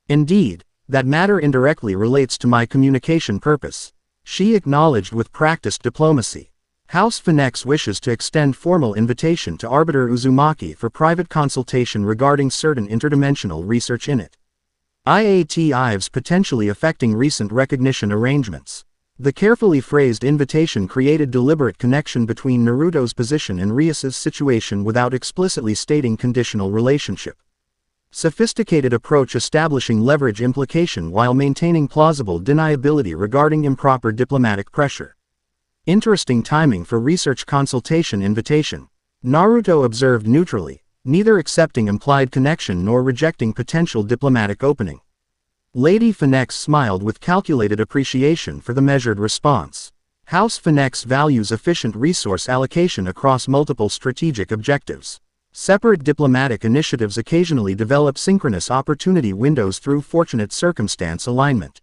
Indeed, that matter indirectly relates to my communication purpose, she acknowledged with practiced diplomacy. House Fenech wishes to extend formal invitation to Arbiter Uzumaki for private consultation regarding certain interdimensional research in it. IATIVs potentially affecting recent recognition arrangements. The carefully phrased invitation created deliberate connection between Naruto's position and Rias's situation without explicitly stating conditional relationship. Sophisticated approach establishing leverage implication while maintaining plausible deniability regarding improper diplomatic pressure. Interesting timing for research consultation invitation. Naruto observed neutrally, neither accepting implied connection nor rejecting potential diplomatic opening. Lady Fenech smiled with calculated appreciation for the measured response. House Fenech values efficient resource allocation across multiple strategic objectives. Separate diplomatic initiatives occasionally develop synchronous opportunity windows through fortunate circumstance alignment.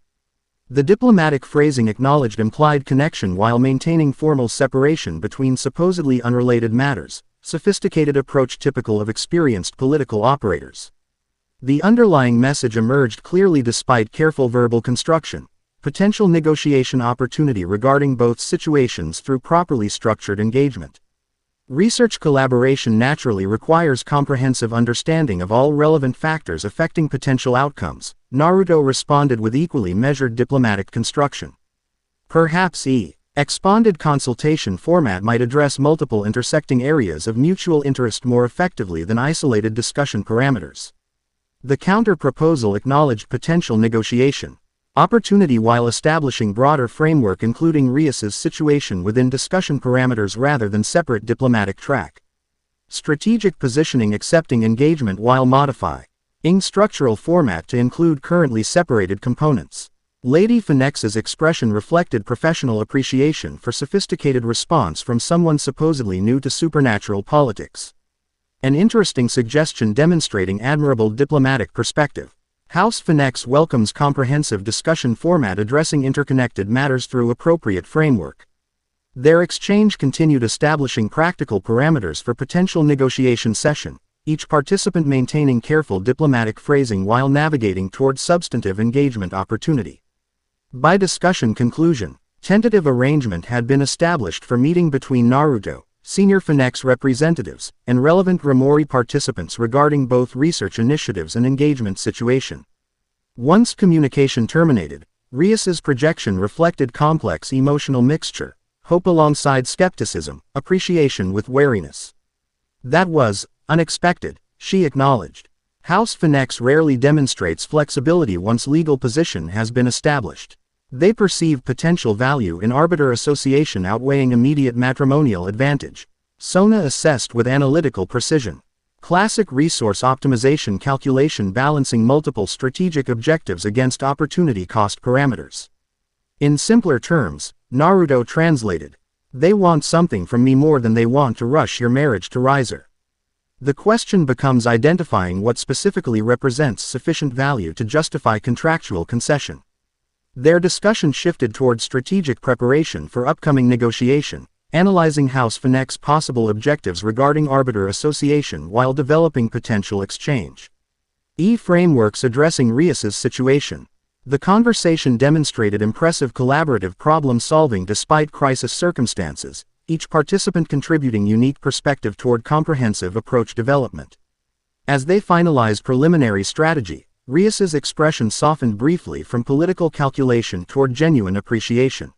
The diplomatic phrasing acknowledged implied connection while maintaining formal separation between supposedly unrelated matters, sophisticated approach typical of experienced political operators. The underlying message emerged clearly despite careful verbal construction. Potential negotiation opportunity regarding both situations through properly structured engagement. Research collaboration naturally requires comprehensive understanding of all relevant factors affecting potential outcomes. Naruto responded with equally measured diplomatic construction. Perhaps expanded consultation format might address multiple intersecting areas of mutual interest more effectively than isolated discussion parameters. The counter-proposal acknowledged potential negotiation opportunity while establishing broader framework including Rias's situation within discussion parameters rather than separate diplomatic track. Strategic positioning accepting engagement while modifying structural format to include currently separated components. Lady Fenech's expression reflected professional appreciation for sophisticated response from someone supposedly new to supernatural politics. An interesting suggestion demonstrating admirable diplomatic perspective. House Fenech welcomes comprehensive discussion format addressing interconnected matters through appropriate framework. Their exchange continued establishing practical parameters for potential negotiation session, each participant maintaining careful diplomatic phrasing while navigating toward substantive engagement opportunity. By discussion conclusion, tentative arrangement had been established for meeting between Naruto, senior Fenech representatives, and relevant Grimoire participants regarding both research initiatives and engagement situation. Once communication terminated, Rias's projection reflected complex emotional mixture, hope alongside skepticism, appreciation with wariness. That was unexpected, she acknowledged. House Fenech rarely demonstrates flexibility once legal position has been established. They perceive potential value in arbiter association outweighing immediate matrimonial advantage. Sona assessed with analytical precision. Classic resource optimization calculation balancing multiple strategic objectives against opportunity cost parameters. In simpler terms, Naruto translated, "They want something from me more than they want to rush your marriage to Riser." The question becomes identifying what specifically represents sufficient value to justify contractual concession. Their discussion shifted toward strategic preparation for upcoming negotiation, analyzing House Fenech's possible objectives regarding arbiter association while developing potential exchange. Frameworks addressing Rias's situation. The conversation demonstrated impressive collaborative problem-solving despite crisis circumstances, each participant contributing unique perspective toward comprehensive approach development. As they finalized preliminary strategy, Rias's expression softened briefly from political calculation toward genuine appreciation.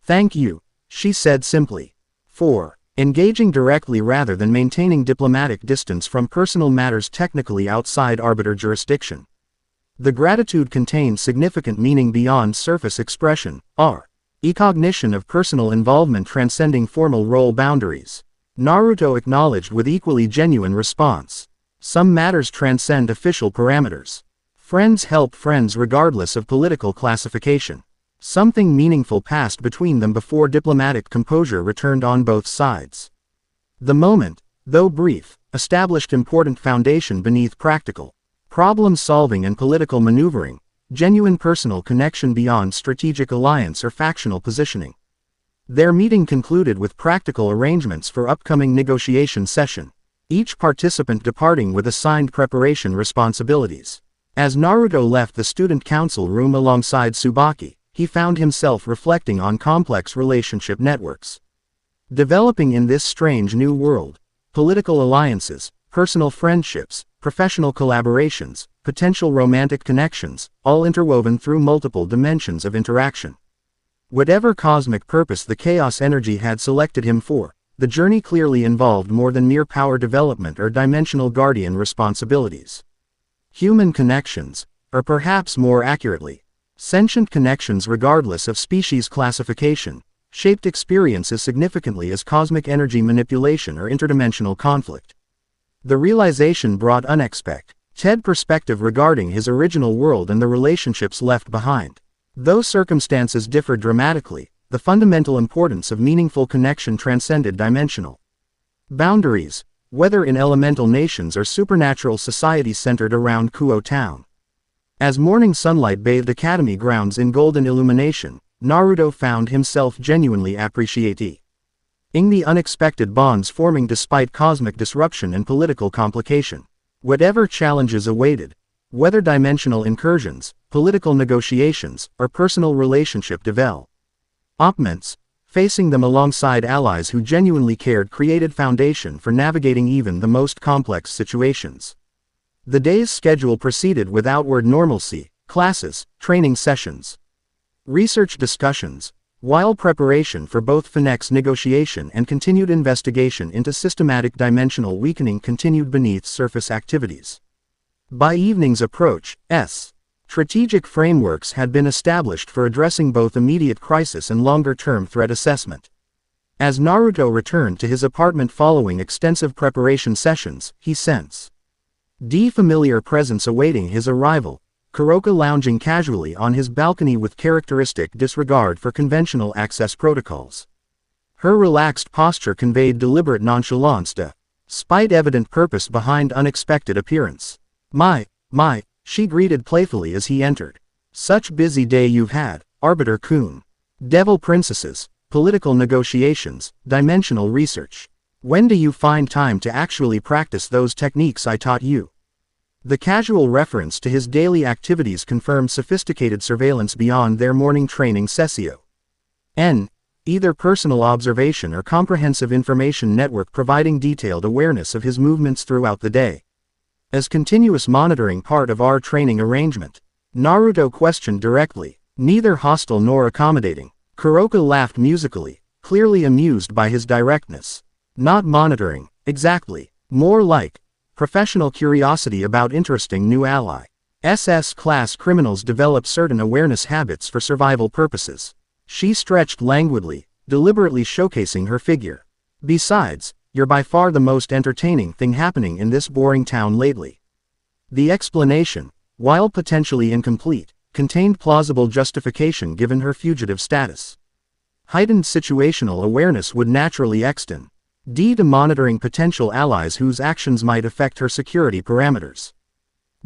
"Thank you," she said simply. 4. Engaging directly rather than maintaining diplomatic distance from personal matters technically outside arbiter jurisdiction. The gratitude contained significant meaning beyond surface expression, cognition of personal involvement transcending formal role boundaries. Naruto acknowledged with equally genuine response. Some matters transcend official parameters. Friends help friends regardless of political classification. Something meaningful passed between them before diplomatic composure returned on both sides. The moment, though brief, established important foundation beneath practical problem-solving and political maneuvering, genuine personal connection beyond strategic alliance or factional positioning. Their meeting concluded with practical arrangements for upcoming negotiation session, each participant departing with assigned preparation responsibilities. As Naruto left the student council room alongside Tsubaki, he found himself reflecting on complex relationship networks developing in this strange new world. Political alliances, personal friendships, professional collaborations, potential romantic connections, all interwoven through multiple dimensions of interaction. Whatever cosmic purpose the chaos energy had selected him for, the journey clearly involved more than mere power development or dimensional guardian responsibilities. Human connections, or perhaps more accurately, sentient connections regardless of species classification, shaped experiences significantly as cosmic energy manipulation or interdimensional conflict. The realization brought unexpected perspective regarding his original world and the relationships left behind. Though circumstances differed dramatically, the fundamental importance of meaningful connection transcended dimensional boundaries, whether in elemental nations or supernatural societies centered around Kuo Town. As morning sunlight bathed academy grounds in golden illumination, Naruto found himself genuinely appreciating the unexpected bonds forming despite cosmic disruption and political complication. Whatever challenges awaited, whether dimensional incursions, political negotiations, or personal relationship developments, facing them alongside allies who genuinely cared created foundation for navigating even the most complex situations. The day's schedule proceeded with outward normalcy, classes, training sessions, research discussions, while preparation for both Finek's negotiation and continued investigation into systematic dimensional weakening continued beneath surface activities. By evening's approach, strategic frameworks had been established for addressing both immediate crisis and longer-term threat assessment. As Naruto returned to his apartment following extensive preparation sessions, he sensed the familiar presence awaiting his arrival, Kuroka lounging casually on his balcony with characteristic disregard for conventional access protocols. Her relaxed posture conveyed deliberate nonchalance despite evident purpose behind unexpected appearance. My, she greeted playfully as he entered. Such busy day you've had, Arbiter-kun. Devil princesses, political negotiations, dimensional research. When do you find time to actually practice those techniques I taught you? The casual reference to his daily activities confirmed sophisticated surveillance beyond their morning training sessio. Either personal observation or comprehensive information network providing detailed awareness of his movements throughout the day. As continuous monitoring part of our training arrangement, Naruto questioned directly, neither hostile nor accommodating. Kuroka laughed musically, clearly amused by his directness. Not monitoring, exactly. More like professional curiosity about interesting new ally. SS-class criminals develop certain awareness habits for survival purposes. She stretched languidly, deliberately showcasing her figure. Besides, you're by far the most entertaining thing happening in this boring town lately. The explanation, while potentially incomplete, contained plausible justification given her fugitive status. Heightened situational awareness would naturally extend to monitoring potential allies whose actions might affect her security parameters.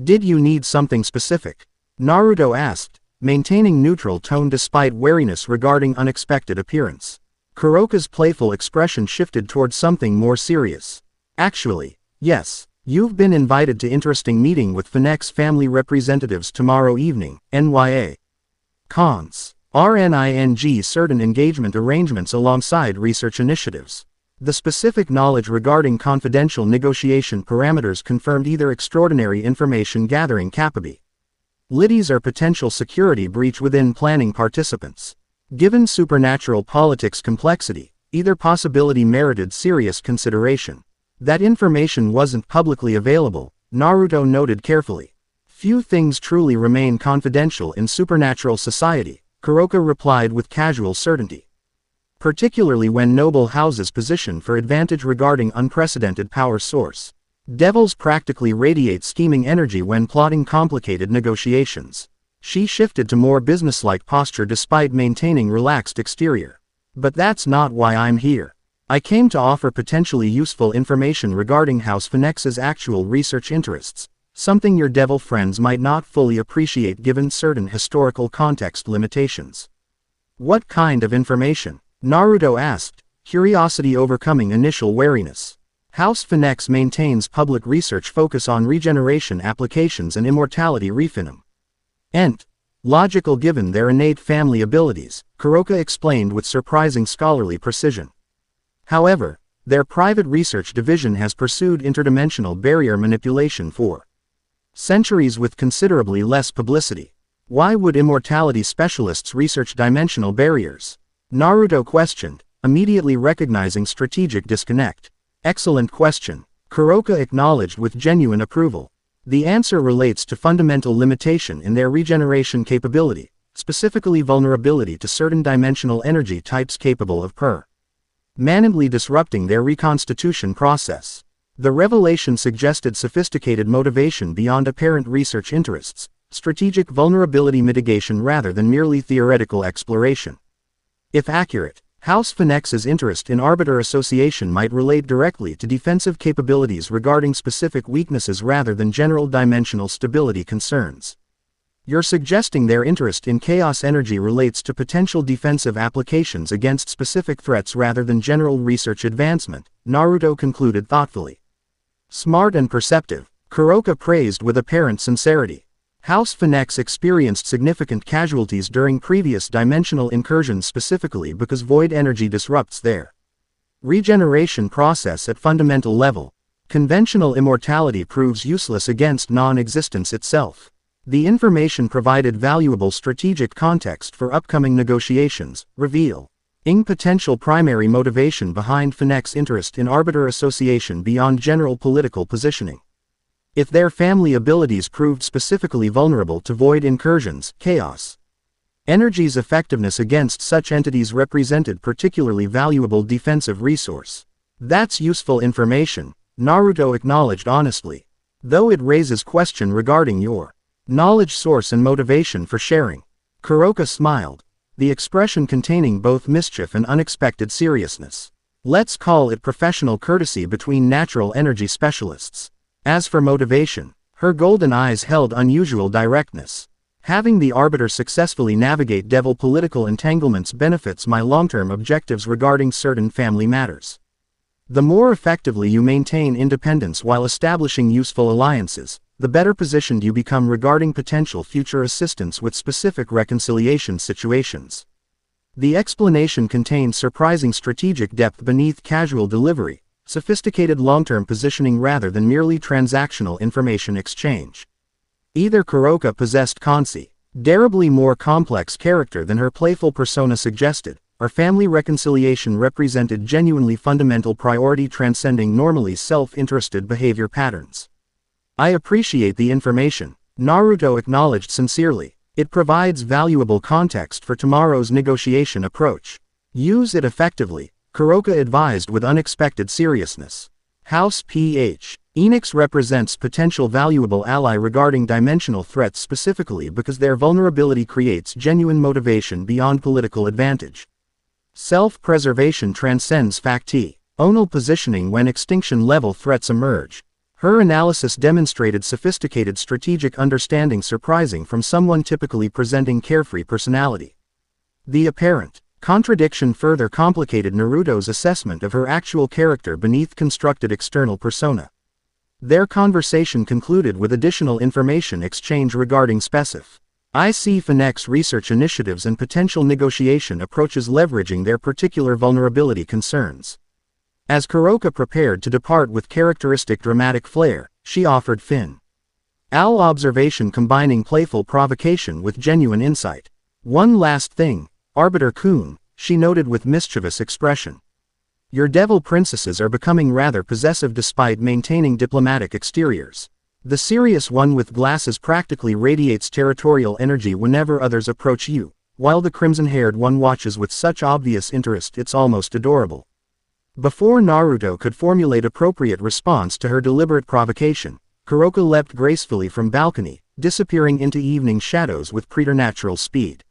Did you need something specific? Naruto asked, maintaining neutral tone despite wariness regarding unexpected appearance. Kuroka's playful expression shifted towards something more serious. Actually, yes, you've been invited to interesting meeting with Finek's family representatives tomorrow evening, NYA. Cons. RNING certain engagement arrangements alongside research initiatives. The specific knowledge regarding confidential negotiation parameters confirmed either extraordinary information gathering capabilities or potential security breach within planning participants. Given supernatural politics complexity, either possibility merited serious consideration. That information wasn't publicly available, Naruto noted carefully. Few things truly remain confidential in supernatural society, Kuroka replied with casual certainty. Particularly when noble houses position for advantage regarding unprecedented power source. Devils practically radiate scheming energy when plotting complicated negotiations. She shifted to more businesslike posture despite maintaining relaxed exterior. But that's not why I'm here. I came to offer potentially useful information regarding House Phoenix's actual research interests, something your devil friends might not fully appreciate given certain historical context limitations. What kind of information? Naruto asked, curiosity overcoming initial wariness. House Phoenix maintains public research focus on regeneration applications and immortality refinum. Logical given their innate family abilities, Kuroka explained with surprising scholarly precision. However, their private research division has pursued interdimensional barrier manipulation for centuries with considerably less publicity. Why would immortality specialists research dimensional barriers? Naruto questioned, immediately recognizing strategic disconnect. Excellent question, Kuroka acknowledged with genuine approval. The answer relates to fundamental limitation in their regeneration capability, specifically vulnerability to certain dimensional energy types capable of permanently disrupting their reconstitution process. The revelation suggested sophisticated motivation beyond apparent research interests, strategic vulnerability mitigation rather than merely theoretical exploration. If accurate, House Phoenix's interest in arbiter association might relate directly to defensive capabilities regarding specific weaknesses rather than general dimensional stability concerns. You're suggesting their interest in chaos energy relates to potential defensive applications against specific threats rather than general research advancement, Naruto concluded thoughtfully. Smart and perceptive, Kuroka praised with apparent sincerity. House Phoenix experienced significant casualties during previous dimensional incursions specifically because void energy disrupts their regeneration process at fundamental level. Conventional immortality proves useless against non-existence itself. The information provided valuable strategic context for upcoming negotiations, revealing potential primary motivation behind Phoenix's interest in arbiter association beyond general political positioning. If their family abilities proved specifically vulnerable to void incursions, chaos energy's effectiveness against such entities represented particularly valuable defensive resource. That's useful information, Naruto acknowledged honestly. Though it raises question regarding your knowledge source and motivation for sharing. Kuroka smiled, the expression containing both mischief and unexpected seriousness. Let's call it professional courtesy between natural energy specialists. As for motivation, her golden eyes held unusual directness. Having the arbiter successfully navigate devil political entanglements benefits my long-term objectives regarding certain family matters. The more effectively you maintain independence while establishing useful alliances, the better positioned you become regarding potential future assistance with specific reconciliation situations. The explanation contained surprising strategic depth beneath casual delivery, sophisticated long-term positioning rather than merely transactional information exchange. Either Kuroka possessed considerably more complex character than her playful persona suggested, or family reconciliation represented genuinely fundamental priority transcending normally self-interested behavior patterns. I appreciate the information, Naruto acknowledged sincerely. It provides valuable context for tomorrow's negotiation approach. Use it effectively, Kuroka advised with unexpected seriousness. House PH. Enix represents potential valuable ally regarding dimensional threats specifically because their vulnerability creates genuine motivation beyond political advantage. Self-preservation transcends factional positioning when extinction-level threats emerge. Her analysis demonstrated sophisticated strategic understanding surprising from someone typically presenting carefree personality. The apparent contradiction further complicated Naruto's assessment of her actual character beneath constructed external persona. Their conversation concluded with additional information exchange regarding IC Phoenix research initiatives and potential negotiation approaches leveraging their particular vulnerability concerns. As Kuroka prepared to depart with characteristic dramatic flair, she offered Owl observation combining playful provocation with genuine insight. One last thing, Arbiter-kun, she noted with mischievous expression. Your devil princesses are becoming rather possessive despite maintaining diplomatic exteriors. The serious one with glasses practically radiates territorial energy whenever others approach you, while the crimson-haired one watches with such obvious interest it's almost adorable. Before Naruto could formulate appropriate response to her deliberate provocation, Kuroka leapt gracefully from balcony, disappearing into evening shadows with preternatural speed.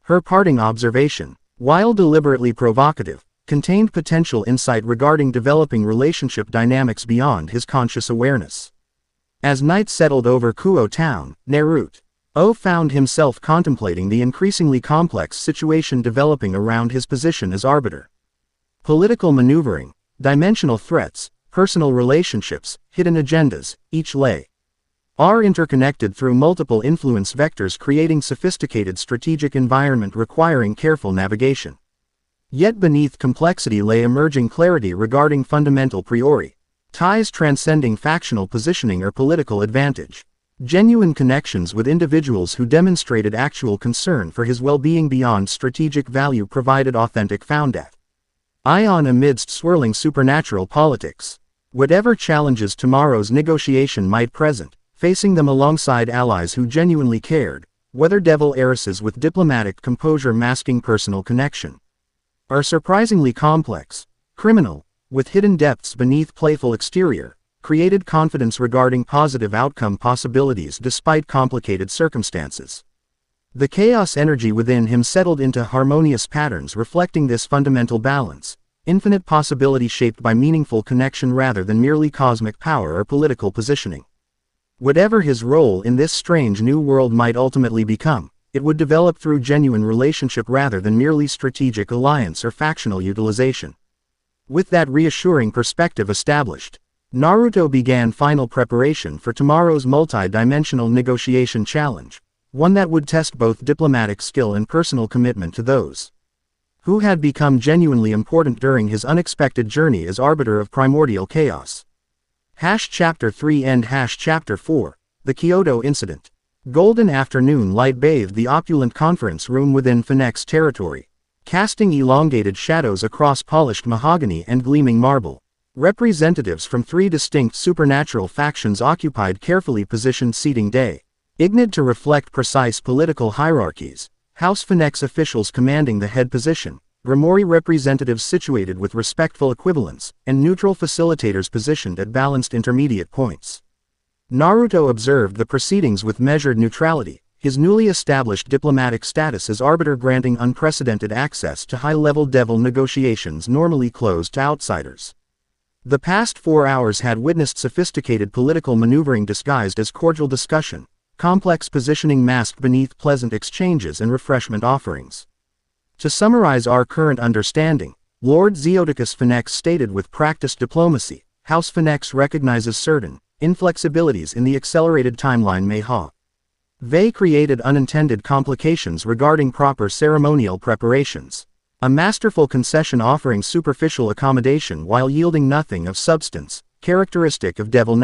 Her parting observation, while deliberately provocative, contained potential insight regarding developing relationship dynamics beyond his conscious awareness. As night settled over Kuo town, Naruto found himself contemplating the increasingly complex situation developing around his position as arbiter. Political maneuvering, dimensional threats, personal relationships, hidden agendas, each layer are interconnected through multiple influence vectors, creating sophisticated strategic environment requiring careful navigation. Yet beneath complexity lay emerging clarity regarding fundamental ties transcending factional positioning or political advantage. Genuine connections with individuals who demonstrated actual concern for his well-being beyond strategic value provided authentic foundation. Ion amidst swirling supernatural politics. Whatever challenges tomorrow's negotiation might present, facing them alongside allies who genuinely cared, whether devil heiresses with diplomatic composure masking personal connection, or surprisingly complex, criminal, with hidden depths beneath playful exterior, created confidence regarding positive outcome possibilities despite complicated circumstances. The chaos energy within him settled into harmonious patterns reflecting this fundamental balance, infinite possibility shaped by meaningful connection rather than merely cosmic power or political positioning. Whatever his role in this strange new world might ultimately become, it would develop through genuine relationship rather than merely strategic alliance or factional utilization. With that reassuring perspective established, Naruto began final preparation for tomorrow's multi-dimensional negotiation challenge, one that would test both diplomatic skill and personal commitment to those who had become genuinely important during his unexpected journey as arbiter of primordial chaos. Chapter 3 and Chapter 4, The Kyoto Incident. Golden afternoon light bathed the opulent conference room within Phoenix territory, casting elongated shadows across polished mahogany and gleaming marble. Representatives from 3 distinct supernatural factions occupied carefully positioned seating designed to reflect precise political hierarchies. House Phoenix officials commanding the head position, Grimoire representatives situated with respectful equivalence, and neutral facilitators positioned at balanced intermediate points. Naruto observed the proceedings with measured neutrality, his newly established diplomatic status as arbiter granting unprecedented access to high-level devil negotiations normally closed to outsiders. The past 4 hours had witnessed sophisticated political maneuvering disguised as cordial discussion, complex positioning masked beneath pleasant exchanges and refreshment offerings. To summarize our current understanding, Lord Zeoticus Phoenix stated with practiced diplomacy, House Phoenix recognizes certain inflexibilities in the accelerated timeline may have created unintended complications regarding proper ceremonial preparations. A masterful concession offering superficial accommodation while yielding nothing of substance, characteristic of devil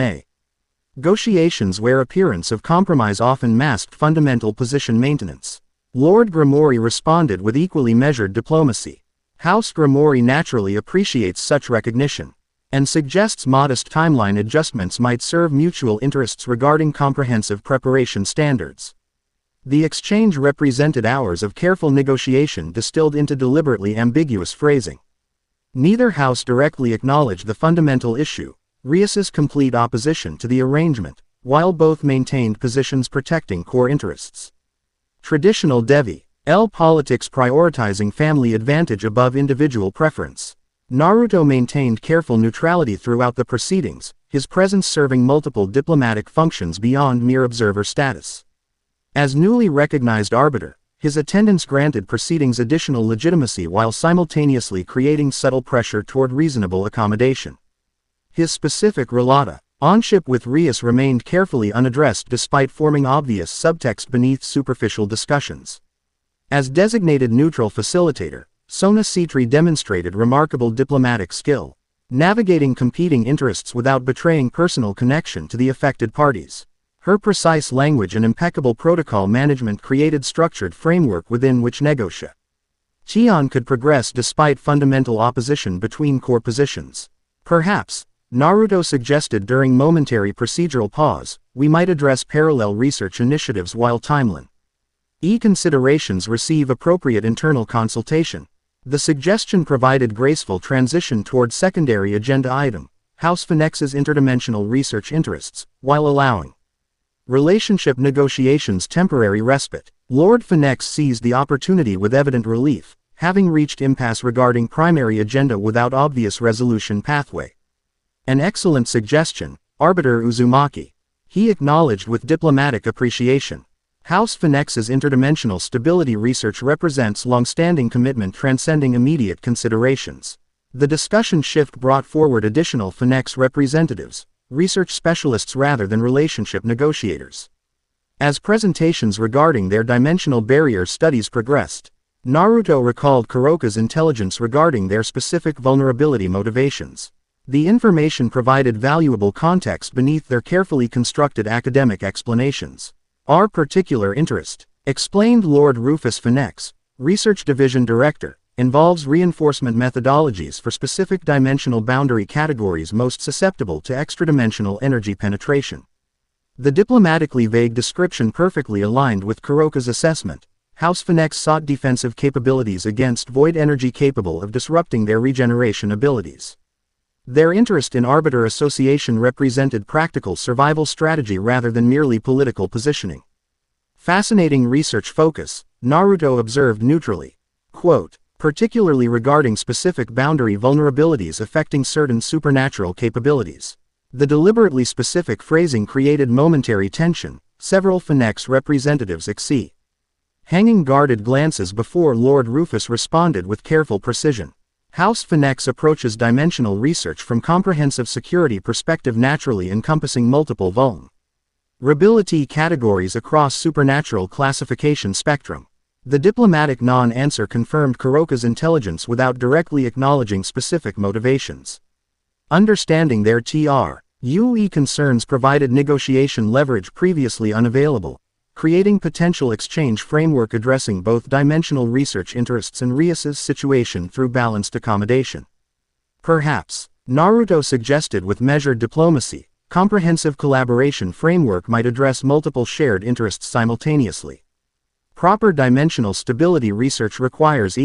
negotiations where appearance of compromise often masked fundamental position maintenance. Lord Grimoire responded with equally measured diplomacy. House Grimoire naturally appreciates such recognition, and suggests modest timeline adjustments might serve mutual interests regarding comprehensive preparation standards. The exchange represented hours of careful negotiation distilled into deliberately ambiguous phrasing. Neither house directly acknowledged the fundamental issue, Rias's complete opposition to the arrangement, while both maintained positions protecting core interests. Traditional devil politics prioritizing family advantage above individual preference. Naruto maintained careful neutrality throughout the proceedings, his presence serving multiple diplomatic functions beyond mere observer status. As newly recognized arbiter, his attendance granted proceedings additional legitimacy while simultaneously creating subtle pressure toward reasonable accommodation. His specific relationship with Rias remained carefully unaddressed despite forming obvious subtext beneath superficial discussions. As designated neutral facilitator, Sona Citri demonstrated remarkable diplomatic skill, navigating competing interests without betraying personal connection to the affected parties. Her precise language and impeccable protocol management created structured framework within which negotiation could progress despite fundamental opposition between core positions. Perhaps, Naruto suggested during momentary procedural pause, we might address parallel research initiatives while timeline considerations receive appropriate internal consultation. The suggestion provided graceful transition toward secondary agenda item, House Phoenix's interdimensional research interests, while allowing relationship negotiations temporary respite. Lord Phoenix seized the opportunity with evident relief, having reached impasse regarding primary agenda without obvious resolution pathway. An excellent suggestion, Arbiter Uzumaki. He acknowledged with diplomatic appreciation. House Phoenix's interdimensional stability research represents long-standing commitment transcending immediate considerations. The discussion shift brought forward additional Phoenix representatives, research specialists rather than relationship negotiators. As presentations regarding their dimensional barrier studies progressed, Naruto recalled Kuroka's intelligence regarding their specific vulnerability motivations. The information provided valuable context beneath their carefully constructed academic explanations. Our particular interest, explained Lord Rufus Phoenix, Research Division Director, involves reinforcement methodologies for specific dimensional boundary categories most susceptible to extradimensional energy penetration. The diplomatically vague description perfectly aligned with Kuroka's assessment. House Phoenix sought defensive capabilities against void energy capable of disrupting their regeneration abilities. Their interest in Arbiter Association represented practical survival strategy rather than merely political positioning. Fascinating research focus, Naruto observed neutrally. Quote, particularly regarding specific boundary vulnerabilities affecting certain supernatural capabilities. The deliberately specific phrasing created momentary tension, several Phoenix representatives hanging guarded glances before Lord Rufus responded with careful precision. House Phoenix approaches dimensional research from comprehensive security perspective naturally encompassing multiple vulnerability categories across supernatural classification spectrum. The diplomatic non-answer confirmed Kuroka's intelligence without directly acknowledging specific motivations. Understanding their UE concerns provided negotiation leverage previously unavailable, creating potential exchange framework addressing both dimensional research interests and Rias's situation through balanced accommodation. Perhaps, Naruto suggested with measured diplomacy, comprehensive collaboration framework might address multiple shared interests simultaneously. Proper dimensional stability research requires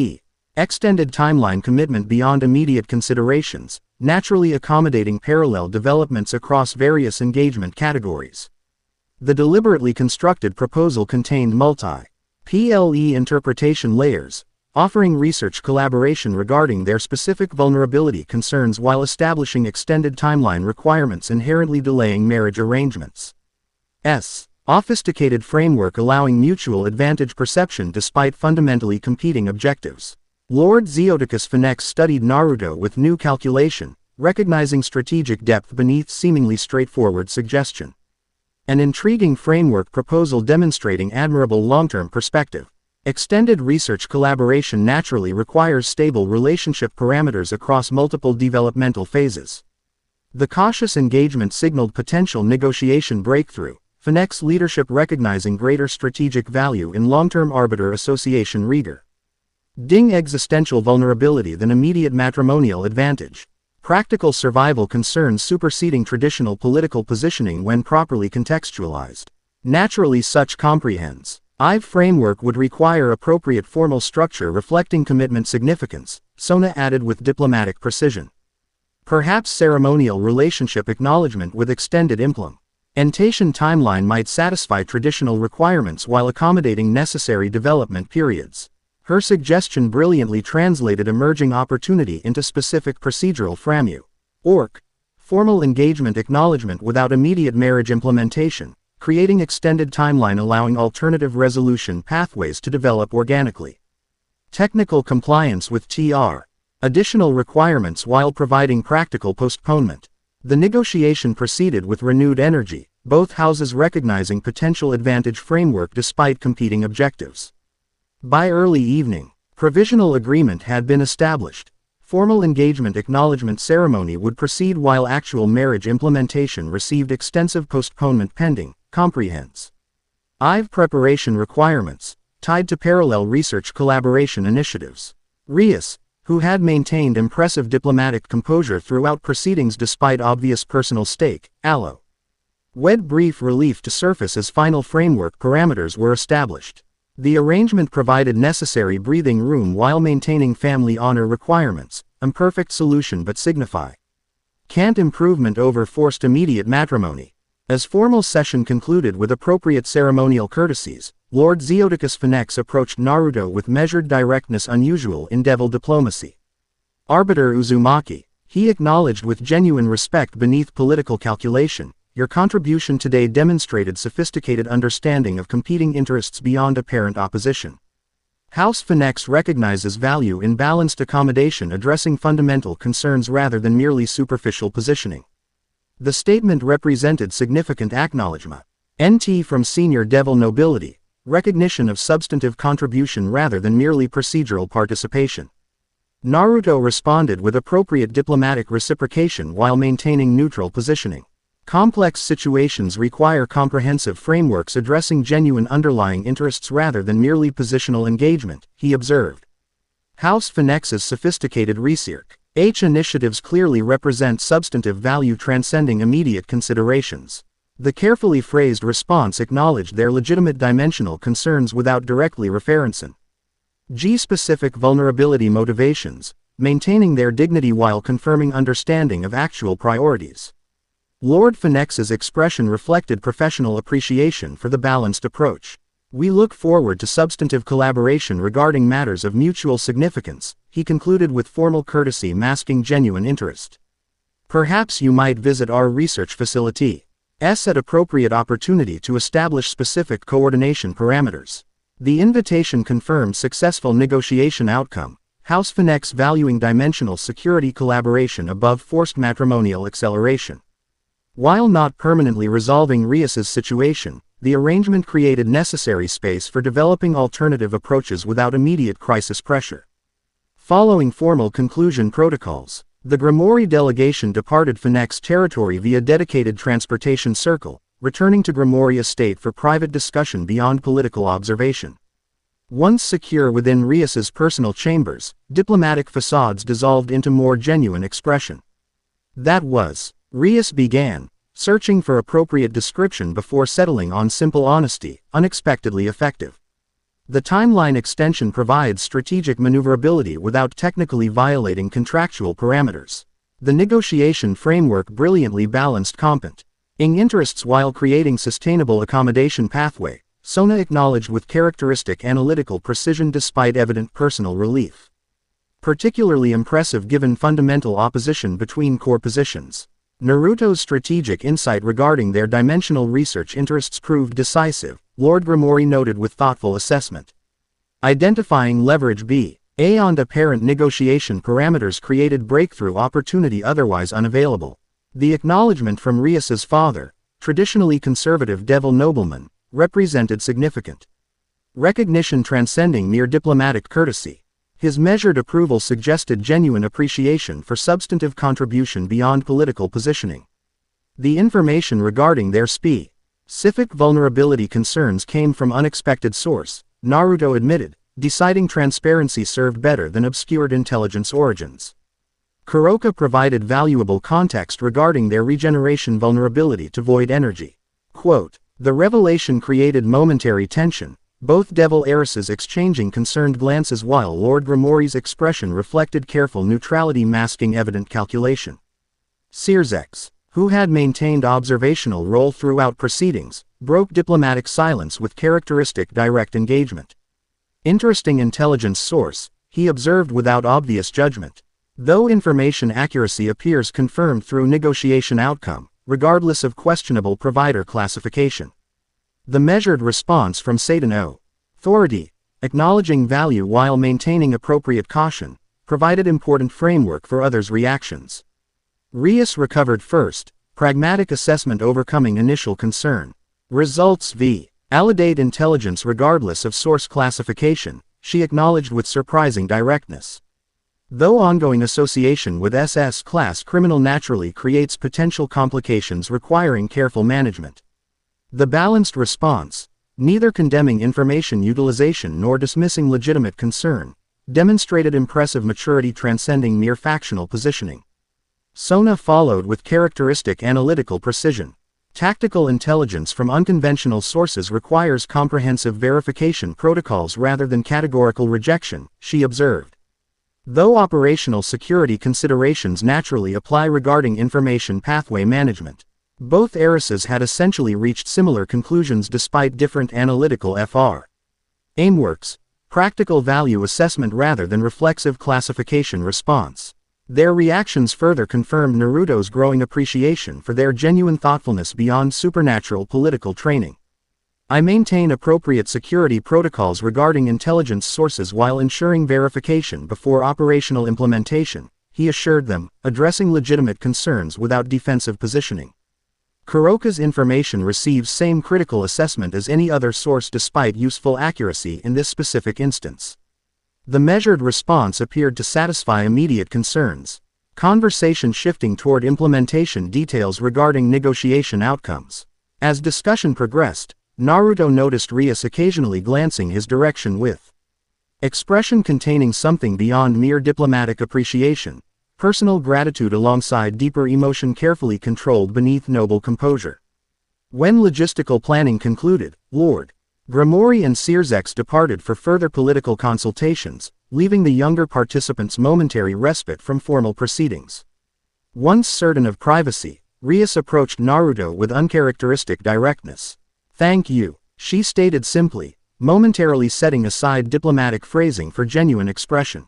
extended timeline commitment beyond immediate considerations, naturally accommodating parallel developments across various engagement categories. The deliberately constructed proposal contained multi-PLE interpretation layers, offering research collaboration regarding their specific vulnerability concerns while establishing extended timeline requirements inherently delaying marriage arrangements. Sophisticated framework allowing mutual advantage perception despite fundamentally competing objectives. Lord Zeoticus Phoenix studied Naruto with new calculation, recognizing strategic depth beneath seemingly straightforward suggestion. An intriguing framework proposal demonstrating admirable long-term perspective. Extended research collaboration naturally requires stable relationship parameters across multiple developmental phases. The cautious engagement signaled potential negotiation breakthrough, Phoenix leadership recognizing greater strategic value in long-term Arbiter Association rigor. Existential vulnerability than immediate matrimonial advantage. Practical survival concerns superseding traditional political positioning when properly contextualized. Naturally such comprehends. Framework would require appropriate formal structure reflecting commitment significance, Sona added with diplomatic precision. Perhaps ceremonial relationship acknowledgement with extended implementation timeline might satisfy traditional requirements while accommodating necessary development periods. Her suggestion brilliantly translated emerging opportunity into specific procedural framework. Formal engagement acknowledgement without immediate marriage implementation, creating extended timeline allowing alternative resolution pathways to develop organically. Technical compliance with additional requirements while providing practical postponement. The negotiation proceeded with renewed energy, both houses recognizing potential advantage framework despite competing objectives. By early evening, provisional agreement had been established. Formal engagement acknowledgement ceremony would proceed while actual marriage implementation received extensive postponement pending, comprehends. Preparation requirements, tied to parallel research collaboration initiatives. Rias, who had maintained impressive diplomatic composure throughout proceedings despite obvious personal stake, wed brief relief to surface as final framework parameters were established. The arrangement provided necessary breathing room while maintaining family honor requirements, imperfect solution but signify. Can't improvement over forced immediate matrimony. As formal session concluded with appropriate ceremonial courtesies, Lord Zeodicus Phoenix approached Naruto with measured directness unusual in devil diplomacy. Arbiter Uzumaki, he acknowledged with genuine respect beneath political calculation, your contribution today demonstrated sophisticated understanding of competing interests beyond apparent opposition. House Phoenix recognizes value in balanced accommodation addressing fundamental concerns rather than merely superficial positioning. The statement represented significant acknowledgement. NT from senior devil nobility, recognition of substantive contribution rather than merely procedural participation. Naruto responded with appropriate diplomatic reciprocation while maintaining neutral positioning. Complex situations require comprehensive frameworks addressing genuine underlying interests rather than merely positional engagement, he observed. House Phoenix's sophisticated research initiatives clearly represent substantive value transcending immediate considerations. The carefully phrased response acknowledged their legitimate dimensional concerns without directly referencing specific vulnerability motivations, maintaining their dignity while confirming understanding of actual priorities. Lord Phoenix's expression reflected professional appreciation for the balanced approach. We look forward to substantive collaboration regarding matters of mutual significance, he concluded with formal courtesy masking genuine interest. Perhaps you might visit our research facility at appropriate opportunity to establish specific coordination parameters. The invitation confirmed successful negotiation outcome, House Phoenix valuing dimensional security collaboration above forced matrimonial acceleration. While not permanently resolving Rias's situation, the arrangement created necessary space for developing alternative approaches without immediate crisis pressure. Following formal conclusion protocols, the Grimoire delegation departed Phoenix territory via dedicated transportation circle, returning to Grimoire estate for private discussion beyond political observation. Once secure within Rias's personal chambers, diplomatic facades dissolved into more genuine expression. That was, Rias began, searching for appropriate description before settling on simple honesty, unexpectedly effective. The timeline extension provides strategic maneuverability without technically violating contractual parameters. The negotiation framework brilliantly balanced competing interests while creating sustainable accommodation pathway, Sona acknowledged with characteristic analytical precision despite evident personal relief. Particularly impressive given fundamental opposition between core positions. Naruto's strategic insight regarding their dimensional research interests proved decisive, Lord Grimoire noted with thoughtful assessment. Identifying leverage beyond apparent negotiation parameters created breakthrough opportunity otherwise unavailable. The acknowledgement from Rias's father, traditionally conservative devil nobleman, represented significant recognition transcending mere diplomatic courtesy. His measured approval suggested genuine appreciation for substantive contribution beyond political positioning. The information regarding their specific vulnerability concerns came from unexpected source, Naruto admitted, deciding transparency served better than obscured intelligence origins. Kuroka provided valuable context regarding their regeneration vulnerability to void energy. Quote, the revelation created momentary tension, both devil heiresses exchanging concerned glances while Lord Grimoire's expression reflected careful neutrality masking evident calculation. Searsex, who had maintained observational role throughout proceedings, broke diplomatic silence with characteristic direct engagement. Interesting intelligence source, he observed without obvious judgment. Though information accuracy appears confirmed through negotiation outcome, regardless of questionable provider classification. The measured response from Satan authority, acknowledging value while maintaining appropriate caution, provided important framework for others' reactions. Rias recovered first, pragmatic assessment overcoming initial concern. Results validate intelligence regardless of source classification, she acknowledged with surprising directness. Though ongoing association with SS-class criminal naturally creates potential complications requiring careful management. The balanced response, neither condemning information utilization nor dismissing legitimate concern, demonstrated impressive maturity transcending mere factional positioning. Sona followed with characteristic analytical precision. Tactical intelligence from unconventional sources requires comprehensive verification protocols rather than categorical rejection, she observed. Though operational security considerations naturally apply regarding information pathway management, both heiresses had essentially reached similar conclusions despite different analytical frameworks, practical value assessment rather than reflexive classification response. Their reactions further confirmed Naruto's growing appreciation for their genuine thoughtfulness beyond supernatural political training. I maintain appropriate security protocols regarding intelligence sources while ensuring verification before operational implementation, he assured them, addressing legitimate concerns without defensive positioning. Kuroka's information receives same critical assessment as any other source despite useful accuracy in this specific instance. The measured response appeared to satisfy immediate concerns. Conversation shifting toward implementation details regarding negotiation outcomes. As discussion progressed, Naruto noticed Rias occasionally glancing his direction with expression containing something beyond mere diplomatic appreciation, personal gratitude alongside deeper emotion carefully controlled beneath noble composure. When logistical planning concluded, Lord Gremory and Searzex departed for further political consultations, leaving the younger participants momentary respite from formal proceedings. Once certain of privacy, Rias approached Naruto with uncharacteristic directness. "Thank you," she stated simply, momentarily setting aside diplomatic phrasing for genuine expression.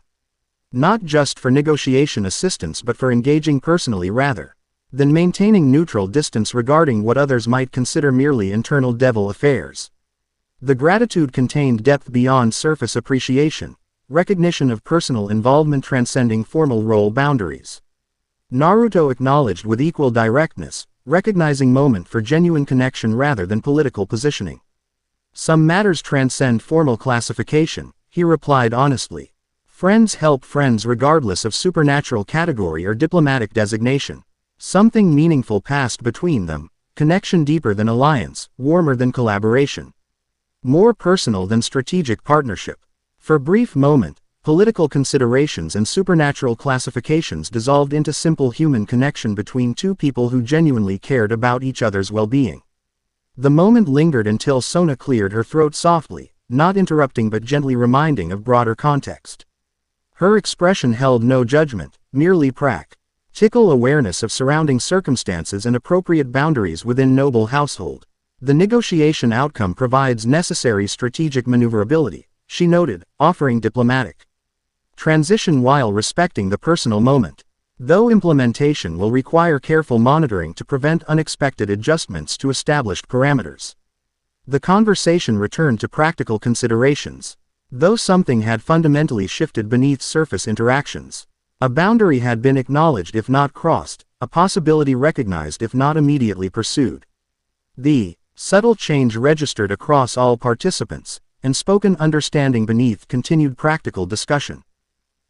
Not just for negotiation assistance but for engaging personally rather than maintaining neutral distance regarding what others might consider merely internal devil affairs. The gratitude contained depth beyond surface appreciation, recognition of personal involvement transcending formal role boundaries. Naruto acknowledged with equal directness, recognizing moment for genuine connection rather than political positioning. Some matters transcend formal classification, he replied honestly. Friends help friends regardless of supernatural category or diplomatic designation. Something meaningful passed between them, connection deeper than alliance, warmer than collaboration. More personal than strategic partnership. For a brief moment, political considerations and supernatural classifications dissolved into simple human connection between two people who genuinely cared about each other's well-being. The moment lingered until Sona cleared her throat softly, not interrupting but gently reminding of broader context. Her expression held no judgment, merely practical awareness of surrounding circumstances and appropriate boundaries within noble household. The negotiation outcome provides necessary strategic maneuverability, she noted, offering diplomatic transition while respecting the personal moment. Though implementation will require careful monitoring to prevent unexpected adjustments to established parameters. The conversation returned to practical considerations. Though something had fundamentally shifted beneath surface interactions. A boundary had been acknowledged if not crossed, a possibility recognized if not immediately pursued. The subtle change registered across all participants, and spoken understanding beneath continued practical discussion.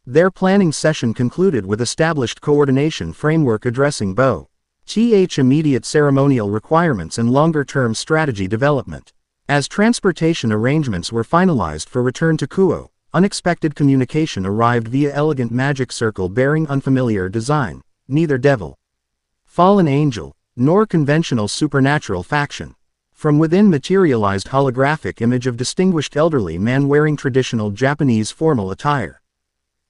Their planning session concluded with established coordination framework addressing both immediate ceremonial requirements and longer-term strategy development. As transportation arrangements were finalized for return to Kuo, unexpected communication arrived via elegant magic circle bearing unfamiliar design, neither devil, fallen angel, nor conventional supernatural faction. From within materialized holographic image of distinguished elderly man wearing traditional Japanese formal attire.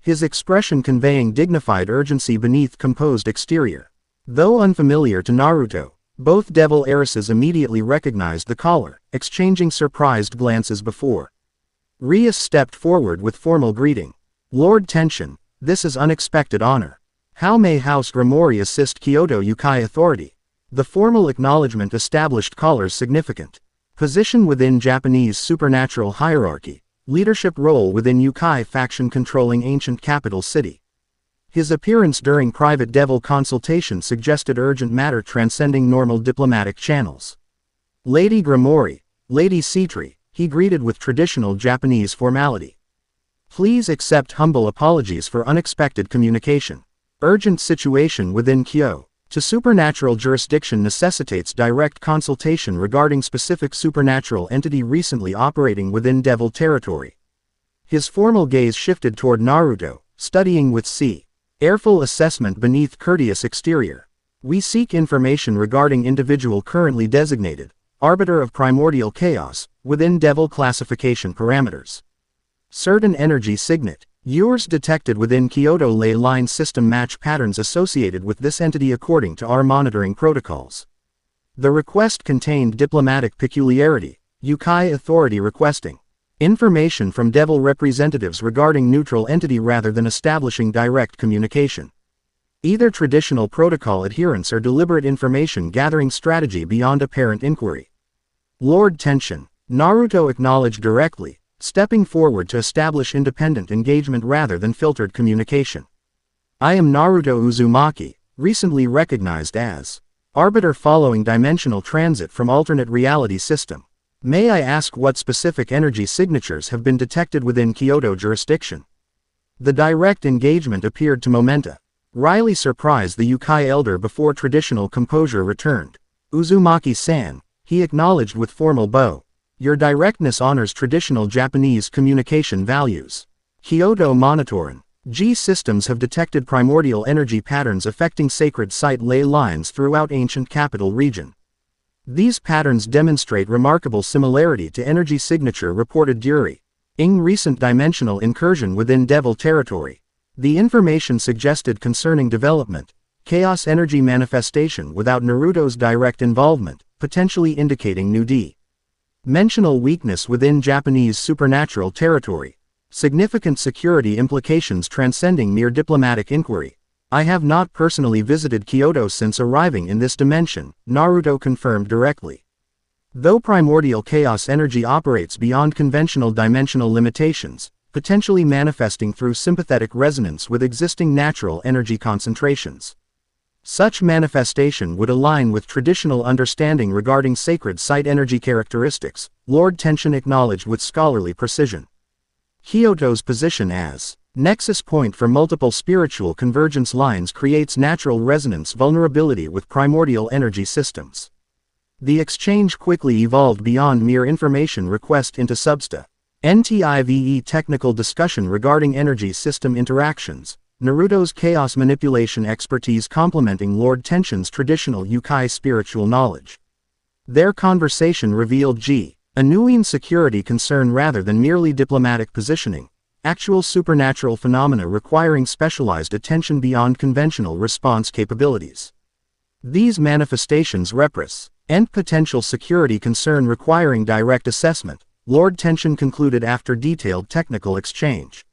His expression conveying dignified urgency beneath composed exterior. Though unfamiliar to Naruto, both devil heiresses immediately recognized the caller, exchanging surprised glances before. Rias stepped forward with formal greeting. Lord Tenshin, this is unexpected honor. How may House Gremory assist Kyoto Yukai Authority? The formal acknowledgement established caller's significant position within Japanese supernatural hierarchy, leadership role within Yukai faction controlling ancient capital city. His appearance during private devil consultation suggested urgent matter transcending normal diplomatic channels. Lady Gremory, Lady Citri, he greeted with traditional Japanese formality. Please accept humble apologies for unexpected communication. Urgent situation within Kyo. To supernatural jurisdiction necessitates direct consultation regarding specific supernatural entity recently operating within devil territory. His formal gaze shifted toward Naruto, studying with careful assessment beneath courteous exterior. We seek information regarding individual currently designated, arbiter of primordial chaos, within Devil classification parameters. Certain energy signet, yours detected within Kyoto ley line system match patterns associated with this entity according to our monitoring protocols. The request contained diplomatic peculiarity, Yukai authority requesting information from Devil representatives regarding neutral entity rather than establishing direct communication. Either traditional protocol adherence or deliberate information gathering strategy beyond apparent inquiry. Lord Tension, Naruto acknowledged directly, stepping forward to establish independent engagement rather than filtered communication. I am Naruto Uzumaki, recently recognized as arbiter following dimensional transit from alternate reality system. May I ask what specific energy signatures have been detected within Kyoto jurisdiction? The direct engagement appeared to Momenta. Riley surprised the Yukai elder before traditional composure returned. Uzumaki-san, he acknowledged with formal bow. Your directness honors traditional Japanese communication values. Kyoto Monitorin. G systems have detected primordial energy patterns affecting sacred site ley lines throughout ancient capital region. These patterns demonstrate remarkable similarity to energy signature reported during recent dimensional incursion within Devil territory. The information suggested concerning development, chaos energy manifestation without Naruto's direct involvement, potentially indicating new dimensional weakness within Japanese supernatural territory. Significant security implications transcending mere diplomatic inquiry. I have not personally visited Kyoto since arriving in this dimension, Naruto confirmed directly. Though primordial chaos energy operates beyond conventional dimensional limitations, potentially manifesting through sympathetic resonance with existing natural energy concentrations. Such manifestation would align with traditional understanding regarding sacred site energy characteristics, Lord Tension acknowledged with scholarly precision. Kyoto's position as nexus point for multiple spiritual convergence lines creates natural resonance vulnerability with primordial energy systems. The exchange quickly evolved beyond mere information request into NTIVE technical discussion regarding energy system interactions, Naruto's chaos manipulation expertise complementing Lord Tension's traditional Yukai spiritual knowledge. Their conversation revealed genuine security concern rather than merely diplomatic positioning. Actual supernatural phenomena requiring specialized attention beyond conventional response capabilities. These manifestations represent potential security concern requiring direct assessment, Lord Tension concluded after detailed technical exchange.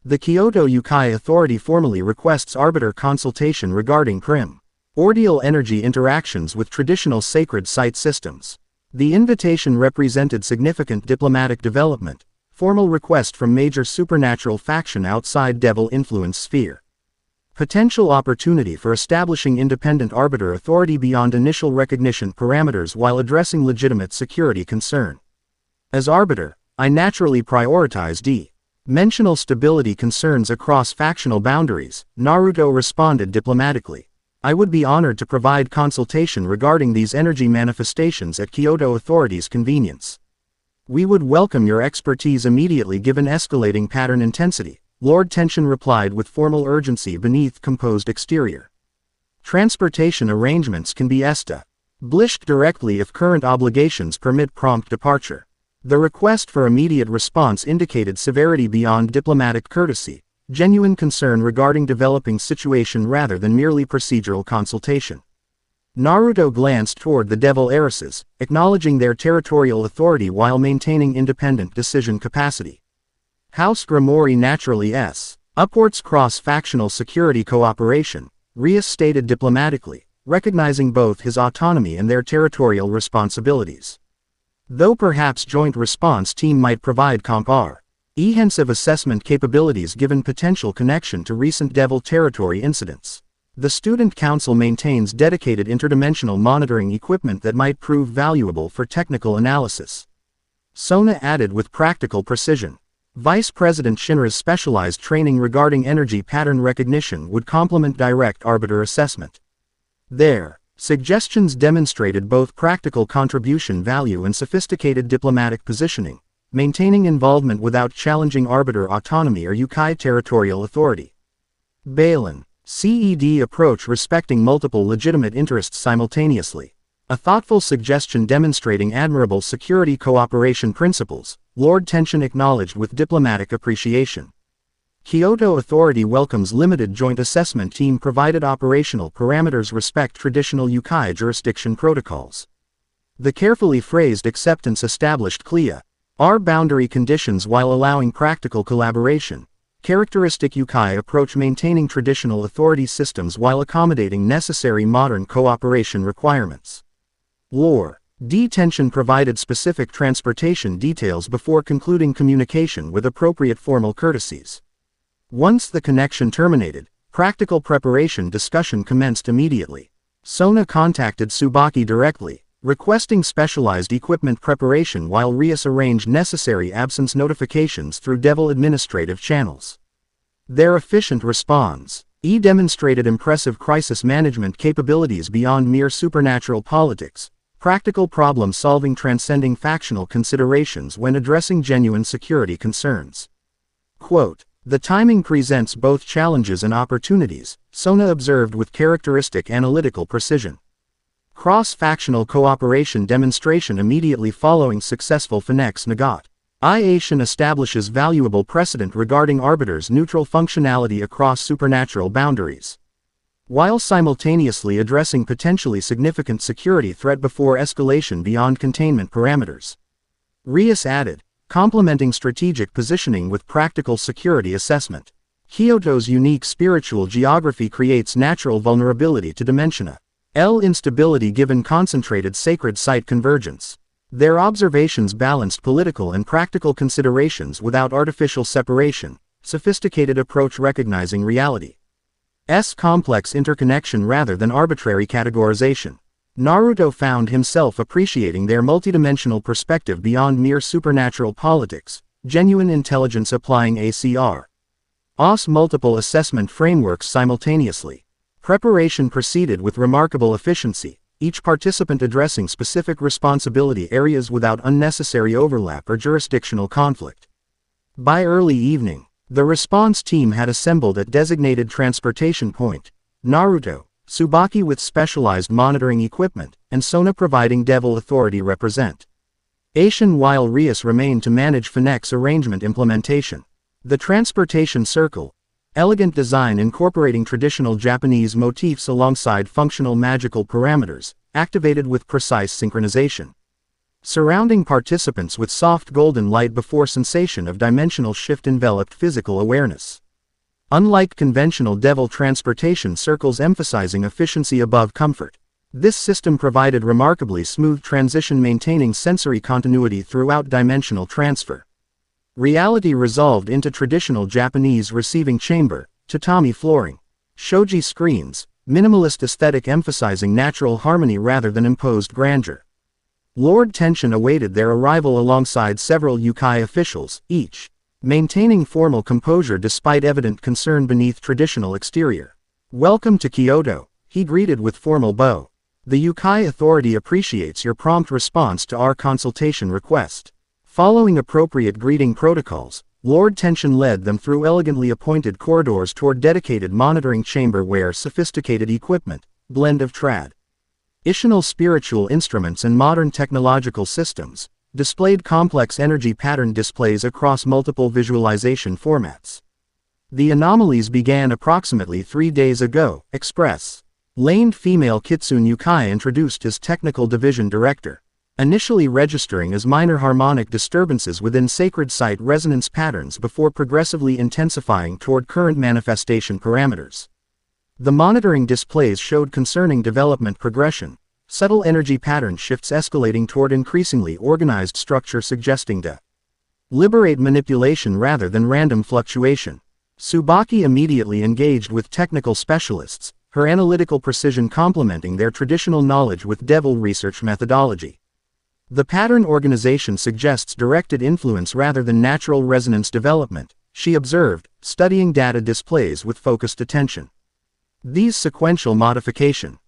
The Kyoto Yukai Authority formally requests arbiter consultation regarding primordial energy interactions with traditional sacred site systems. The invitation represented significant diplomatic development. Formal request from major supernatural faction outside Devil influence sphere. Potential opportunity for establishing independent arbiter authority beyond initial recognition parameters while addressing legitimate security concern. As arbiter, I naturally prioritize dimensional stability concerns across factional boundaries, Naruto responded diplomatically. I would be honored to provide consultation regarding these energy manifestations at Kyoto Authority's convenience. We would welcome your expertise immediately given escalating pattern intensity, Lord Tension replied with formal urgency beneath composed exterior. Transportation arrangements can be established directly if current obligations permit prompt departure. The request for immediate response indicated severity beyond diplomatic courtesy, genuine concern regarding developing situation rather than merely procedural consultation. Naruto glanced toward the Devil heiresses, acknowledging their territorial authority while maintaining independent decision capacity. House Grimori naturally upwards cross-factional security cooperation, Rias stated diplomatically, recognizing both his autonomy and their territorial responsibilities. Though perhaps joint response team might provide comprehensive assessment capabilities given potential connection to recent Devil territory incidents. The Student Council maintains dedicated interdimensional monitoring equipment that might prove valuable for technical analysis. Sona added with practical precision. Vice President Shinra's specialized training regarding energy pattern recognition would complement direct arbiter assessment. Their suggestions demonstrated both practical contribution value and sophisticated diplomatic positioning, maintaining involvement without challenging arbiter autonomy or Yukai territorial authority. Balin. CED approach respecting multiple legitimate interests simultaneously. A thoughtful suggestion demonstrating admirable security cooperation principles, Lord Tension acknowledged with diplomatic appreciation. Kyoto Authority welcomes limited joint assessment team provided operational parameters respect traditional Yukai jurisdiction protocols. The carefully phrased acceptance established clear our boundary conditions while allowing practical collaboration. Characteristic Yukai approach maintaining traditional authority systems while accommodating necessary modern cooperation requirements. Lore. Detention provided specific transportation details before concluding communication with appropriate formal courtesies. Once the connection terminated, practical preparation discussion commenced immediately. Sona contacted Tsubaki directly, requesting specialized equipment preparation while Rias arranged necessary absence notifications through Devil administrative channels. Their efficient response demonstrated impressive crisis management capabilities beyond mere supernatural politics, practical problem-solving transcending factional considerations when addressing genuine security concerns. Quote, "The timing presents both challenges and opportunities," Sona observed with characteristic analytical precision. Cross-factional cooperation demonstration immediately following successful negotiation establishes valuable precedent regarding arbiters' neutral functionality across supernatural boundaries, while simultaneously addressing potentially significant security threat before escalation beyond containment parameters. Rias added, complementing strategic positioning with practical security assessment. Kyoto's unique spiritual geography creates natural vulnerability to dimensional instability given concentrated sacred site convergence. Their observations balanced political and practical considerations without artificial separation, sophisticated approach recognizing reality's complex interconnection rather than arbitrary categorization. Naruto found himself appreciating their multidimensional perspective beyond mere supernatural politics, genuine intelligence applying ACR's multiple assessment frameworks simultaneously. Preparation proceeded with remarkable efficiency, each participant addressing specific responsibility areas without unnecessary overlap or jurisdictional conflict. By early evening, the response team had assembled at designated transportation point. Naruto, Tsubaki with specialized monitoring equipment, and Sona providing Devil Authority representation while Rias remained to manage Finek's arrangement implementation. The transportation circle, elegant design incorporating traditional Japanese motifs alongside functional magical parameters, activated with precise synchronization. Surrounding participants with soft golden light before sensation of dimensional shift enveloped physical awareness. Unlike conventional Devil transportation circles emphasizing efficiency above comfort, this system provided remarkably smooth transition maintaining sensory continuity throughout dimensional transfer. Reality resolved into traditional Japanese receiving chamber, tatami flooring, shoji screens, minimalist aesthetic emphasizing natural harmony rather than imposed grandeur. Lord Tension awaited their arrival alongside several Yukai officials, each maintaining formal composure despite evident concern beneath traditional exterior. "Welcome to Kyoto," he greeted with formal bow. "The Yukai Authority appreciates your prompt response to our consultation request." Following appropriate greeting protocols, Lord Tension led them through elegantly appointed corridors toward dedicated monitoring chamber where sophisticated equipment, blend of traditional spiritual instruments and modern technological systems, displayed complex energy pattern displays across multiple visualization formats. The anomalies began approximately 3 days ago, Express. Laned female Kitsune Yukai introduced as technical division director, initially registering as minor harmonic disturbances within sacred site resonance patterns before progressively intensifying toward current manifestation parameters. The monitoring displays showed concerning development progression, subtle energy pattern shifts escalating toward increasingly organized structure suggesting deliberate manipulation rather than random fluctuation. Tsubaki immediately engaged with technical specialists, her analytical precision complementing their traditional knowledge with Devil research methodology. The pattern organization suggests directed influence rather than natural resonance development, she observed, studying data displays with focused attention. These sequential modifications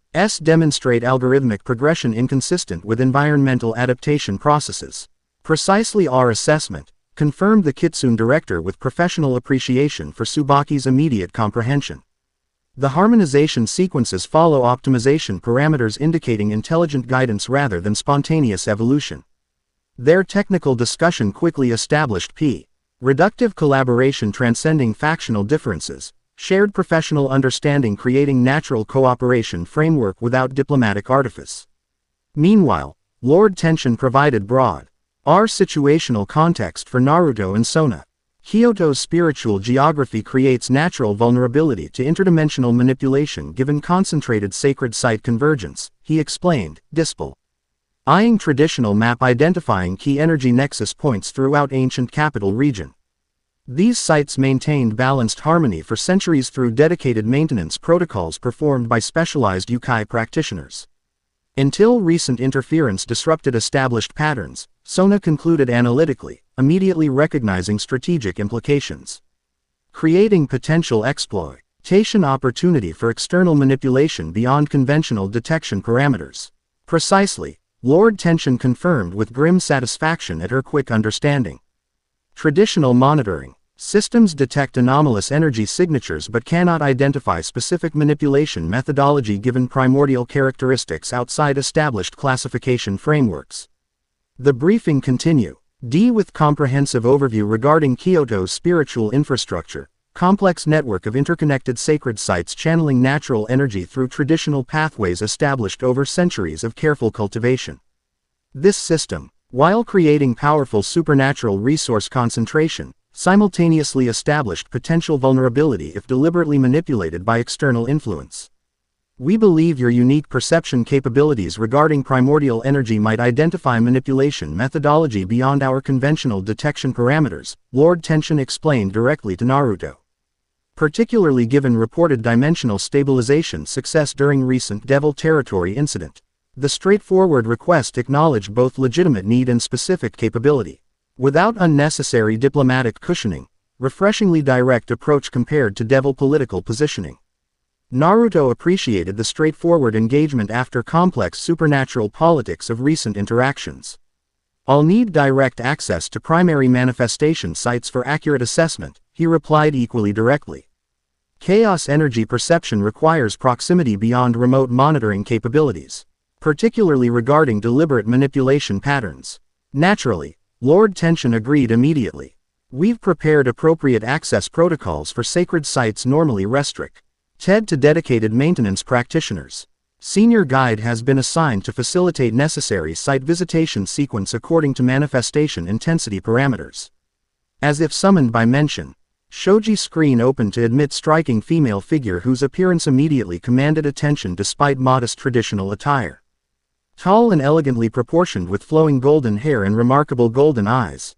demonstrate algorithmic progression inconsistent with environmental adaptation processes. Precisely our assessment, confirmed the Kitsune director with professional appreciation for Tsubaki's immediate comprehension. The harmonization sequences follow optimization parameters indicating intelligent guidance rather than spontaneous evolution. Their technical discussion quickly established reductive collaboration transcending factional differences, shared professional understanding creating natural cooperation framework without diplomatic artifice. Meanwhile, Lord Tenshin provided broad situational context for Naruto and Sona. Kyoto's spiritual geography creates natural vulnerability to interdimensional manipulation given concentrated sacred site convergence, he explained, eyeing traditional map identifying key energy nexus points throughout ancient capital region. These sites maintained balanced harmony for centuries through dedicated maintenance protocols performed by specialized yokai practitioners. Until recent interference disrupted established patterns, Sona concluded analytically, immediately recognizing strategic implications. Creating potential exploitation opportunity for external manipulation beyond conventional detection parameters. Precisely, Lord Tenshin confirmed with grim satisfaction at her quick understanding. Traditional monitoring systems detect anomalous energy signatures but cannot identify specific manipulation methodology given primordial characteristics outside established classification frameworks. The briefing continued. With comprehensive overview regarding Kyoto's spiritual infrastructure, complex network of interconnected sacred sites channeling natural energy through traditional pathways established over centuries of careful cultivation. This system, while creating powerful supernatural resource concentration, simultaneously established potential vulnerability if deliberately manipulated by external influence. We believe your unique perception capabilities regarding primordial energy might identify manipulation methodology beyond our conventional detection parameters, Lord Tenshin explained directly to Naruto. Particularly given reported dimensional stabilization success during recent Devil Territory incident. The straightforward request acknowledged both legitimate need and specific capability. Without unnecessary diplomatic cushioning, refreshingly direct approach compared to Devil political positioning. Naruto appreciated the straightforward engagement after complex supernatural politics of recent interactions. I'll need direct access to primary manifestation sites for accurate assessment, he replied equally directly. Chaos energy perception requires proximity beyond remote monitoring capabilities, particularly regarding deliberate manipulation patterns. Naturally, Lord Tenshin agreed immediately. We've prepared appropriate access protocols for sacred sites normally restricted to dedicated maintenance practitioners. Senior guide has been assigned to facilitate necessary site visitation sequence according to manifestation intensity parameters. As if summoned by mention, Shoji screen opened to admit striking female figure whose appearance immediately commanded attention despite modest traditional attire. Tall and elegantly proportioned with flowing golden hair and remarkable golden eyes.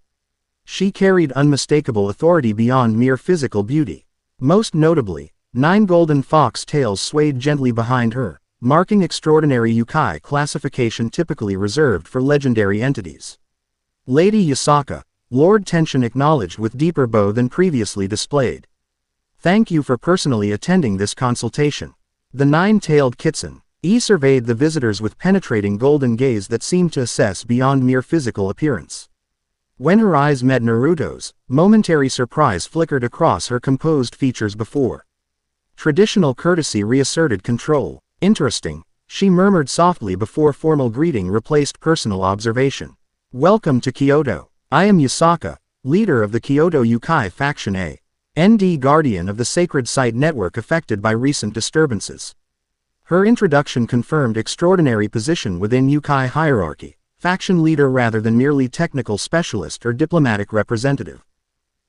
She carried unmistakable authority beyond mere physical beauty. Most notably, 9 golden fox tails swayed gently behind her, marking extraordinary yokai classification typically reserved for legendary entities. Lady Yasaka, Lord Tenshin acknowledged with deeper bow than previously displayed. Thank you for personally attending this consultation. The 9-tailed kitsune surveyed the visitors with penetrating golden gaze that seemed to assess beyond mere physical appearance. When her eyes met Naruto's, momentary surprise flickered across her composed features before. Traditional courtesy reasserted control. Interesting, she murmured softly before formal greeting replaced personal observation. Welcome to Kyoto. I am Yasaka, leader of the Kyoto Yokai Faction A. ND guardian of the sacred site network affected by recent disturbances. Her introduction confirmed extraordinary position within yokai hierarchy, faction leader rather than merely technical specialist or diplomatic representative.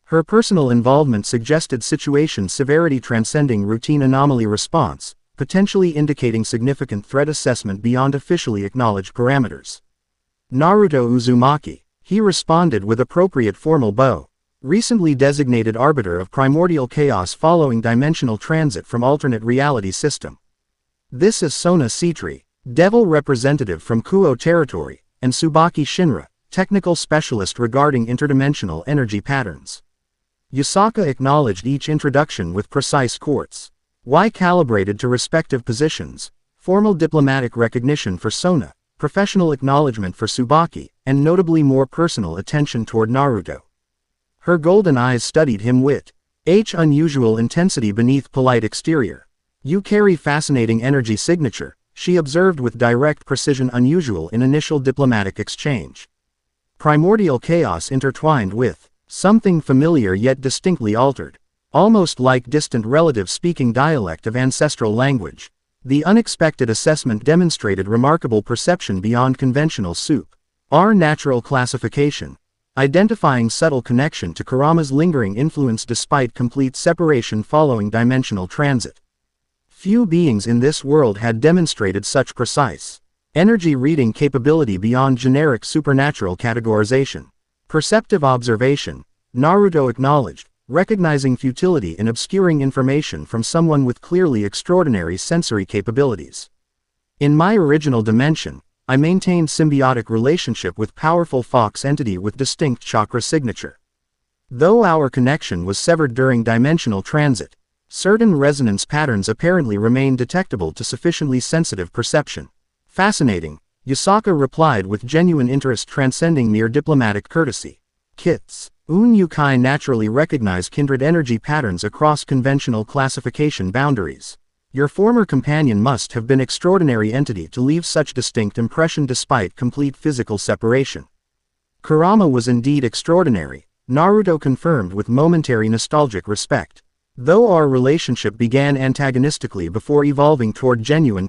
Her personal involvement suggested situation severity transcending routine anomaly response, potentially indicating significant threat assessment beyond officially acknowledged parameters. Naruto Uzumaki, he responded with appropriate formal bow. Recently designated arbiter of primordial chaos following dimensional transit from alternate reality system. This is Sona Citri, devil representative from Kuo territory, and Tsubaki Shinra, technical specialist regarding interdimensional energy patterns. Yasaka acknowledged each introduction with precise quartz. Calibrated to respective positions, formal diplomatic recognition for Sona, professional acknowledgement for Tsubaki, and notably more personal attention toward Naruto. Her golden eyes studied him with unusual intensity beneath polite exterior. You carry fascinating energy signature, she observed with direct precision unusual in initial diplomatic exchange. Primordial chaos intertwined with something familiar yet distinctly altered, almost like distant relatives speaking dialect of ancestral language. The unexpected assessment demonstrated remarkable perception beyond conventional soup. Our natural classification, identifying subtle connection to Kurama's lingering influence despite complete separation following dimensional transit. Few beings in this world had demonstrated such precise energy reading capability beyond generic supernatural categorization. Perceptive observation, Naruto acknowledged, recognizing futility in obscuring information from someone with clearly extraordinary sensory capabilities. In my original dimension, I maintained symbiotic relationship with powerful fox entity with distinct chakra signature. Though our connection was severed during dimensional transit, certain resonance patterns apparently remained detectable to sufficiently sensitive perception. Fascinating, Yasaka replied with genuine interest transcending mere diplomatic courtesy. Kits. Yukai naturally recognize kindred energy patterns across conventional classification boundaries. Your former companion must have been extraordinary entity to leave such distinct impression despite complete physical separation. Kurama was indeed extraordinary, Naruto confirmed with momentary nostalgic respect. Though our relationship began antagonistically before evolving toward genuine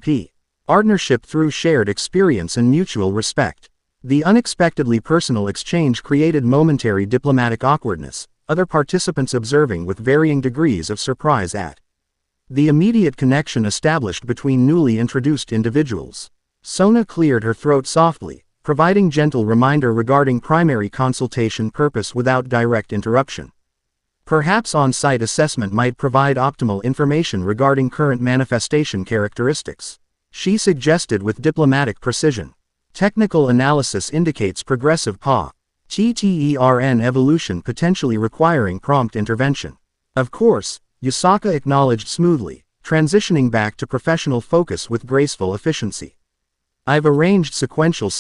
partnership through shared experience and mutual respect, the unexpectedly personal exchange created momentary diplomatic awkwardness, other participants observing with varying degrees of surprise at the immediate connection established between newly introduced individuals. Sona cleared her throat softly, providing gentle reminder regarding primary consultation purpose without direct interruption. Perhaps on-site assessment might provide optimal information regarding current manifestation characteristics, she suggested with diplomatic precision. Technical analysis indicates progressive TTERN evolution potentially requiring prompt intervention. Of course, Yasaka acknowledged smoothly, transitioning back to professional focus with graceful efficiency. I've arranged sequential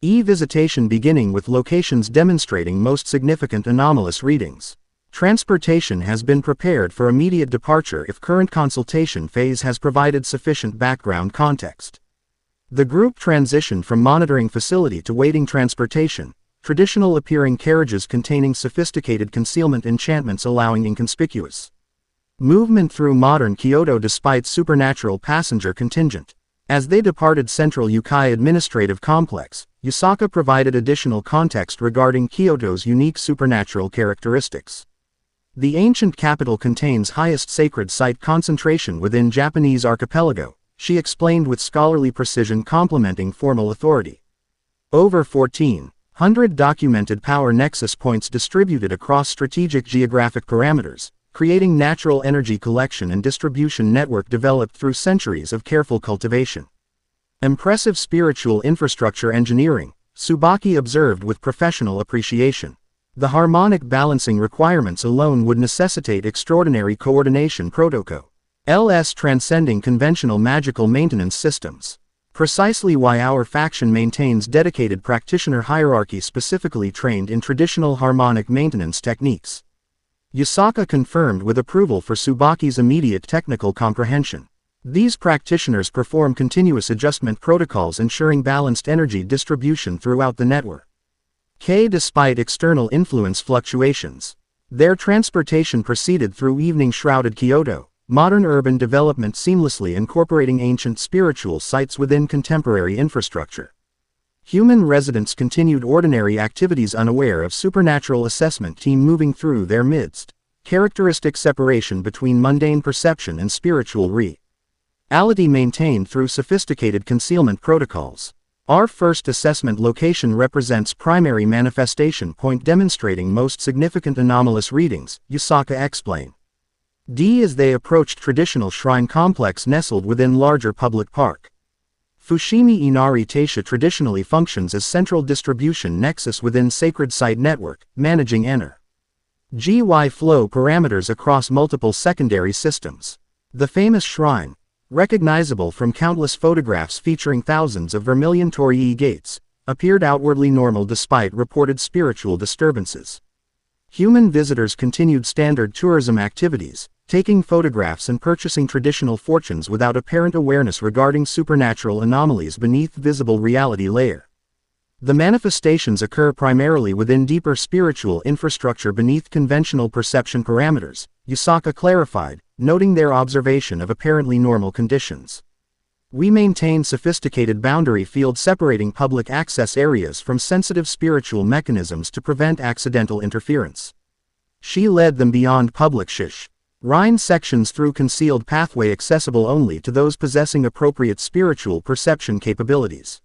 visitation beginning with locations demonstrating most significant anomalous readings. Transportation has been prepared for immediate departure if current consultation phase has provided sufficient background context. The group transitioned from monitoring facility to waiting transportation, traditional appearing carriages containing sophisticated concealment enchantments allowing inconspicuous movement through modern Kyoto despite supernatural passenger contingent. As they departed Central Yukai Administrative Complex, Yasaka provided additional context regarding Kyoto's unique supernatural characteristics. The ancient capital contains highest sacred site concentration within Japanese archipelago, she explained with scholarly precision complementing formal authority. Over 1,400 documented power nexus points distributed across strategic geographic parameters, creating natural energy collection and distribution network developed through centuries of careful cultivation. Impressive spiritual infrastructure engineering, Tsubaki observed with professional appreciation. The harmonic balancing requirements alone would necessitate extraordinary coordination protocol. Transcending conventional magical maintenance systems. Precisely why our faction maintains dedicated practitioner hierarchy specifically trained in traditional harmonic maintenance techniques. Yasaka confirmed with approval for Tsubaki's immediate technical comprehension. These practitioners perform continuous adjustment protocols ensuring balanced energy distribution throughout the network. Despite external influence fluctuations, their transportation proceeded through evening-shrouded Kyoto, modern urban development seamlessly incorporating ancient spiritual sites within contemporary infrastructure. Human residents continued ordinary activities unaware of supernatural assessment team moving through their midst, characteristic separation between mundane perception and spiritual reality maintained through sophisticated concealment protocols. Our first assessment location represents primary manifestation point demonstrating most significant anomalous readings, Yasaka explained. As they approached traditional shrine complex nestled within larger public park. Fushimi Inari Taisha traditionally functions as central distribution nexus within sacred site network, managing GY flow parameters across multiple secondary systems. The famous shrine, recognizable from countless photographs featuring thousands of vermilion torii gates, appeared outwardly normal despite reported spiritual disturbances. Human visitors continued standard tourism activities, taking photographs and purchasing traditional fortunes without apparent awareness regarding supernatural anomalies beneath visible reality layer. The manifestations occur primarily within deeper spiritual infrastructure beneath conventional perception parameters, Yusaka clarified, noting their observation of apparently normal conditions. We maintain sophisticated boundary field separating public access areas from sensitive spiritual mechanisms to prevent accidental interference. She led them beyond public shrine sections through concealed pathway accessible only to those possessing appropriate spiritual perception capabilities.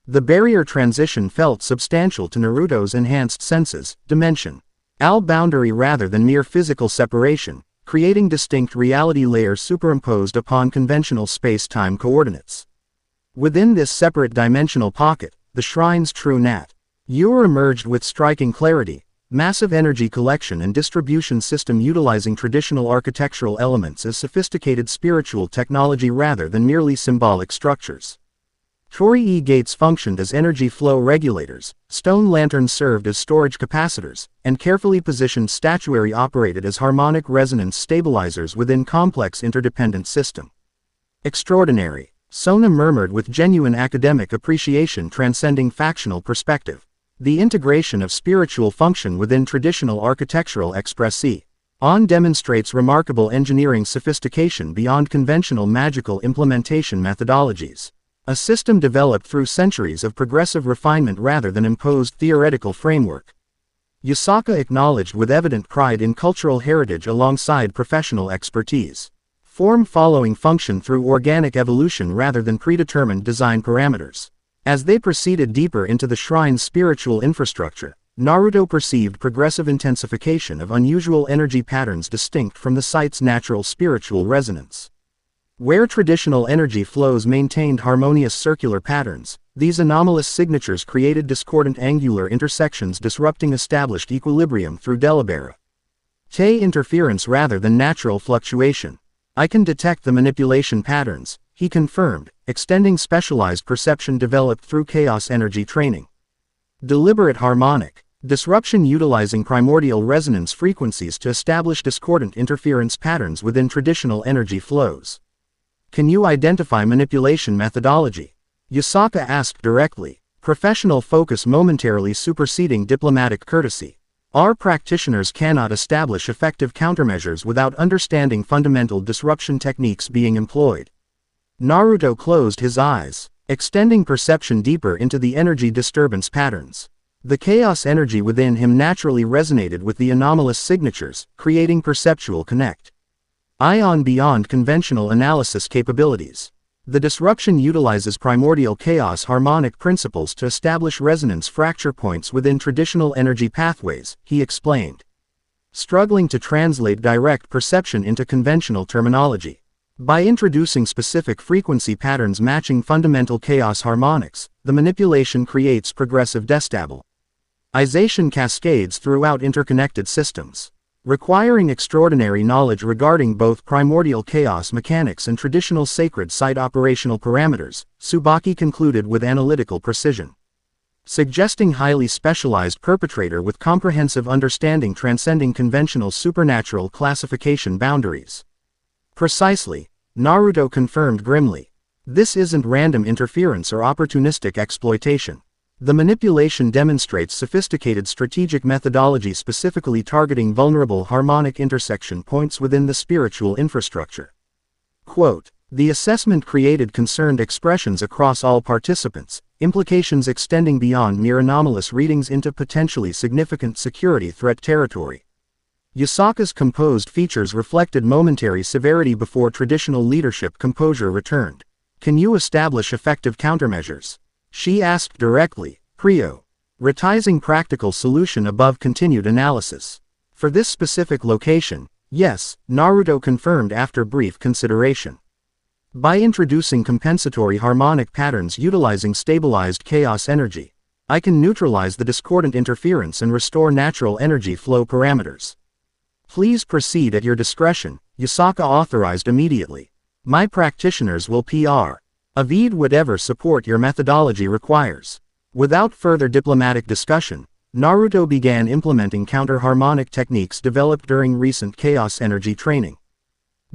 The barrier transition felt substantial to Naruto's enhanced senses, dimension. Boundary rather than mere physical separation, creating distinct reality layers superimposed upon conventional space-time coordinates. Within this separate dimensional pocket, the shrine's true nature emerged with striking clarity, massive energy collection and distribution system utilizing traditional architectural elements as sophisticated spiritual technology rather than merely symbolic structures. Torii gates functioned as energy flow regulators, stone lanterns served as storage capacitors, and carefully positioned statuary operated as harmonic resonance stabilizers within complex interdependent system. Extraordinary, Sona murmured with genuine academic appreciation transcending factional perspective. The integration of spiritual function within traditional architectural expression demonstrates remarkable engineering sophistication beyond conventional magical implementation methodologies. A system developed through centuries of progressive refinement rather than imposed theoretical framework. Yusaka acknowledged with evident pride in cultural heritage alongside professional expertise. Form following function through organic evolution rather than predetermined design parameters. As they proceeded deeper into the shrine's spiritual infrastructure, Naruto perceived progressive intensification of unusual energy patterns distinct from the site's natural spiritual resonance. Where traditional energy flows maintained harmonious circular patterns, these anomalous signatures created discordant angular intersections disrupting established equilibrium through deliberate interference rather than natural fluctuation. I can detect the manipulation patterns, he confirmed, extending specialized perception developed through chaos energy training. Deliberate harmonic disruption utilizing primordial resonance frequencies to establish discordant interference patterns within traditional energy flows. Can you identify manipulation methodology? Yusaka asked directly, professional focus momentarily superseding diplomatic courtesy. Our practitioners cannot establish effective countermeasures without understanding fundamental disruption techniques being employed. Naruto closed his eyes, extending perception deeper into the energy disturbance patterns. The chaos energy within him naturally resonated with the anomalous signatures, creating perceptual connect. Beyond conventional analysis capabilities. The disruption utilizes primordial chaos harmonic principles to establish resonance fracture points within traditional energy pathways, he explained. Struggling to translate direct perception into conventional terminology. By introducing specific frequency patterns matching fundamental chaos harmonics, the manipulation creates progressive destabilization cascades throughout interconnected systems. Requiring extraordinary knowledge regarding both primordial chaos mechanics and traditional sacred site operational parameters, Tsubaki concluded with analytical precision. Suggesting highly specialized perpetrator with comprehensive understanding transcending conventional supernatural classification boundaries. Precisely, Naruto confirmed grimly. This isn't random interference or opportunistic exploitation. The manipulation demonstrates sophisticated strategic methodology specifically targeting vulnerable harmonic intersection points within the spiritual infrastructure. Quote, the assessment created concerned expressions across all participants, implications extending beyond mere anomalous readings into potentially significant security threat territory. Yusaka's composed features reflected momentary severity before traditional leadership composure returned. Can you establish effective countermeasures? She asked directly, prioritizing practical solution above continued analysis. For this specific location, yes, Naruto confirmed after brief consideration. By introducing compensatory harmonic patterns utilizing stabilized chaos energy, I can neutralize the discordant interference and restore natural energy flow parameters. Please proceed at your discretion, Yusaka authorized immediately. My practitioners will provide whatever support your methodology requires. Without further diplomatic discussion, Naruto began implementing counter-harmonic techniques developed during recent chaos energy training.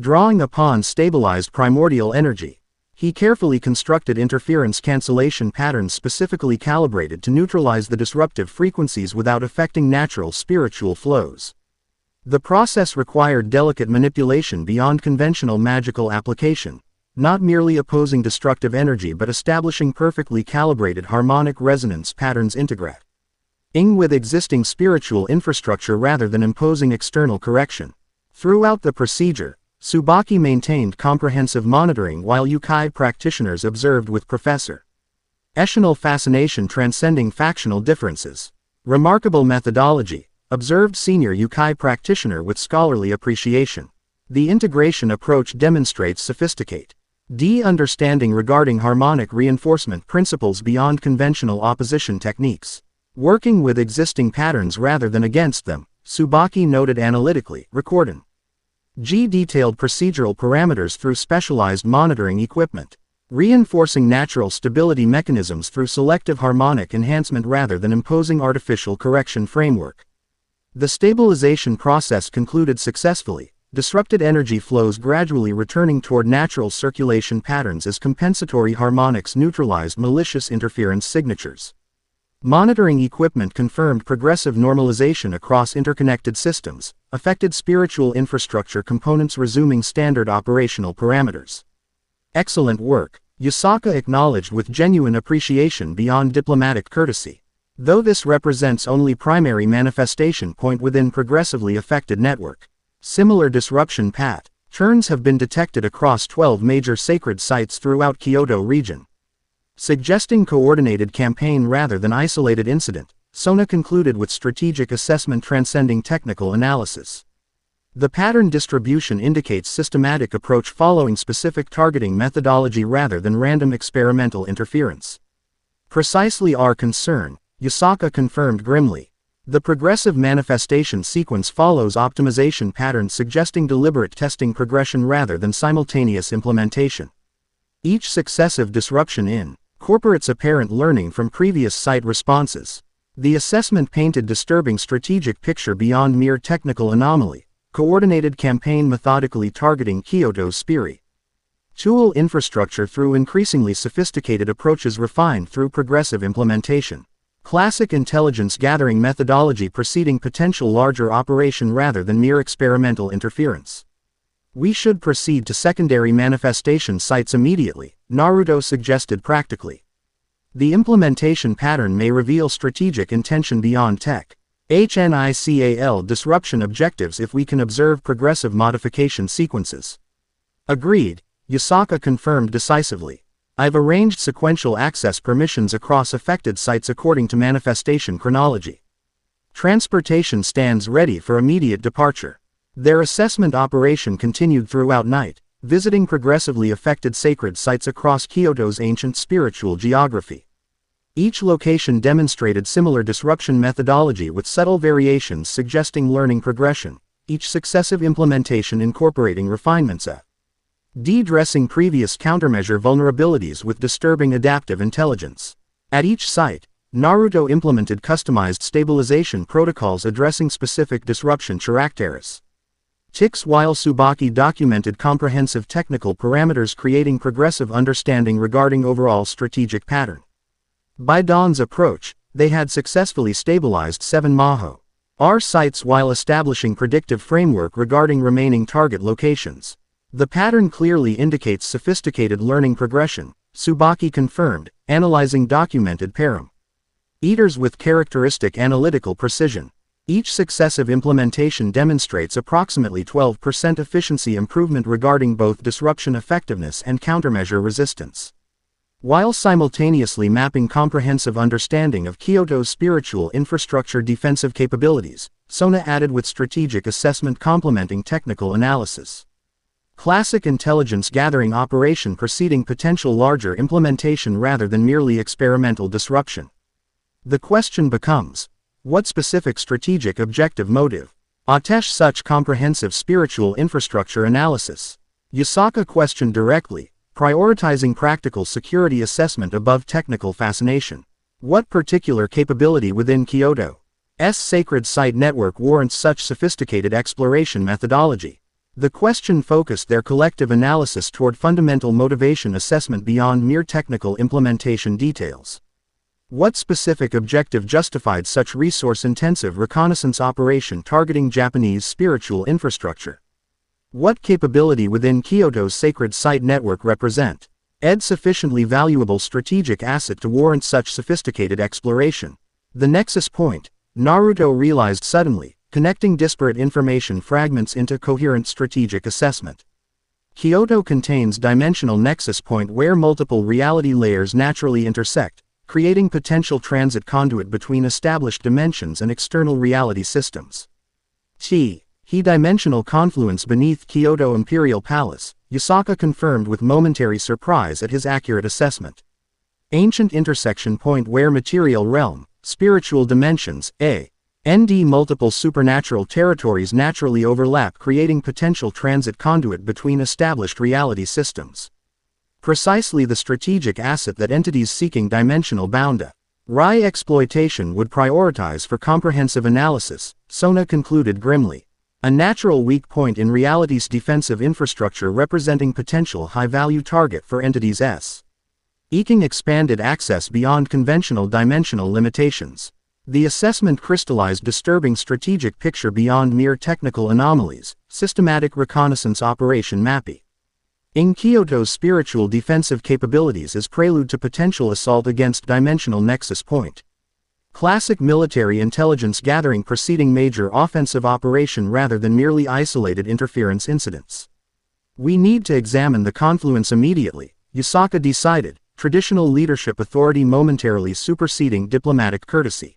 Drawing upon stabilized primordial energy, he carefully constructed interference cancellation patterns specifically calibrated to neutralize the disruptive frequencies without affecting natural spiritual flows. The process required delicate manipulation beyond conventional magical application, not merely opposing destructive energy but establishing perfectly calibrated harmonic resonance patterns integrating with existing spiritual infrastructure rather than imposing external correction. Throughout the procedure, Tsubaki maintained comprehensive monitoring while Yukai practitioners observed with professional fascination transcending factional differences. Remarkable methodology, observed senior Yukai practitioner with scholarly appreciation. The integration approach demonstrates sophisticated understanding regarding harmonic reinforcement principles beyond conventional opposition techniques. Working with existing patterns rather than against them, Tsubaki noted analytically, recording detailed procedural parameters through specialized monitoring equipment, reinforcing natural stability mechanisms through selective harmonic enhancement rather than imposing artificial correction framework. The stabilization process concluded successfully, disrupted energy flows gradually returning toward natural circulation patterns as compensatory harmonics neutralized malicious interference signatures. Monitoring equipment confirmed progressive normalization across interconnected systems, affected spiritual infrastructure components resuming standard operational parameters. Excellent work, Yusaka acknowledged with genuine appreciation beyond diplomatic courtesy. Though this represents only primary manifestation point within progressively affected network, similar disruption patterns have been detected across 12 major sacred sites throughout Kyoto region. Suggesting coordinated campaign rather than isolated incident, Sona concluded with strategic assessment transcending technical analysis. The pattern distribution indicates systematic approach following specific targeting methodology rather than random experimental interference. Precisely our concern, Yusaka confirmed grimly. The progressive manifestation sequence follows optimization patterns suggesting deliberate testing progression rather than simultaneous implementation. Each successive disruption incorporates apparent learning from previous site responses. The assessment painted disturbing strategic picture beyond mere technical anomaly, coordinated campaign methodically targeting Kyoto's spiritual infrastructure through increasingly sophisticated approaches refined through progressive implementation. Classic intelligence gathering methodology preceding potential larger operation rather than mere experimental interference. We should proceed to secondary manifestation sites immediately, Naruto suggested practically. The implementation pattern may reveal strategic intention beyond technical disruption objectives if we can observe progressive modification sequences. Agreed, Yusaka confirmed decisively. I've arranged sequential access permissions across affected sites according to manifestation chronology. Transportation stands ready for immediate departure. Their assessment operation continued throughout night, visiting progressively affected sacred sites across Kyoto's ancient spiritual geography. Each location demonstrated similar disruption methodology with subtle variations suggesting learning progression, each successive implementation incorporating refinements addressing previous countermeasure vulnerabilities with disturbing adaptive intelligence. At each site, Naruto implemented customized stabilization protocols addressing specific disruption characteristics. While Tsubaki documented comprehensive technical parameters creating progressive understanding regarding overall strategic pattern. By Dawn's approach, they had successfully stabilized 7 Maho-R sites while establishing predictive framework regarding remaining target locations. The pattern clearly indicates sophisticated learning progression, Tsubaki confirmed, analyzing documented parameters with characteristic analytical precision. Each successive implementation demonstrates approximately 12% efficiency improvement regarding both disruption effectiveness and countermeasure resistance. While simultaneously mapping comprehensive understanding of Kyoto's spiritual infrastructure defensive capabilities, Sona added with strategic assessment complementing technical analysis. Classic intelligence gathering operation preceding potential larger implementation rather than merely experimental disruption. The question becomes, what specific strategic objective motive attach such comprehensive spiritual infrastructure analysis? Yusaka questioned directly, prioritizing practical security assessment above technical fascination. What particular capability within Kyoto's sacred site network warrants such sophisticated exploration methodology? The question focused their collective analysis toward fundamental motivation assessment beyond mere technical implementation details. What specific objective justified such resource-intensive reconnaissance operation targeting Japanese spiritual infrastructure? What capability within Kyoto's sacred site network represent a sufficiently valuable strategic asset to warrant such sophisticated exploration? The nexus point, Naruto realized suddenly, connecting disparate information fragments into coherent strategic assessment. Kyoto contains dimensional nexus point where multiple reality layers naturally intersect, creating potential transit conduit between established dimensions and external reality systems. Dimensional confluence beneath Kyoto Imperial Palace, Yasaka confirmed with momentary surprise at his accurate assessment. Ancient intersection point where material realm, spiritual dimensions, and multiple supernatural territories naturally overlap, creating potential transit conduit between established reality systems. Precisely the strategic asset that entities seeking dimensional boundary exploitation would prioritize for comprehensive analysis, Sona concluded grimly. A natural weak point in reality's defensive infrastructure representing potential high-value target for entities seeking expanded access beyond conventional dimensional limitations. The assessment crystallized disturbing strategic picture beyond mere technical anomalies, systematic reconnaissance operation mapping. In Kyoto's spiritual defensive capabilities as prelude to potential assault against dimensional nexus point. Classic military intelligence gathering preceding major offensive operation rather than merely isolated interference incidents. We need to examine the confluence immediately, Yasaka decided, traditional leadership authority momentarily superseding diplomatic courtesy.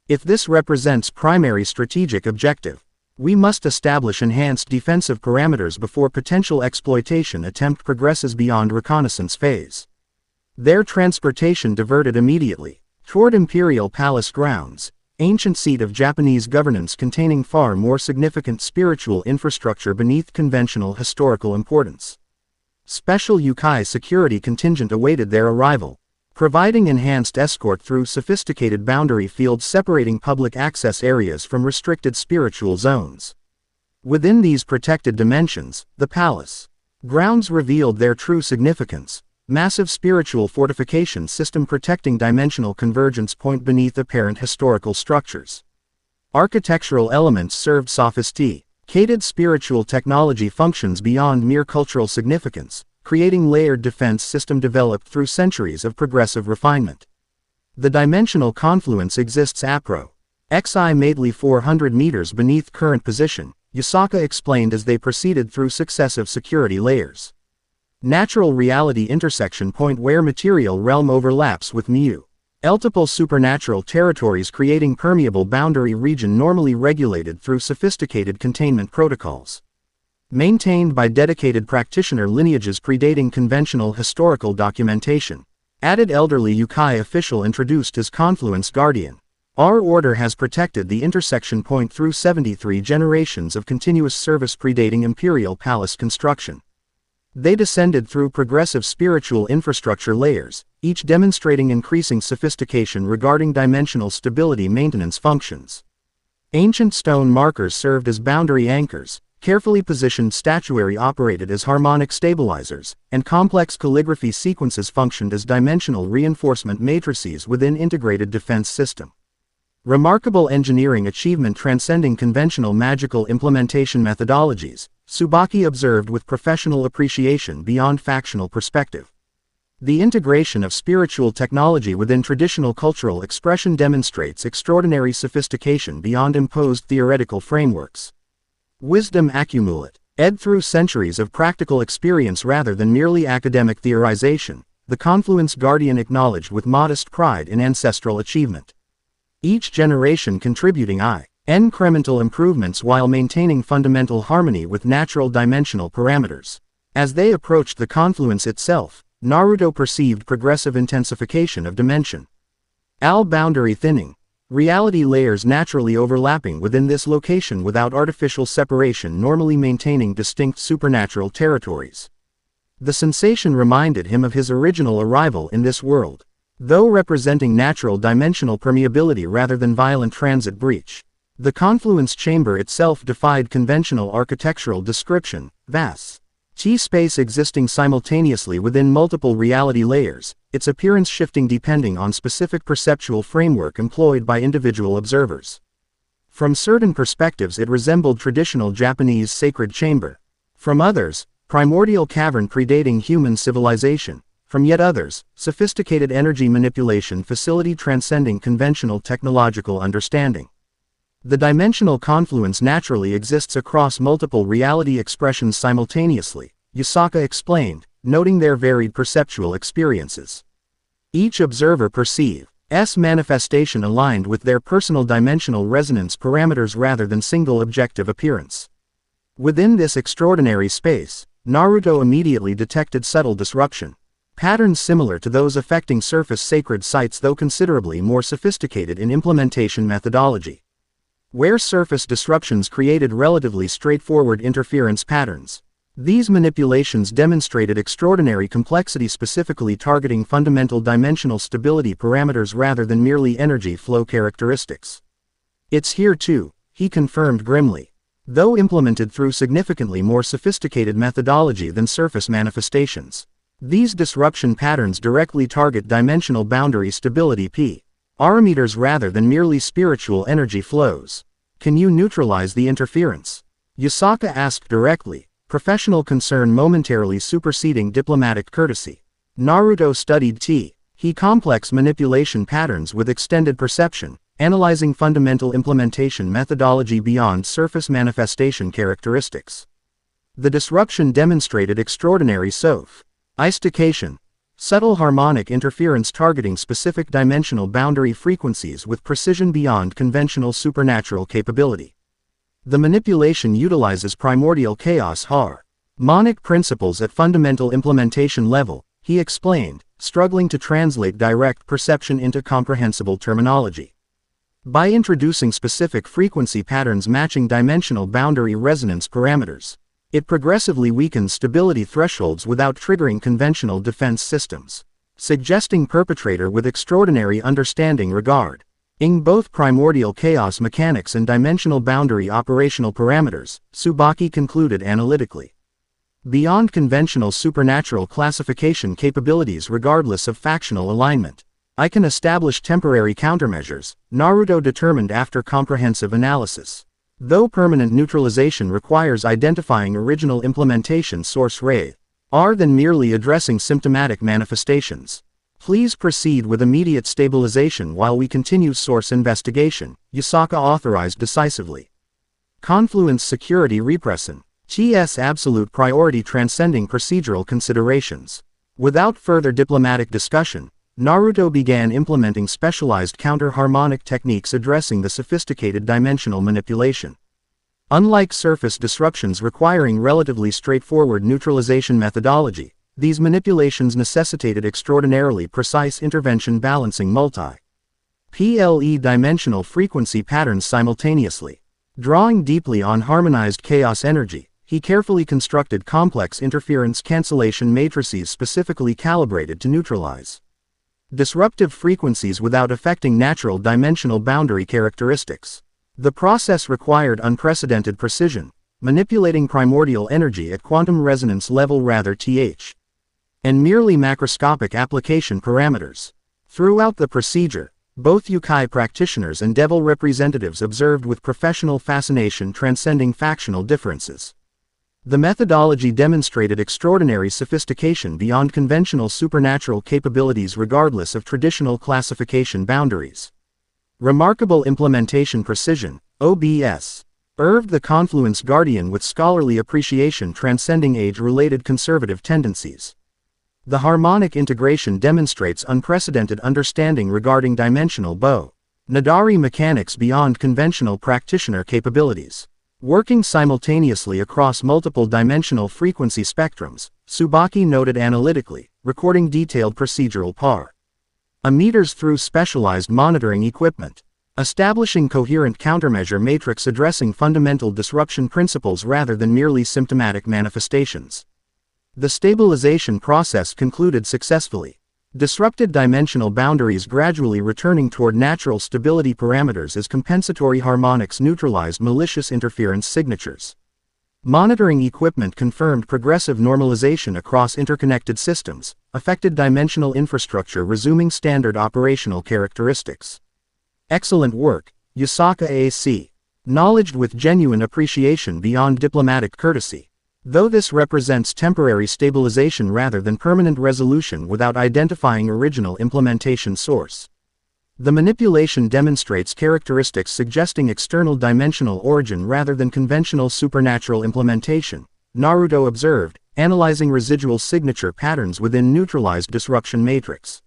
If this represents primary strategic objective, we must establish enhanced defensive parameters before potential exploitation attempt progresses beyond reconnaissance phase. Their transportation diverted immediately toward Imperial Palace grounds, ancient seat of Japanese governance containing far more significant spiritual infrastructure beneath conventional historical importance. Special Yukai security contingent awaited their arrival, providing enhanced escort through sophisticated boundary fields separating public access areas from restricted spiritual zones. Within these protected dimensions, the palace grounds revealed their true significance. Massive spiritual fortification system protecting dimensional convergence point beneath apparent historical structures. Architectural elements served sophisticated spiritual technology functions beyond mere cultural significance, creating layered defense system developed through centuries of progressive refinement. The dimensional confluence exists approximately 400 meters beneath current position, Yasaka explained as they proceeded through successive security layers. Natural reality intersection point where material realm overlaps with multiple supernatural territories creating permeable boundary region normally regulated through sophisticated containment protocols. Maintained by dedicated practitioner lineages predating conventional historical documentation. Added elderly Yukai official introduced as Confluence Guardian. Our order has protected the intersection point through 73 generations of continuous service predating Imperial Palace construction. They descended through progressive spiritual infrastructure layers, each demonstrating increasing sophistication regarding dimensional stability maintenance functions. Ancient stone markers served as boundary anchors, carefully positioned statuary operated as harmonic stabilizers, and complex calligraphy sequences functioned as dimensional reinforcement matrices within integrated defense system. Remarkable engineering achievement transcending conventional magical implementation methodologies, Tsubaki observed with professional appreciation beyond factional perspective. The integration of spiritual technology within traditional cultural expression demonstrates extraordinary sophistication beyond imposed theoretical frameworks. Wisdom accumulate, through centuries of practical experience rather than merely academic theorization, the Confluence Guardian acknowledged with modest pride in ancestral achievement. Each generation contributing incremental improvements while maintaining fundamental harmony with natural dimensional parameters. As they approached the confluence itself, Naruto perceived progressive intensification of dimension. Boundary thinning. Reality layers naturally overlapping within this location without artificial separation normally maintaining distinct supernatural territories. The sensation reminded him of his original arrival in this world, though representing natural dimensional permeability rather than violent transit breach. The confluence chamber itself defied conventional architectural description, vast T-space existing simultaneously within multiple reality layers, its appearance shifting depending on specific perceptual framework employed by individual observers. From certain perspectives it resembled traditional Japanese sacred chamber. From others, primordial cavern predating human civilization. From yet others, sophisticated energy manipulation facility transcending conventional technological understanding. The dimensional confluence naturally exists across multiple reality expressions simultaneously, Yusaka explained, noting their varied perceptual experiences. Each observer perceives manifestation aligned with their personal dimensional resonance parameters rather than single objective appearance. Within this extraordinary space, Naruto immediately detected subtle disruption. Patterns similar to those affecting surface sacred sites though considerably more sophisticated in implementation methodology. Where surface disruptions created relatively straightforward interference patterns. These manipulations demonstrated extraordinary complexity specifically targeting fundamental dimensional stability parameters rather than merely energy flow characteristics. It's here too, he confirmed grimly. Though implemented through significantly more sophisticated methodology than surface manifestations. These disruption patterns directly target dimensional boundary stability parameters rather than merely spiritual energy flows. Can you neutralize the interference? Yusaka asked directly, professional concern momentarily superseding diplomatic courtesy. Naruto studied complex manipulation patterns with extended perception, analyzing fundamental implementation methodology beyond surface manifestation characteristics. The disruption demonstrated extraordinary sophistication. Subtle harmonic interference targeting specific dimensional boundary frequencies with precision beyond conventional supernatural capability. The manipulation utilizes primordial chaos harmonic principles at fundamental implementation level, he explained, struggling to translate direct perception into comprehensible terminology. By introducing specific frequency patterns matching dimensional boundary resonance parameters, it progressively weakens stability thresholds without triggering conventional defense systems, suggesting perpetrator with extraordinary understanding regarding both primordial chaos mechanics and dimensional boundary operational parameters, Tsubaki concluded analytically. Beyond conventional supernatural classification capabilities regardless of factional alignment, I can establish temporary countermeasures, Naruto determined after comprehensive analysis. Though permanent neutralization requires identifying original implementation source rather than merely addressing symptomatic manifestations. Please proceed with immediate stabilization while we continue source investigation, Yusaka authorized decisively. Confluence security repression. TS absolute priority transcending procedural considerations. Without further diplomatic discussion, Naruto began implementing specialized counter-harmonic techniques addressing the sophisticated dimensional manipulation. Unlike surface disruptions requiring relatively straightforward neutralization methodology, these manipulations necessitated extraordinarily precise intervention balancing multi-PLE dimensional frequency patterns simultaneously. Drawing deeply on harmonized chaos energy, he carefully constructed complex interference cancellation matrices specifically calibrated to neutralize disruptive frequencies without affecting natural dimensional boundary characteristics. The process required unprecedented precision, manipulating primordial energy at quantum resonance level rather and merely macroscopic application parameters. Throughout the procedure, both Yukai practitioners and devil representatives observed with professional fascination transcending factional differences. The methodology demonstrated extraordinary sophistication beyond conventional supernatural capabilities regardless of traditional classification boundaries. Remarkable implementation precision, OBS. Served the Confluence Guardian with scholarly appreciation transcending age-related conservative tendencies. The harmonic integration demonstrates unprecedented understanding regarding dimensional Nadari mechanics beyond conventional practitioner capabilities. Working simultaneously across multiple dimensional frequency spectrums, Tsubaki noted analytically, recording detailed procedural parameters through specialized monitoring equipment. Establishing coherent countermeasure matrix addressing fundamental disruption principles rather than merely symptomatic manifestations. The stabilization process concluded successfully. Disrupted dimensional boundaries gradually returning toward natural stability parameters as compensatory harmonics neutralized malicious interference signatures. Monitoring equipment confirmed progressive normalization across interconnected systems, affected dimensional infrastructure resuming standard operational characteristics. Excellent work, Yusaka AC. Acknowledged with genuine appreciation beyond diplomatic courtesy. Though this represents temporary stabilization rather than permanent resolution without identifying original implementation source. The manipulation demonstrates characteristics suggesting external dimensional origin rather than conventional supernatural implementation, Naruto observed, analyzing residual signature patterns within neutralized disruption matrix.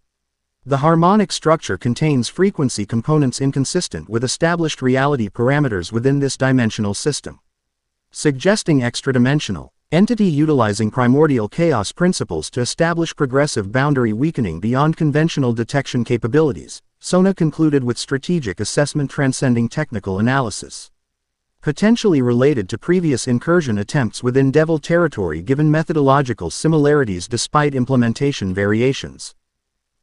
The harmonic structure contains frequency components inconsistent with established reality parameters within this dimensional system, suggesting extradimensional entity utilizing primordial chaos principles to establish progressive boundary weakening beyond conventional detection capabilities, Sona concluded with strategic assessment transcending technical analysis. Potentially related to previous incursion attempts within Devil territory given methodological similarities despite implementation variations.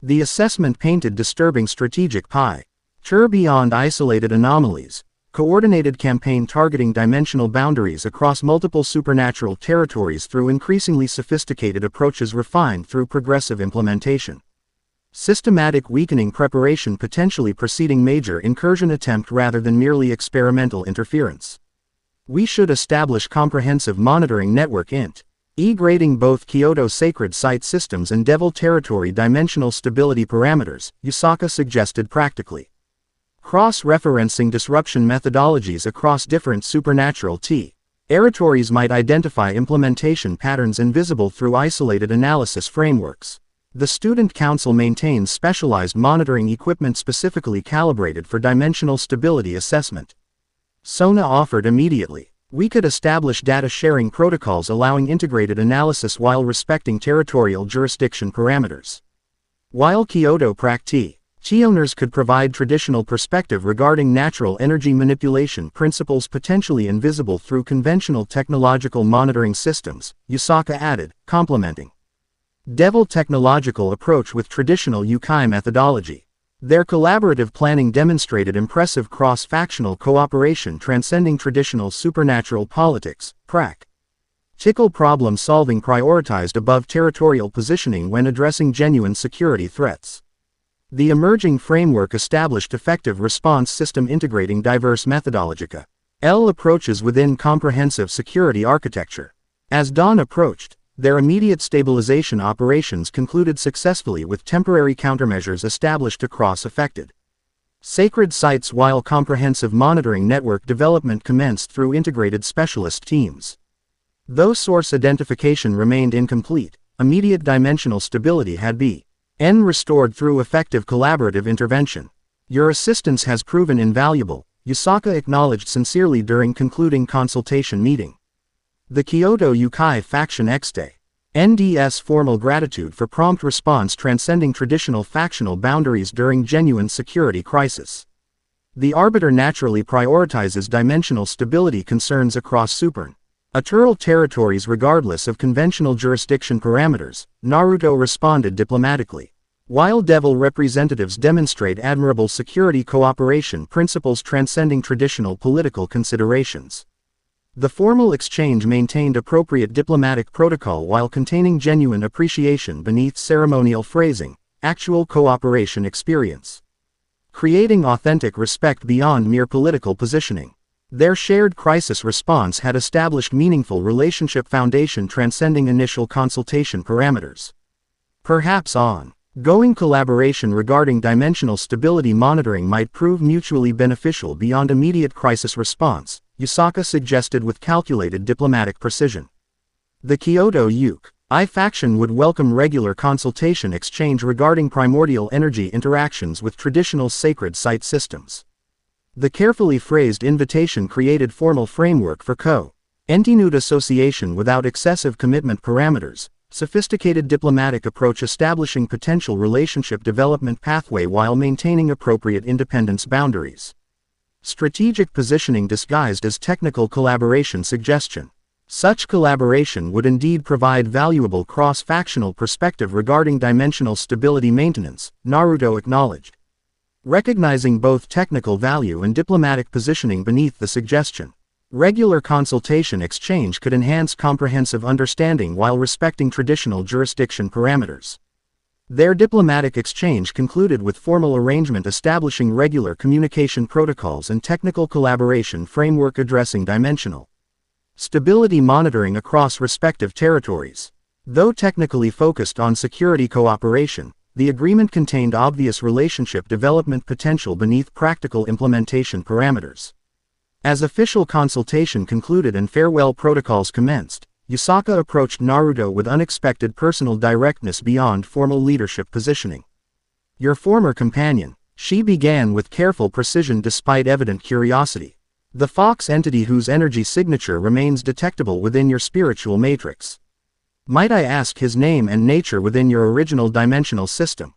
The assessment painted disturbing strategic picture beyond isolated anomalies. Coordinated campaign targeting dimensional boundaries across multiple supernatural territories through increasingly sophisticated approaches refined through progressive implementation. Systematic weakening preparation potentially preceding major incursion attempt rather than merely experimental interference. We should establish comprehensive monitoring network grading both Kyoto sacred site systems and Devil territory dimensional stability parameters, Yusaka suggested practically. Cross-referencing disruption methodologies across different supernatural territories might identify implementation patterns invisible through isolated analysis frameworks. The Student Council maintains specialized monitoring equipment specifically calibrated for dimensional stability assessment. Sona offered immediately. We could establish data sharing protocols allowing integrated analysis while respecting territorial jurisdiction parameters. While Kyoto practitioners could provide traditional perspective regarding natural energy manipulation principles potentially invisible through conventional technological monitoring systems, Yusaka added, complementing Devil technological approach with traditional Yukai methodology. Their collaborative planning demonstrated impressive cross-factional cooperation transcending traditional supernatural politics, practical problem-solving prioritized above territorial positioning when addressing genuine security threats. The emerging framework established effective response system integrating diverse methodologica approaches within comprehensive security architecture. As dawn approached, their immediate stabilization operations concluded successfully with temporary countermeasures established across affected sacred sites while comprehensive monitoring network development commenced through integrated specialist teams. Though source identification remained incomplete, immediate dimensional stability had been restored through effective collaborative intervention. Your assistance has proven invaluable, Yusaka acknowledged sincerely during concluding consultation meeting. The Kyoto Yukai Faction NDS formal gratitude for prompt response transcending traditional factional boundaries during genuine security crisis. The Arbiter naturally prioritizes dimensional stability concerns across supernatural territories regardless of conventional jurisdiction parameters, Naruto responded diplomatically. While Devil representatives demonstrate admirable security cooperation principles transcending traditional political considerations. The formal exchange maintained appropriate diplomatic protocol while containing genuine appreciation beneath ceremonial phrasing, actual cooperation experience. Creating authentic respect beyond mere political positioning. Their shared crisis response had established meaningful relationship foundation transcending initial consultation parameters. Perhaps ongoing collaboration regarding dimensional stability monitoring might prove mutually beneficial beyond immediate crisis response, Yusaka suggested with calculated diplomatic precision. The Kyoto Yukai faction would welcome regular consultation exchange regarding primordial energy interactions with traditional sacred site systems. The carefully phrased invitation created formal framework for co-continued association without excessive commitment parameters, sophisticated diplomatic approach establishing potential relationship development pathway while maintaining appropriate independence boundaries. Strategic positioning disguised as technical collaboration suggestion. Such collaboration would indeed provide valuable cross-factional perspective regarding dimensional stability maintenance, Naruto acknowledged, recognizing both technical value and diplomatic positioning beneath the suggestion. Regular consultation exchange could enhance comprehensive understanding while respecting traditional jurisdiction parameters. Their diplomatic exchange concluded with formal arrangement establishing regular communication protocols and technical collaboration framework addressing dimensional stability monitoring across respective territories. Though technically focused on security cooperation, the agreement contained obvious relationship development potential beneath practical implementation parameters. As official consultation concluded and farewell protocols commenced, Yusaka approached Naruto with unexpected personal directness beyond formal leadership positioning. "Your former companion," she began with careful precision despite evident curiosity. "The fox entity whose energy signature remains detectable within your spiritual matrix. Might I ask his name and nature within your original dimensional system?"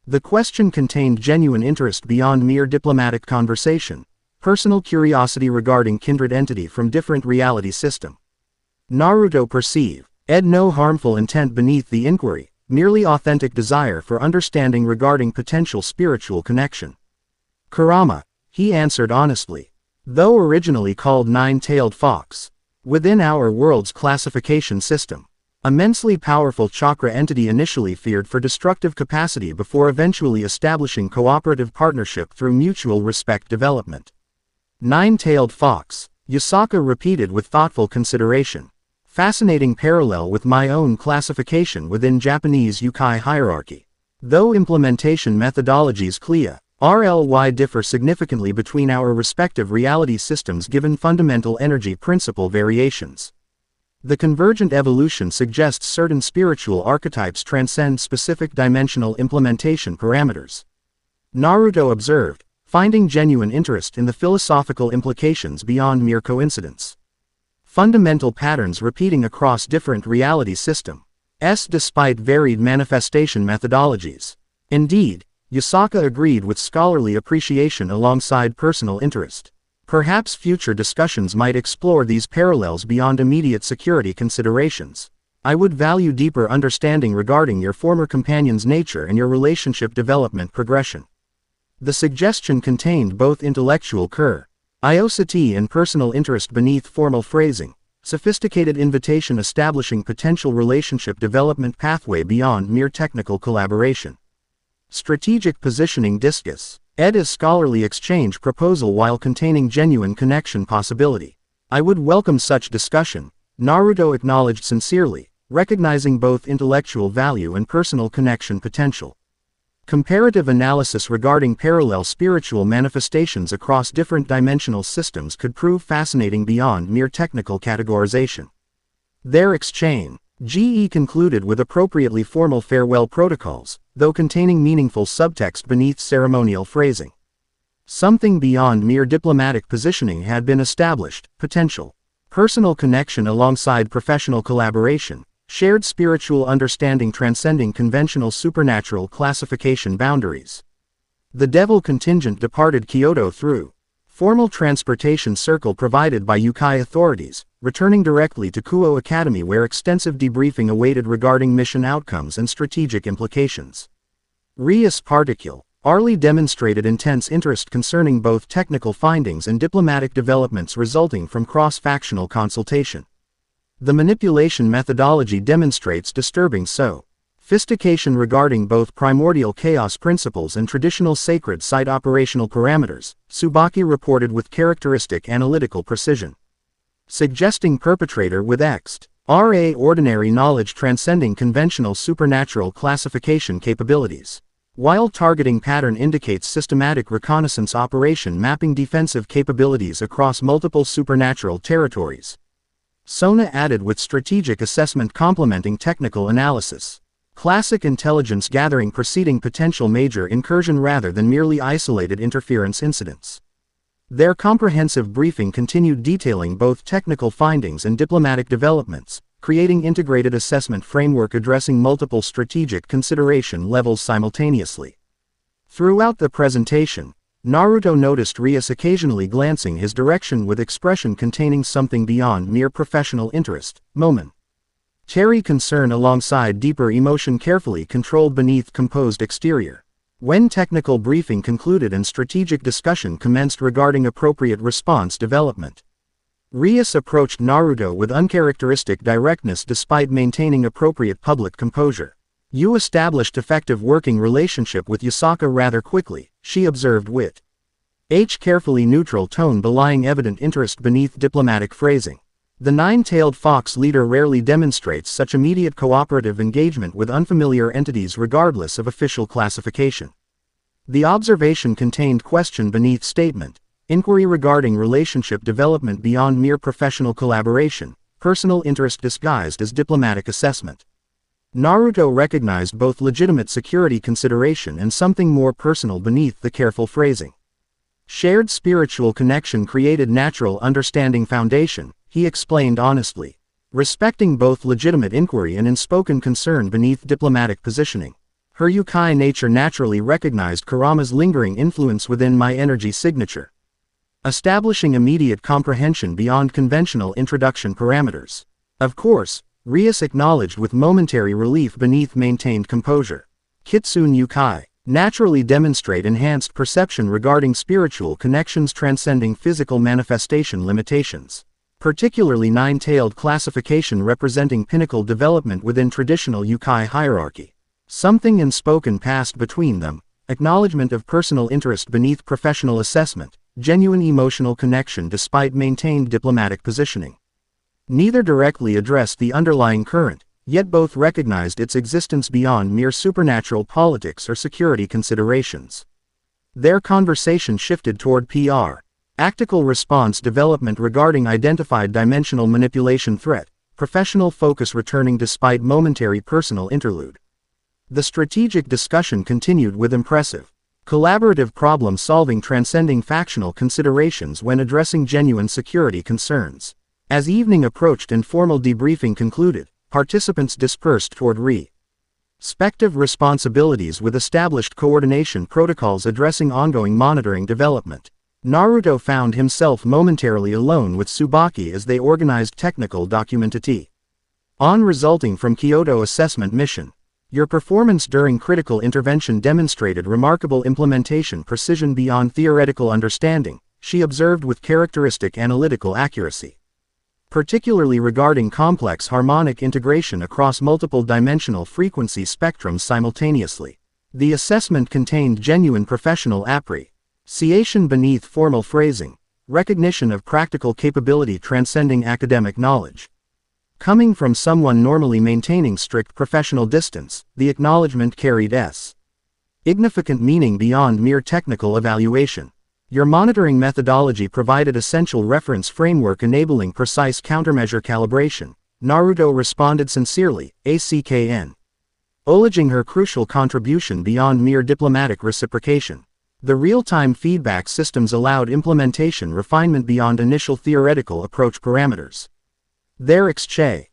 The question contained genuine interest beyond mere diplomatic conversation, personal curiosity regarding kindred entity from different reality system. Naruto perceived no harmful intent beneath the inquiry, merely authentic desire for understanding regarding potential spiritual connection. "Kurama," he answered honestly. "Though originally called Nine-Tailed Fox, within our world's classification system, immensely powerful chakra entity initially feared for destructive capacity before eventually establishing cooperative partnership through mutual respect development." Nine-Tailed Fox, Yusaka repeated with thoughtful consideration. Fascinating parallel with my own classification within Japanese yokai hierarchy. Though implementation methodologies CLIA, RLY differ significantly between our respective reality systems given fundamental energy principle variations. The convergent evolution suggests certain spiritual archetypes transcend specific dimensional implementation parameters. Naruto observed, finding genuine interest in the philosophical implications beyond mere coincidence. Fundamental patterns repeating across different reality systems despite varied manifestation methodologies. Indeed, Yusaka agreed with scholarly appreciation alongside personal interest. Perhaps future discussions might explore these parallels beyond immediate security considerations. "I would value deeper understanding regarding your former companion's nature and your relationship development progression." The suggestion contained both intellectual curiosity and personal interest beneath formal phrasing, sophisticated invitation establishing potential relationship development pathway beyond mere technical collaboration. Strategic positioning discuss as scholarly exchange proposal while containing genuine connection possibility. "I would welcome such discussion," Naruto acknowledged sincerely, recognizing both intellectual value and personal connection potential. Comparative analysis regarding parallel spiritual manifestations across different dimensional systems could prove fascinating beyond mere technical categorization. Their exchange concluded with appropriately formal farewell protocols, though containing meaningful subtext beneath ceremonial phrasing. Something beyond mere diplomatic positioning had been established: potential personal connection alongside professional collaboration, shared spiritual understanding transcending conventional supernatural classification boundaries. The Devil contingent departed Kyoto through formal transportation circle provided by yokai authorities, returning directly to Kuo Academy where extensive debriefing awaited regarding mission outcomes and strategic implications. Rias Particule Arlie demonstrated intense interest concerning both technical findings and diplomatic developments resulting from cross-factional consultation. The manipulation methodology demonstrates disturbing sophistication regarding both primordial chaos principles and traditional sacred site operational parameters, Tsubaki reported with characteristic analytical precision. Suggesting perpetrator with ordinary knowledge transcending conventional supernatural classification capabilities. While targeting pattern indicates systematic reconnaissance operation mapping defensive capabilities across multiple supernatural territories. Sona added with strategic assessment complementing technical analysis. Classic intelligence gathering preceding potential major incursion rather than merely isolated interference incidents. Their comprehensive briefing continued detailing both technical findings and diplomatic developments, creating integrated assessment framework addressing multiple strategic consideration levels simultaneously. Throughout the presentation, Naruto noticed Rias occasionally glancing his direction with expression containing something beyond mere professional interest, momentary concern alongside deeper emotion carefully controlled beneath composed exterior. When technical briefing concluded and strategic discussion commenced regarding appropriate response development, Rias approached Naruto with uncharacteristic directness despite maintaining appropriate public composure. "You established effective working relationship with Yasaka rather quickly," she observed with carefully neutral tone belying evident interest beneath diplomatic phrasing. The nine-tailed fox leader rarely demonstrates such immediate cooperative engagement with unfamiliar entities regardless of official classification. The observation contained question beneath statement, inquiry regarding relationship development beyond mere professional collaboration, personal interest disguised as diplomatic assessment. Naruto recognized both legitimate security consideration and something more personal beneath the careful phrasing. Shared spiritual connection created natural understanding foundation, he explained honestly, respecting both legitimate inquiry and unspoken concern beneath diplomatic positioning. Her Yukai nature naturally recognized Kurama's lingering influence within my energy signature, establishing immediate comprehension beyond conventional introduction parameters. Of course, Rias acknowledged with momentary relief beneath maintained composure. Kitsune Yukai naturally demonstrate enhanced perception regarding spiritual connections transcending physical manifestation limitations, particularly nine-tailed classification representing pinnacle development within traditional Yukai hierarchy. Something unspoken passed between them, acknowledgement of personal interest beneath professional assessment, genuine emotional connection despite maintained diplomatic positioning. Neither directly addressed the underlying current, yet both recognized its existence beyond mere supernatural politics or security considerations. Their conversation shifted toward practical response development regarding identified dimensional manipulation threat, professional focus returning despite momentary personal interlude. The strategic discussion continued with impressive, collaborative problem-solving transcending factional considerations when addressing genuine security concerns. As evening approached and formal debriefing concluded, participants dispersed toward respective responsibilities with established coordination protocols addressing ongoing monitoring development. Naruto found himself momentarily alone with Tsubaki as they organized technical documentation resulting from Kyoto assessment mission. Your performance during critical intervention demonstrated remarkable implementation precision beyond theoretical understanding, she observed with characteristic analytical accuracy, particularly regarding complex harmonic integration across multiple dimensional frequency spectrums simultaneously. The assessment contained genuine professional appreciation beneath formal phrasing, recognition of practical capability transcending academic knowledge. Coming from someone normally maintaining strict professional distance, the acknowledgement carried significant meaning beyond mere technical evaluation. Your monitoring methodology provided essential reference framework enabling precise countermeasure calibration, Naruto responded sincerely, acknowledging her crucial contribution beyond mere diplomatic reciprocation. The real-time feedback systems allowed implementation refinement beyond initial theoretical approach parameters. Their exchange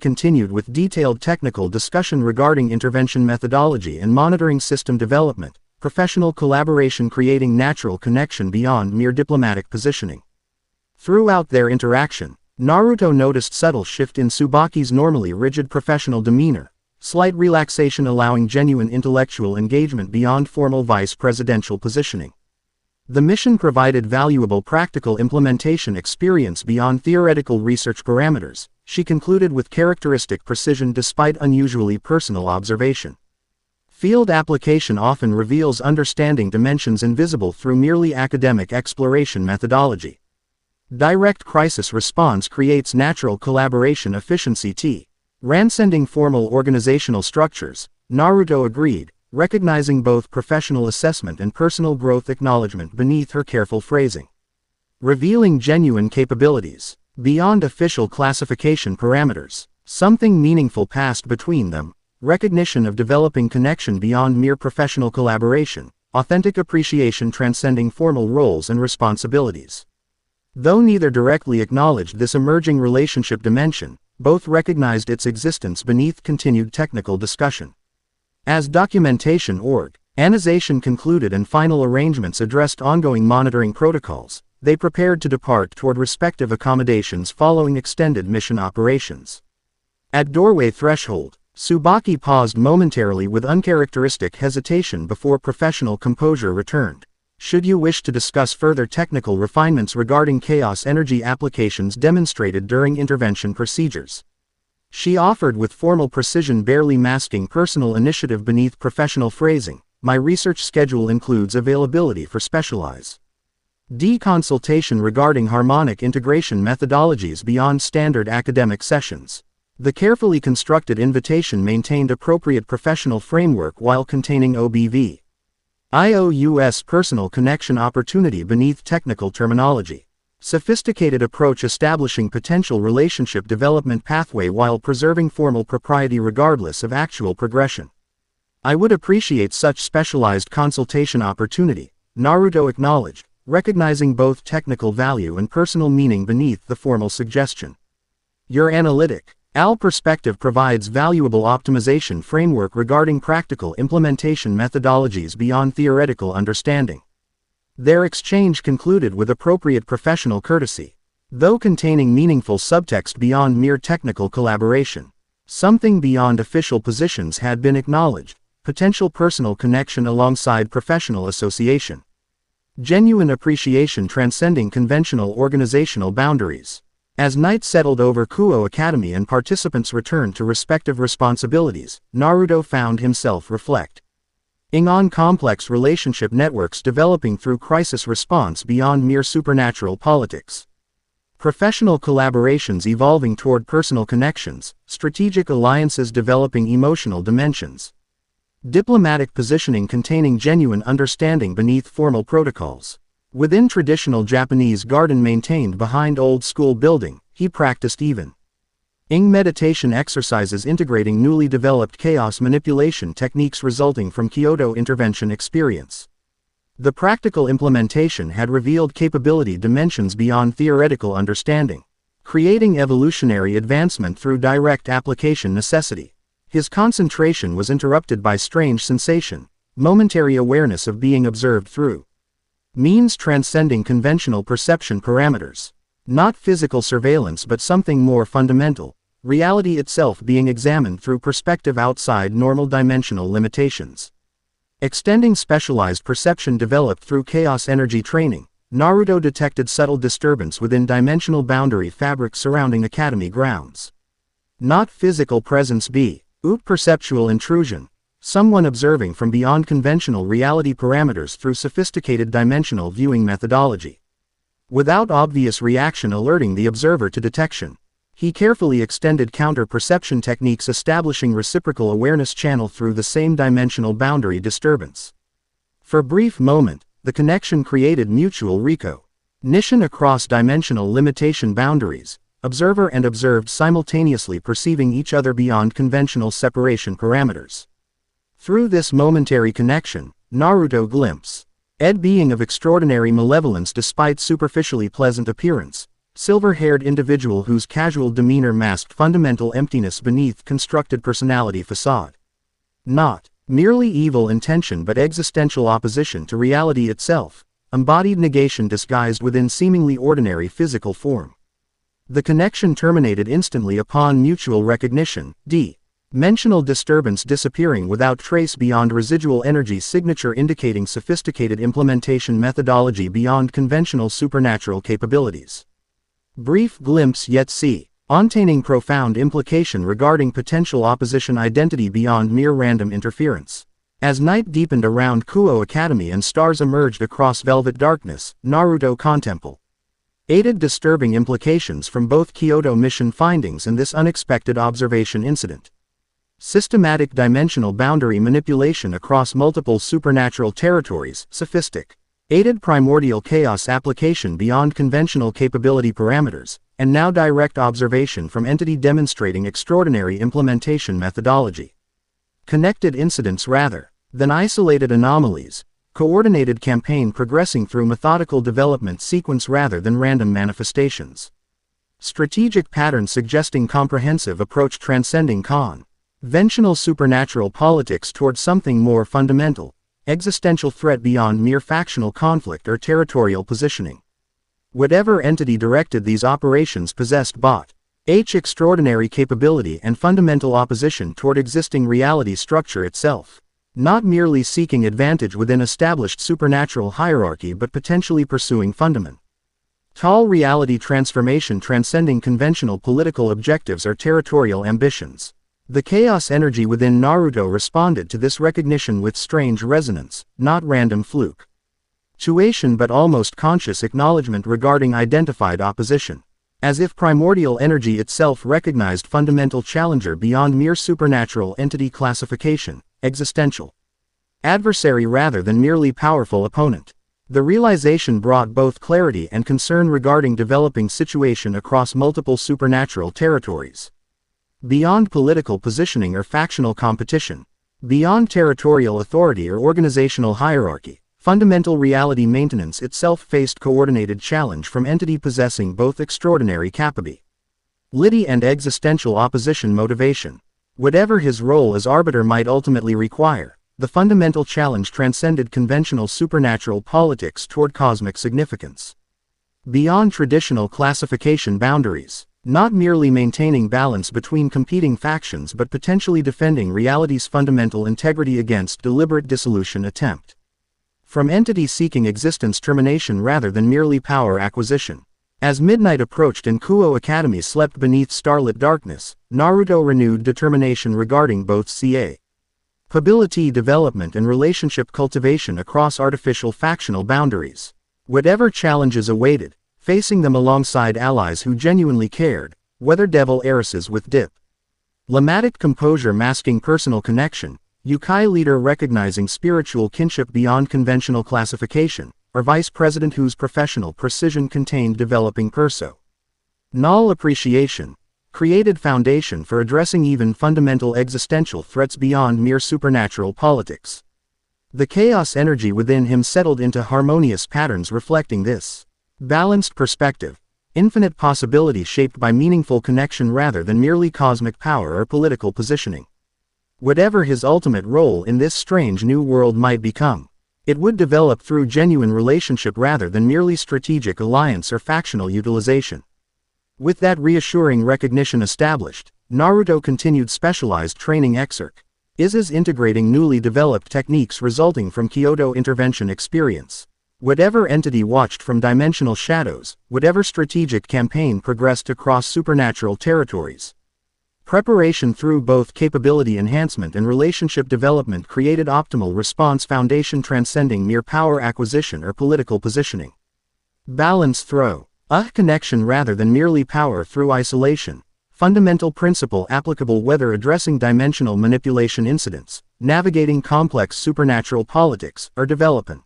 continued with detailed technical discussion regarding intervention methodology and monitoring system development, professional collaboration creating natural connection beyond mere diplomatic positioning. Throughout their interaction, Naruto noticed subtle shift in Tsubaki's normally rigid professional demeanor, slight relaxation allowing genuine intellectual engagement beyond formal vice presidential positioning. The mission provided valuable practical implementation experience beyond theoretical research parameters, she concluded with characteristic precision despite unusually personal observation. Field application often reveals understanding dimensions invisible through merely academic exploration methodology. Direct crisis response creates natural collaboration efficiency transcending formal organizational structures, Naruto agreed, recognizing both professional assessment and personal growth acknowledgement beneath her careful phrasing. Revealing genuine capabilities, beyond official classification parameters, something meaningful passed between them. Recognition of developing connection beyond mere professional collaboration, authentic appreciation transcending formal roles and responsibilities. Though neither directly acknowledged this emerging relationship dimension, both recognized its existence beneath continued technical discussion. As documentation Annexation concluded and final arrangements addressed ongoing monitoring protocols. They prepared to depart toward respective accommodations following extended mission operations. At doorway threshold, Tsubaki paused momentarily with uncharacteristic hesitation before professional composure returned. Should you wish to discuss further technical refinements regarding chaos energy applications demonstrated during intervention procedures? She offered with formal precision, barely masking personal initiative beneath professional phrasing. My research schedule includes availability for specialized consultation regarding harmonic integration methodologies beyond standard academic sessions. The carefully constructed invitation maintained appropriate professional framework while containing OBV. IOUS personal connection opportunity beneath technical terminology. Sophisticated approach establishing potential relationship development pathway while preserving formal propriety regardless of actual progression. I would appreciate such specialized consultation opportunity, Naruto acknowledged, recognizing both technical value and personal meaning beneath the formal suggestion. Your analytic perspective provides valuable optimization framework regarding practical implementation methodologies beyond theoretical understanding. Their exchange concluded with appropriate professional courtesy, though containing meaningful subtext beyond mere technical collaboration. Something beyond official positions had been acknowledged, potential personal connection alongside professional association. Genuine appreciation transcending conventional organizational boundaries. As night settled over Kuo Academy and participants returned to respective responsibilities, Naruto found himself reflecting on complex relationship networks developing through crisis response beyond mere supernatural politics. Professional collaborations evolving toward personal connections, strategic alliances developing emotional dimensions. Diplomatic positioning containing genuine understanding beneath formal protocols. Within traditional Japanese garden maintained behind old-school building, he practiced even meditation exercises integrating newly developed chaos manipulation techniques resulting from Kyoto intervention experience. The practical implementation had revealed capability dimensions beyond theoretical understanding, creating evolutionary advancement through direct application necessity. His concentration was interrupted by strange sensation, momentary awareness of being observed through means transcending conventional perception parameters. Not physical surveillance but something more fundamental, reality itself being examined through perspective outside normal dimensional limitations. Extending specialized perception developed through chaos energy training, Naruto detected subtle disturbance within dimensional boundary fabric surrounding academy grounds. Not physical presence perceptual intrusion. Someone observing from beyond conventional reality parameters through sophisticated dimensional viewing methodology. Without obvious reaction alerting the observer to detection, he carefully extended counter-perception techniques establishing reciprocal awareness channel through the same dimensional boundary disturbance. For a brief moment, the connection created mutual recognition across dimensional limitation boundaries, observer and observed simultaneously perceiving each other beyond conventional separation parameters. Through this momentary connection, Naruto glimpsed being of extraordinary malevolence despite superficially pleasant appearance, silver-haired individual whose casual demeanor masked fundamental emptiness beneath constructed personality facade. Not merely evil intention but existential opposition to reality itself, embodied negation disguised within seemingly ordinary physical form. The connection terminated instantly upon mutual recognition, dimensional disturbance disappearing without trace beyond residual energy signature indicating sophisticated implementation methodology beyond conventional supernatural capabilities. Brief glimpse yet containing profound implication regarding potential opposition identity beyond mere random interference. As night deepened around Kuo Academy and stars emerged across velvet darkness, Naruto contemplated disturbing implications from both Kyoto mission findings and this unexpected observation incident. Systematic dimensional boundary manipulation across multiple supernatural territories, sophisticated primordial chaos application beyond conventional capability parameters, and now direct observation from entity demonstrating extraordinary implementation methodology. Connected incidents rather than isolated anomalies, coordinated campaign progressing through methodical development sequence rather than random manifestations. Strategic pattern suggesting comprehensive approach transcending conventional supernatural politics toward something more fundamental, existential threat beyond mere factional conflict or territorial positioning. Whatever entity directed these operations possessed extraordinary capability and fundamental opposition toward existing reality structure itself. Not merely seeking advantage within established supernatural hierarchy but potentially pursuing fundamental reality transformation transcending conventional political objectives or territorial ambitions. The chaos energy within Naruto responded to this recognition with strange resonance, not random fluctuation but almost conscious acknowledgement regarding identified opposition. As if primordial energy itself recognized fundamental challenger beyond mere supernatural entity classification, existential adversary rather than merely powerful opponent. The realization brought both clarity and concern regarding developing situation across multiple supernatural territories. Beyond political positioning or factional competition, beyond territorial authority or organizational hierarchy, fundamental reality maintenance itself faced coordinated challenge from entity possessing both extraordinary capability and existential opposition motivation. Whatever his role as arbiter might ultimately require, the fundamental challenge transcended conventional supernatural politics toward cosmic significance. Beyond traditional classification boundaries, not merely maintaining balance between competing factions but potentially defending reality's fundamental integrity against deliberate dissolution attempt. From entity seeking existence termination rather than merely power acquisition. As midnight approached and Kuo Academy slept beneath starlit darkness, Naruto renewed determination regarding both capability development and relationship cultivation across artificial factional boundaries. Whatever challenges awaited, facing them alongside allies who genuinely cared, whether devil heiresses with diplomatic composure masking personal connection, Yukai leader recognizing spiritual kinship beyond conventional classification, or vice president whose professional precision contained developing personal appreciation, created foundation for addressing even fundamental existential threats beyond mere supernatural politics. The chaos energy within him settled into harmonious patterns reflecting this balanced perspective, infinite possibility shaped by meaningful connection rather than merely cosmic power or political positioning. Whatever his ultimate role in this strange new world might become, it would develop through genuine relationship rather than merely strategic alliance or factional utilization. With that reassuring recognition established, Naruto continued specialized training exercises integrating newly developed techniques resulting from Kyoto intervention experience. Whatever entity watched from dimensional shadows, whatever strategic campaign progressed across supernatural territories. Preparation through both capability enhancement and relationship development created optimal response foundation transcending mere power acquisition or political positioning. Balance through a connection rather than merely power through isolation. Fundamental principle applicable whether addressing dimensional manipulation incidents, navigating complex supernatural politics, or developing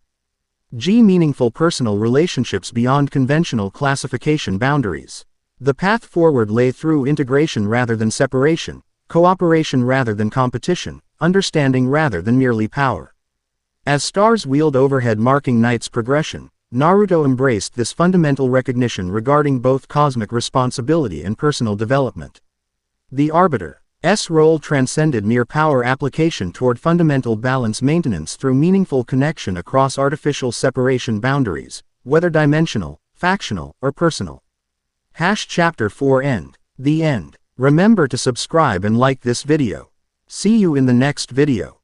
meaningful personal relationships beyond conventional classification boundaries. The path forward lay through integration rather than separation, cooperation rather than competition, understanding rather than merely power. As stars wheeled overhead marking night's progression, Naruto embraced this fundamental recognition regarding both cosmic responsibility and personal development. The arbiter's role transcended mere power application toward fundamental balance maintenance through meaningful connection across artificial separation boundaries, whether dimensional, factional, or personal. Chapter 4 End. The end. Remember to subscribe and like this video. See you in the next video.